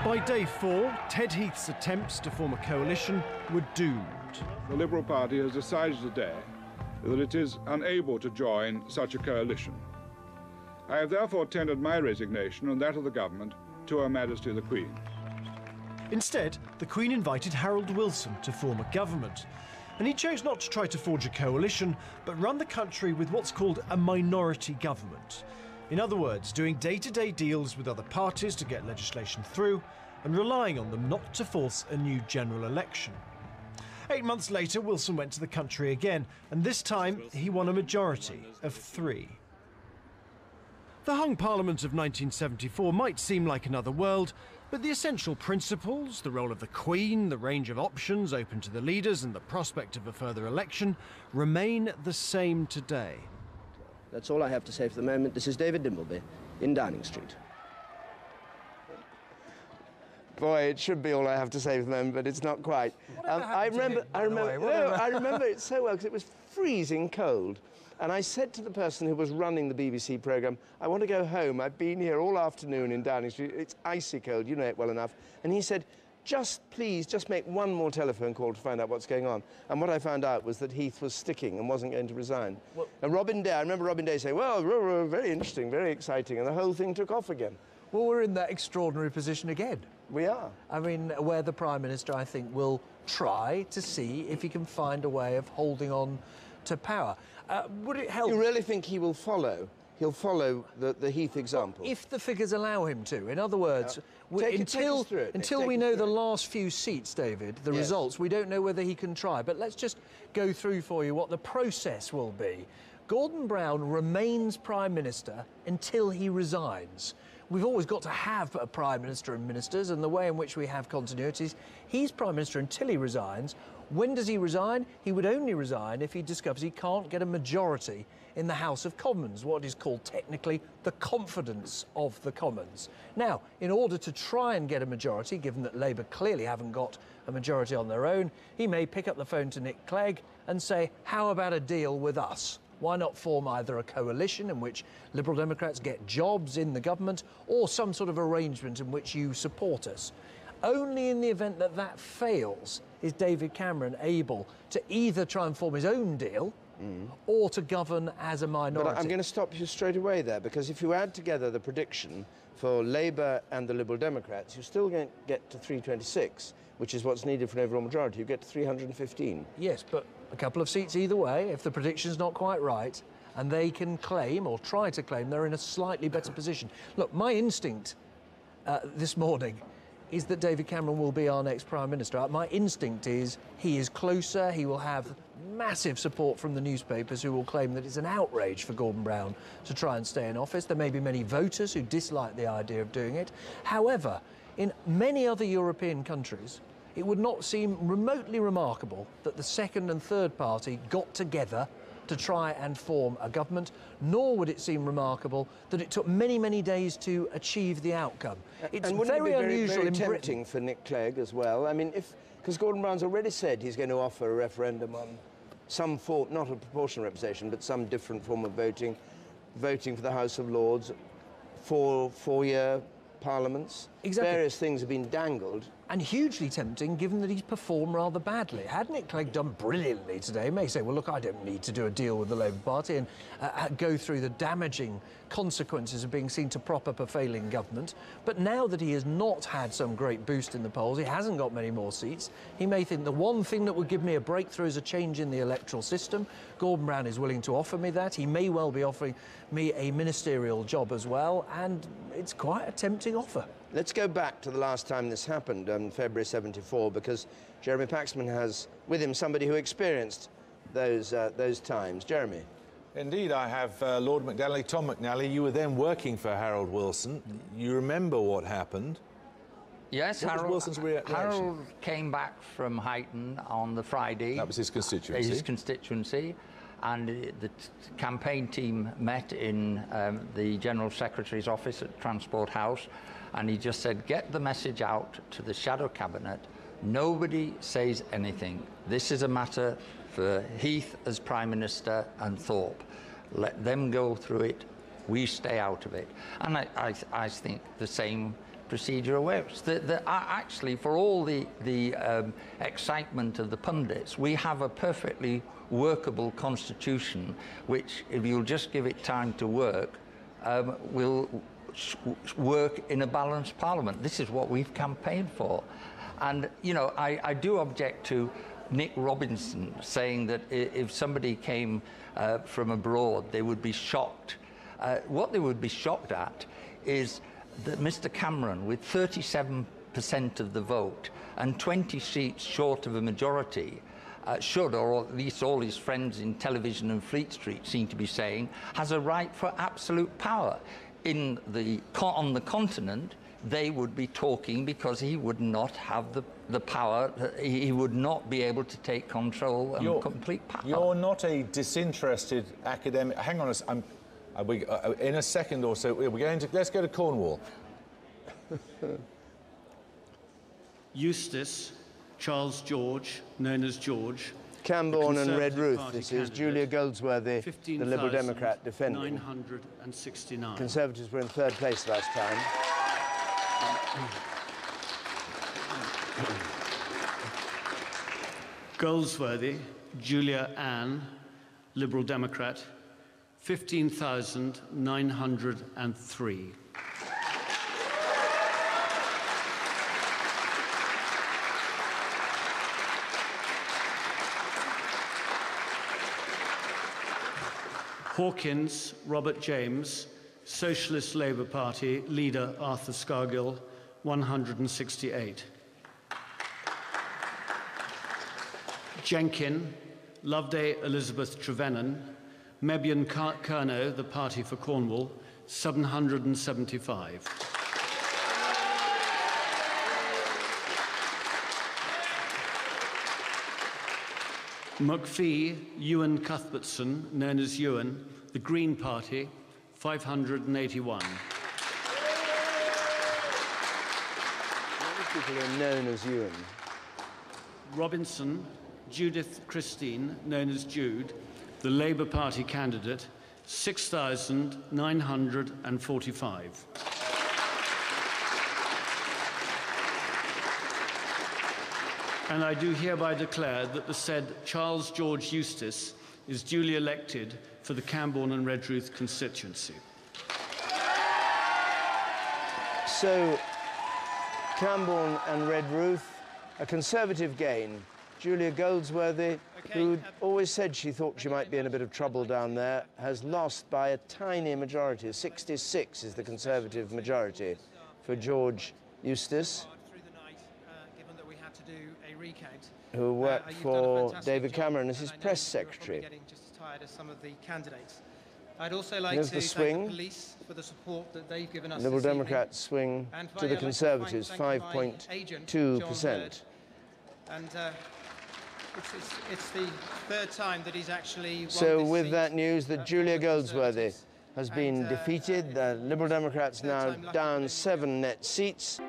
By day 4, Ted Heath's attempts to form a coalition were doomed. The Liberal Party has decided today that it is unable to join such a coalition. I have therefore tendered my resignation and that of the government to Her Majesty the Queen. Instead, the Queen invited Harold Wilson to form a government. And he chose not to try to forge a coalition, but run the country with what's called a minority government. In other words, doing day-to-day deals with other parties to get legislation through, and relying on them not to force a new general election. 8 months later, Wilson went to the country again, and this time he won a majority of 3. The hung Parliament of 1974 might seem like another world, but the essential principles, the role of the Queen, the range of options open to the leaders and the prospect of a further election remain the same today. That's all I have to say for the moment. This is David Dimbleby in Downing Street. Boy, it should be all I have to say for the moment, but it's not quite. I remember it so well because it was freezing cold. And I said to the person who was running the BBC programme, I want to go home. I've been here all afternoon in Downing Street. It's icy cold. You know it well enough. And he said, please, just make one more telephone call to find out what's going on. And what I found out was that Heath was sticking and wasn't going to resign. Well, and Robin Day, I remember Robin Day saying, well, very interesting, very exciting. And the whole thing took off again. Well, we're in that extraordinary position again. We are. I mean, where the Prime Minister, I think, will try to see if he can find a way of holding on to power. Would it help? You really think he will follow? He'll follow the Heath example? If the figures allow him to. In other words, until we know the last few seats, David, the results, we don't know whether he can try. But let's just go through for you what the process will be. Gordon Brown remains Prime Minister until he resigns. We've always got to have a Prime Minister and ministers, and the way in which we have continuities, he's Prime Minister until he resigns. When does he resign? He would only resign if he discovers he can't get a majority in the House of Commons, what is called technically the confidence of the Commons. Now, in order to try and get a majority, given that Labour clearly haven't got a majority on their own, he may pick up the phone to Nick Clegg and say, how about a deal with us? Why not form either a coalition in which Liberal Democrats get jobs in the government or some sort of arrangement in which you support us? Only in the event that that fails is David Cameron able to either try and form his own deal or to govern as a minority. But I'm going to stop you straight away there, because if you add together the prediction for Labour and the Liberal Democrats, you're still going to get to 326, which is what's needed for an overall majority. You get to 315. Yes, but a couple of seats either way, if the prediction's not quite right, and they can claim, or try to claim, they're in a slightly better position. Look, my instinct this morning is that David Cameron will be our next Prime Minister. My instinct is he is closer, he will have massive support from the newspapers who will claim that it's an outrage for Gordon Brown to try and stay in office. There may be many voters who dislike the idea of doing it. However, in many other European countries, it would not seem remotely remarkable that the second and third party got together to try and form a government, nor would it seem remarkable that it took many, many days to achieve the outcome. It's and wouldn't very it be unusual very in tempting Britain for Nick Clegg as well? I mean, because Gordon Brown's already said he's going to offer a referendum on some form, not a proportional representation, but some different form of voting for the House of Lords, for four-year parliaments. Exactly. various things have been dangled. And hugely tempting, given that he's performed rather badly. Had Nick Clegg done brilliantly today, he may say, well, look, I don't need to do a deal with the Labour Party and go through the damaging consequences of being seen to prop up a failing government. But now that he has not had some great boost in the polls, he hasn't got many more seats, he may think the one thing that would give me a breakthrough is a change in the electoral system. Gordon Brown is willing to offer me that. He may well be offering me a ministerial job as well, and it's quite a tempting offer. Let's go back to the last time this happened, February 74, because Jeremy Paxman has with him somebody who experienced those times. Jeremy. Indeed, I have Lord McNally, Tom McNally. You were then working for Harold Wilson. You remember what happened? Yes, What was Wilson's reaction? Harold came back from Huyton on the Friday. That was his constituency. His constituency. And the campaign team met in the General Secretary's office at Transport House, and he just said, get the message out to the shadow cabinet. Nobody says anything. This is a matter for Heath as Prime Minister and Thorpe. Let them go through it. We stay out of it. And I think the same procedure works. Actually, for all the excitement of the pundits, we have a perfectly workable constitution, which, if you'll just give it time to work, will work in a balanced parliament. This is what we've campaigned for. And, you know, I do object to Nick Robinson saying that if somebody came from abroad, they would be shocked. What they would be shocked at is that Mr. Cameron, with 37% of the vote and 20 seats short of a majority, should, or at least all his friends in television and Fleet Street seem to be saying, has a right for absolute power. On the continent, they would be talking because he would not have the power, he would not be able to take control and complete power. You're not a disinterested academic. Hang on, in a second or so, let's go to Cornwall. Eustace Charles George, known as George. Camborne and Redruth. This is Julia Goldsworthy, the Liberal Democrat defending. 969. Conservatives were in third place last time. Goldsworthy, Julia Ann, Liberal Democrat, 15,903. Hawkins, Robert James, Socialist Labour Party, leader Arthur Scargill, 168. Jenkin, Loveday Elizabeth Trevennan, Mebyan Kerno, the Party for Cornwall, 775. McPhee, Ewan Cuthbertson, known as Ewan, the Green Party, 581. People are known as Ewan. Robinson, Judith Christine, known as Jude, the Labour Party candidate, 6,945. And I do hereby declare that the said Charles George Eustace is duly elected for the Camborne and Redruth constituency. So, Camborne and Redruth, a Conservative gain. Julia Goldsworthy, who always said she thought she might be in a bit of trouble down there, has lost by a tiny majority. 66 is the Conservative majority for George Eustace, who worked for David Cameron as his press secretary. Just as tired as some of the candidates. I'd also like to thank the police for the support that they've given us. Liberal Democrats swing to the Conservatives, 5.2%. And it's the third time that he's actually won So with that news that Julia Goldsworthy has been defeated, the Liberal Democrats now down 7 net seats.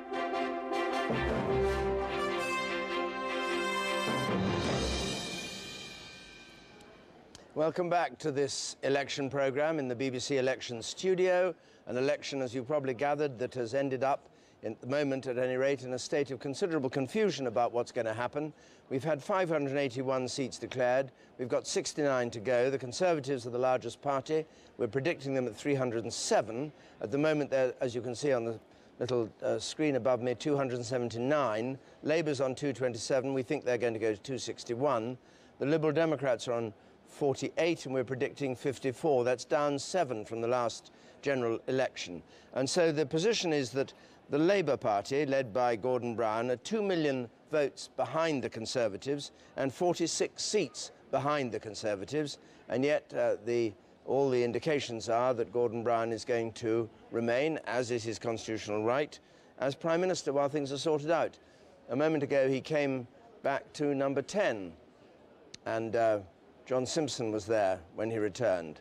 Welcome back to this election programme in the BBC election studio. An election, as you probably gathered, that has ended up at the moment, at any rate, in a state of considerable confusion about what's going to happen. We've had 581 seats declared. We've got 69 to go. The Conservatives are the largest party. We're predicting them at 307. At the moment, they're, as you can see on the little screen above me, 279. Labour's on 227. We think they're going to go to 261. The Liberal Democrats are on 48, and we're predicting 54. That's down 7 from the last general election. And so the position is that the Labour Party, led by Gordon Brown, are 2 million votes behind the Conservatives and 46 seats behind the Conservatives, and yet all the indications are that Gordon Brown is going to remain, as is his constitutional right, as Prime Minister while things are sorted out. A moment ago he came back to number 10, and John Simpson was there when he returned.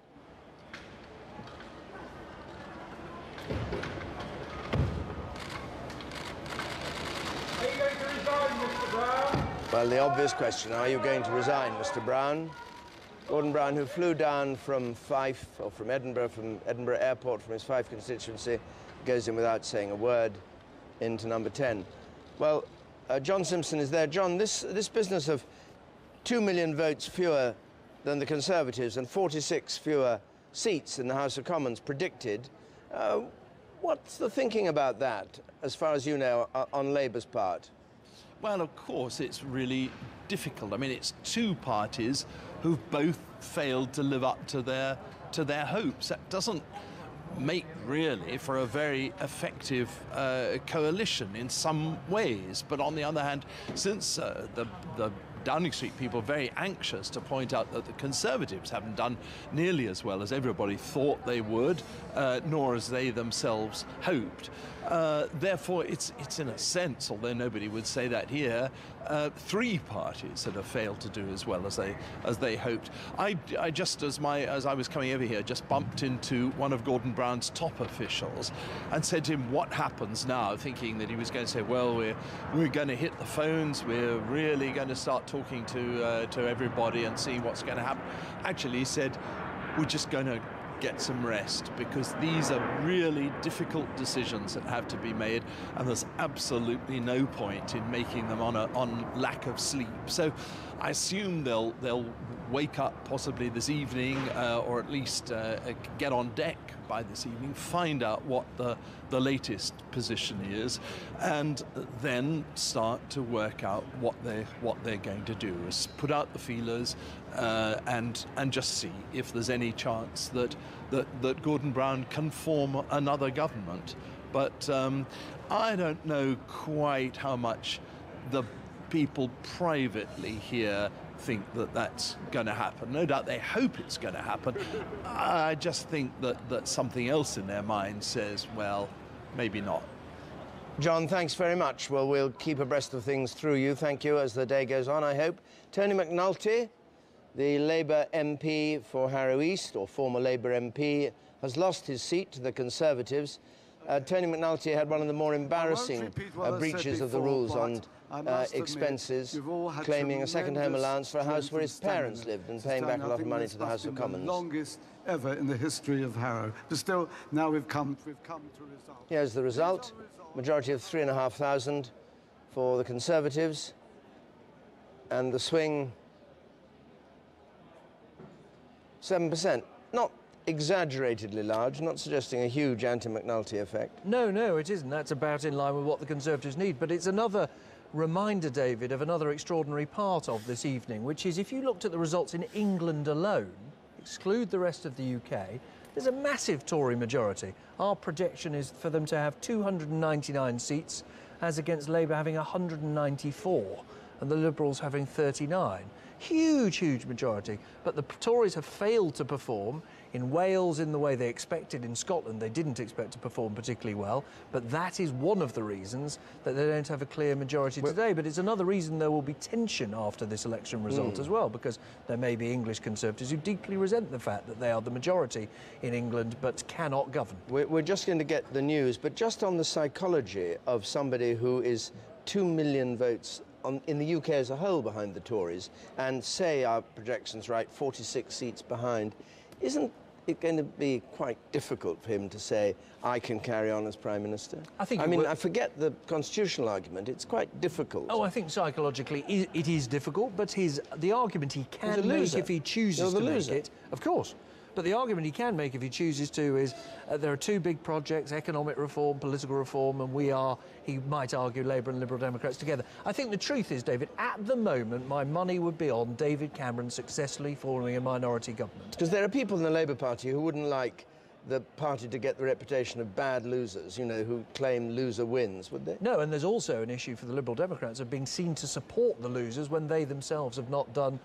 Well, the obvious question, are you going to resign, Mr. Brown? Gordon Brown, who flew down from Fife, or from Edinburgh Airport, from his Fife constituency, goes in without saying a word into number 10. Well, John Simpson is there. John, this business of 2 million votes fewer than the Conservatives and 46 fewer seats in the House of Commons predicted, what's the thinking about that, as far as you know, on Labour's part? Well, of course, it's really difficult. I mean, it's two parties who've both failed to live up to their hopes. That doesn't make really for a very effective coalition in some ways. But on the other hand, since the Downing Street people are very anxious to point out that the Conservatives haven't done nearly as well as everybody thought they would, nor as they themselves hoped. Therefore, it's in a sense, although nobody would say that here, three parties that have failed to do as well as they hoped. I just, as I was coming over here, just bumped into one of Gordon Brown's top officials and said to him, "What happens now?" Thinking that he was going to say, "Well, we're going to hit the phones. We're really going to start talking to everybody and seeing what's going to happen." Actually, he said, "We're just going to get some rest, because these are really difficult decisions that have to be made, and there's absolutely no point in making them on lack of sleep." So I assume they'll wake up possibly this evening, or at least get on deck by this evening, find out what the latest position is, and then start to work out what they're going to do. Is put out the feelers and just see if there's any chance that Gordon Brown can form another government. But I don't know quite how much the people privately here think that that's going to happen. No doubt they hope it's going to happen. I just think that something else in their mind says, well, maybe not. John, thanks very much. Well, we'll keep abreast of things through you. Thank you as the day goes on, I hope. Tony McNulty, the Labour MP for Harrow East, or former Labour MP, has lost his seat to the Conservatives. Tony McNulty had one of the more embarrassing breaches of the rules on expenses, claiming a second home allowance for a house where his parents lived and paying back a lot of money to the House of Commons. The longest ever in the history of Harrow. But still, now we've come to result. Here's the result. Majority of 3,500 for the Conservatives, and the swing 7%. Not exaggeratedly large, not suggesting a huge anti-McNulty effect. No, it isn't. That's about in line with what the Conservatives need. But it's another reminder, David, of another extraordinary part of this evening, which is if you looked at the results in England alone, exclude the rest of the UK, there's a massive Tory majority. Our projection is for them to have 299 seats, as against Labour having 194, and the Liberals having 39. Huge majority. But the Tories have failed to perform in Wales in the way they expected. In Scotland, they didn't expect to perform particularly well. But that is one of the reasons that they don't have a clear majority today. But it's another reason there will be tension after this election result as well, because there may be English Conservatives who deeply resent the fact that they are the majority in England but cannot govern. We're just going to get the news, but just on the psychology of somebody who is 2 million votes in the UK as a whole behind the Tories, and say our projections right, 46 seats behind, isn't it going to be quite difficult for him to say, I can carry on as Prime Minister? I mean, I forget the constitutional argument. It's quite difficult. Oh, I think psychologically it is difficult, but the argument he can make if he chooses to make it, of course. But the argument he can make if he chooses to is there are two big projects, economic reform, political reform, and he might argue, Labour and Liberal Democrats together. I think the truth is, David, at the moment, my money would be on David Cameron successfully forming a minority government. Because there are people in the Labour Party who wouldn't like the party to get the reputation of bad losers, you know, who claim loser wins, would they? No, and there's also an issue for the Liberal Democrats of being seen to support the losers when they themselves have not done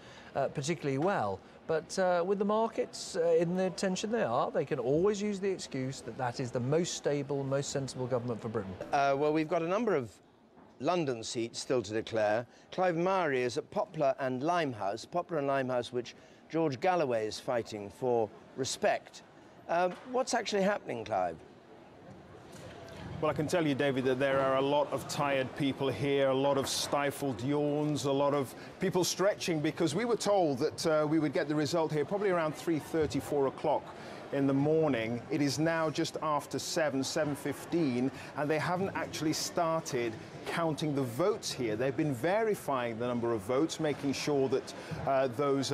particularly well. But with the markets in the tension they are, they can always use the excuse that that is the most stable, most sensible government for Britain. Well, we've got a number of London seats still to declare. Clive Murray is at Poplar and Limehouse, which George Galloway is fighting for respect. What's actually happening, Clive? Well, I can tell you, David, that there are a lot of tired people here, a lot of stifled yawns, a lot of people stretching, because we were told that we would get the result here probably around 3:30, 4 o'clock in the morning. It is now just after 7:15, and they haven't actually started counting the votes here. They've been verifying the number of votes, making sure that those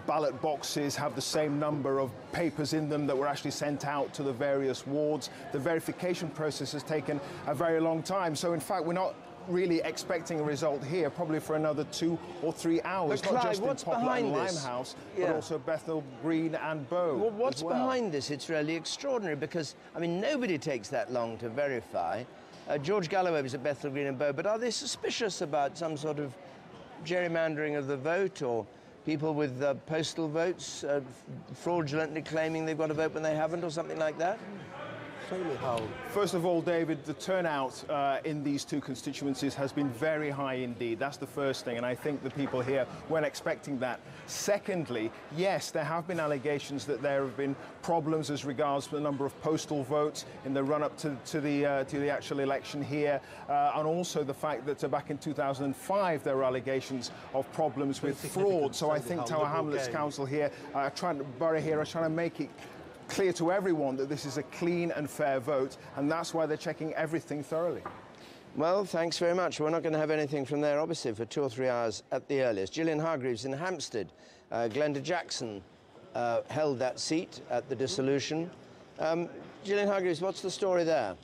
ballot boxes have the same number of papers in them that were actually sent out to the various wards. The verification process has taken a very long time. So in fact, we're not really expecting a result here probably for another 2 or 3 hours. But Clive, not just what's in Poplar behind and this? Limehouse, Yeah. but also Bethnal Green and Bow. Well, what's as well. behind this? It's really extraordinary because, I mean, nobody takes that long to verify. George Galloway was at Bethnal Green and Bow, but are they suspicious about some sort of gerrymandering of the vote, or people with postal votes fraudulently claiming they've got a vote when they haven't, or something like that? First of all, David, the turnout in these two constituencies has been very high indeed. That's the first thing, and I think the people here weren't expecting that. Secondly, yes, there have been allegations that there have been problems as regards the number of postal votes in the run-up to the actual election here, and also the fact that back in 2005 there were allegations of problems with fraud. So I think Tower Hamlets Council here, Borough here, are trying to make it clear to everyone that this is a clean and fair vote, and that's why they're checking everything thoroughly. Well, thanks very much. We're not going to have anything from there, obviously, for 2 or 3 hours at the earliest. Gillian Hargreaves in Hampstead. Glenda Jackson held that seat at the dissolution. Gillian Hargreaves, what's the story there?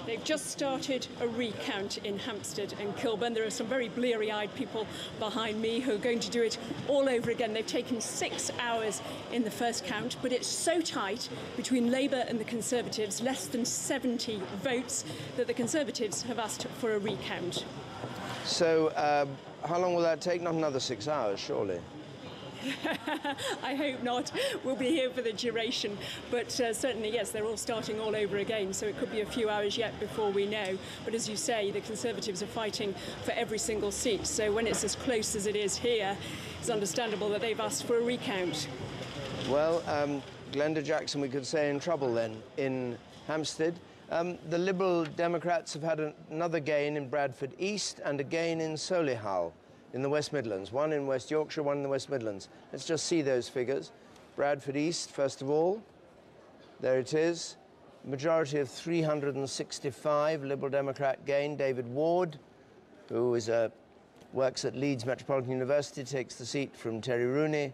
They've just started a recount in Hampstead and Kilburn. There are some very bleary-eyed people behind me who are going to do it all over again. They've taken 6 hours in the first count, but it's so tight between Labour and the Conservatives, less than 70 votes, that the Conservatives have asked for a recount. So how long will that take? Not another 6 hours, surely? I hope not. We'll be here for the duration. But certainly, yes, they're all starting all over again, so it could be a few hours yet before we know. But as you say, the Conservatives are fighting for every single seat. So when it's as close as it is here, it's understandable that they've asked for a recount. Well, Glenda Jackson, we could say, in trouble then in Hampstead. The Liberal Democrats have had another gain in Bradford East and a gain in Solihull in the West Midlands. One in West Yorkshire, one in the West Midlands. Let's just see those figures. Bradford East, first of all. There it is. Majority of 365, Liberal Democrat gain. David Ward, who works at Leeds Metropolitan University, takes the seat from Terry Rooney,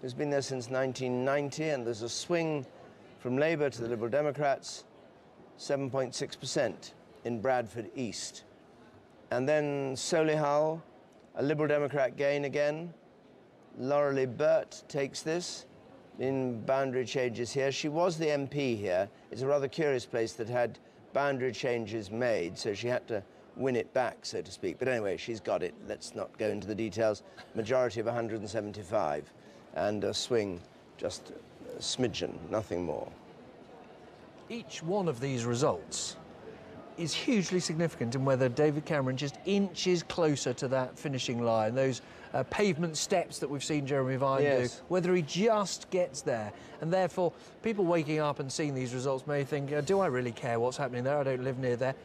who's been there since 1990, and there's a swing from Labour to the Liberal Democrats, 7.6% in Bradford East. And then Solihull, a Liberal Democrat gain again. Laurelie Burt takes this in boundary changes here. She was the MP here. It's a rather curious place that had boundary changes made, so she had to win it back, so to speak. But anyway, she's got it. Let's not go into the details. Majority of 175, and a swing just a smidgen, nothing more. Each one of these results is hugely significant in whether David Cameron just inches closer to that finishing line, those pavement steps that we've seen Jeremy Vine do, whether he just gets there. And therefore, people waking up and seeing these results may think, do I really care what's happening there? I don't live near there.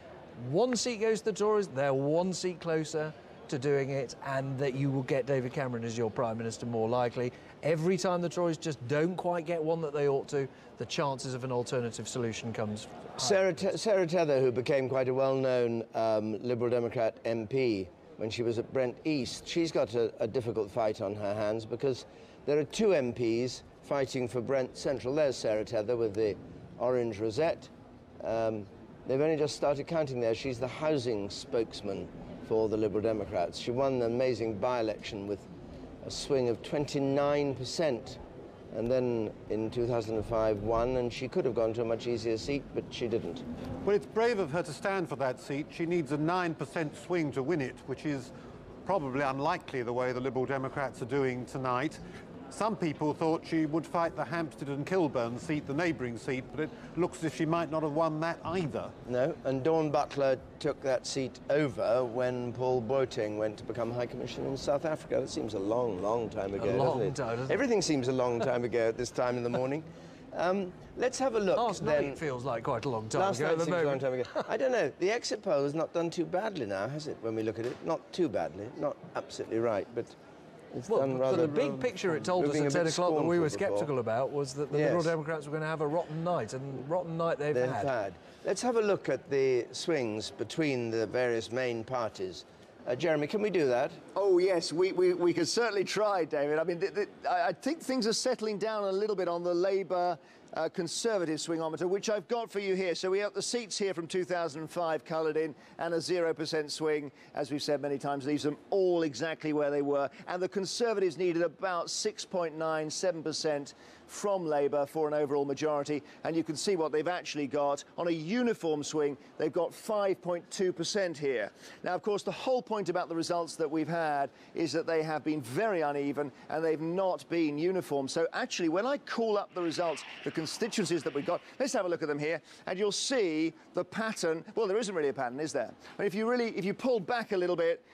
One seat goes to the Tories, they're one seat closer to doing it, and that you will get David Cameron as your Prime Minister more likely. Every time the Tories just don't quite get one that they ought to, the chances of an alternative solution comes. Sarah Tether, who became quite a well-known Liberal Democrat MP when she was at Brent East, she's got a difficult fight on her hands because there are two MPs fighting for Brent Central. There's Sarah Tether with the orange rosette. They've only just started counting there. She's the housing spokesman for the Liberal Democrats. She won the amazing by-election with a swing of 29%, and then in 2005 won, and she could have gone to a much easier seat, but she didn't. Well, it's brave of her to stand for that seat. She needs a 9% swing to win it, which is probably unlikely the way the Liberal Democrats are doing tonight. Some people thought she would fight the Hampstead and Kilburn seat, the neighbouring seat, but it looks as if she might not have won that either. No, and Dawn Butler took that seat over when Paul Boateng went to become High Commissioner in South Africa. That seems a long, long time ago, doesn't it? doesn't it? Everything seems a long time ago at this time in the morning. Let's have a look. Last night feels like quite a long time Last ago. night seems a long time ago. I don't know. The exit poll has not done too badly now, has it, when we look at it? Not too badly. Not absolutely right, but it's done rather... the big picture it told us at 10 o'clock that we were sceptical about was that the Liberal Democrats were going to have a rotten night, and rotten night they've had. Let's have a look at the swings between the various main parties. Jeremy, can we do that? Oh, yes, we could certainly try, David. I mean, I think things are settling down a little bit on the Labour Conservative swingometer, which I've got for you here. So we have the seats here from 2005 coloured in, and a 0% swing, as we've said many times, leaves them all exactly where they were. And the Conservatives needed about 6.97% from Labour for an overall majority, and you can see what they've actually got. On a uniform swing, they've got 5.2% here. Now, of course, the whole point about the results that we've had is that they have been very uneven and they've not been uniform. So actually, when I call up the results, the constituencies that we've got, let's have a look at them here, and you'll see the pattern. Well, there isn't really a pattern, is there? And if you pull back a little bit,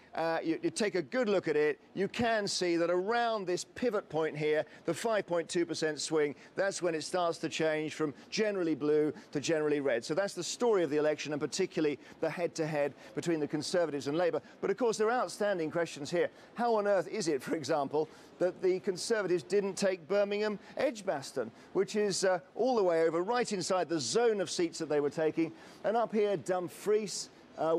you take a good look at it, you can see that around this pivot point here, the 5.2% swing, that's when it starts to change from generally blue to generally red. So that's the story of the election, and particularly the head-to-head between the Conservatives and Labour. But of course, there are outstanding questions here. How on earth is it, for example, that the Conservatives didn't take Birmingham Edgbaston, which is all the way over, right inside the zone of seats that they were taking, and up here, Dumfries,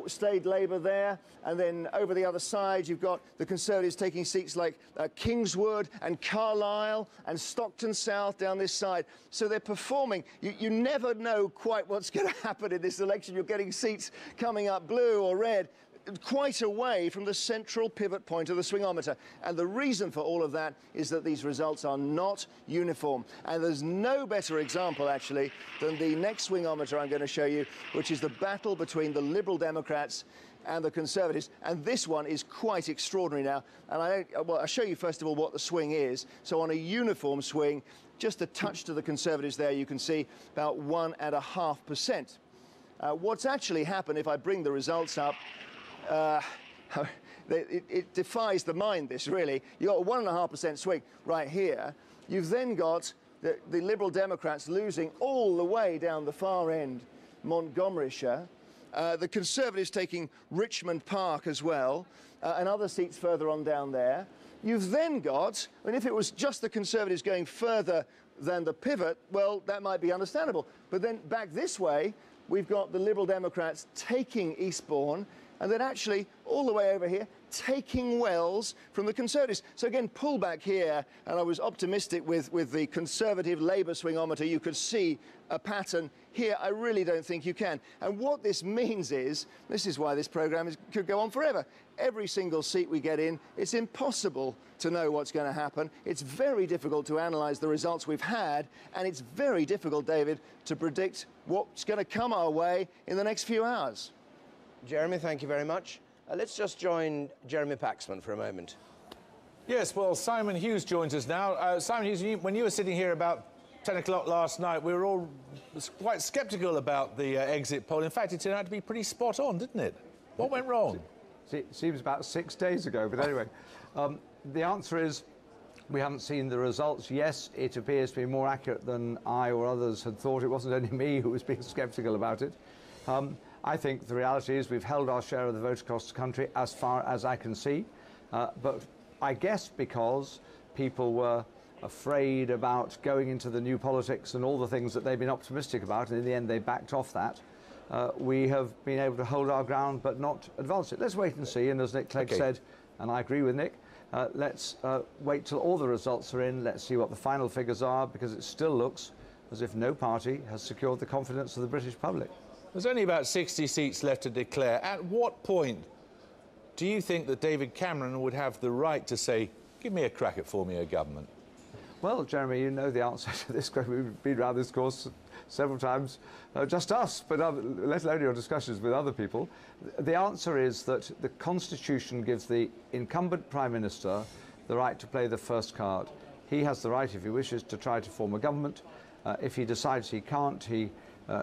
stayed Labour there, and then over the other side you've got the Conservatives taking seats like Kingswood and Carlisle and Stockton South down this side. So they're performing. You never know quite what's going to happen in this election. You're getting seats coming up blue or red, quite away from the central pivot point of the swingometer. And the reason for all of that is that these results are not uniform. And there's no better example, actually, than the next swingometer I'm going to show you, which is the battle between the Liberal Democrats and the Conservatives. And this one is quite extraordinary now. And I'll show you, first of all, what the swing is. So on a uniform swing, just a touch to the Conservatives there, you can see about 1.5%. What's actually happened, if I bring the results up, it defies the mind, this, really. You've got a 1.5% swing right here. You've then got the Liberal Democrats losing all the way down the far end, Montgomeryshire. The Conservatives taking Richmond Park as well, and other seats further on down there. You've then got, I mean, if it was just the Conservatives going further than the pivot, well, that might be understandable. But then back this way, we've got the Liberal Democrats taking Eastbourne, and then actually all the way over here, taking Wells from the Conservatives. So again, pull back here, and I was optimistic with the Conservative Labour swingometer. You could see a pattern. Here, I really don't think you can. And what this means is, this is why this programme could go on forever. Every single seat we get in, it's impossible to know what's going to happen. It's very difficult to analyse the results we've had, and it's very difficult, David, to predict what's going to come our way in the next few hours. Jeremy, thank you very much. Let's just join Jeremy Paxman for a moment. Yes, well, Simon Hughes joins us now. Simon Hughes, when you were sitting here about 10 o'clock last night, we were all quite sceptical about the exit poll. In fact, it turned out to be pretty spot on, didn't it? What went wrong? It seems about 6 days ago, but anyway. The answer is we haven't seen the results. Yes, it appears to be more accurate than I or others had thought. It wasn't only me who was being sceptical about it. I think the reality is we've held our share of the vote across the country as far as I can see. But I guess because people were afraid about going into the new politics and all the things that they've been optimistic about, and in the end they backed off that, we have been able to hold our ground but not advance it. Let's wait and see, and as Nick Clegg said, and I agree with Nick, let's wait till all the results are in, let's see what the final figures are, because it still looks as if no party has secured the confidence of the British public. There's only about 60 seats left to declare. At what point do you think that David Cameron would have the right to say, give me a crack at forming a government? Well, Jeremy, you know the answer to this question. We've been around this course several times, just us, but let alone your discussions with other people. The answer is that the Constitution gives the incumbent Prime Minister the right to play the first card. He has the right, if he wishes, to try to form a government. If he decides he can't, he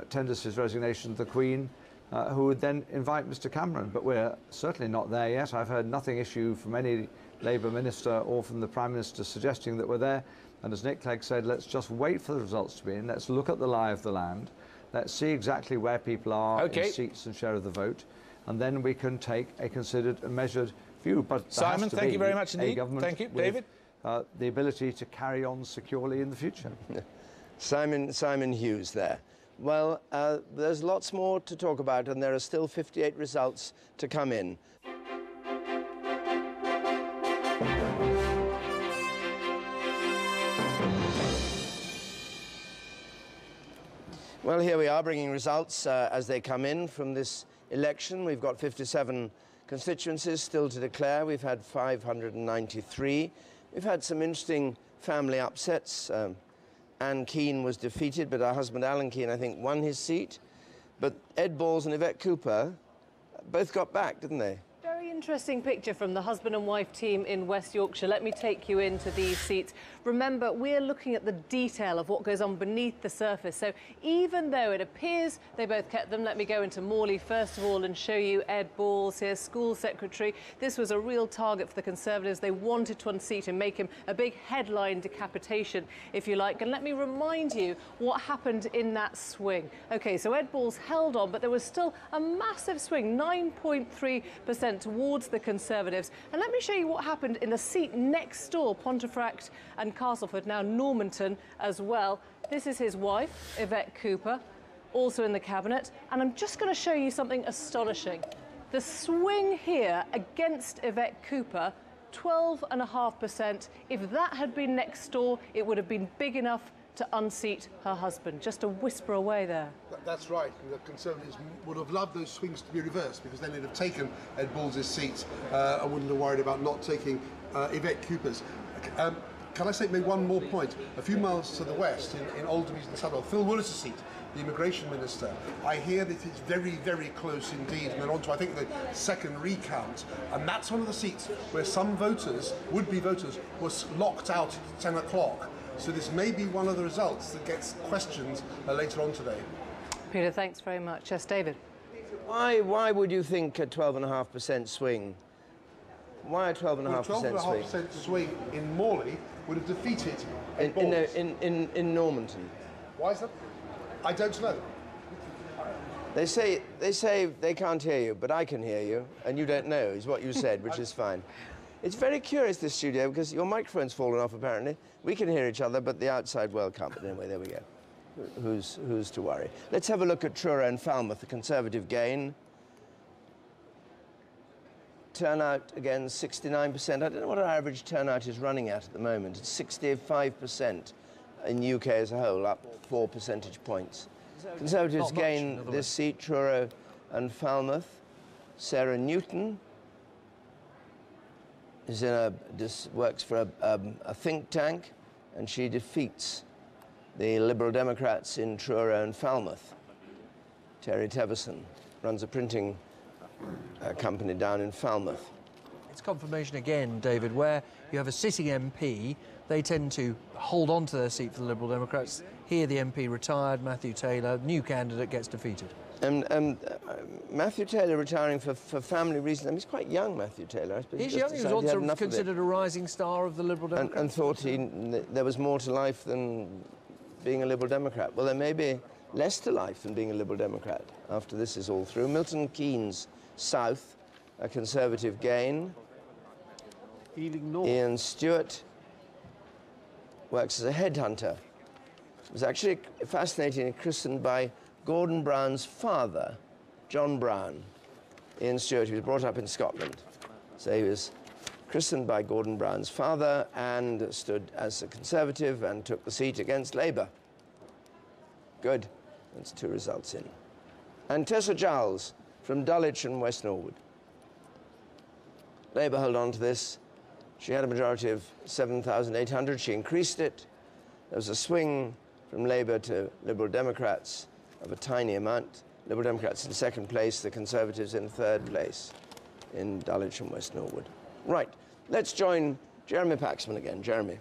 tenders his resignation to the Queen, who would then invite Mr Cameron. But we're certainly not there yet. I've heard nothing issue from any Labour minister or from the Prime Minister suggesting that we're there. And as Nick Clegg said, let's just wait for the results to be in. Let's look at the lie of the land. Let's see exactly where people are in seats and share of the vote. And then we can take a considered and measured view. But Simon, thank you very much indeed. Thank you, David. The ability to carry on securely in the future. Simon Hughes there. Well, there's lots more to talk about, and there are still 58 results to come in. Well, here we are bringing results as they come in from this election. We've got 57 constituencies still to declare. We've had 593. We've had some interesting family upsets. Anne Keane was defeated, but her husband Alan Keane, I think, won his seat. But Ed Balls and Yvette Cooper both got back, didn't they? Very interesting picture from the husband and wife team in West Yorkshire. Let me take you into these seats. Remember, we're looking at the detail of what goes on beneath the surface. So even though it appears they both kept them, let me go into Morley first of all and show you Ed Balls here, school secretary. This was a real target for the Conservatives. They wanted to unseat him, make him a big headline decapitation, if you like. And let me remind you what happened in that swing. OK, so Ed Balls held on, but there was still a massive swing, 9.3% towards the Conservatives. And let me show you what happened in the seat next door, Pontefract and Castleford, now Normanton as well. This is his wife, Yvette Cooper, also in the cabinet. And I'm just going to show you something astonishing. The swing here against Yvette Cooper, 12.5%. If that had been next door, it would have been big enough to unseat her husband. Just a whisper away there. That's right. The Conservatives would have loved those swings to be reversed, because then they'd have taken Ed Balls' seat and wouldn't have worried about not taking Yvette Cooper's. Can I say maybe one more point? A few miles to the west, in Aldermead and Southwell, Phil Willis' seat, the immigration minister, I hear that it's very, very close indeed, and they're on to, I think, the second recount. And that's one of the seats where some voters, would-be voters, was locked out at 10 o'clock. So this may be one of the results that gets questioned later on today. Peter, thanks very much. Yes, David. Why would you think a 12.5% swing? Why a 12.5% swing? 12.5% swing in Morley would have defeated Ed Balls. In Normanton. Why is that? I don't know. They say they can't hear you, but I can hear you, and you don't know, is what you said, which is fine. It's very curious, this studio, because your microphone's fallen off, apparently. We can hear each other, but the outside world can't. But anyway, there we go. Who's to worry? Let's have a look at Truro and Falmouth, the Conservative gain. Turnout, again, 69%. I don't know what our average turnout is running at the moment. It's 65% in UK as a whole, up 4 percentage points. Conservatives gain this seat, Truro and Falmouth. Sarah Newton works for a think tank, and she defeats the Liberal Democrats in Truro and Falmouth. Terry Teverson runs a printing company down in Falmouth. It's confirmation again, David, where you have a sitting MP, they tend to hold on to their seat for the Liberal Democrats. Here the MP retired, Matthew Taylor, new candidate, gets defeated. Matthew Taylor retiring for family reasons. I mean, he's quite young, Matthew Taylor. I suppose he's young. He was also considered a rising star of the Liberal Democrats. And thought there was more to life than being a Liberal Democrat. Well, there may be less to life than being a Liberal Democrat after this is all through. Milton Keynes South, a Conservative gain. Ian Stewart works as a headhunter. It was actually fascinating, christened by Gordon Brown's father, John Brown. Ian Stewart, he was brought up in Scotland. So he was christened by Gordon Brown's father and stood as a Conservative and took the seat against Labour. Good. That's 2 results in. And Tessa Giles from Dulwich and West Norwood. Labour held on to this. She had a majority of 7,800. She increased it. There was a swing from Labour to Liberal Democrats of a tiny amount. Liberal Democrats in second place, the Conservatives in third place in Dulwich and West Norwood. Right, let's join Jeremy Paxman again. Jeremy.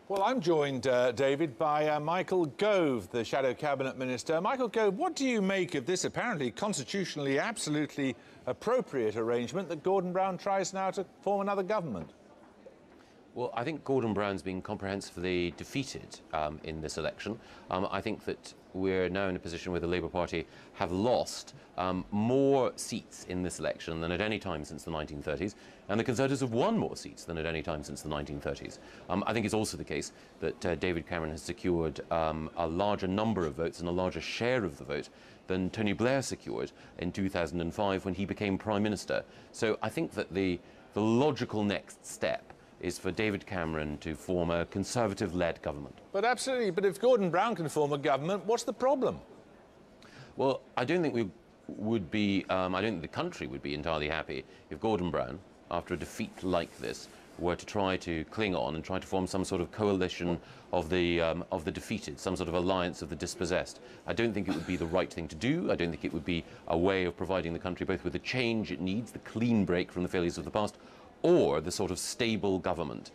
Well, I'm joined, David, by Michael Gove, the Shadow Cabinet Minister. Michael Gove, what do you make of this apparently constitutionally absolutely appropriate arrangement that Gordon Brown tries now to form another government? Well, I think Gordon Brown's been comprehensively defeated in this election. I think that we're now in a position where the Labour Party have lost more seats in this election than at any time since the 1930s, and the Conservatives have won more seats than at any time since the 1930s. I think it's also the case that David Cameron has secured a larger number of votes and a larger share of the vote than Tony Blair secured in 2005 when he became Prime Minister. So I think that the logical next step is for David Cameron to form a Conservative-led government. But absolutely, but if Gordon Brown can form a government, what's the problem? Well, I don't think we would be, I don't think the country would be entirely happy if Gordon Brown, after a defeat like this, were to try to cling on and try to form some sort of coalition of the defeated, some sort of alliance of the dispossessed. I don't think it would be the right thing to do. I don't think it would be a way of providing the country both with the change it needs, the clean break from the failures of the past, or the sort of stable government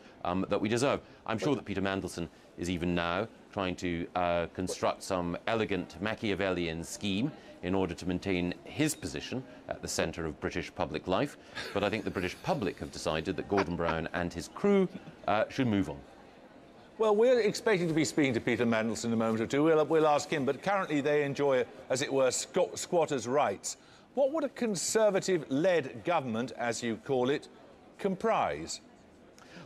that we deserve. I'm sure that Peter Mandelson is even now trying to construct some elegant Machiavellian scheme in order to maintain his position at the centre of British public life. But I think the British public have decided that Gordon Brown and his crew should move on. Well, we're expecting to be speaking to Peter Mandelson in a moment or two. We'll ask him, but currently they enjoy, as it were, squatters' rights. What would a Conservative-led government, as you call it, comprise?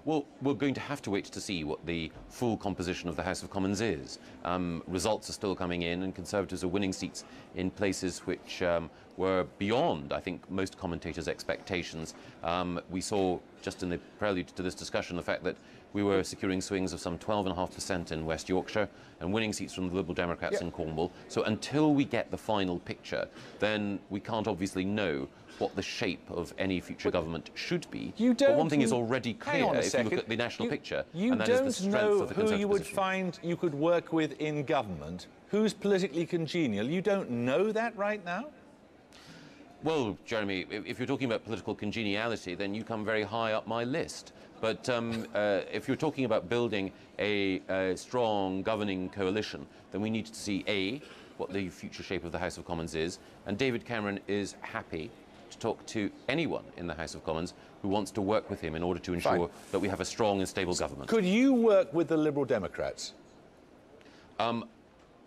Well, we're going to have to wait to see what the full composition of the House of Commons is. Results are still coming in, and Conservatives are winning seats in places which were beyond, I think, most commentators' expectations. We saw, just in the prelude to this discussion, the fact that we were securing swings of some 12.5% in West Yorkshire and winning seats from the Liberal Democrats in Cornwall. So until we get the final picture, then we can't obviously know what the shape of any future government should be. But one thing is already clear if you look at the national picture, and that is the strength of the Conservative position. You don't know who you would find you could work with in government, who's politically congenial. You don't know that right now? Well, Jeremy, if you're talking about political congeniality, then you come very high up my list. But if you're talking about building a strong governing coalition, then we need to see, A, what the future shape of the House of Commons is, and David Cameron is happy to talk to anyone in the House of Commons who wants to work with him in order to ensure that we have a strong and stable government. Could you work with the Liberal Democrats?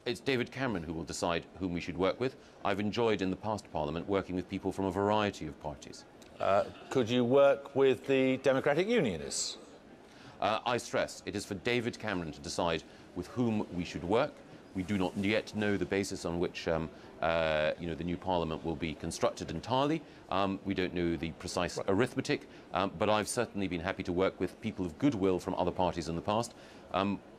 It's David Cameron who will decide whom we should work with. I've enjoyed in the past Parliament working with people from a variety of parties. Could you work with the Democratic Unionists? I stress, it is for David Cameron to decide with whom we should work. We do not yet know the basis on which the new Parliament will be constructed entirely. We don't know the precise arithmetic, but I've certainly been happy to work with people of goodwill from other parties in the past.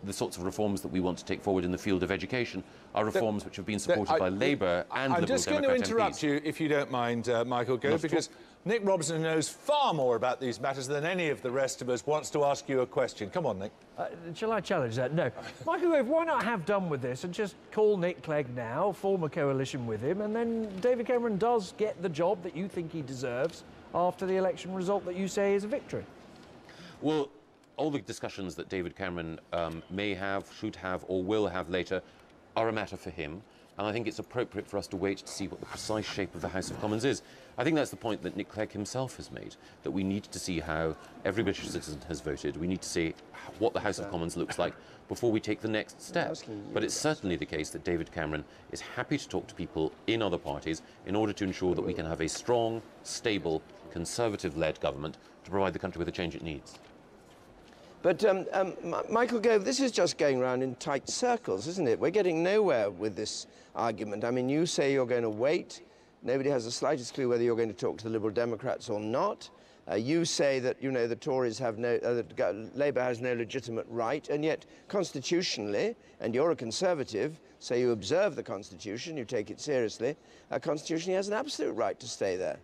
The sorts of reforms that we want to take forward in the field of education are reforms which have been supported by Labour and Liberal Democrat MPs. I'm just going to interrupt you, if you don't mind, Michael Gove, because Nick Robinson knows far more about these matters than any of the rest of us wants to ask you a question. Come on, Nick. Shall I challenge that? No. Michael Gove, why not have done with this and just call Nick Clegg now, form a coalition with him, and then David Cameron does get the job that you think he deserves after the election result that you say is a victory? Well, all the discussions that David Cameron may have, should have, or will have later are a matter for him. and I think it's appropriate for us to wait to see what the precise shape of the House of Commons is. I think that's the point that Nick Clegg himself has made, that we need to see how every British citizen has voted. We need to see what the House of Commons looks like before we take the next step. But it's certainly the case that David Cameron is happy to talk to people in other parties in order to ensure that we can have a strong, stable, Conservative-led government to provide the country with the change it needs. But, Michael Gove, this is just going round in tight circles, isn't it? We're getting nowhere with this argument. I mean, you say you're going to wait. Nobody has the slightest clue whether you're going to talk to the Liberal Democrats or not. You say that, you know, the Tories have no, Labour has no legitimate right, and yet constitutionally, and you're a Conservative, so you observe the Constitution, you take it seriously, constitutionally has an absolute right to stay there.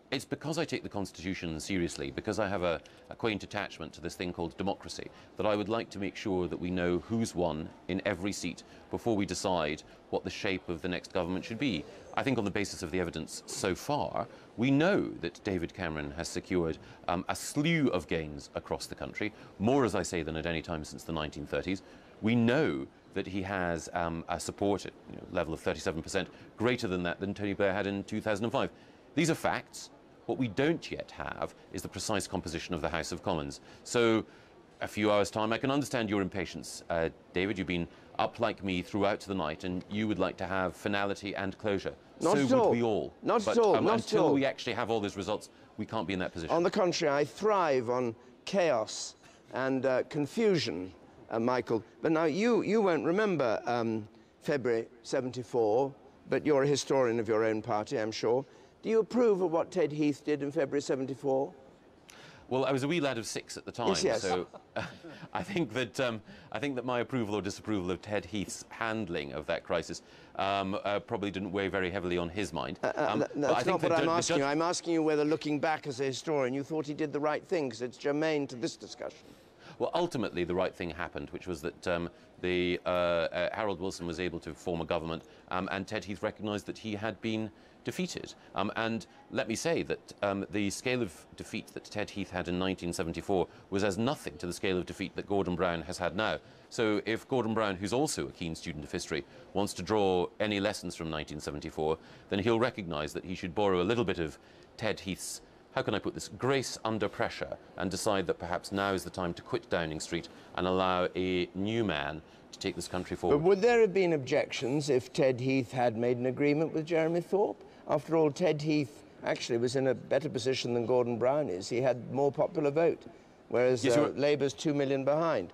It's because I take the Constitution seriously, because I have a quaint attachment to this thing called democracy, that I would like to make sure that we know who's won in every seat before we decide what the shape of the next government should be. I think on the basis of the evidence so far, we know that David Cameron has secured a slew of gains across the country, more, as I say, than at any time since the 1930s. We know that he has a support at level of 37%, greater than that than Tony Blair had in 2005. These are facts. What we don't yet have is the precise composition of the House of Commons. So, a few hours' time, I can understand your impatience. David, you've been up like me throughout the night, and you would like to have finality and closure. Not so at all. would we all. Not but, at all. Not until at all. we actually have all those results, we can't be in that position. On the contrary, I thrive on chaos and confusion, Michael. But now, you won't remember February '74, but you're a historian of your own party, I'm sure. Do you approve of what Ted Heath did in February '74? Well, I was a wee lad of 6 at the time, yes. so I think that my approval or disapproval of Ted Heath's handling of that crisis probably didn't weigh very heavily on his mind. That's not what I'm asking you. I'm asking you whether, looking back as a historian, you thought he did the right thing, because it's germane to this discussion. Well, ultimately, the right thing happened, which was that Harold Wilson was able to form a government, and Ted Heath recognised that he had been defeated. And let me say that the scale of defeat that Ted Heath had in 1974 was as nothing to the scale of defeat that Gordon Brown has had now. So if Gordon Brown, who's also a keen student of history, wants to draw any lessons from 1974, then he'll recognise that he should borrow a little bit of Ted Heath's, how can I put this, grace under pressure, and decide that perhaps now is the time to quit Downing Street and allow a new man to take this country forward. But would there have been objections if Ted Heath had made an agreement with Jeremy Thorpe? After all, Ted Heath actually was in a better position than Gordon Brown is. He had more popular vote, whereas yes, Labour's 2 million behind.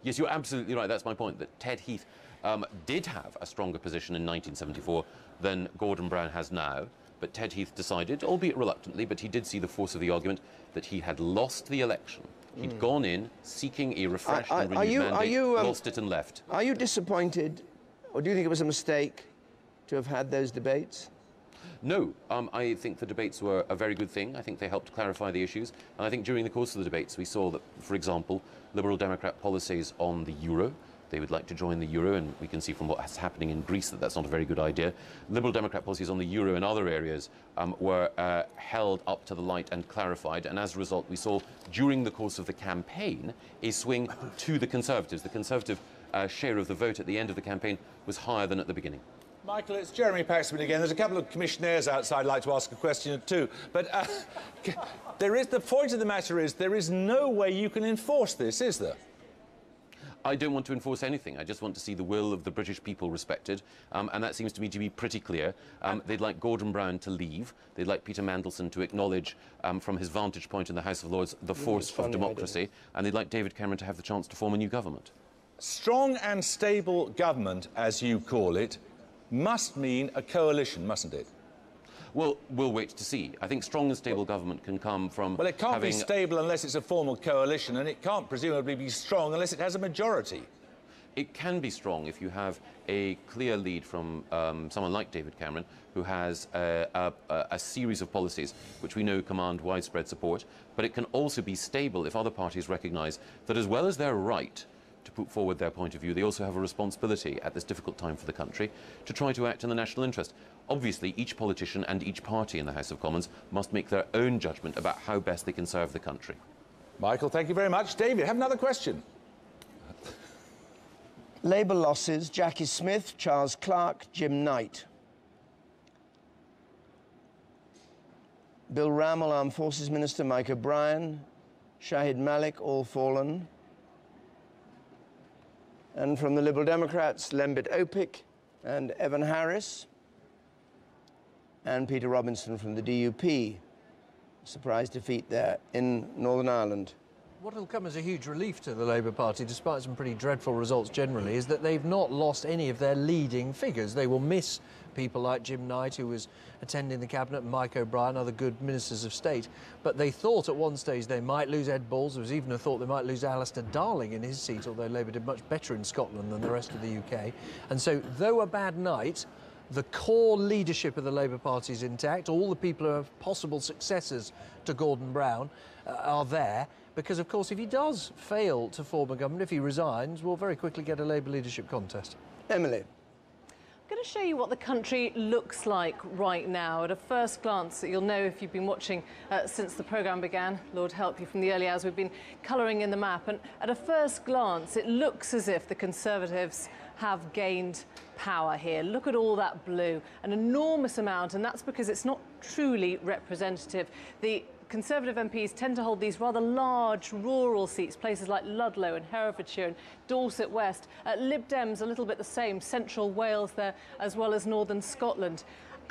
Yes, you're absolutely right. That's my point, that Ted Heath did have a stronger position in 1974 than Gordon Brown has now. But Ted Heath decided, albeit reluctantly, but he did see the force of the argument, that he had lost the election. He'd gone in seeking a refreshed and renewed mandate, lost it and left. Are you disappointed, or do you think it was a mistake to have had those debates? No, I think the debates were a very good thing. I think they helped clarify the issues. And I think during the course of the debates we saw that, for example, Liberal Democrat policies on the euro, they would like to join the euro, and we can see from what's happening in Greece that that's not a very good idea. Liberal Democrat policies on the euro and other areas were held up to the light and clarified, and as a result we saw during the course of the campaign a swing to the Conservatives. The Conservative share of the vote at the end of the campaign was higher than at the beginning. Michael, it's Jeremy Paxman again. There's a couple of commissionaires outside I'd like to ask a question too. But the point of the matter is there is no way you can enforce this, is there? I don't want to enforce anything. I just want to see the will of the British people respected, and that seems to me to be pretty clear. They'd like Gordon Brown to leave. They'd like Peter Mandelson to acknowledge, from his vantage point in the House of Lords, the force of democracy, and they'd like David Cameron to have the chance to form a new government. Strong and stable government, as you call it, must mean a coalition, mustn't it? Well, we'll wait to see. I think strong and stable government can come from... Well, it can't be stable unless it's a formal coalition, and it can't presumably be strong unless it has a majority. It can be strong if you have a clear lead from someone like David Cameron, who has a series of policies which we know command widespread support, but it can also be stable if other parties recognise that as well as their right to put forward their point of view, they also have a responsibility at this difficult time for the country to try to act in the national interest. Obviously, each politician and each party in the House of Commons must make their own judgment about how best they can serve the country. Michael, thank you very much. David, have another question. Labour losses: Jackie Smith, Charles Clarke, Jim Knight. Bill Rammell, Armed Forces Minister, Mike O'Brien, Shahid Malik, all fallen. And from the Liberal Democrats, Lembit Opik and Evan Harris, and Peter Robinson from the DUP. Surprise defeat there in Northern Ireland. What will come as a huge relief to the Labour Party, despite some pretty dreadful results generally, is that they've not lost any of their leading figures. They will miss people like Jim Knight, who was attending the Cabinet, and Mike O'Brien, other good ministers of state. But they thought at one stage they might lose Ed Balls. There was even a thought they might lose Alistair Darling in his seat, although Labour did much better in Scotland than the rest of the UK. And so, though a bad night, the core leadership of the Labour Party is intact. All the people who are possible successors to Gordon Brown are there. Because, of course, if he does fail to form a government, if he resigns, we'll very quickly get a Labour leadership contest. Emily. I'm going to show you what the country looks like right now. At a first glance, you'll know if you've been watching since the programme began. Lord help you, from the early hours we've been colouring in the map. And at a first glance, it looks as if the Conservatives have gained power here. Look at all that blue, an enormous amount, and that's because it's not truly representative. The Conservative MPs tend to hold these rather large rural seats, places like Ludlow and Herefordshire and Dorset West. Lib Dems a little bit the same, central Wales there, as well as northern Scotland.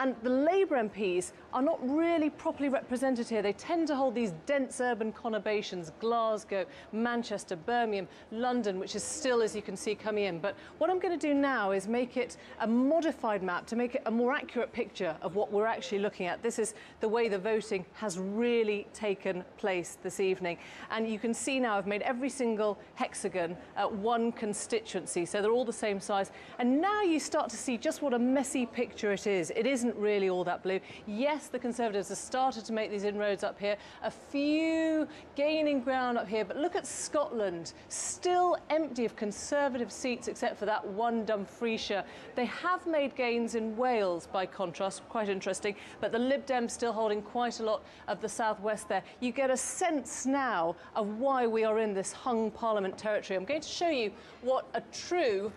And the Labour MPs are not really properly represented here. They tend to hold these dense urban conurbations: Glasgow, Manchester, Birmingham, London, which is still, as you can see, coming in. But what I'm going to do now is make it a modified map to make it a more accurate picture of what we're actually looking at. This is the way the voting has really taken place this evening. And you can see now I've made every single hexagon one constituency, so they're all the same size. And now you start to see just what a messy picture it is. It isn't really all that blue. Yes, the Conservatives have started to make these inroads up here, a few gaining ground up here, but look at Scotland, still empty of Conservative seats except for that one Dumfriesshire. They have made gains in Wales, by contrast, quite interesting, but the Lib Dems still holding quite a lot of the southwest there. You get a sense now of why we are in this hung Parliament territory. I'm going to show you what a true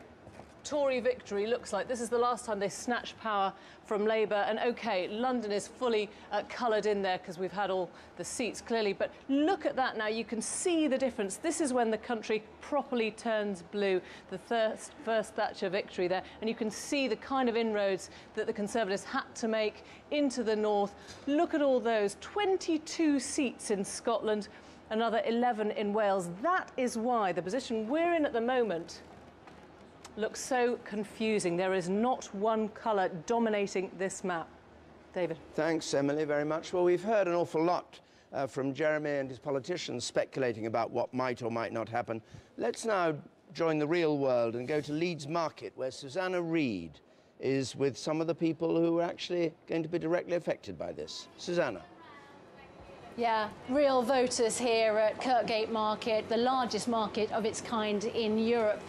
Tory victory looks like. This is the last time they snatched power from Labour, and OK, London is fully coloured in there because we've had all the seats clearly, but look at that now. You can see the difference. This is when the country properly turns blue, the first Thatcher victory there, and you can see the kind of inroads that the Conservatives had to make into the north. Look at all those, 22 seats in Scotland, another 11 in Wales. That is why the position we're in at the moment looks so confusing. There is not one colour dominating this map. David. Thanks, Emily, very much. Well, we've heard an awful lot from Jeremy and his politicians speculating about what might or might not happen. Let's now join the real world and go to Leeds Market, where Susanna Reid is with some of the people who are actually going to be directly affected by this. Susanna. Yeah, real voters here at Kirkgate Market, the largest market of its kind in Europe.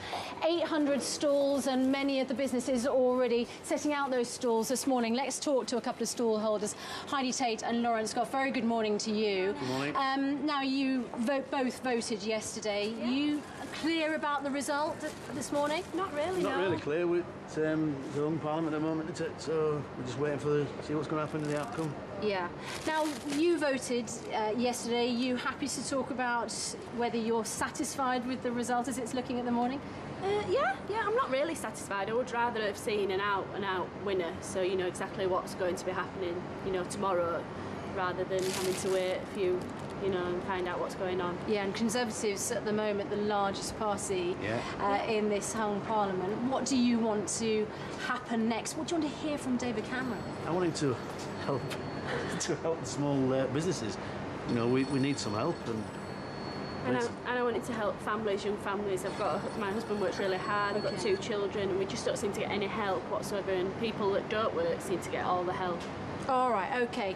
800 stalls, and many of the businesses already setting out those stalls this morning. Let's talk to a couple of stall holders, Heidi Tate and Lawrence Scott. Very good morning to you. Good morning. Now, you both voted yesterday. Yeah. You clear about the result this morning? Not really, Not really clear. It's the hung Parliament at the moment, isn't it? So we're just waiting for see what's going to happen in the outcome. Yeah. Now, you voted yesterday. You happy to talk about whether you're satisfied with the result as it's looking at the morning? Yeah, I'm not really satisfied. I would rather have seen an out-and-out winner, so you know exactly what's going to be happening, you know, tomorrow, rather than having to wait a few, you know, and find out what's going on. Yeah, and Conservatives at the moment, the largest party in this hung Parliament. What do you want to happen next? What do you want to hear from David Cameron? I want him to help the small businesses. You know, we need some help, and I wanted to help families, young families. My husband works really hard. I've got 2 children, and we just don't seem to get any help whatsoever. And people that don't work seem to get all the help. All right, OK.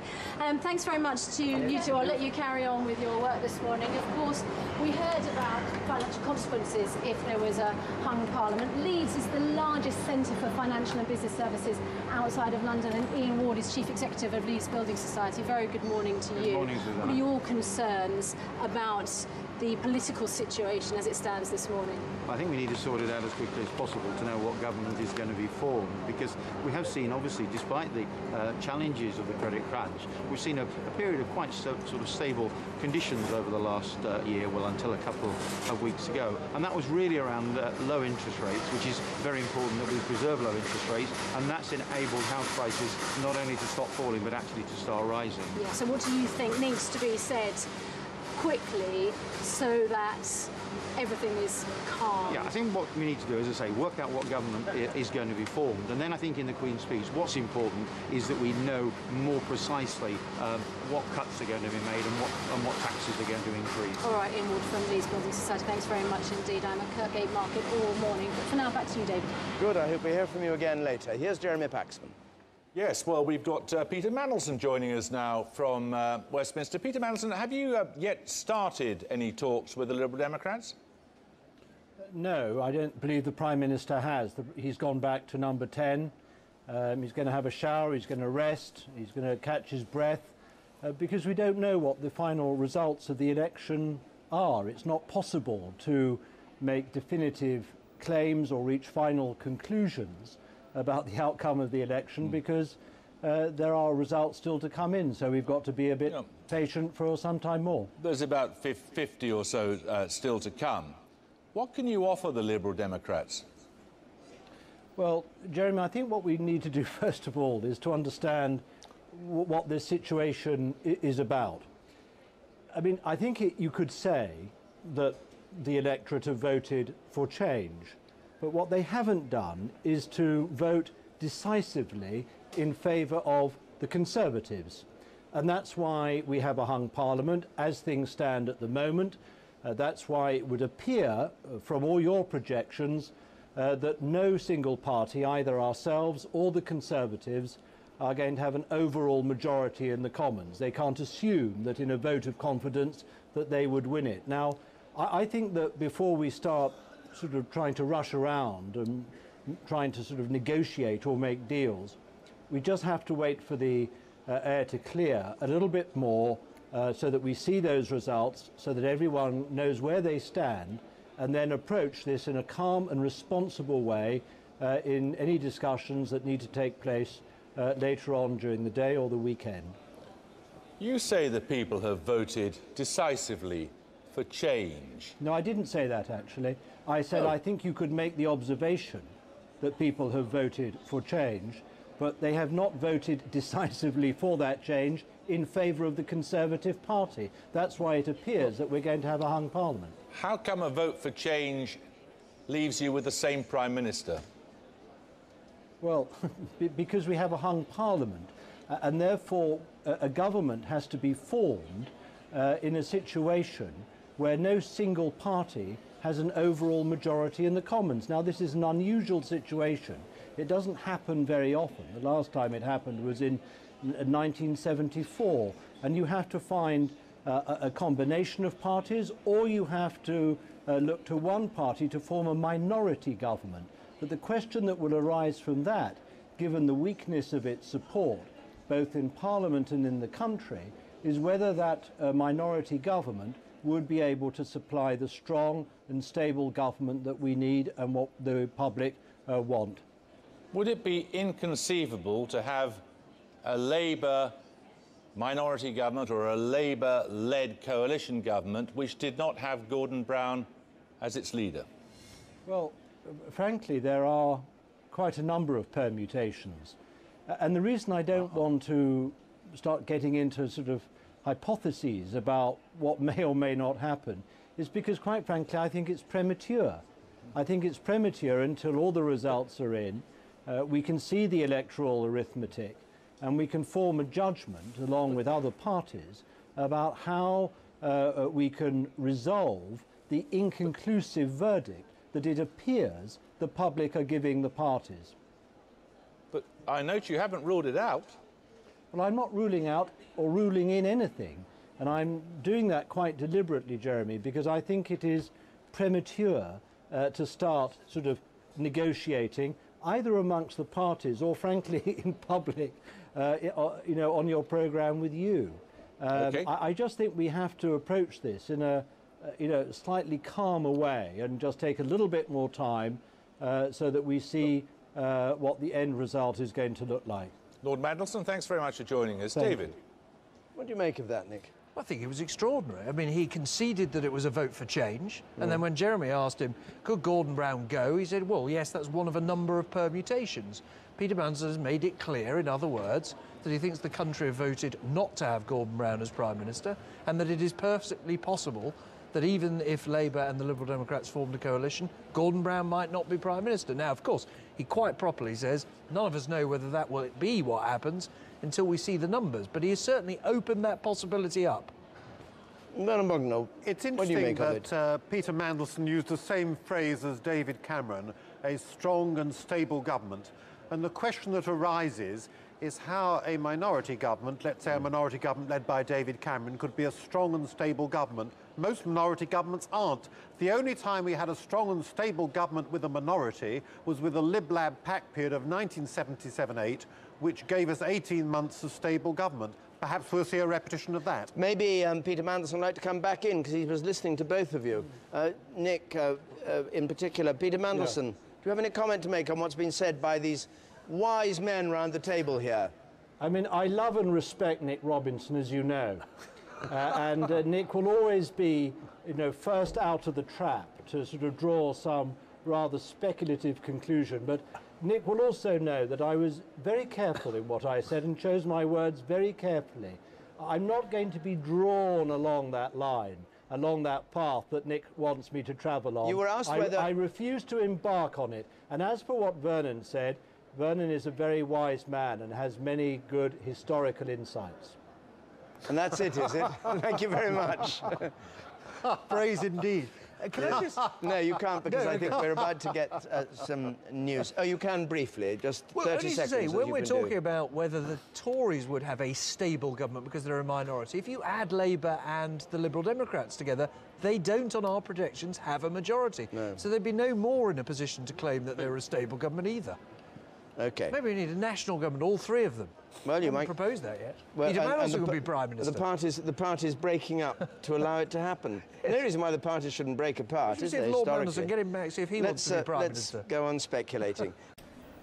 Thanks very much to you two. I'll let you carry on with your work this morning. Of course, we heard about financial consequences if there was a hung parliament. Leeds is the largest centre for financial and business services outside of London, and Ian Ward is Chief Executive of Leeds Building Society. Very good morning to you. Good morning, Susanna. What are your concerns about the political situation as it stands this morning? I think we need to sort it out as quickly as possible to know what government is going to be formed, because we have seen, obviously, despite the challenges of the credit crunch, we've seen a period of quite sort of stable conditions over the last year, well, until a couple of weeks ago. And that was really around low interest rates, which is very important that we preserve low interest rates, and that's enabled house prices not only to stop falling, but actually to start rising. Yeah, so what do you think needs to be said quickly so that everything is calm? Yeah, I think what we need to do, as I say, work out what government is going to be formed. And then I think in the Queen's speech, what's important is that we know more precisely what cuts are going to be made and what taxes are going to increase. All right, Ian Ward from Leeds Building Society, thanks very much indeed. I'm at Kirkgate Market all morning. But for now, back to you, David. Good, I hope we hear from you again later. Here's Jeremy Paxman. Yes, well, we've got Peter Mandelson joining us now from Westminster. Peter Mandelson, have you yet started any talks with the Liberal Democrats? No, I don't believe the Prime Minister has. He's gone back to number 10. He's going to have a shower, he's going to rest, he's going to catch his breath, because we don't know what the final results of the election are. It's not possible to make definitive claims or reach final conclusions about the outcome of the election because there are results still to come in, so we've got to be a bit patient for some time more. There's about 50 or so still to come. What can you offer the Liberal Democrats? Well, Jeremy, I think what we need to do first of all is to understand what this situation is about. I mean, I think you could say that the electorate have voted for change. But what they haven't done is to vote decisively in favour of the Conservatives. And that's why we have a hung parliament as things stand at the moment. That's why it would appear from all your projections that no single party, either ourselves or the Conservatives, are going to have an overall majority in the Commons. They can't assume that in a vote of confidence that they would win it. Now, I think that before we start sort of trying to rush around and trying to sort of negotiate or make deals, we just have to wait for the air to clear a little bit more so that we see those results, so that everyone knows where they stand, and then approach this in a calm and responsible way in any discussions that need to take place later on during the day or the weekend. You say the people have voted decisively for change. No, I didn't say that, actually. I said I think you could make the observation that people have voted for change, but they have not voted decisively for that change in favour of the Conservative Party. That's why it appears that we're going to have a hung parliament. How come a vote for change leaves you with the same Prime Minister? Well, because we have a hung parliament, and therefore a government has to be formed in a situation where no single party has an overall majority in the Commons. Now, this is an unusual situation. It doesn't happen very often. The last time it happened was in 1974, and you have to find a combination of parties, or you have to look to one party to form a minority government. But the question that will arise from that, given the weakness of its support, both in Parliament and in the country, is whether that minority government would be able to supply the strong and stable government that we need and what the public want. Would it be inconceivable to have a Labour minority government or a Labour-led coalition government which did not have Gordon Brown as its leader? Well, frankly, there are quite a number of permutations. And the reason I don't want to start getting into sort of hypotheses about what may or may not happen is because, quite frankly, I think it's premature. I think it's premature until all the results are in. We can see the electoral arithmetic, and we can form a judgment, along with other parties, about how we can resolve the inconclusive verdict that it appears the public are giving the parties. But I note you haven't ruled it out. Well, I'm not ruling out or ruling in anything. And I'm doing that quite deliberately, Jeremy, because I think it is premature to start sort of negotiating either amongst the parties or, frankly, in public, you know, on your programme with you. Okay. I just think we have to approach this in a you know, slightly calmer way and just take a little bit more time so that we see what the end result is going to look like. Lord Mandelson, thanks very much for joining us. Thank David. you. What do you make of that, Nick? I think it was extraordinary. I mean, he conceded that it was a vote for change, and then when Jeremy asked him, could Gordon Brown go, he said, well, yes, that's one of a number of permutations. Peter Mandelson has made it clear, in other words, that he thinks the country have voted not to have Gordon Brown as Prime Minister, and that it is perfectly possible that even if Labour and the Liberal Democrats formed a coalition, Gordon Brown might not be Prime Minister. Now, of course, he quite properly says, none of us know whether that will be what happens until we see the numbers, but he has certainly opened that possibility up. It's interesting that Peter Mandelson used the same phrase as David Cameron, a strong and stable government. And the question that arises is how a minority government, let's say a minority government led by David Cameron, could be a strong and stable government. Most minority governments aren't. The only time we had a strong and stable government with a minority was with the Lib-Lab Pact period of 1977-8, which gave us 18 months of stable government. Perhaps we'll see a repetition of that. Maybe Peter Mandelson would like to come back in because he was listening to both of you. Nick, in particular, Peter Mandelson, do you have any comment to make on what's been said by these wise men round the table here? I mean, I love and respect Nick Robinson, as you know. And Nick will always be, you know, first out of the trap to sort of draw some rather speculative conclusion. But Nick will also know that I was very careful in what I said and chose my words very carefully. I'm not going to be drawn along that line, along that path that Nick wants me to travel on. You were asked whether... I refuse to embark on it. And as for what Vernon said, Vernon is a very wise man and has many good historical insights. And that's it, is it? Thank you very much. Praise indeed. Can I just... No, you can't, because I think we're about to get some news. Oh, you can briefly, just 30 seconds. Say, when we're talking about whether the Tories would have a stable government because they're a minority, if you add Labour and the Liberal Democrats together, they don't, on our projections, have a majority. No. So they'd be no more in a position to claim that they're a stable government either. OK. Maybe we need a national government, all three of them. Well, you might propose that yet. Well, Peter Mandelson would be Prime Minister. The party's breaking up to allow it to happen. No reason why the party shouldn't break apart, is there, Lord historically? Mandelson, get him back, see if he wants to be Prime Minister. Let's go on speculating.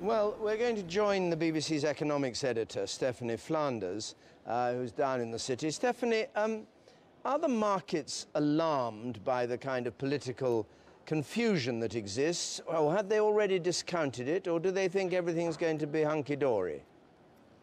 Well, we're going to join the BBC's economics editor, Stephanie Flanders, who's down in the city. Stephanie, are the markets alarmed by the kind of political confusion that exists, or had they already discounted it, or do they think everything's going to be hunky-dory?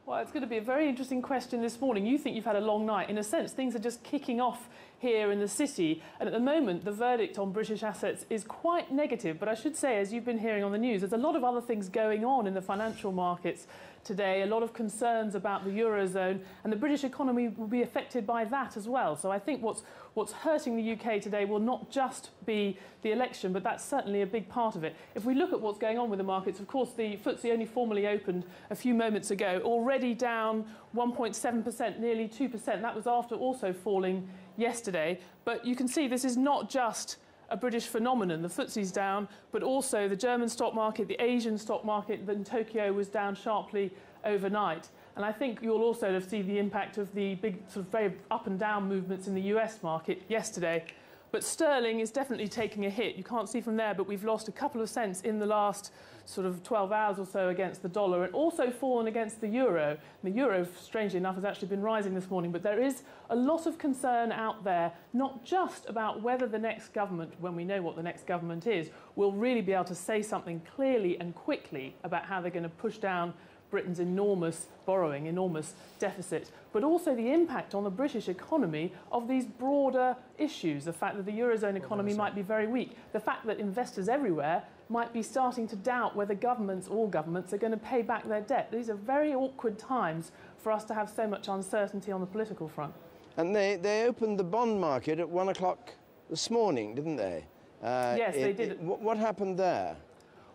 Well, it's going to be a very interesting question this morning. You think you've had a long night. In a sense, things are just kicking off here in the city. And at the moment, the verdict on British assets is quite negative. But I should say, as you've been hearing on the news, there's a lot of other things going on in the financial markets today, a lot of concerns about the Eurozone, and the British economy will be affected by that as well. So I think what's hurting the UK today will not just be the election, but that's certainly a big part of it. If we look at what's going on with the markets, of course, the FTSE only formally opened a few moments ago, already down 1.7%, nearly 2%. That was after also falling yesterday. But you can see this is not just a British phenomenon. The FTSE's down, but also the German stock market, the Asian stock market in Tokyo was down sharply overnight. And I think you'll also see the impact of the big sort of very up and down movements in the US market yesterday. But sterling is definitely taking a hit. You can't see from there, but we've lost a couple of cents in the last sort of 12 hours or so against the dollar, and also fallen against the euro. And the euro, strangely enough, has actually been rising this morning, but there is a lot of concern out there, not just about whether the next government, when we know what the next government is, will really be able to say something clearly and quickly about how they're going to push down Britain's enormous borrowing, enormous deficit, but also the impact on the British economy of these broader issues, the fact that the Eurozone economy might be very weak, the fact that investors everywhere might be starting to doubt whether governments, all governments, are going to pay back their debt. These are very awkward times for us to have so much uncertainty on the political front. And they opened the bond market at 1 o'clock this morning, didn't they? Yes, they did. What happened there?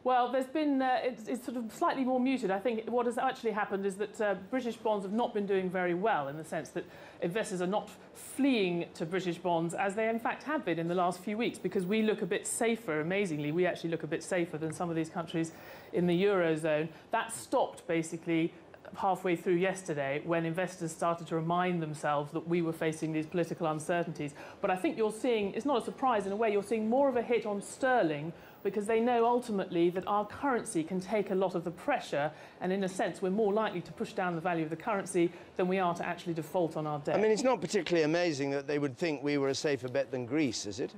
Well, there's been, it's sort of slightly more muted. I think what has actually happened is that British bonds have not been doing very well, in the sense that investors are not fleeing to British bonds as they in fact have been in the last few weeks, because we look a bit safer. Amazingly, we actually look a bit safer than some of these countries in the Eurozone. That stopped basically halfway through yesterday, when investors started to remind themselves that we were facing these political uncertainties. But I think you're seeing, it's not a surprise in a way, you're seeing more of a hit on sterling, because they know ultimately that our currency can take a lot of the pressure, and in a sense we're more likely to push down the value of the currency than we are to actually default on our debt. I mean, it's not particularly amazing that they would think we were a safer bet than Greece, is it?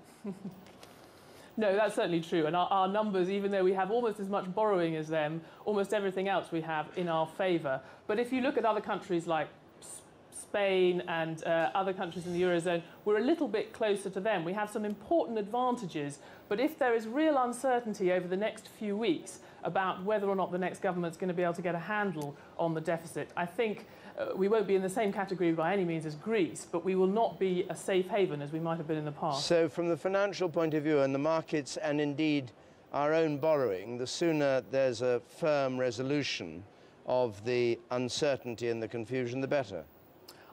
No, that's certainly true. And our numbers, even though we have almost as much borrowing as them, almost everything else we have in our favour. But if you look at other countries like Spain and other countries in the Eurozone, we're a little bit closer to them. We have some important advantages. But if there is real uncertainty over the next few weeks about whether or not the next government's going to be able to get a handle on the deficit, I think we won't be in the same category by any means as Greece, but we will not be a safe haven as we might have been in the past. So from the financial point of view and the markets and indeed our own borrowing, the sooner there's a firm resolution of the uncertainty and the confusion, the better.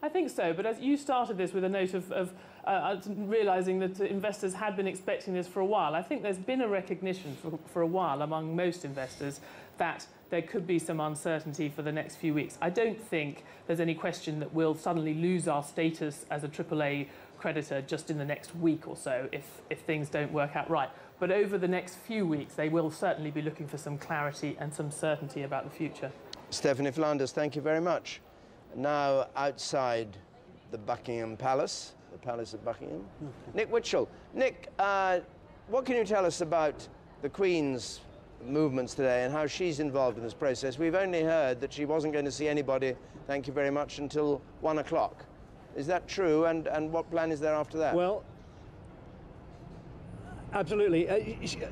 I think so, but as you started this with a note of realising that investors had been expecting this for a while, I think there's been a recognition for a while among most investors that there could be some uncertainty for the next few weeks. I don't think there's any question that we'll suddenly lose our status as a AAA creditor just in the next week or so if things don't work out right. But over the next few weeks, they will certainly be looking for some clarity and some certainty about the future. Stephanie Flanders, thank you very much. Now outside the Buckingham Palace, the Palace of Buckingham, Nick Witchell. Nick, what can you tell us about the Queen's movements today and how she's involved in this process? We've only heard that she wasn't going to see anybody, thank you very much, until 1 o'clock. Is that true? And what plan is there after that? Well, absolutely.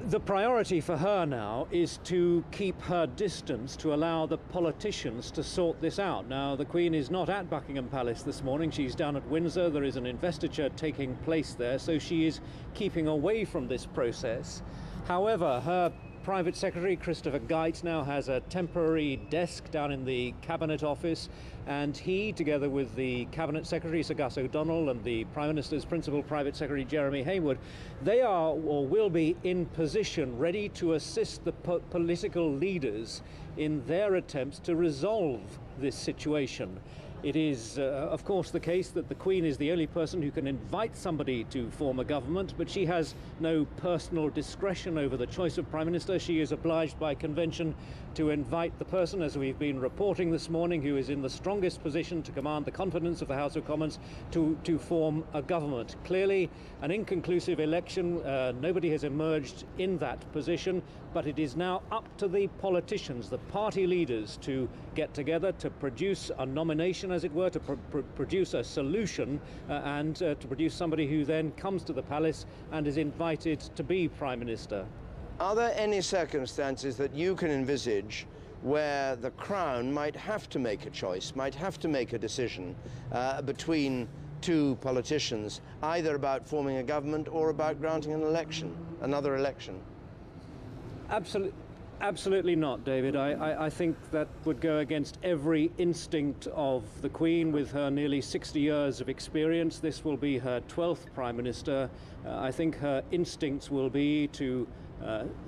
The priority for her now is to keep her distance, to allow the politicians to sort this out. Now, the Queen is not at Buckingham Palace this morning. She's down at Windsor. There is an investiture taking place there, so she is keeping away from this process. However, her Private Secretary Christopher Geit now has a temporary desk down in the Cabinet Office, and he, together with the Cabinet Secretary Sir Gus O'Donnell and the Prime Minister's Principal Private Secretary Jeremy Haywood, they are or will be in position ready to assist the political leaders in their attempts to resolve this situation. It is, of course, the case that the Queen is the only person who can invite somebody to form a government, but she has no personal discretion over the choice of Prime Minister. She is obliged by convention to invite the person, as we've been reporting this morning, who is in the strongest position to command the confidence of the House of Commons to form a government. Clearly, an inconclusive election. Nobody has emerged in that position, but it is now up to the politicians, the party leaders, to get together to produce a nomination, as it were, to produce a solution and to produce somebody who then comes to the palace and is invited to be Prime Minister. Are there any circumstances that you can envisage where the Crown might have to make a choice, might have to make a decision between two politicians, either about forming a government or about granting an election, another election? Absolutely not, David. I think that would go against every instinct of the Queen. With her nearly 60 years of experience, this will be her 12th Prime Minister. I think her instincts will be to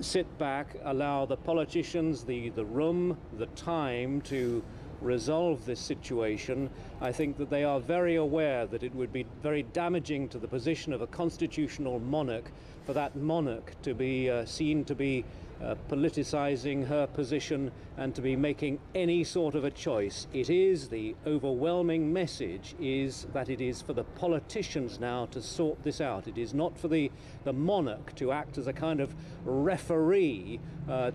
sit back, allow the politicians the room, the time to resolve this situation. I think that they are very aware that it would be very damaging to the position of a constitutional monarch for that monarch to be seen to be politicising her position and to be making any sort of a choice. It is, the overwhelming message is that it is for the politicians now to sort this out. It is not for the monarch to act as a kind of referee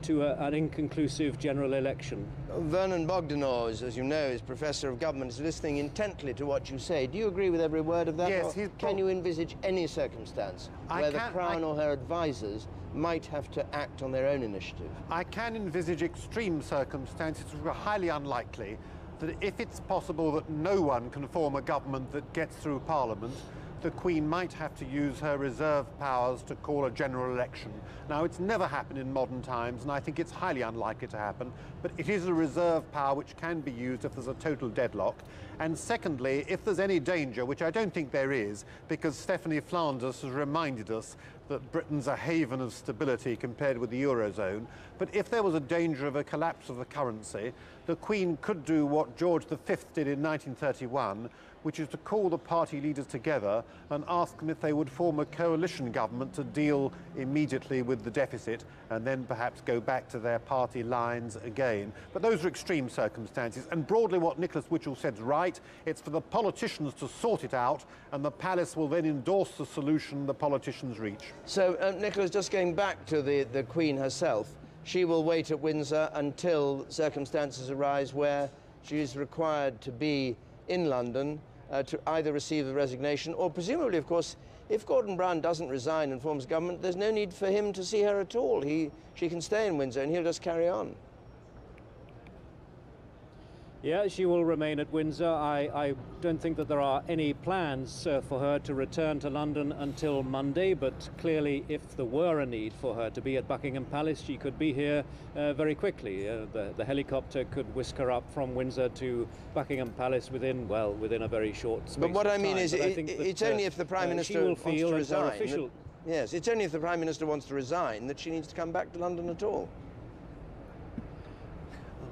to an inconclusive general election. Vernon Bogdanor, as you know, is Professor of Government, is listening intently to what you say. Do you agree with every word of that? Yes. Can you envisage any circumstance where the Crown or her advisers might have to act on their own initiative? I can envisage extreme circumstances which are highly unlikely, that if it's possible that no one can form a government that gets through Parliament, the Queen might have to use her reserve powers to call a general election. Now, it's never happened in modern times, and I think it's highly unlikely to happen, but it is a reserve power which can be used if there's a total deadlock. And secondly, if there's any danger, which I don't think there is, because Stephanie Flanders has reminded us that Britain's a haven of stability compared with the Eurozone, but if there was a danger of a collapse of the currency, the Queen could do what George V did in 1931, which is to call the party leaders together and ask them if they would form a coalition government to deal immediately with the deficit and then perhaps go back to their party lines again. But those are extreme circumstances, and broadly what Nicholas Witchell said is right. It's for the politicians to sort it out, and the palace will then endorse the solution the politicians reach. So, Nicholas, just going back to the Queen herself, she will wait at Windsor until circumstances arise where she is required to be in London to either receive the resignation or presumably, of course, if Gordon Brown doesn't resign and forms government, there's no need for him to see her at all. She can stay in Windsor and he'll just carry on. Yeah, she will remain at Windsor. I don't think that there are any plans for her to return to London until Monday, but clearly if there were a need for her to be at Buckingham Palace, she could be here very quickly. The helicopter could whisk her up from Windsor to Buckingham Palace within a very short space of time. But what I mean is, it's only if the Prime Minister wants to resign. Yes, it's only if the Prime Minister wants to resign that she needs to come back to London at all.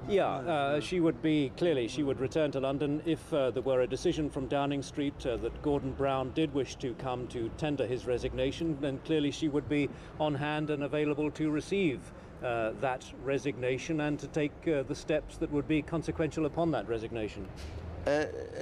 Yeah, she would return to London if there were a decision from Downing Street that Gordon Brown did wish to come to tender his resignation, then clearly she would be on hand and available to receive that resignation and to take the steps that would be consequential upon that resignation.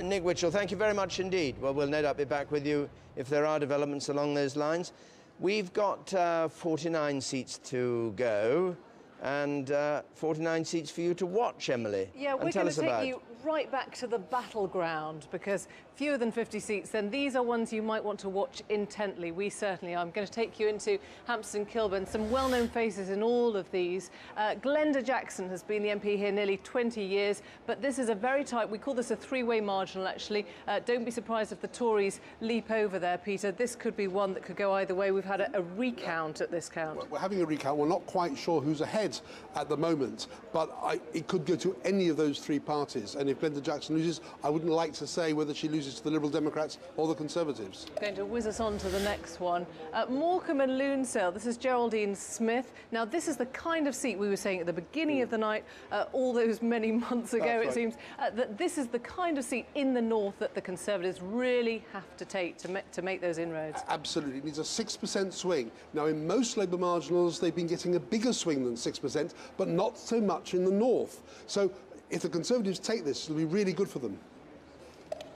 Nick Witchell, thank you very much indeed. Well, we'll no doubt be back with you if there are developments along those lines. We've got 49 seats to go. And 49 seats for you to watch, Emily. Yeah, we're going to take you right back to the battleground, because fewer than 50 seats, then these are ones you might want to watch intently. We certainly are. I'm going to take you into Hampstead and Kilburn. Some well-known faces in all of these. Glenda Jackson has been the MP here nearly 20 years, but this is a very tight, we call this a three-way marginal, actually. Don't be surprised if the Tories leap over there, Peter. This could be one that could go either way. We've had a recount at this count. We're having a recount. We're not quite sure who's ahead at the moment, but it could go to any of those three parties. And if Glenda Jackson loses, I wouldn't like to say whether she loses to the Liberal Democrats or the Conservatives. Going to whiz us on to the next one. Morecambe and Lunesale. This is Geraldine Smith. Now, this is the kind of seat we were saying at the beginning of the night, all those many months ago, it seems, that this is the kind of seat in the north that the Conservatives really have to take to make those inroads. Absolutely. It needs a 6% swing. Now, in most Labour marginals, they've been getting a bigger swing than 6%, but not so much in the north. So if the Conservatives take this, it'll be really good for them.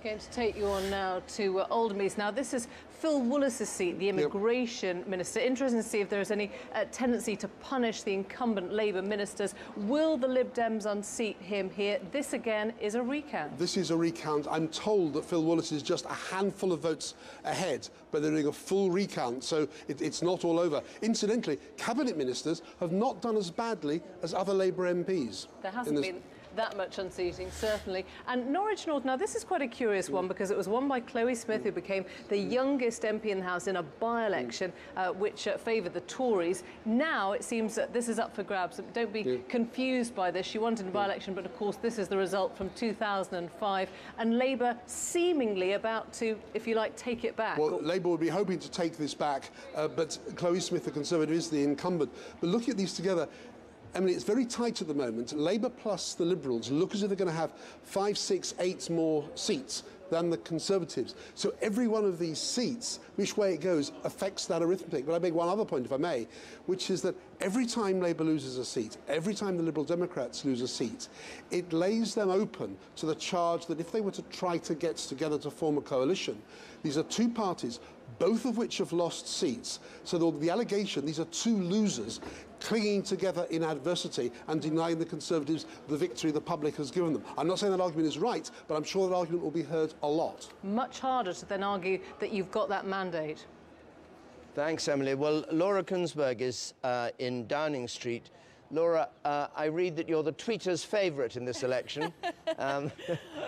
Going to take you on now to Aldermeads. Now, this is Phil Woolas's seat, the immigration minister. Interesting to see if there is any tendency to punish the incumbent Labour ministers. Will the Lib Dems unseat him here? This, again, is a recount. This is a recount. I'm told that Phil Woolas is just a handful of votes ahead, but they're doing a full recount, so it's not all over. Incidentally, cabinet ministers have not done as badly as other Labour MPs. There hasn't been that much unseating, certainly. And Norwich North, now this is quite a curious one because it was won by Chloe Smith, who became the youngest MP in the House in a by-election which favoured the Tories. Now it seems that this is up for grabs. Don't be confused by this. She won in a by-election, but of course this is the result from 2005, and Labour seemingly about to, if you like, take it back. Well, Labour would be hoping to take this back, but Chloe Smith, the Conservative, is the incumbent. But looking at these together, I mean, it's very tight at the moment. Labour plus the Liberals look as if they're going to have 5, 6, 8 more seats than the Conservatives. So every one of these seats, which way it goes, affects that arithmetic. But I make one other point, if I may, which is that every time Labour loses a seat, every time the Liberal Democrats lose a seat, it lays them open to the charge that if they were to try to get together to form a coalition, these are two parties, both of which have lost seats. So the allegation, these are two losers clinging together in adversity and denying the Conservatives the victory the public has given them. I'm not saying that argument is right, but I'm sure that argument will be heard a lot. Much harder to then argue that you've got that mandate. Thanks, Emily. Well, Laura Kunsberg is in Downing Street. Laura, I read that you're the tweeter's favourite in this election.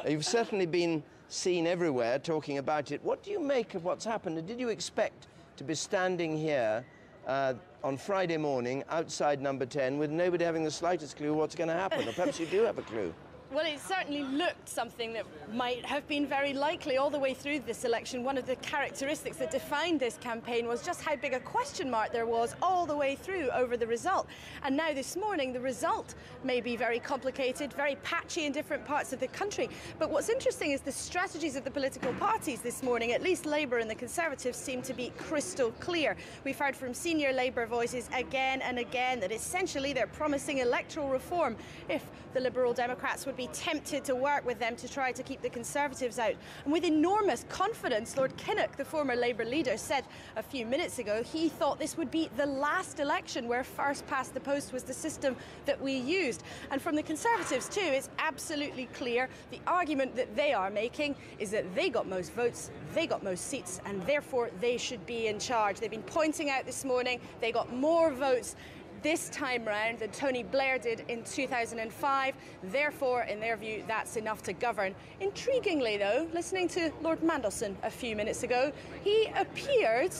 You've certainly been seen everywhere talking about it. What do you make of what's happened? And did you expect to be standing here on Friday morning outside number 10 with nobody having the slightest clue what's going to happen? Or perhaps you do have a clue. Well, it certainly looked something that might have been very likely all the way through this election. One of the characteristics that defined this campaign was just how big a question mark there was all the way through over the result. And now this morning, the result may be very complicated, very patchy in different parts of the country. But what's interesting is the strategies of the political parties this morning, at least Labour and the Conservatives, seem to be crystal clear. We've heard from senior Labour voices again and again that essentially they're promising electoral reform if the Liberal Democrats would be tempted to work with them to try to keep the Conservatives out. And with enormous confidence, Lord Kinnock, the former Labour leader, said a few minutes ago he thought this would be the last election where first past the post was the system that we used. And from the Conservatives too, it's absolutely clear the argument that they are making is that they got most votes, they got most seats, and therefore they should be in charge. They've been pointing out this morning they got more votes this time round than Tony Blair did in 2005. Therefore, in their view, that's enough to govern. Intriguingly, though, listening to Lord Mandelson a few minutes ago, he appeared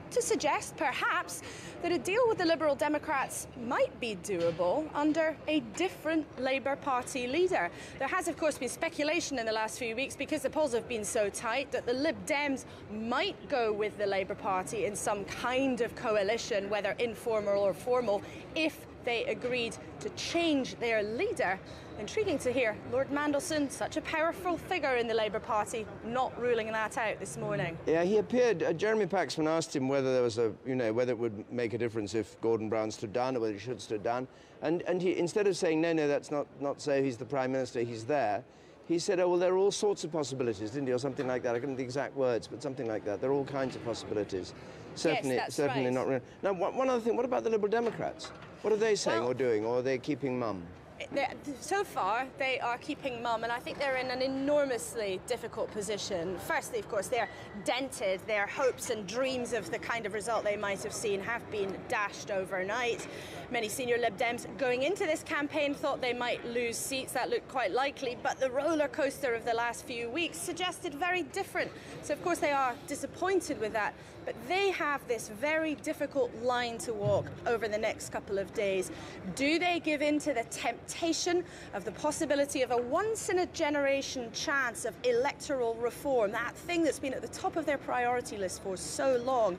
to suggest, perhaps, that a deal with the Liberal Democrats might be doable under a different Labour Party leader. There has, of course, been speculation in the last few weeks, because the polls have been so tight, that the Lib Dems might go with the Labour Party in some kind of coalition, whether informal or formal, if they agreed to change their leader. Intriguing to hear Lord Mandelson, such a powerful figure in the Labour Party, not ruling that out this morning. Yeah, he appeared. Jeremy Paxman asked him whether there was whether it would make a difference if Gordon Brown stood down or whether he should stood down. And he, instead of saying, no, that's not so, he's the Prime Minister, he's there, he said, oh, well, there are all sorts of possibilities, didn't he, or something like that. I couldn't get the exact words, but something like that. There are all kinds of possibilities. Certainly, yes, that's certainly right. not real. Now, one other thing, what about the Liberal Democrats? What are they saying or doing, or are they keeping mum? So far, they are keeping mum, and I think they're in an enormously difficult position. Firstly, of course, they're dented. Their hopes and dreams of the kind of result they might have seen have been dashed overnight. Many senior Lib Dems going into this campaign thought they might lose seats. That looked quite likely, but the roller coaster of the last few weeks suggested very different. So, of course, they are disappointed with that. But they have this very difficult line to walk over the next couple of days. Do they give in to the temptation of the possibility of a once-in-a-generation chance of electoral reform, that thing that's been at the top of their priority list for so long?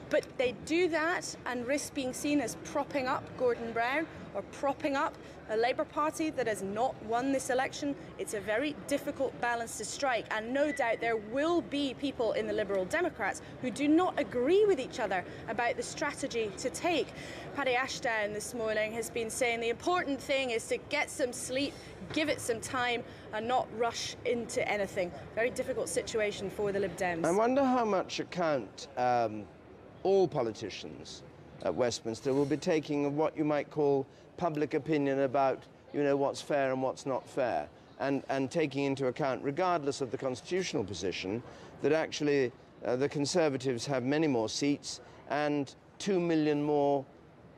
But they do that and risk being seen as propping up Gordon Brown or propping up a Labour Party that has not won this election. It's a very difficult balance to strike, and no doubt there will be people in the Liberal Democrats who do not agree with each other about the strategy to take. Paddy Ashdown this morning has been saying the important thing is to get some sleep, give it some time, and not rush into anything. Very difficult situation for the Lib Dems. I wonder how much account all politicians at Westminster will be taking of what you might call public opinion about, what's fair and what's not fair, and taking into account, regardless of the constitutional position, that actually the Conservatives have many more seats and 2 million more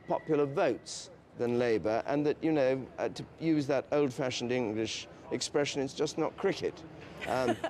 popular votes than Labour, and that, to use that old-fashioned English expression, it's just not cricket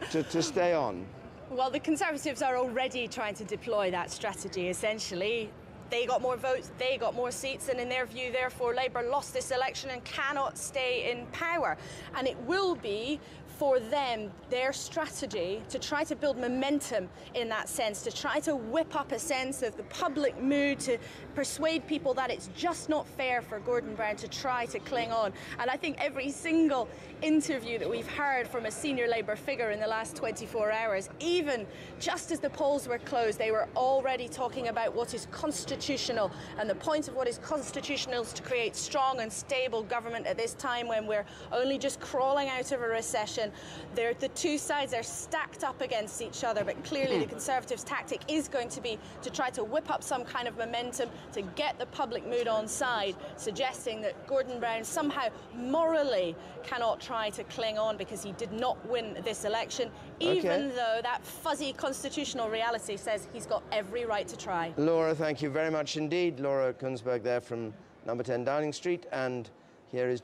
to stay on. Well, the Conservatives are already trying to deploy that strategy, essentially. They got more votes, they got more seats, and in their view, therefore, Labour lost this election and cannot stay in power. And it will be, for them, their strategy to try to build momentum in that sense, to try to whip up a sense of the public mood, to persuade people that it's just not fair for Gordon Brown to try to cling on. And I think every single interview that we've heard from a senior Labour figure in the last 24 hours, even just as the polls were closed, they were already talking about what is constitutional. And the point of what is constitutional is to create strong and stable government at this time when we're only just crawling out of a recession. The two sides are stacked up against each other, but clearly the Conservatives' tactic is going to be to try to whip up some kind of momentum to get the public mood on side, suggesting that Gordon Brown somehow morally cannot try to cling on because he did not win this election, even though that fuzzy constitutional reality says he's got every right to try. Laura, thank you very much indeed. Laura Kunsberg there from number 10 Downing Street, and here is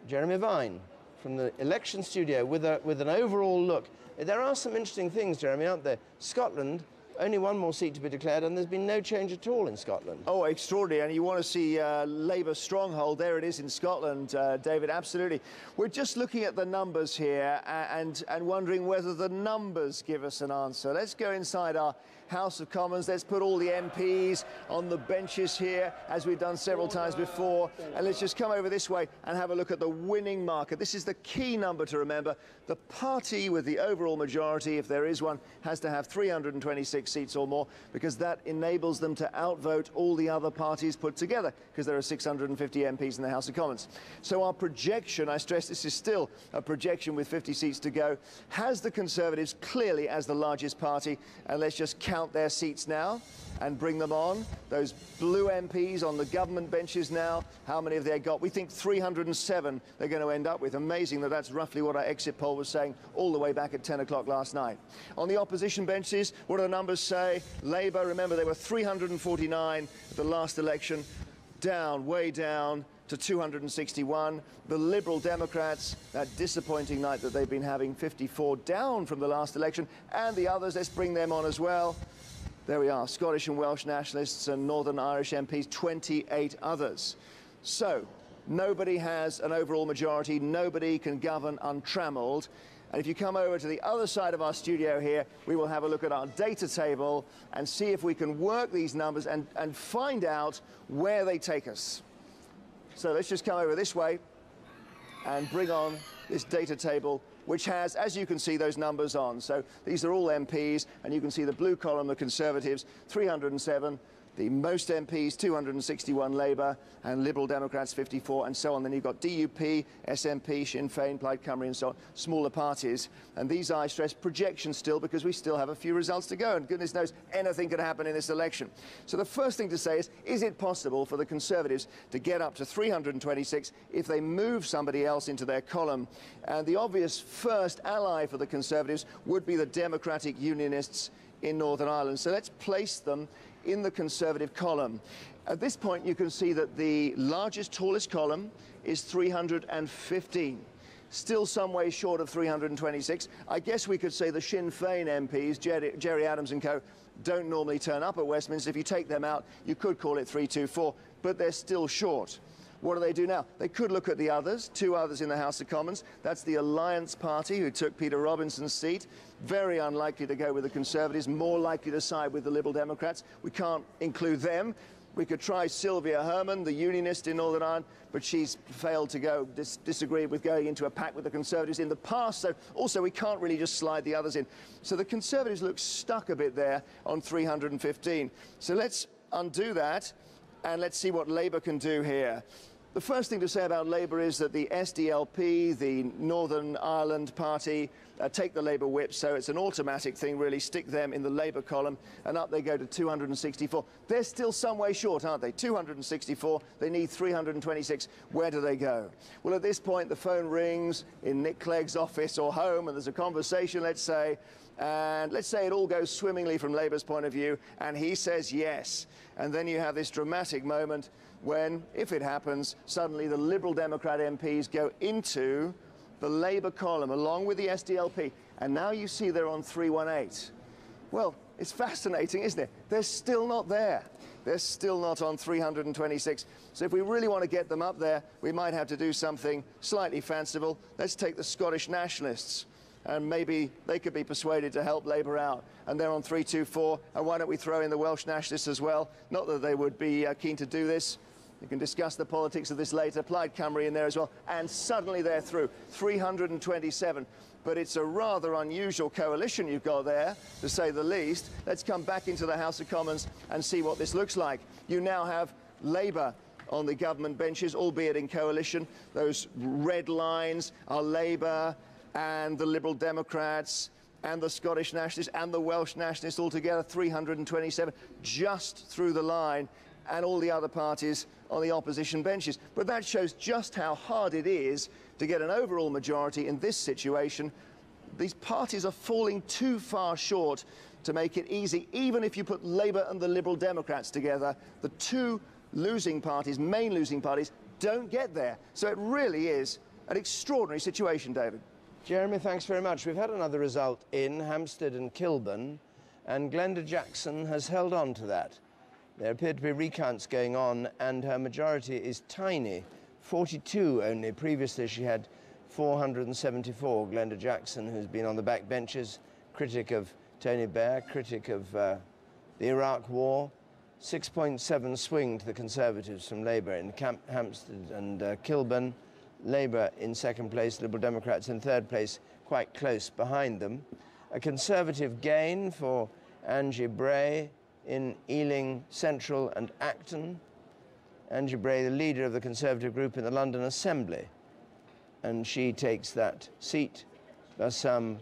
Jeremy Vine. from the election studio with an overall look. There are some interesting things, Jeremy, aren't there? Scotland, only one more seat to be declared, and there's been no change at all in Scotland. Oh, extraordinary. And you want to see Labour stronghold. There it is in Scotland, David, absolutely. We're just looking at the numbers here and wondering whether the numbers give us an answer. Let's go inside our House of Commons. Let's put all the MPs on the benches here, as we've done several times before. And let's just come over this way and have a look at the winning marker. This is the key number to remember. The party with the overall majority, if there is one, has to have 326 seats or more, because that enables them to outvote all the other parties put together, because there are 650 MPs in the House of Commons. So our projection, I stress this is still a projection with 50 seats to go, has the Conservatives clearly as the largest party. And let's just count their seats now and bring them on. Those blue MPs on the government benches now, how many have they got? We think 307 they're going to end up with. Amazing that that's roughly what our exit poll was saying all the way back at 10 o'clock last night. On the opposition benches, what do the numbers say? Labour, remember, they were 349 at the last election, down, way down to 261. The Liberal Democrats, that disappointing night that they've been having, 54, down from the last election. And the others, let's bring them on as well. There we are, Scottish and Welsh nationalists and Northern Irish MPs, 28 others. So, nobody has an overall majority, nobody can govern untrammeled. And if you come over to the other side of our studio here, we will have a look at our data table and see if we can work these numbers and find out where they take us. So let's just come over this way and bring on this data table, which has, as you can see, those numbers on. So these are all MPs, and you can see the blue column, the Conservatives, 307. The most MPs, 261 Labour, and Liberal Democrats, 54, and so on. Then you've got DUP, SNP, Sinn Féin, Plaid Cymru, and so on, smaller parties. And these are, I stress, projections still, because we still have a few results to go, and goodness knows anything could happen in this election. So the first thing to say is it possible for the Conservatives to get up to 326 if they move somebody else into their column? And the obvious first ally for the Conservatives would be the Democratic Unionists in Northern Ireland. So let's place them in the Conservative column. At this point, you can see that the largest, tallest column is 315. Still some way short of 326. I guess we could say the Sinn Féin MPs, Jerry Adams and co, don't normally turn up at Westminster. If you take them out, you could call it 324, but they're still short. What do they do now? They could look at the others, two others in the House of Commons. That's the Alliance Party, who took Peter Robinson's seat. Very unlikely to go with the Conservatives, more likely to side with the Liberal Democrats. We can't include them. We could try Sylvia Herman, the unionist in Northern Ireland, but she's failed to go, disagreed with going into a pact with the Conservatives in the past. So also we can't really just slide the others in. So the Conservatives look stuck a bit there on 315. So let's undo that and let's see what Labour can do here. The first thing to say about Labour is that the SDLP, the Northern Ireland Party, take the Labour whip, so it's an automatic thing, really. Stick them in the Labour column, and up they go to 264. They're still some way short, aren't they? 264, they need 326. Where do they go? Well, at this point, the phone rings in Nick Clegg's office or home, and there's a conversation, let's say, and let's say it all goes swimmingly from Labour's point of view, and he says yes. And then you have this dramatic moment when, if it happens, suddenly the Liberal Democrat MPs go into the Labour column along with the SDLP, and now you see they're on 318. Well, it's fascinating, isn't it? They're still not there. They're still not on 326. So if we really want to get them up there, we might have to do something slightly fanciful. Let's take the Scottish nationalists, and maybe they could be persuaded to help Labour out. And they're on 324, and why don't we throw in the Welsh nationalists as well? Not that they would be keen to do this. You can discuss the politics of this later. Plaid Cymru in there as well. And suddenly they're through. 327. But it's a rather unusual coalition you've got there, to say the least. Let's come back into the House of Commons and see what this looks like. You now have Labour on the government benches, albeit in coalition. Those red lines are Labour and the Liberal Democrats and the Scottish nationalists and the Welsh nationalists altogether. 327 just through the line, and all the other parties on the opposition benches. But that shows just how hard it is to get an overall majority in this situation. These parties are falling too far short to make it easy. Even if you put Labour and the Liberal Democrats together, the two losing parties, main losing parties, don't get there. So it really is an extraordinary situation, David. Jeremy, thanks very much. We've had another result in Hampstead and Kilburn, and Glenda Jackson has held on to that. There appear to be recounts going on, and her majority is tiny, 42 only. Previously, she had 474. Glenda Jackson, who's been on the back benches, critic of Tony Blair, critic of the Iraq War, 6.7 swing to the Conservatives from Labour in Hampstead and Kilburn. Labour in second place, Liberal Democrats in third place, quite close behind them. A Conservative gain for Angie Bray in Ealing Central and Acton. Angie Bray, the leader of the Conservative group in the London Assembly, and she takes that seat. Bassam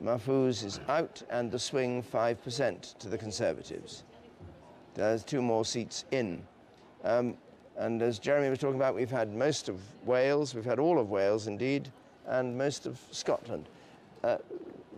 Mahfouz is out, and the swing 5% to the Conservatives. There's 2 more seats in. And as Jeremy was talking about, we've had most of Wales, we've had all of Wales indeed, and most of Scotland.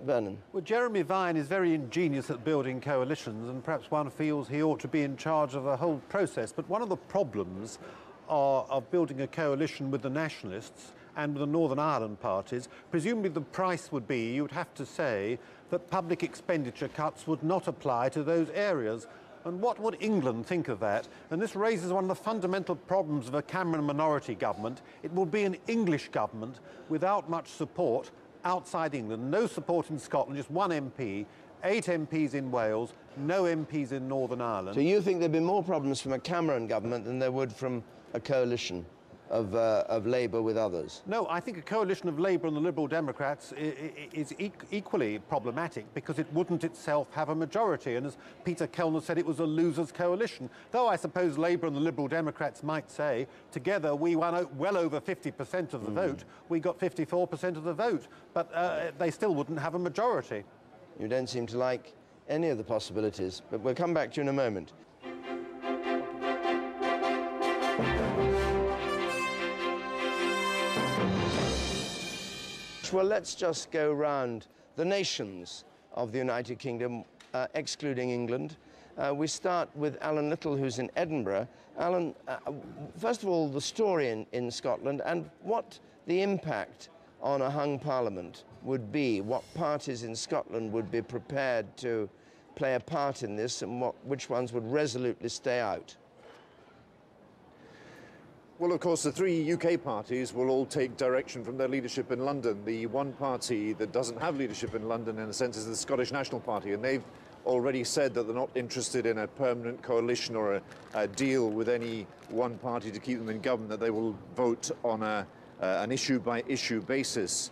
Vernon. Well, Jeremy Vine is very ingenious at building coalitions, and perhaps one feels he ought to be in charge of the whole process. But one of the problems of building a coalition with the Nationalists and with the Northern Ireland parties, presumably the price would be, you would have to say, that public expenditure cuts would not apply to those areas. And what would England think of that? And this raises one of the fundamental problems of a Cameron minority government. It will be an English government without much support outside England. No support in Scotland, just 1 MP, 8 MPs in Wales, no MPs in Northern Ireland. So you think there'd be more problems from a Cameron government than there would from a coalition of Labour with others? No, I think a coalition of Labour and the Liberal Democrats is equally problematic because it wouldn't itself have a majority. And as Peter Kellner said, it was a loser's coalition. Though I suppose Labour and the Liberal Democrats might say, together we won well over 50% of the vote. We got 54% of the vote. But they still wouldn't have a majority. You don't seem to like any of the possibilities, but we'll come back to you in a moment. Well, let's just go round the nations of the United Kingdom, excluding England. We start with Alan Little, who's in Edinburgh. Alan, first of all, the story in Scotland and what the impact on a hung parliament would be, what parties in Scotland would be prepared to play a part in this, and which ones would resolutely stay out. Well, of course, the 3 UK parties will all take direction from their leadership in London. The one party that doesn't have leadership in London, in a sense, is the Scottish National Party, and they've already said that they're not interested in a permanent coalition or a deal with any one party to keep them in government, that they will vote on an issue-by-issue basis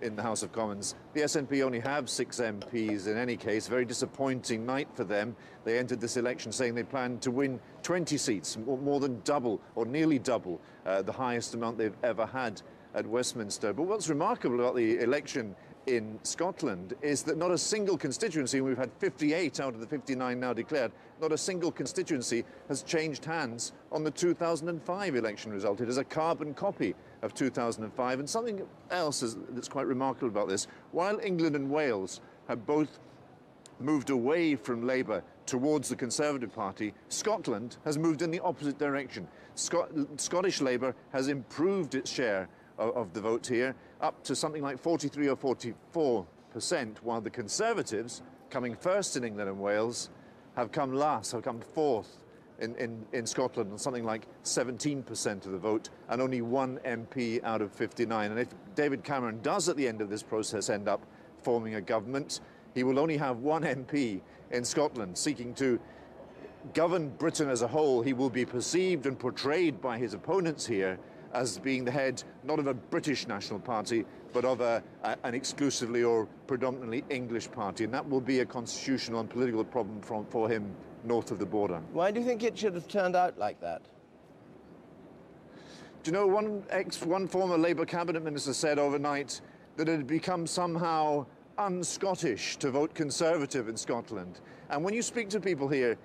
in the House of Commons. The SNP only have 6 MPs in any case. Very disappointing night for them. They entered this election saying they planned to win 20 seats, more than double or nearly double the highest amount they've ever had at Westminster. But what's remarkable about the election in Scotland is that not a single constituency, and we've had 58 out of the 59 now declared, not a single constituency has changed hands on the 2005 election result. It is a carbon copy of 2005. And something else that's quite remarkable about this, while England and Wales have both moved away from Labour towards the Conservative Party, Scotland has moved in the opposite direction. Scottish Labour has improved its share of the vote here, up to something like 43 or 44%, while the Conservatives, coming first in England and Wales, have come last, have come fourth in Scotland on something like 17% of the vote, and only 1 MP out of 59. And if David Cameron does at the end of this process end up forming a government, he will only have 1 MP in Scotland seeking to govern Britain as a whole. He will be perceived and portrayed by his opponents here as being the head not of a British national party, but of an exclusively or predominantly English party. And that will be a constitutional and political problem for him north of the border. Why do you think it should have turned out like that? Do you know, one former Labour cabinet minister said overnight that it had become somehow un-Scottish to vote Conservative in Scotland. And when you speak to people here,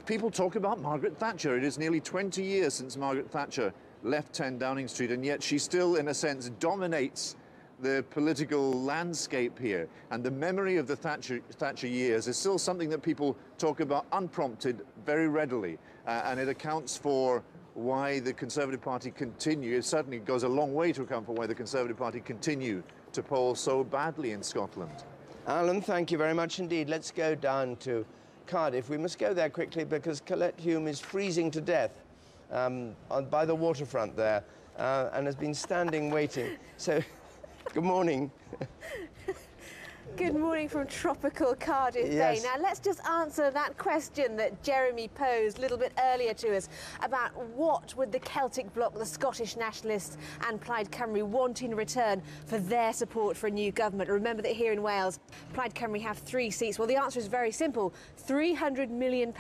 people talk about Margaret Thatcher. It is nearly 20 years since Margaret Thatcher left 10 Downing Street, and yet she still, in a sense, dominates the political landscape here. And the memory of the Thatcher years is still something that people talk about unprompted very readily. And it accounts for why the Conservative Party continue, it certainly goes a long way to account for why the Conservative Party continue to poll so badly in Scotland. Alan, thank you very much indeed. Let's go down to Cardiff. We must go there quickly because Colette Hume is freezing to death by the waterfront there and has been standing waiting. So, good morning. Good morning from tropical Cardiff Yes. Bay. Now, let's just answer that question that Jeremy posed a little bit earlier to us about what would the Celtic bloc, the Scottish Nationalists and Plaid Cymru want in return for their support for a new government. Remember that here in Wales, Plaid Cymru have 3 seats. Well, the answer is very simple. £300 million.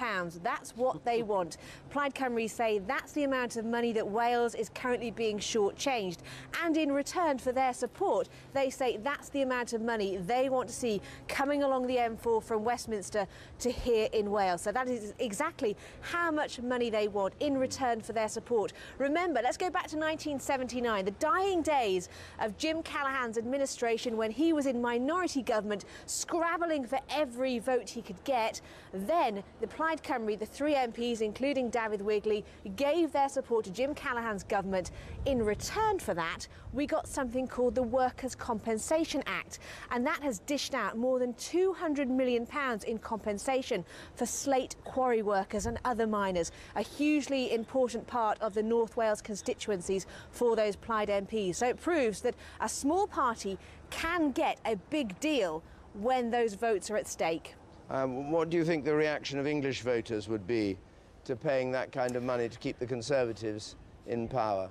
That's what they want. Plaid Cymru say that's the amount of money that Wales is currently being shortchanged. And in return for their support, they say that's the amount of money they want to see coming along the M4 from Westminster to here in Wales. So that is exactly how much money they want in return for their support. Remember, let's go back to 1979, the dying days of Jim Callaghan's administration when he was in minority government, scrabbling for every vote he could get. Then the Plaid Cymru, the 3 MPs, including David Wigley, gave their support to Jim Callaghan's government. In return for that, we got something called the Workers' Compensation Act, and that has dished out more than £200 million in compensation for slate quarry workers and other miners, a hugely important part of the North Wales constituencies for those Plaid MPs. So it proves that a small party can get a big deal when those votes are at stake. What do you think the reaction of English voters would be to paying that kind of money to keep the Conservatives in power?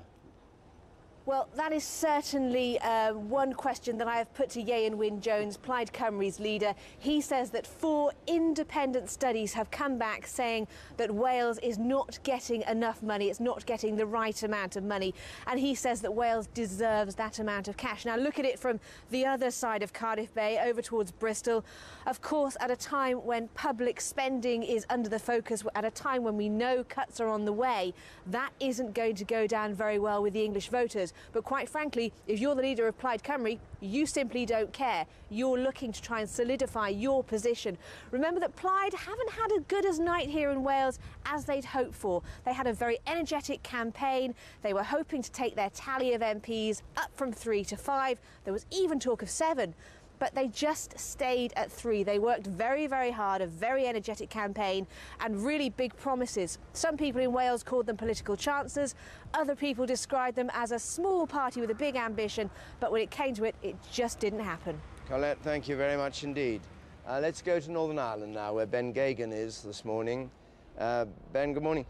Well, that is certainly one question that I have put to Ieuan Wyn-Jones, Plaid Cymru's leader. He says that 4 independent studies have come back saying that Wales is not getting enough money, it's not getting the right amount of money, and he says that Wales deserves that amount of cash. Now, look at it from the other side of Cardiff Bay, over towards Bristol. Of course, at a time when public spending is under the focus, at a time when we know cuts are on the way, that isn't going to go down very well with the English voters. But quite frankly, if you're the leader of Plaid Cymru, you simply don't care. You're looking to try and solidify your position. Remember that Plaid haven't had as good a night here in Wales as they'd hoped for. They had a very energetic campaign. They were hoping to take their tally of MPs up from 3 to 5. There was even talk of 7. But they just stayed at 3. They worked very, very hard, a very energetic campaign and really big promises. Some people in Wales called them political chancers. Other people described them as a small party with a big ambition. But when it came to it, it just didn't happen. Colette, thank you very much indeed. Let's go to Northern Ireland now, where Ben Gagan is this morning. Ben, good morning.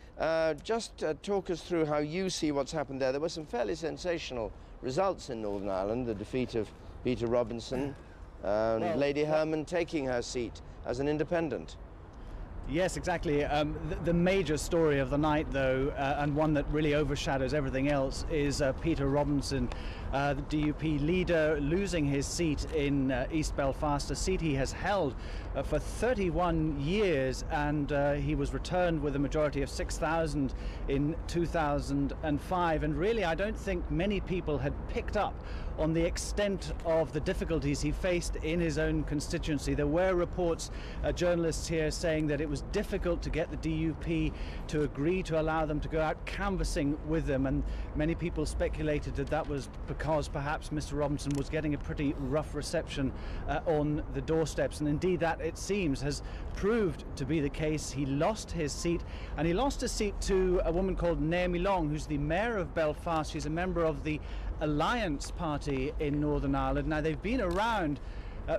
Just talk us through how you see what's happened there. There were some fairly sensational results in Northern Ireland, the defeat of Peter Robinson. Lady Herman taking her seat as an independent. Yes, exactly. The major story of the night, though, and one that really overshadows everything else, is Peter Robinson, the DUP leader, losing his seat in East Belfast, a seat he has held for 31 years, and he was returned with a majority of 6,000 in 2005. And really, I don't think many people had picked up on the extent of the difficulties he faced in his own constituency. There were reports, journalists here, saying that it was difficult to get the DUP to agree to allow them to go out canvassing with them, and many people speculated that that was because perhaps Mr. Robinson was getting a pretty rough reception on the doorsteps, and indeed that, it seems, has proved to be the case. He lost his seat, and he lost his seat to a woman called Naomi Long, who's the mayor of Belfast. She's a member of the Alliance Party in Northern Ireland. Now, they've been around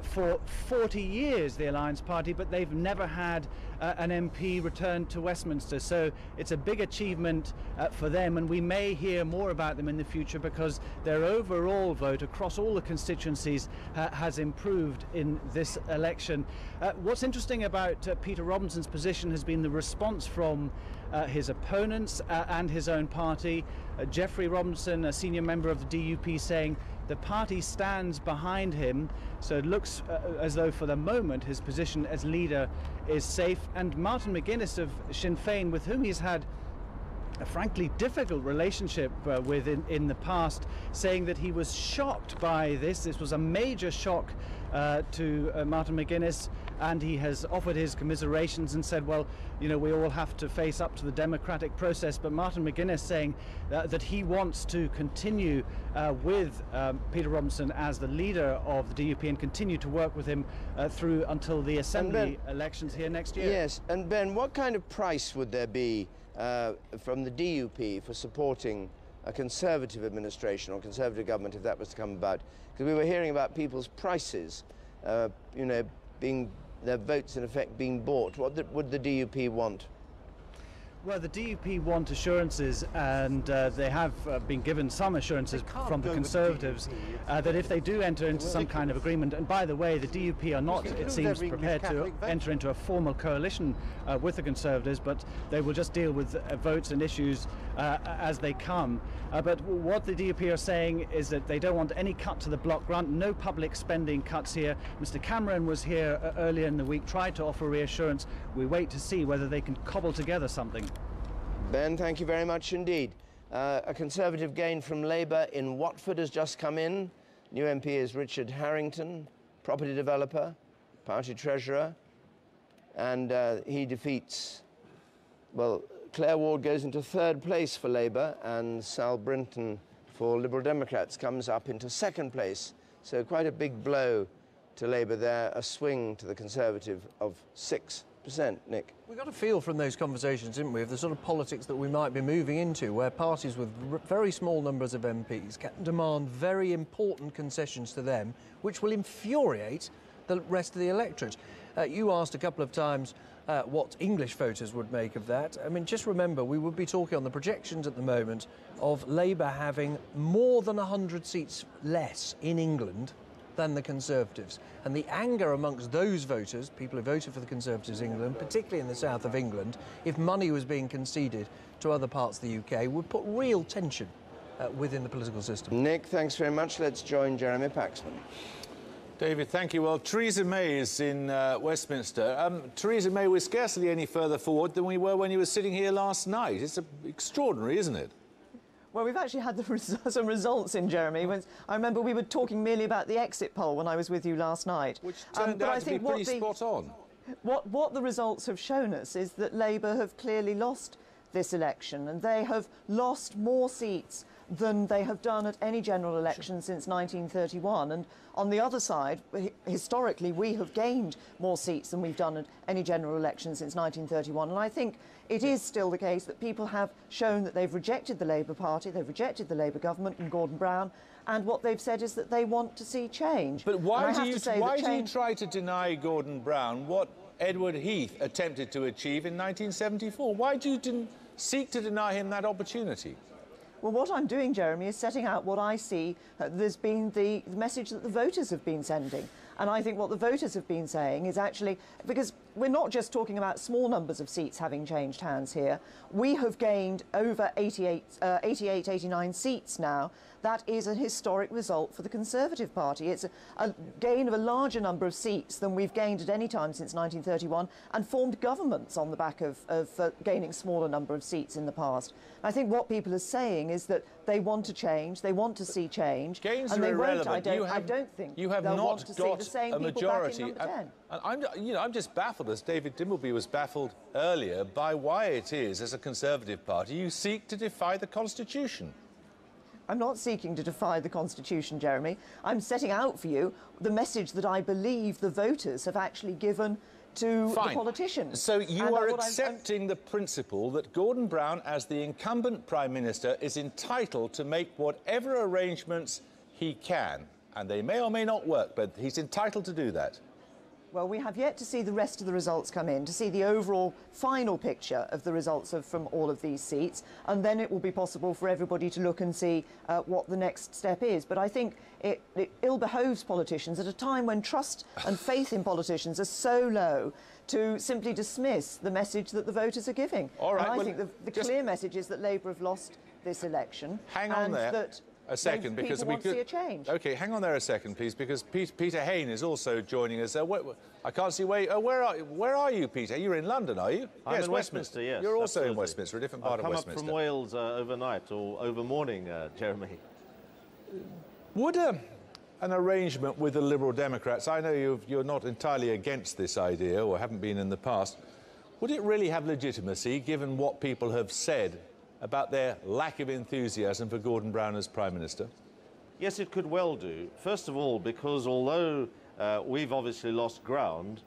for 40 years, the Alliance Party, but they've never had an MP returned to Westminster. So it's a big achievement for them, and we may hear more about them in the future because their overall vote across all the constituencies has improved in this election. What's interesting about Peter Robinson's position has been the response from his opponents and his own party. Geoffrey Robinson, a senior member of the DUP, saying the party stands behind him, so it looks as though for the moment his position as leader is safe. And Martin McGuinness of Sinn Féin, with whom he's had a frankly difficult relationship with in the past, saying that he was shocked by this. This was a major shock to Martin McGuinness, and he has offered his commiserations and said, well, you know, we all have to face up to the democratic process. But Martin McGuinness saying that he wants to continue with Peter Robinson as the leader of the DUP and continue to work with him through until the Assembly elections here next year. Yes, and Ben, what kind of price would there be from the DUP for supporting a Conservative administration or Conservative government if that was to come about? Because we were hearing about people's prices, you know, their votes in effect being bought. What would the DUP want? Well, the DUP want assurances, and they have been given some assurances from the Conservatives that if they do enter into some kind of agreement, and by the way, the DUP are not, it seems, prepared to enter into a formal coalition with the Conservatives, but they will just deal with votes and issues as they come. But what the DUP are saying is that they don't want any cut to the block grant, no public spending cuts here. Mr Cameron was here earlier in the week, tried to offer reassurance. We wait to see whether they can cobble together something. Ben, thank you very much indeed. A Conservative gain from Labour in Watford has just come in. New MP is Richard Harrington, property developer, party treasurer, and he defeats, well, Claire Ward goes into third place for Labour, and Sal Brinton for Liberal Democrats comes up into second place. So quite a big blow to Labour there, a swing to the Conservative of 6%. Nick? We got a feel from those conversations, didn't we, of the sort of politics that we might be moving into, where parties with very small numbers of MPs can demand very important concessions to them, which will infuriate the rest of the electorate. You asked a couple of times what English voters would make of that. I mean, just remember, we would be talking on the projections at the moment of Labour having more than 100 seats less in England than the Conservatives. And the anger amongst those voters, people who voted for the Conservatives in England, particularly in the south of England, if money was being conceded to other parts of the UK, would put real tension within the political system. Nick, thanks very much. Let's join Jeremy Paxman. David, thank you. Well, Theresa May is in Westminster. Theresa May was scarcely any further forward than we were when you were sitting here last night. It's extraordinary, isn't it? Well, we've actually had some results in, Jeremy. I remember we were talking merely about the exit poll when I was with you last night. Which turned out to be pretty spot on. What the results have shown us is that Labour have clearly lost this election, and they have lost more seats than they have done at any general election since 1931. And on the other side, historically, we have gained more seats than we've done at any general election since 1931. And I think it is still the case that people have shown that they've rejected the Labour Party, they've rejected the Labour government and Gordon Brown, and what they've said is that they want to see change. But why do you try to deny Gordon Brown what Edward Heath attempted to achieve in 1974? Why do you seek to deny him that opportunity? Well, what I'm doing, Jeremy, is setting out what I see there's been the message that the voters have been sending. And I think what the voters have been saying is actually, because we're not just talking about small numbers of seats having changed hands here, we have gained over 89 seats now. That is a historic result for the Conservative Party. It's a gain of a larger number of seats than we've gained at any time since 1931, and formed governments on the back of gaining smaller number of seats in the past. I think what people are saying is that they want to change, they want to see change, gains and are they irrelevant. won't. I don't think you have they'll not want to see the same a majority. People back in number 10. I'm just baffled, as David Dimbleby was baffled earlier, by why it is, as a Conservative Party, you seek to defy the Constitution. I'm not seeking to defy the Constitution, Jeremy. I'm setting out for you the message that I believe the voters have actually given to the politicians. So you are accepting the principle that Gordon Brown, as the incumbent Prime Minister, is entitled to make whatever arrangements he can. And they may or may not work, but he's entitled to do that. Well, we have yet to see the rest of the results come in, to see the overall final picture of the results from all of these seats, and then it will be possible for everybody to look and see what the next step is. But I think it ill behoves politicians at a time when trust and faith in politicians are so low to simply dismiss the message that the voters are giving. All right, and I think the clear message is that Labour have lost this election. Hang on there. That a second, because we want to see a change. OK, hang on there a second, please, because Peter Hain is also joining us. I can't see where are you, Peter? You're in London, are you? I'm yes, in Westminster, yes. You're also absolutely. in Westminster, a different part of Westminster. I've come up from Wales overnight or over morning, Jeremy. Would an arrangement with the Liberal Democrats? I know you're not entirely against this idea, or haven't been in the past. Would it really have legitimacy, given what people have said about their lack of enthusiasm for Gordon Brown as Prime Minister? Yes, it could well do. First of all, because although we've obviously lost ground,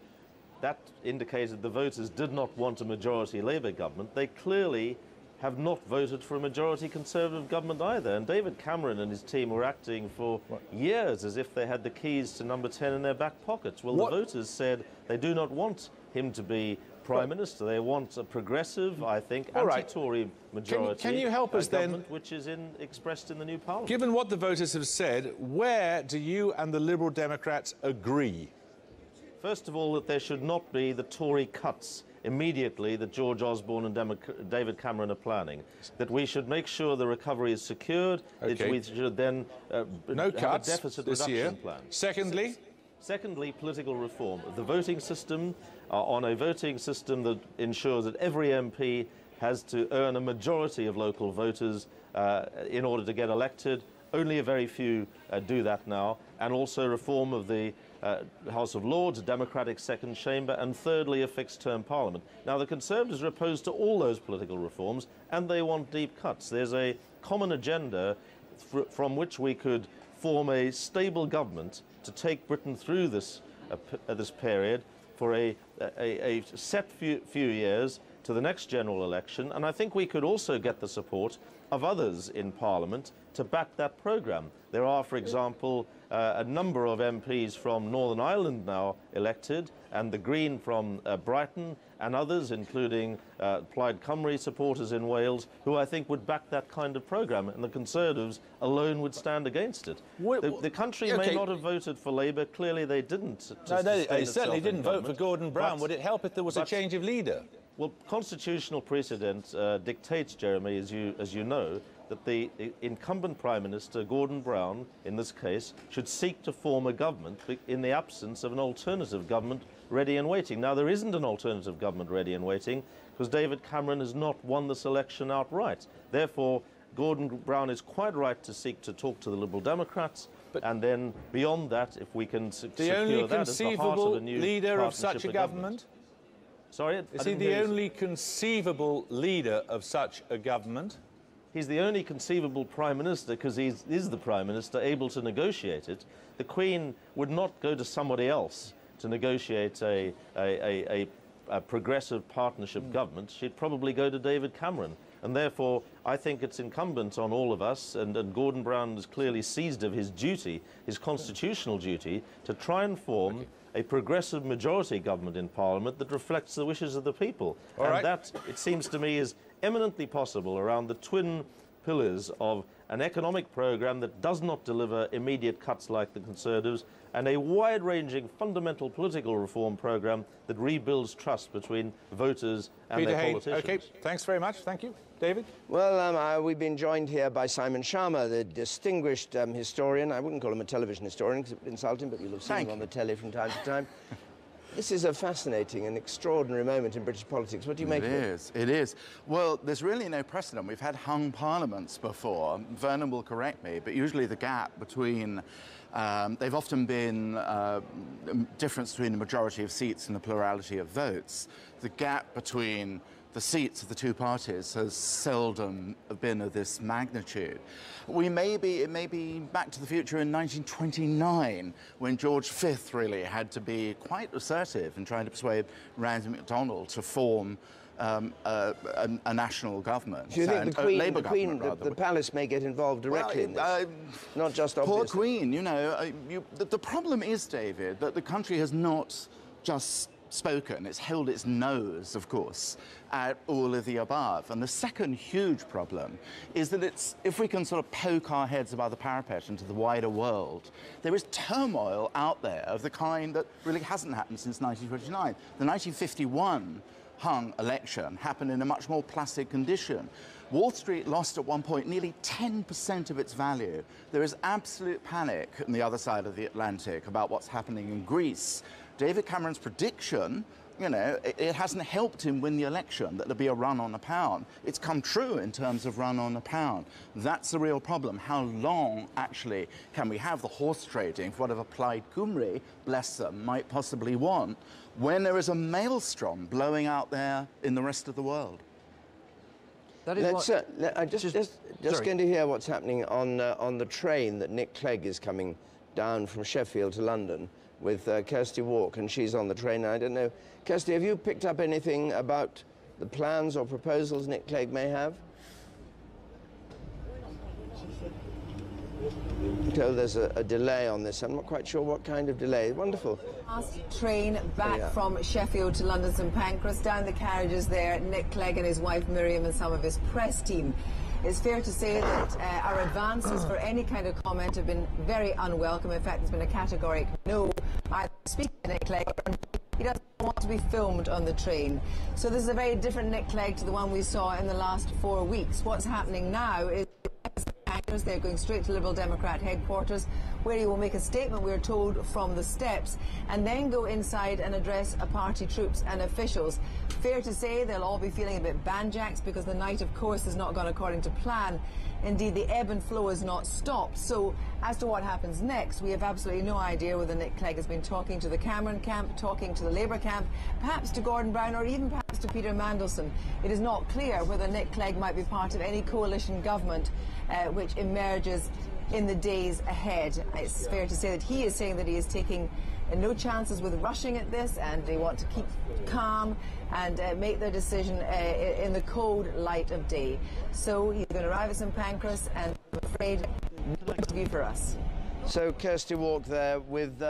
that indicated the voters did not want a majority Labour government. They clearly have not voted for a majority Conservative government either. And David Cameron and his team were acting for years as if they had the keys to number 10 in their back pockets. Well, the voters said they do not want him to be Prime Minister. They want a progressive, I think, anti-Tory majority. Can you help us then? Which is expressed in the new Parliament. Given what the voters have said, where do you and the Liberal Democrats agree? First of all, that there should not be the Tory cuts immediately that George Osborne and David Cameron are planning. That we should make sure the recovery is secured. Okay. That we should then no have cuts a deficit this reduction year. plan. Secondly? Secondly, political reform. The voting system, on a voting system that ensures that every MP has to earn a majority of local voters in order to get elected. Only a very few do that now. And also reform of the House of Lords, a democratic second chamber, and thirdly, a fixed-term parliament. Now, the Conservatives are opposed to all those political reforms, and they want deep cuts. There's a common agenda from which we could form a stable government to take Britain through this period for a set few years to the next general election, and I think we could also get the support of others in Parliament to back that programme. There are, for example, a number of MPs from Northern Ireland now elected, and the Green from Brighton, and others, including Plaid Cymru supporters in Wales, who I think would back that kind of programme, and the Conservatives alone would stand against it. The country may not have voted for Labour. Clearly they didn't. No, they certainly didn't vote for Gordon Brown. Would it help if there was a change of leader? Well, constitutional precedent dictates, Jeremy, as you know, that the incumbent Prime Minister, Gordon Brown, in this case, should seek to form a government in the absence of an alternative government ready and waiting. Now, there isn't an alternative government ready and waiting because David Cameron has not won this election outright. Therefore, Gordon Brown is quite right to seek to talk to the Liberal Democrats, and then beyond that, if we can secure that as the heart of a new leader of such a government? Sorry? Is he the only conceivable leader of such a government? He's the only conceivable Prime Minister because he is the Prime Minister able to negotiate it. The Queen would not go to somebody else to negotiate a progressive partnership government. She'd probably go to David Cameron. And therefore, I think it's incumbent on all of us, and Gordon Brown is clearly seized of his duty, his constitutional duty, to try and form a progressive majority government in Parliament that reflects the wishes of the people. That, it seems to me, is eminently possible around the twin pillars of an economic programme that does not deliver immediate cuts like the Conservatives, and a wide-ranging fundamental political reform programme that rebuilds trust between voters and their politicians. Okay, thanks very much. Thank you. David? Well, we've been joined here by Simon Sharma, the distinguished historian. I wouldn't call him a television historian because it would insult him, but you'll have seen him on the telly from time to time. This is a fascinating and extraordinary moment in British politics. What do you make of it? It is. Well, there's really no precedent. We've had hung parliaments before. Vernon will correct me, but usually the gap between... they've often been difference between the majority of seats and the plurality of votes. The gap between the seats of the two parties has seldom been of this magnitude. It may be Back to the Future in 1929, when George V really had to be quite assertive in trying to persuade Ramsay MacDonald to form a national government. Do you think the palace may get involved directly in this? Not just obviously. Poor Queen, you know. The problem is, David, that the country has not just spoken. It's held its nose, of course, at all of the above. And the second huge problem is that if we can sort of poke our heads above the parapet into the wider world, there is turmoil out there of the kind that really hasn't happened since 1929. The 1951 hung election happened in a much more placid condition. Wall Street lost at one point nearly 10% of its value. There is absolute panic on the other side of the Atlantic about what's happening in Greece. David Cameron's prediction you know, it hasn't helped him win the election that there'll be a run on a pound. It's come true in terms of run on a pound. That's the real problem. How long, actually, can we have the horse trading for whatever Plaid Cymru, bless them, might possibly want, when there is a maelstrom blowing out there in the rest of the world? That is I'm just going to hear what's happening on the train that Nick Clegg is coming down from Sheffield to London with Kirsty Walk, and she's on the train. I don't know, Kirsty, have you picked up anything about the plans or proposals Nick Clegg may have? So there's a delay on this. I'm not quite sure what kind of delay. Wonderful. Last train back from Sheffield to London St Pancras. Down the carriages there, Nick Clegg and his wife Miriam and some of his press team. It's fair to say that our advances for any kind of comment have been very unwelcome. In fact, there's been a categoric no. I speak to Nick Clegg. He doesn't want to be filmed on the train. So this is a very different Nick Clegg to the one we saw in the last 4 weeks. What's happening now is they're going straight to Liberal Democrat headquarters, where he will make a statement, we're told, from the steps, and then go inside and address party troops and officials. Fair to say they'll all be feeling a bit banjaxed because the night, of course, has not gone according to plan. Indeed, the ebb and flow has not stopped. So, as to what happens next, we have absolutely no idea whether Nick Clegg has been talking to the Cameron camp, talking to the Labour camp, perhaps to Gordon Brown, or even perhaps to Peter Mandelson. It is not clear whether Nick Clegg might be part of any coalition government which emerges in the days ahead. It's fair to say that he is saying that he is taking no chances with rushing at this, and they want to keep calm and make their decision in the cold light of day. So he's going to arrive at St Pancras, and I'm afraid no interview for us. So Kirsty Walk there with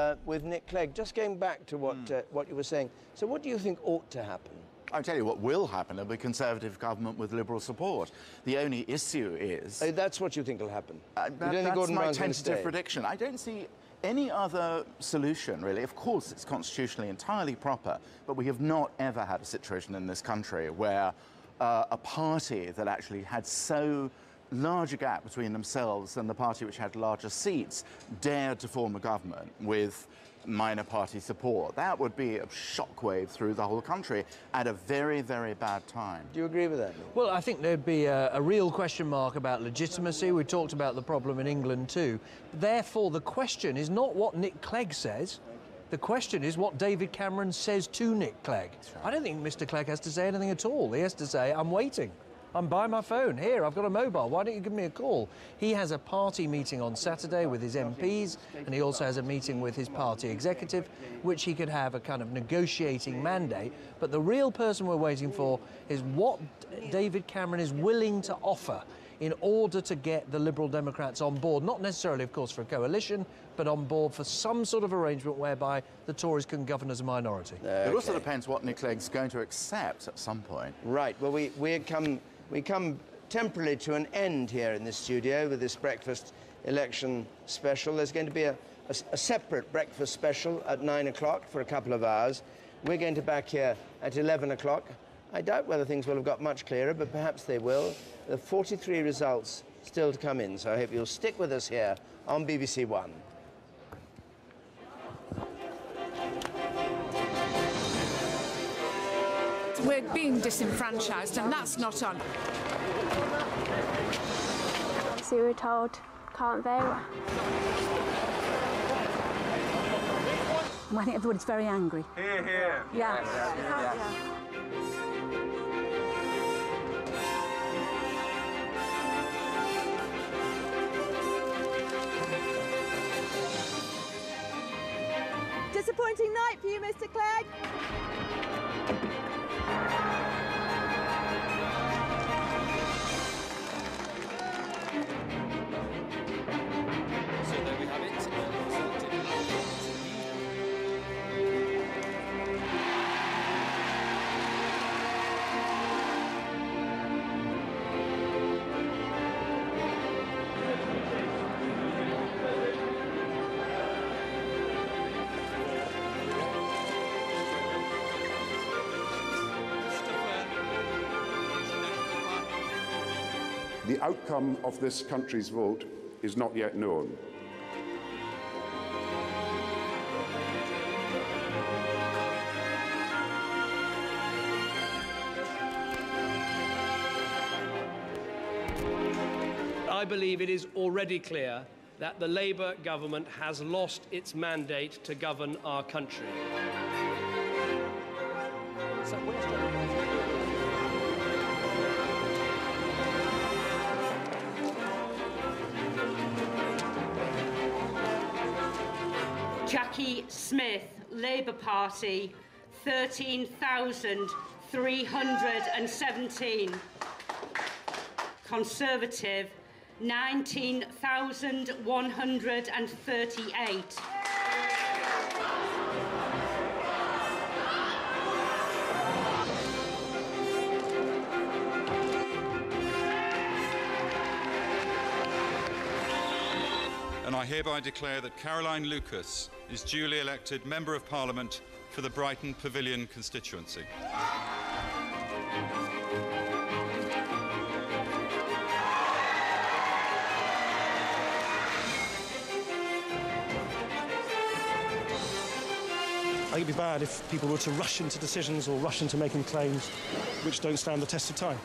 Nick Clegg. Just going back to what you were saying. So what do you think ought to happen? I'll tell you what will happen. It'll be a Conservative government with Liberal support. The only issue is... that's what you think will happen? That's my tentative prediction. I don't see any other solution, really. Of course, it's constitutionally entirely proper, but we have not ever had a situation in this country where a party that actually had so large a gap between themselves and the party which had larger seats dared to form a government with minor party support. That would be a shockwave through the whole country at a very, very bad time. Do you agree with that? Well, I think there'd be a real question mark about legitimacy. We talked about the problem in England too. Therefore, the question is not what Nick Clegg says. The question is what David Cameron says to Nick Clegg. Right. I don't think Mr. Clegg has to say anything at all. He has to say, I'm waiting. I'm by my phone. Here, I've got a mobile. Why don't you give me a call? He has a party meeting on Saturday with his MPs, and he also has a meeting with his party executive, which he could have a kind of negotiating mandate. But the real person we're waiting for is what David Cameron is willing to offer in order to get the Liberal Democrats on board, not necessarily, of course, for a coalition, but on board for some sort of arrangement whereby the Tories can govern as a minority. Okay. It also depends what Nick Clegg's going to accept at some point. Right. Well, we come temporarily to an end here in the studio with this breakfast election special. There's going to be a separate breakfast special at 9 o'clock for a couple of hours. We're going to be back here at 11 o'clock. I doubt whether things will have got much clearer, but perhaps they will. There are 43 results still to come in, so I hope you'll stick with us here on BBC One. We're being disenfranchised, and that's not on. So we were told, can't vote. I think everybody's very angry. Here, here. Yeah. Yeah. Disappointing night for you, Mr. Clegg. So there we have it. The outcome of this country's vote is not yet known. I believe it is already clear that the Labour government has lost its mandate to govern our country. Jackie Smith, Labour Party, 13,317. Conservative, 19,138. And I hereby declare that Caroline Lucas is duly elected Member of Parliament for the Brighton Pavilion constituency. I think it'd be bad if people were to rush into decisions or rush into making claims which don't stand the test of time.